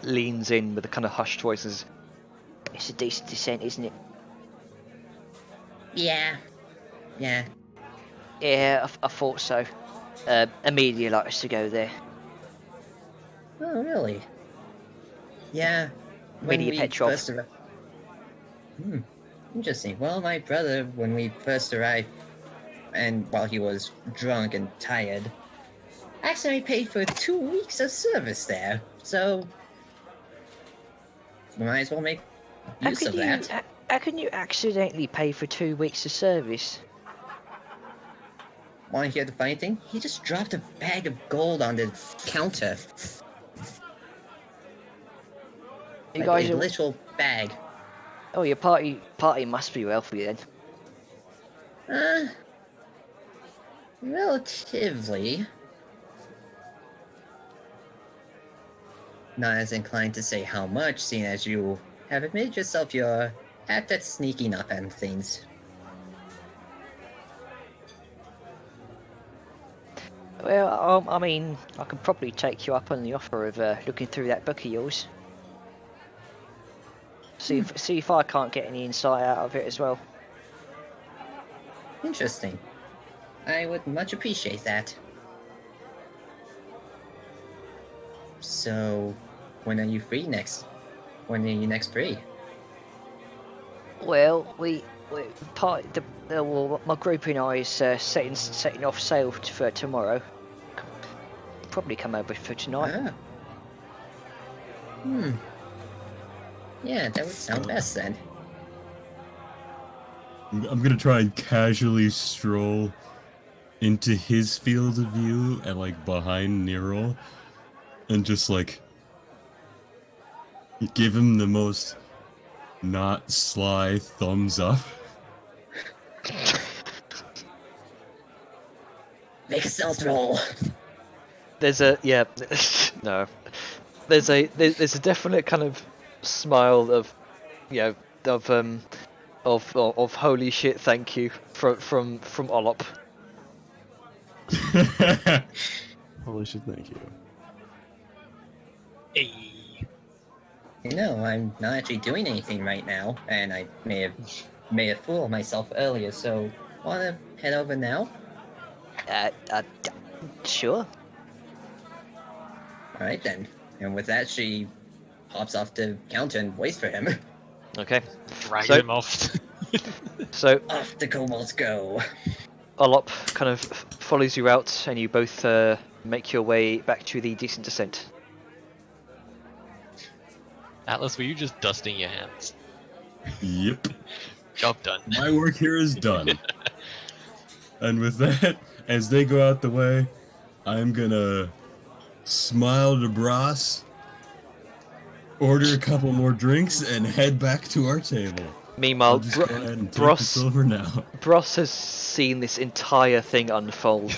leans in with a kind of hushed voices. It's a decent descent, isn't it? Yeah. Yeah, I thought so. Amelia likes to go there. Oh, really? Yeah. Amelia Petrov. first arrived. Interesting. Well, my brother, when we first arrived, and while he was drunk and tired, accidentally paid for 2 weeks of service there. So, we might as well make use of that. How can you accidentally pay for 2 weeks of service? Want to hear the funny thing? He just dropped a bag of gold on the counter. You Like guys a are... literal bag. Oh, your party must be wealthy then. Relatively. Not as inclined to say how much, seeing as you have admitted yourself you're apt at sneaking up on things. Well, I mean, I could probably take you up on the offer of looking through that book of yours. See if I can't get any insight out of it as well. Interesting. I would much appreciate that. So, when are you free next? When are you next free? Well, my group and I is setting off sail for tomorrow. Probably come over for tonight. Yeah, that would sound best then. I'm gonna try and casually stroll into his field of view and like behind Nero and just like give him the most not sly thumbs up. Make a stealth roll. There's a no. There's a definite kind of smile of of holy shit, thank you from Olop. Holy shit, thank you. Hey. You know, I'm not actually doing anything right now, and I may have fooled myself earlier, so wanna head over now? Sure. Alright then. And with that, she hops off the counter and waits for him. Okay. Drag So- him off. So Off the kobolds go. Olop kind of follows you out, and you both make your way back to the decent descent. Atlas, were you just dusting your hands? Yep. Job done. My work here is done. And with that, as they go out the way, I'm gonna smile to Bros, order a couple more drinks, and head back to our table. I'll Meanwhile, just go ahead and take the Bros silver now. Bros has seen this entire thing unfold,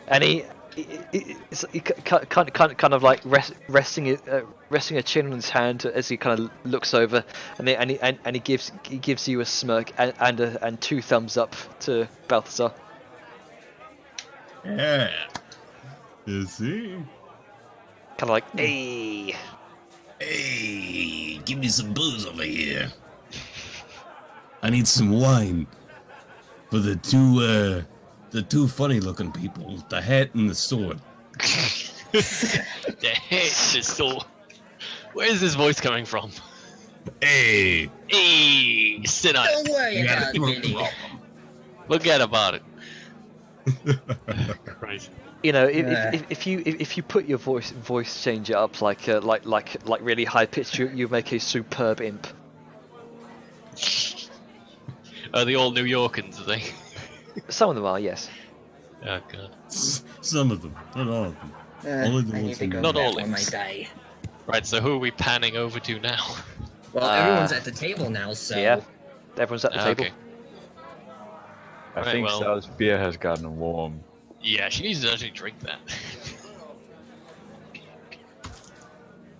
and he kind of like resting a chin on his hand as he kind of looks over, and he gives you a smirk and 2 thumbs up to Balthazar. Yeah. You see? Kind of like, hey. Hey, give me some booze over here. I need some wine for the two funny-looking people, the hat and the sword. The head is so. Where is this voice coming from? Hey, Hey, sit on Don't it. worry you got about a it, Billy. Forget about it. Right. You know, if you put your voice changer up like really high pitched, you make a superb imp. Are they all New Yorkans, are they? Some of them are, yes. Oh god. some of them, not all of them. Only the I need ones to who go Not back all on my imps. day. Right, so who are we panning over to now? Well, everyone's at the table now, so Yeah, everyone's at the table. Okay. I Right, think well- Sal's beer has gotten warm. Yeah, she needs to actually drink that.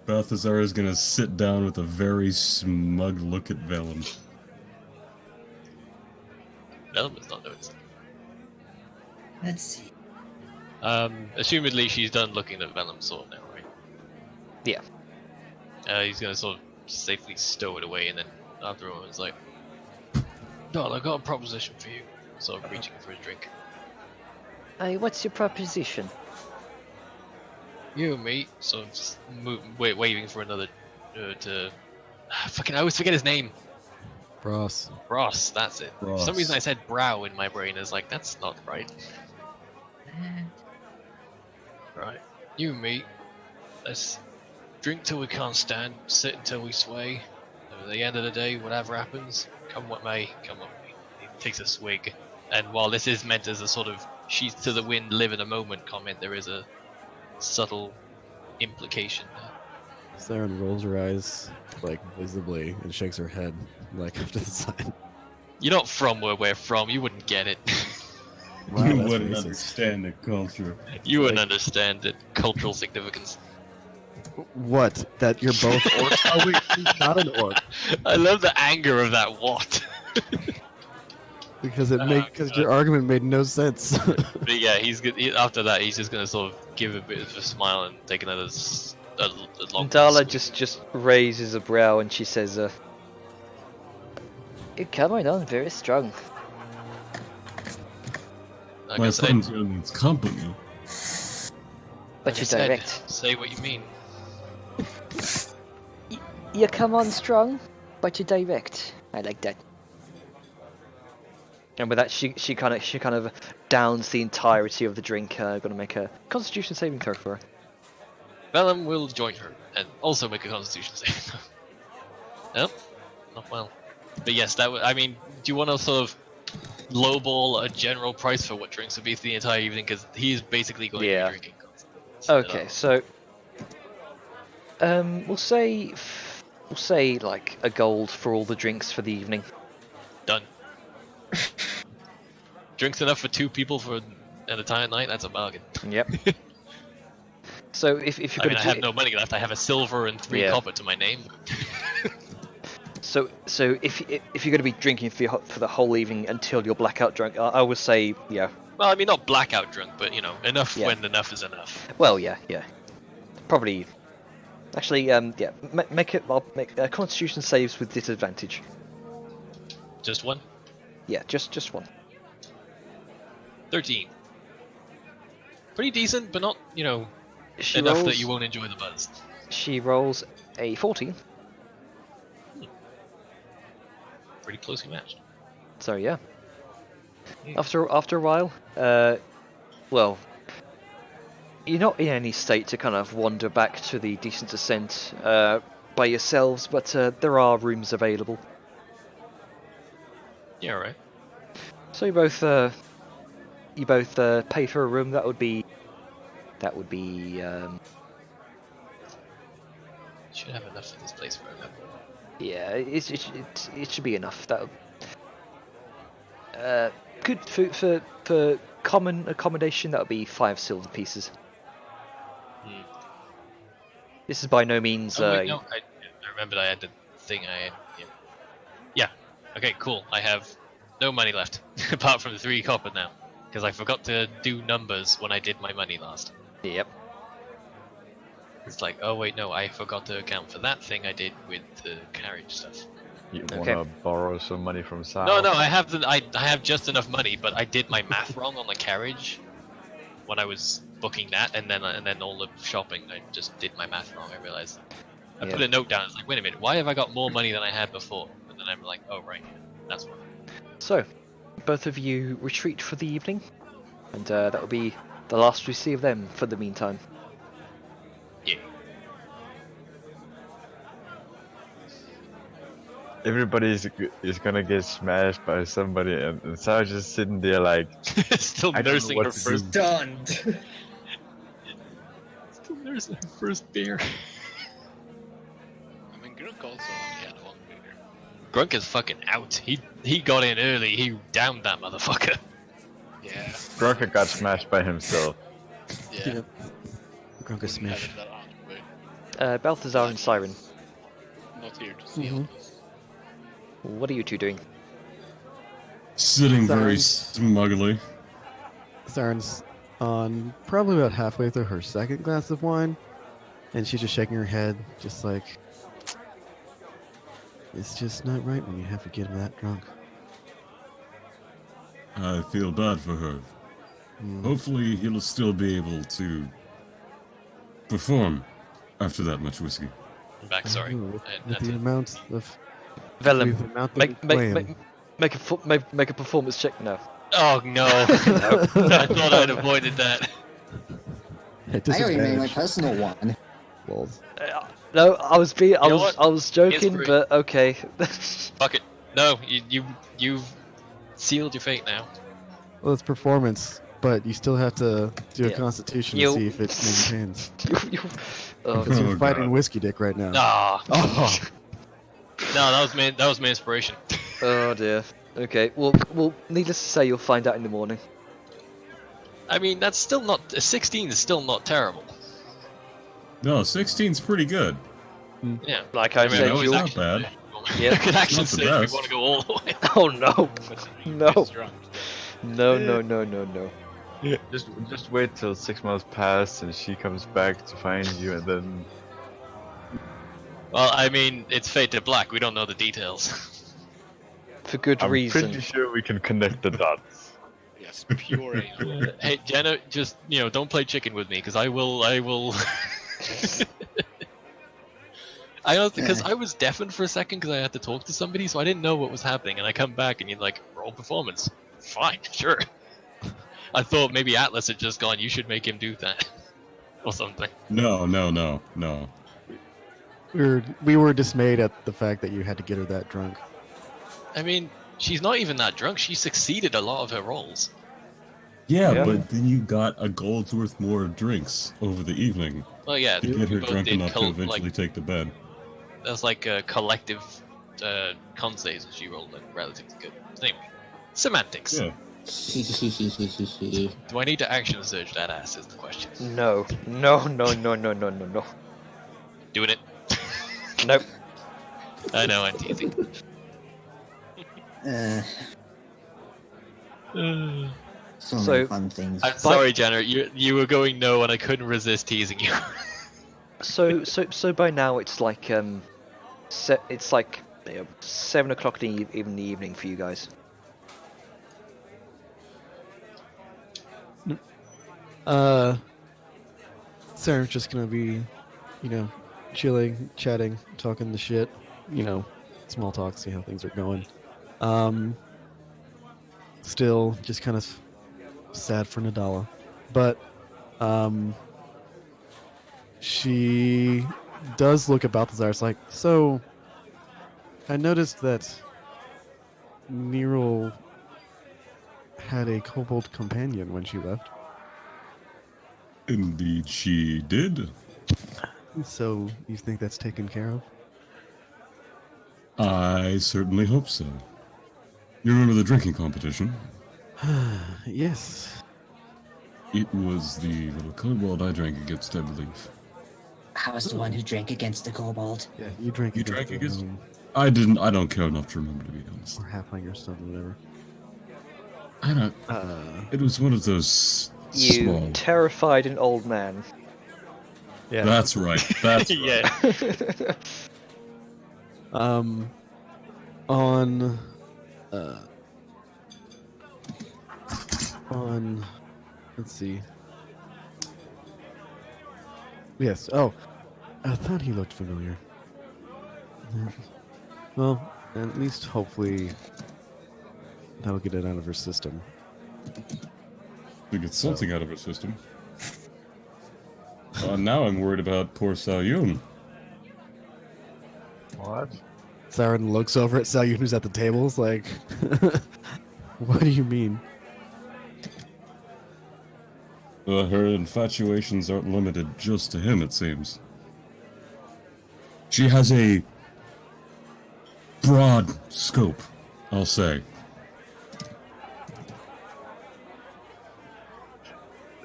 Balthazar is gonna sit down with a very smug look at Vellum. Vellum has not noticed. let's see. Assumedly she's done looking at Vellum's sword now, right? Yeah. He's gonna sort of safely stow it away, and then after all, it's like, Doll, I got a proposition for you. Sort of reaching for a drink. What's your proposition? You and me, sort of just waving for another fucking, I always forget his name. Bros. Ross, that's it. For some Ross. reason I said brow in my brain. Is like, that's not right. Right. You and me, let's drink till we can't stand, sit until we sway. At the end of the day, whatever happens, come what may, come what may. He takes a swig. And while this is meant as a sort of sheath to the wind, live in a moment comment, there is a subtle implication there. Siren rolls her eyes, like, visibly, and shakes her head, like, after the sign. You're not from where we're from, you wouldn't get it. Wow, you that's wouldn't racist. understand the culture. You wouldn't understand the cultural significance. What? That you're both orcs? Oh, wait, she's not an orc. I love the anger of that what. Because because God. your argument made no sense. But yeah, after that, he's just gonna sort of give a bit of a smile and take another a long. Darla swig. just raises a brow and she says, You're coming on very strong. Like My I said, friend's here needs company. But like I you're said, direct. say what you mean. You come on strong, but you're direct. I like that. and with that she kind of downs the entirety of the drink. Gonna make a Constitution saving throw for her. Vellum will join her and also make a Constitution save. Nope, not well. But yes, I mean, do you want to sort of lowball a general price for what drinks would be for the entire evening? Because he's basically going to Yeah. be drinking constantly. So, Okay, so we'll say like a gold for all the drinks for the evening. done. Drinks enough for 2 people for an entire night. That's a bargain. Yep. So if you're I mean, gonna I have no money left. I have a silver and 3 Yeah. copper to my name. So if you're going to be drinking for the whole evening until you're blackout drunk, I would say yeah. Well, I mean, not blackout drunk, but you know, enough Yeah. when enough is enough. Well, yeah. Probably. Actually, yeah. I'll make Constitution saves with disadvantage. Just one. Yeah, just one. 13. Pretty decent, but not, you know, She enough rolls, that you won't enjoy the buzz. She rolls a 14. Pretty closely matched. So yeah. Yeah. After a while, well, you're not in any state to kind of wander back to the Decent Descent by yourselves, but there are rooms available. Yeah, right. So you both pay for a room. That would be That would be Should have enough for this place for a couple. yeah, it should be enough. That good for common accommodation. That would be 5 silver pieces. Hmm. This is by no means. Oh, wait, no, I remembered I had the thing. Yeah. Okay, cool. I have no money left apart from 3 copper now because I forgot to do numbers when I did my money last. Yep. It's like, oh wait, no, I forgot to account for that thing I did with the carriage stuff. You Okay. wanna borrow some money from Sal? No, I have I have just enough money, but I did my math wrong on the carriage when I was booking that, and then all the shopping, I just did my math wrong. I realized. I put Yeah. a note down. It's like, wait a minute, why have I got more money than I had before? And then I'm like, oh right, that's why. So, both of you retreat for the evening, and that will be the last we see of them for the meantime. Yeah. Everybody is gonna get smashed by somebody, and Sarah's just sitting there like, Still I don't know nursing what her to first. do. Stunned. Still nursing her first beer. I mean, Grunk also only had 1 beer. Grunk is fucking out. He got in early. He downed that motherfucker. Yeah. Grunker got smashed by himself. Yeah. Yep. Grunker Wouldn't have smash. it that on, but Balthazar and Siren, not here to see Mhm. all this. what are you two doing? Sitting very Sorry. smugly. Siren's on probably about halfway through her second glass of wine, and she's just shaking her head, just like, it's just not right when you have to get that drunk. I feel bad for her. Mm. Hopefully, he'll still be able to perform after that much whiskey. I'm back. Sorry. With, I with had the to- amount of Vellum, with the amount that make we play make him. make a performance check now. Oh no! I thought I'd avoided that. At I already made my disadvantage. personal one. Lol. No, I was You know what? I was joking, Inspira- but okay. Fuck it. No, you've sealed your fate now. Well, it's performance, but you still have to do a Yeah. constitution You- to see if it maintains. Oh, Because you're Oh, fighting God. Whiskey Dick right now. Ah. Oh. No, that was my inspiration. oh dear. Okay, well, needless to say, you'll find out in the morning. I mean, that's still not. 16 is still not terrible. No, 16's pretty good. Yeah. Like I I mean, said, I always you'll. not action bad. surge. Yeah. I could action Not the surge if best. you want to go all the way. Oh no! Considering No. he's drunk. No! Just wait till 6 months pass and she comes back to find you, and then Well, I mean, it's Fate to Black. We don't know the details. For good I'm reason. pretty sure we can connect the dots. Yes, pure anal. Hey, Jenna, just don't play chicken with me, because I will. I don't because I was deafened for a second because I had to talk to somebody, so I didn't know what was happening. And I come back and you're like, roll performance. Fine, sure. I thought maybe Atlas had just gone. You should make him do that, or something. No. We were dismayed at the fact that you had to get her that drunk. I mean, she's not even that drunk. She succeeded a lot of her rolls. Yeah, Yeah. but then you got a gold's worth more of drinks over the evening Well, yeah, to we get her both drunk did enough to eventually take to bed. That's like a collective con saves that she rolled like relatively good. Anyway, semantics. Yeah. Do I need to action surge that ass? Is the question. No. Doing it. Nope. I know, I'm teasing. So So- many fun things. I'm sorry, Jenna. You were going no, and I couldn't resist teasing you. So by now it's like it's like 7 o'clock in the evening for you guys. Sarah's just gonna be, chilling, chatting, talking the shit, small talk, see how things are going. Still just kind of sad for Nadala, but she does look at Balthazar. It's like, so I noticed that Nero had a kobold companion when she left. Indeed, she did. So you think that's taken care of? I certainly hope so. You remember the drinking competition? Yes. It was the little kobold I drank against, I believe. I was the one who drank against the kobold. Yeah, you drank. You drank the against? gnome I didn't. I don't care enough to remember, to be honest. or halfling or something, whatever. I don't. It was one of those You small. terrified an old man. Yeah. That's right. That's right. Yeah. On let's see. Yes. Oh, I thought he looked familiar. Well, at least hopefully that'll get it out of her system. To get something out of her system. Now I'm worried about poor Saoyun. What? Siren looks over at Saoyun, who's at the tables, like, what do you mean? Her infatuations aren't limited just to him, it seems. She has a broad scope, I'll say.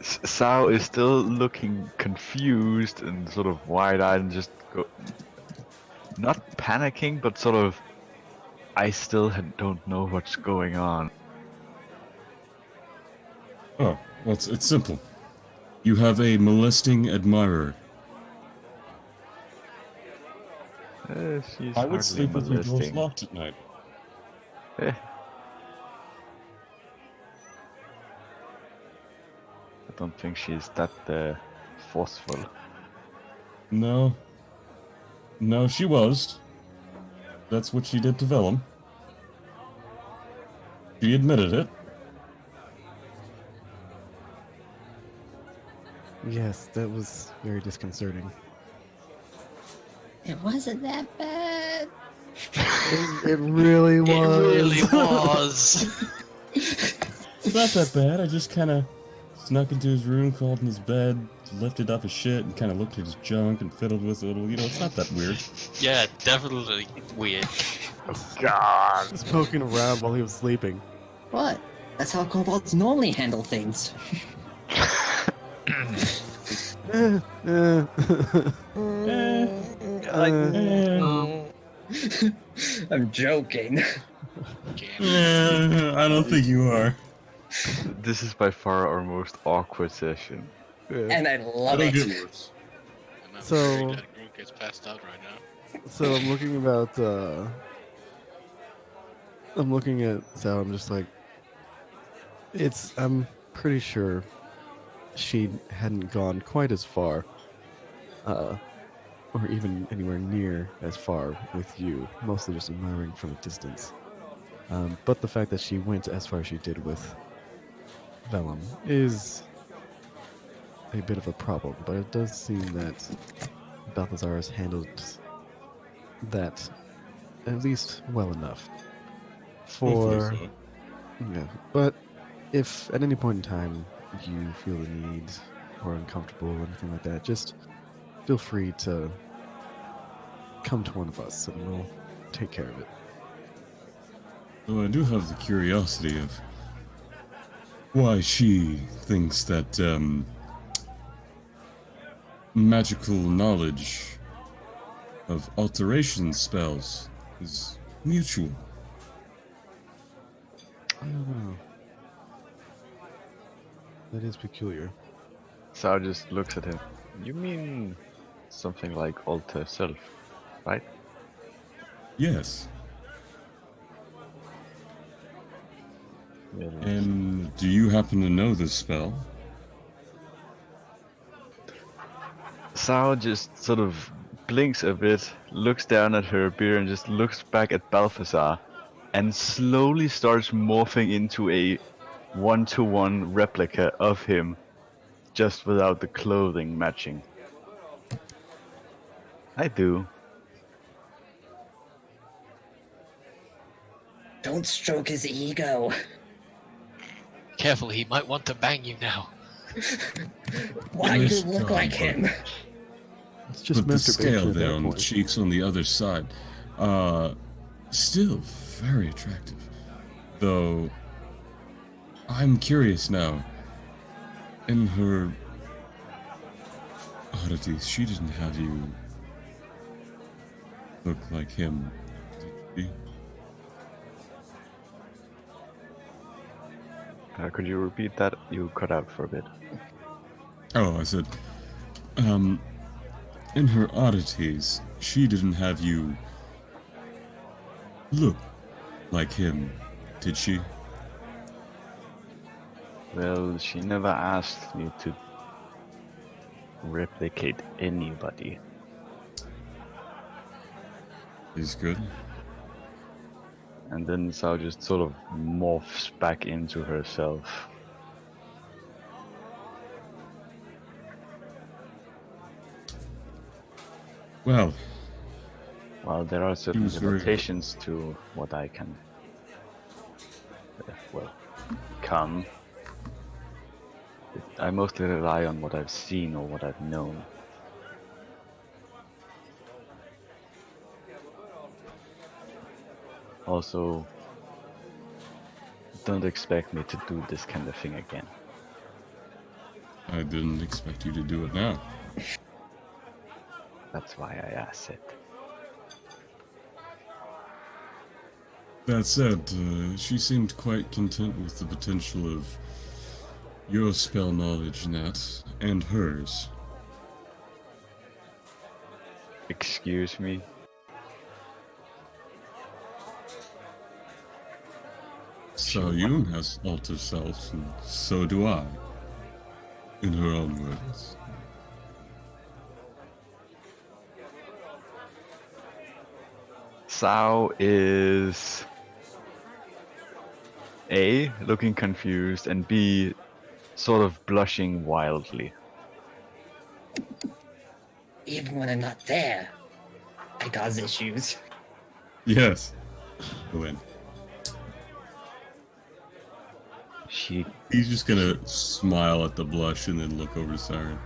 Sao is still looking confused and sort of wide-eyed and just not panicking, but sort of, I still don't know what's going on. Oh, well, it's simple. You have a molesting admirer. She's I hardly would sleep with your doors molesting. locked at night. Eh. I don't think she's that forceful. No. No, she was. That's what she did to Vellum. She admitted it. Yes, that was very disconcerting. It wasn't that bad. It really was. It really was. It's not that bad. I just kind of snuck into his room, crawled in his bed, lifted up his shit, and kind of looked at his junk and fiddled with it a little. You know, it's not that weird. Yeah, definitely weird. God. Just poking around while he was sleeping. What? That's how kobolds normally handle things. I'm joking. I don't think you are. This is by far our most awkward session. And I love It'll it. get worse. And I'm So- afraid that Groot gets passed out right now. So I'm looking about I'm looking at Sal, I'm just like I'm pretty sure she hadn't gone quite as far or even anywhere near as far with you, mostly just admiring from a distance. But the fact that she went as far as she did with Vellum is a bit of a problem, but it does seem that Balthazar has handled that at least well enough for Hopefully yeah. But if at any point in time you feel the need or uncomfortable or anything like that, just feel free to come to one of us and we'll take care of it. So I do have the curiosity of why she thinks that magical knowledge of alteration spells is mutual. I don't know. That is peculiar. Sao just looks at him. You mean something like alter self, right? Yes. Yes. And do you happen to know this spell? Sao just sort of blinks a bit, looks down at her beer, and just looks back at Balthazar, and slowly starts morphing into a one-to-one replica of him, just without the clothing matching. I do. Don't stroke his ego. Careful, he might want to bang you now. Why Nice you look job, like bud. him? It's just But the masturbation scale at there that on the point. cheeks on the other side, still very attractive. Though, I'm curious now. In her oddities, she didn't have you look like him, did she? Could you repeat that? You cut out for a bit. Oh, I said, in her oddities, she didn't have you look like him, did she? Well, she never asked me to replicate anybody. Is good. And then Sao just sort of morphs back into herself. Well, While there are certain was very- limitations to what I can, become, I mostly rely on what I've seen or what I've known. Also, don't expect me to do this kind of thing again. I didn't expect you to do it now. That's why I asked it. That said, she seemed quite content with the potential of your spell knowledge, Nat, and hers. Excuse me? Sao Yun has altered selves, and so do I. In her own words. Sao is A, looking confused, and B, sort of blushing wildly. Even when I'm not there, I cause issues. Yes. Go in. He's just gonna smile at the blush and then look over to Siren.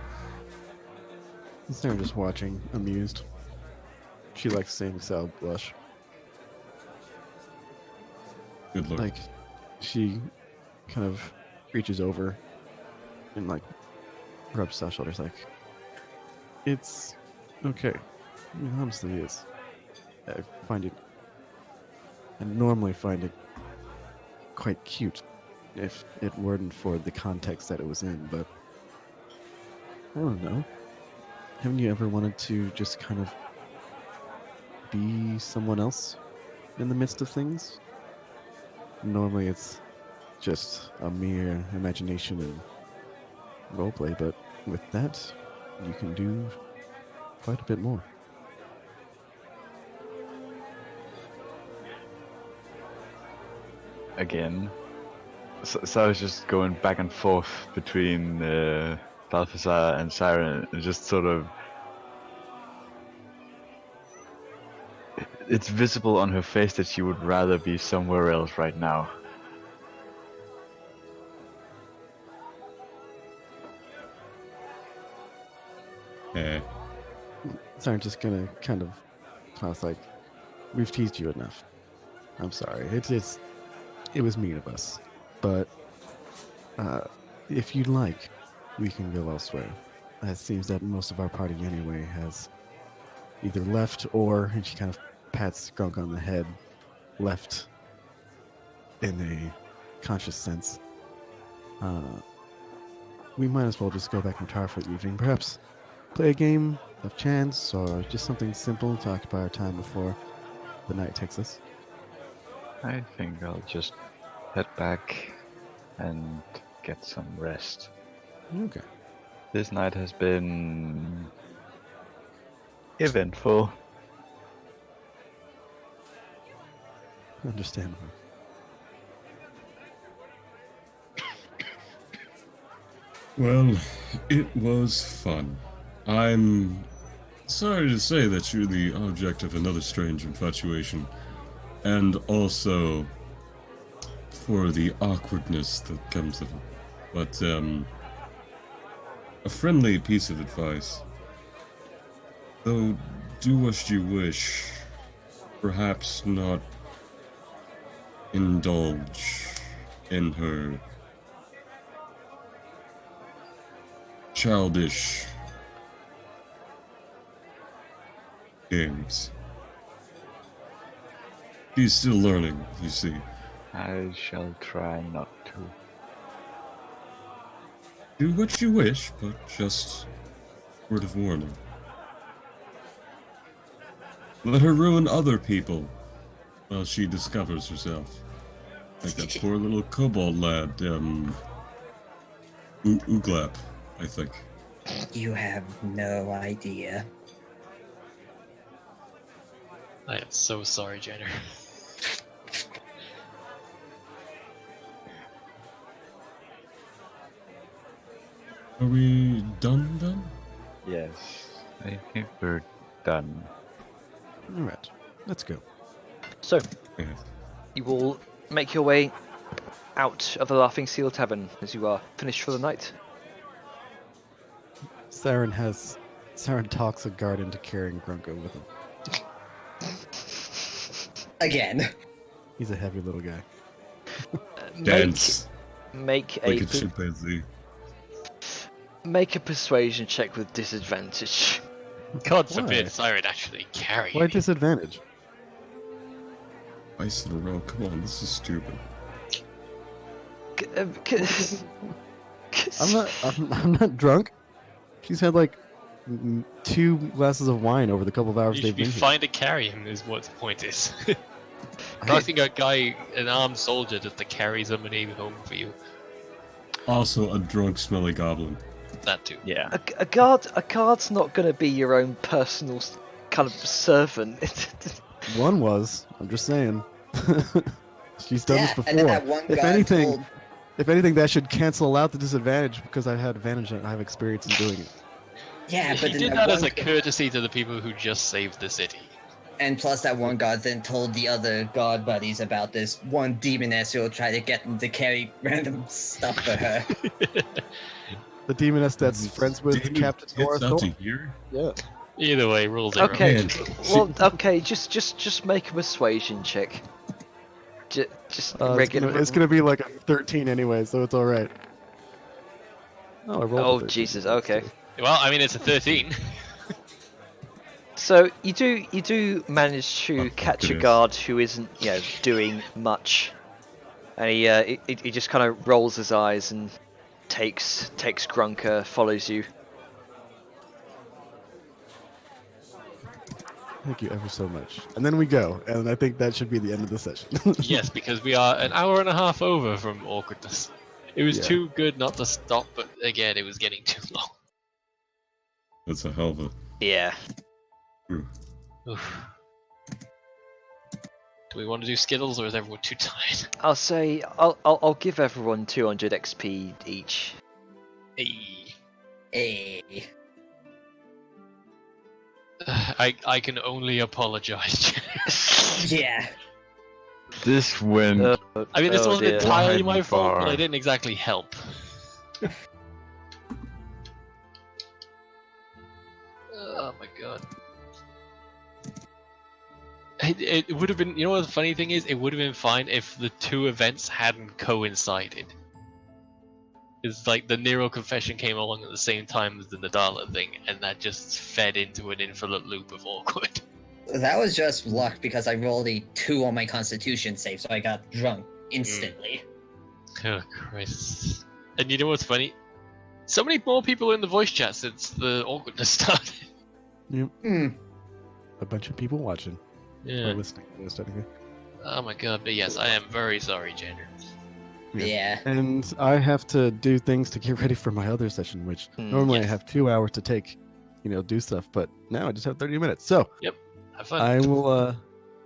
Siren just watching, amused. She likes seeing Sal blush. Good look. Like, she kind of reaches over and, like, rubs Sal's shoulders, like, it's okay. It honestly is. I normally find it quite cute if it weren't for the context that it was in, but I don't know. Haven't you ever wanted to just kind of be someone else in the midst of things? Normally it's just a mere imagination and roleplay, but with that, you can do quite a bit more. Again, so I was just going back and forth between Balthazar and Siren, and just sort of. It's visible on her face that she would rather be somewhere else right now. So I'm just gonna kind of toss like, we've teased you enough. I'm sorry. It was mean of us. But if you'd like, we can go elsewhere. It seems that most of our party anyway has either left or, and she kind of pats Grunk on the head, left in a conscious sense. We might as well just go back and retire for the evening. Perhaps play a game of chance or just something simple to occupy our time before the night takes us. I think I'll just head back and get some rest. Okay. This night has been eventful. Understandable. Well, it was fun. I'm sorry to say that you're the object of another strange infatuation, and also for the awkwardness that comes of it. But, a friendly piece of advice. Though, do as you wish. Perhaps not indulge in her childish games. She's still learning, you see. I shall try not to. Do what you wish, but just word of warning. Let her ruin other people while she discovers herself. Like that poor little kobold lad, Uglap, I think. You have no idea. I am so sorry, Jenner. Are we done then? Yes, I think we're done. All right, let's go. So, Yes. you will make your way out of the Laughing Seal Tavern as you are finished for the night. Siren talks a guard into carrying Grunko with him. Again. He's a heavy little guy. Dance Make like a a chimpanzee. make a persuasion check with disadvantage. God Why? forbid Siren actually carry Why me. disadvantage? Twice in a row. Come on, this is stupid. I'm not drunk. She's had like 2 glasses of wine over the couple of hours You they've should be been here. fine to carry him, is what the point is. I think a guy, an armed soldier, just to carry somebody home for you. Also, a drunk, smelly goblin. That too. Yeah. A guard's not going to be your own personal kind of servant. One was. I'm just saying. She's done this Yeah, and then before. that one If guy anything, told- if anything, that should cancel out the disadvantage because I've had advantage and I have experience in doing it. Yeah, but He then did that as one- a courtesy to the people who just saved the city. And plus, that one guard then told the other guard buddies about this one demoness who will try to get them to carry random stuff for her. The demoness that's This friends with David Captain gets Doris. out to here? Yeah. Either way, rules are Okay, Man, well, okay, just make a persuasion check. Just regular. It's gonna be like a 13 anyway, so it's all right. Oh, I rolled. a Oh 13. Jesus, okay. Well, I mean, it's a 13. So you do manage to Oh, fuck catch it a is. guard who isn't doing much, and he just kind of rolls his eyes and takes Grunker, follows you. Thank you ever so much. And then we go, and I think that should be the end of the session. Yes, because we are an hour and a half over from awkwardness. It was Yeah. too good not to stop, but again, it was getting too long. That's a hell of a. Yeah. Oof. Do we want to do Skittles, or is everyone too tired? I'll say I'll give everyone 200 XP each. Hey. Hey. I can only apologize. Yeah. This went. I mean, this Oh, wasn't dear. entirely my Behind the fault, but bar. I didn't exactly help. Oh my god. It would have been, you know what the funny thing is? It would have been fine if the two events hadn't coincided. It's like the Nero confession came along at the same time as the Nadala thing, and that just fed into an infinite loop of awkward. That was just luck because I rolled a 2 on my constitution save, so I got drunk instantly. Oh Christ. And you know what's funny? So many more people in the voice chat since the awkwardness started. Hmm. A bunch of people watching Yeah. or listening. Most technically. Oh my god, but yes, I am very sorry, Jander. Yeah. Yeah. And I have to do things to get ready for my other session, which normally yes. I have 2 hours to take, do stuff, but now I just have 30 minutes. So Have fun. I will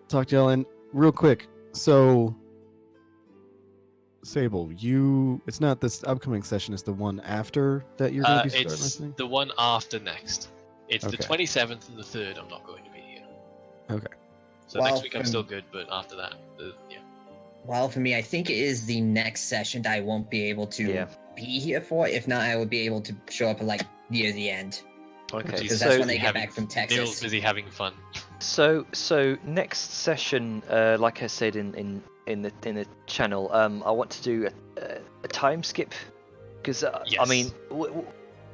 talk to y'all in real quick. So Sable, it's not this upcoming session, it's the one after that you're going to be starting, I It's think? the one after next. It's the Okay. 27th and the 3rd. I'm not going to be here. Okay. So Well, next week I'm from- still good, but after that, yeah. Well, for me, I think it is the next session that I won't be able to Yeah. be here for. If not, I would be able to show up like near the end. Okay, Because so that's when they get having- back from Neil's Texas. busy having fun. So next session, like I said in the channel, I want to do a time skip because I Yes. mean, That's a very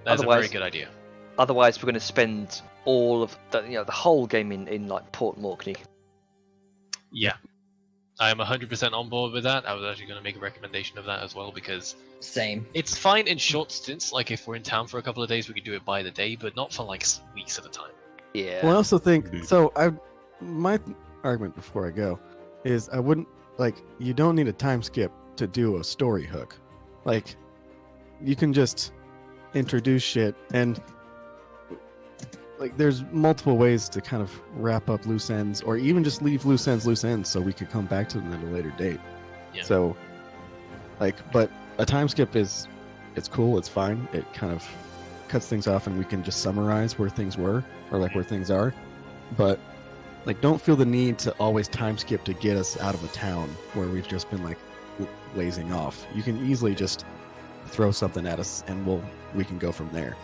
otherwise- good idea. otherwise we're going to spend all of the whole game in like Port Morkney. Yeah. I'm 100% on board with that. I was actually going to make a recommendation of that as well because Same. it's fine in short stints. Like if we're in town for a couple of days, we could do it by the day, but not for like weeks at a time. Yeah. Well, I also think Indeed. so. My argument before I go is I wouldn't like you don't need a time skip to do a story hook. Like you can just introduce shit and like there's multiple ways to kind of wrap up loose ends or even just leave loose ends so we could come back to them at a later date. Yeah. So like but a time skip it's cool, it's fine. It kind of cuts things off and we can just summarize where things were or like where things are. But like don't feel the need to always time skip to get us out of a town where we've just been like lazing off. You can easily just throw something at us and we can go from there.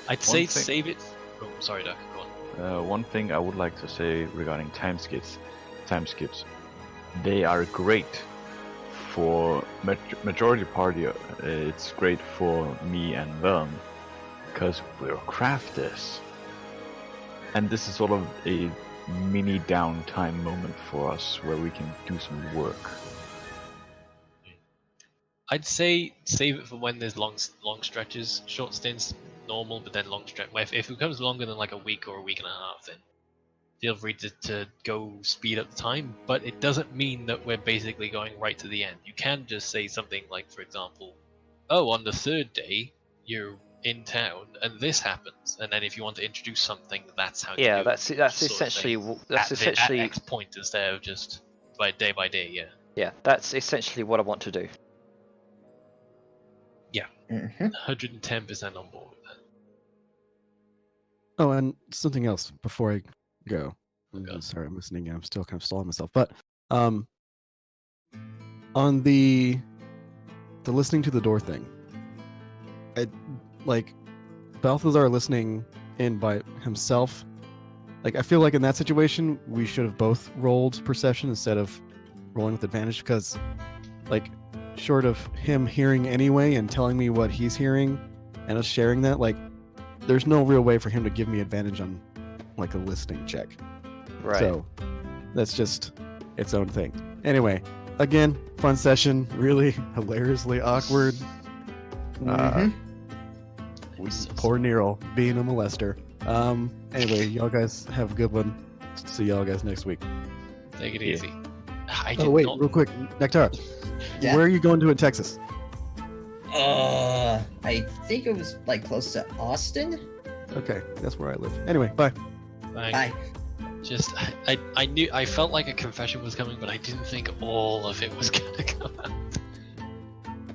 I'd say thing- save it. Oh, sorry, Doug. Go on. One thing I would like to say regarding time skips, they are great for majority party. It's great for me and Vern because we're crafters, and this is sort of a mini downtime moment for us where we can do some work. I'd say save it for when there's long stretches. Short stints, normal, but then long stretch. If it becomes longer than like a week or a week and a half, then feel free to go speed up the time. But it doesn't mean that we're basically going right to the end. You can just say something like, for example, oh, on the third day, you're in town and this happens. And then if you want to introduce something, that's how you Yeah, do that's it. that's sort of essentially thing. that's At essentially X point instead of just by day, yeah. yeah, that's essentially what I want to do. Hmm 110% on board with that. Oh, and something else before I go. Okay. Sorry, I'm listening. I'm still kind of stalling myself. But on the listening to the door thing, like Balthazar listening in by himself. Like I feel like in that situation we should have both rolled perception instead of rolling with advantage because, like, short of him hearing anyway and telling me what he's hearing and us sharing that, like, there's no real way for him to give me advantage on like a listening check. Right. So that's just its own thing. Anyway, again, fun session, really hilariously awkward. Poor Nero being a molester. Anyway, y'all guys have a good one. See y'all guys next week. Take it Yeah. easy. I Oh did wait, not... real quick, Nectar. Yeah. Where are you going to in Texas? I think it was like close to Austin. Okay, that's where I live. Anyway, bye. Bye. Hi. Just, I felt like a confession was coming, but I didn't think all of it was gonna come out.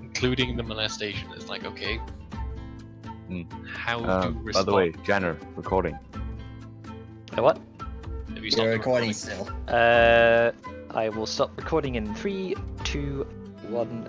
Including the molestation. It's like, okay. How do you By respond? the way, Janner, recording. What? Have you stopped You're the recording still. I will stop recording in 3, 2, 1.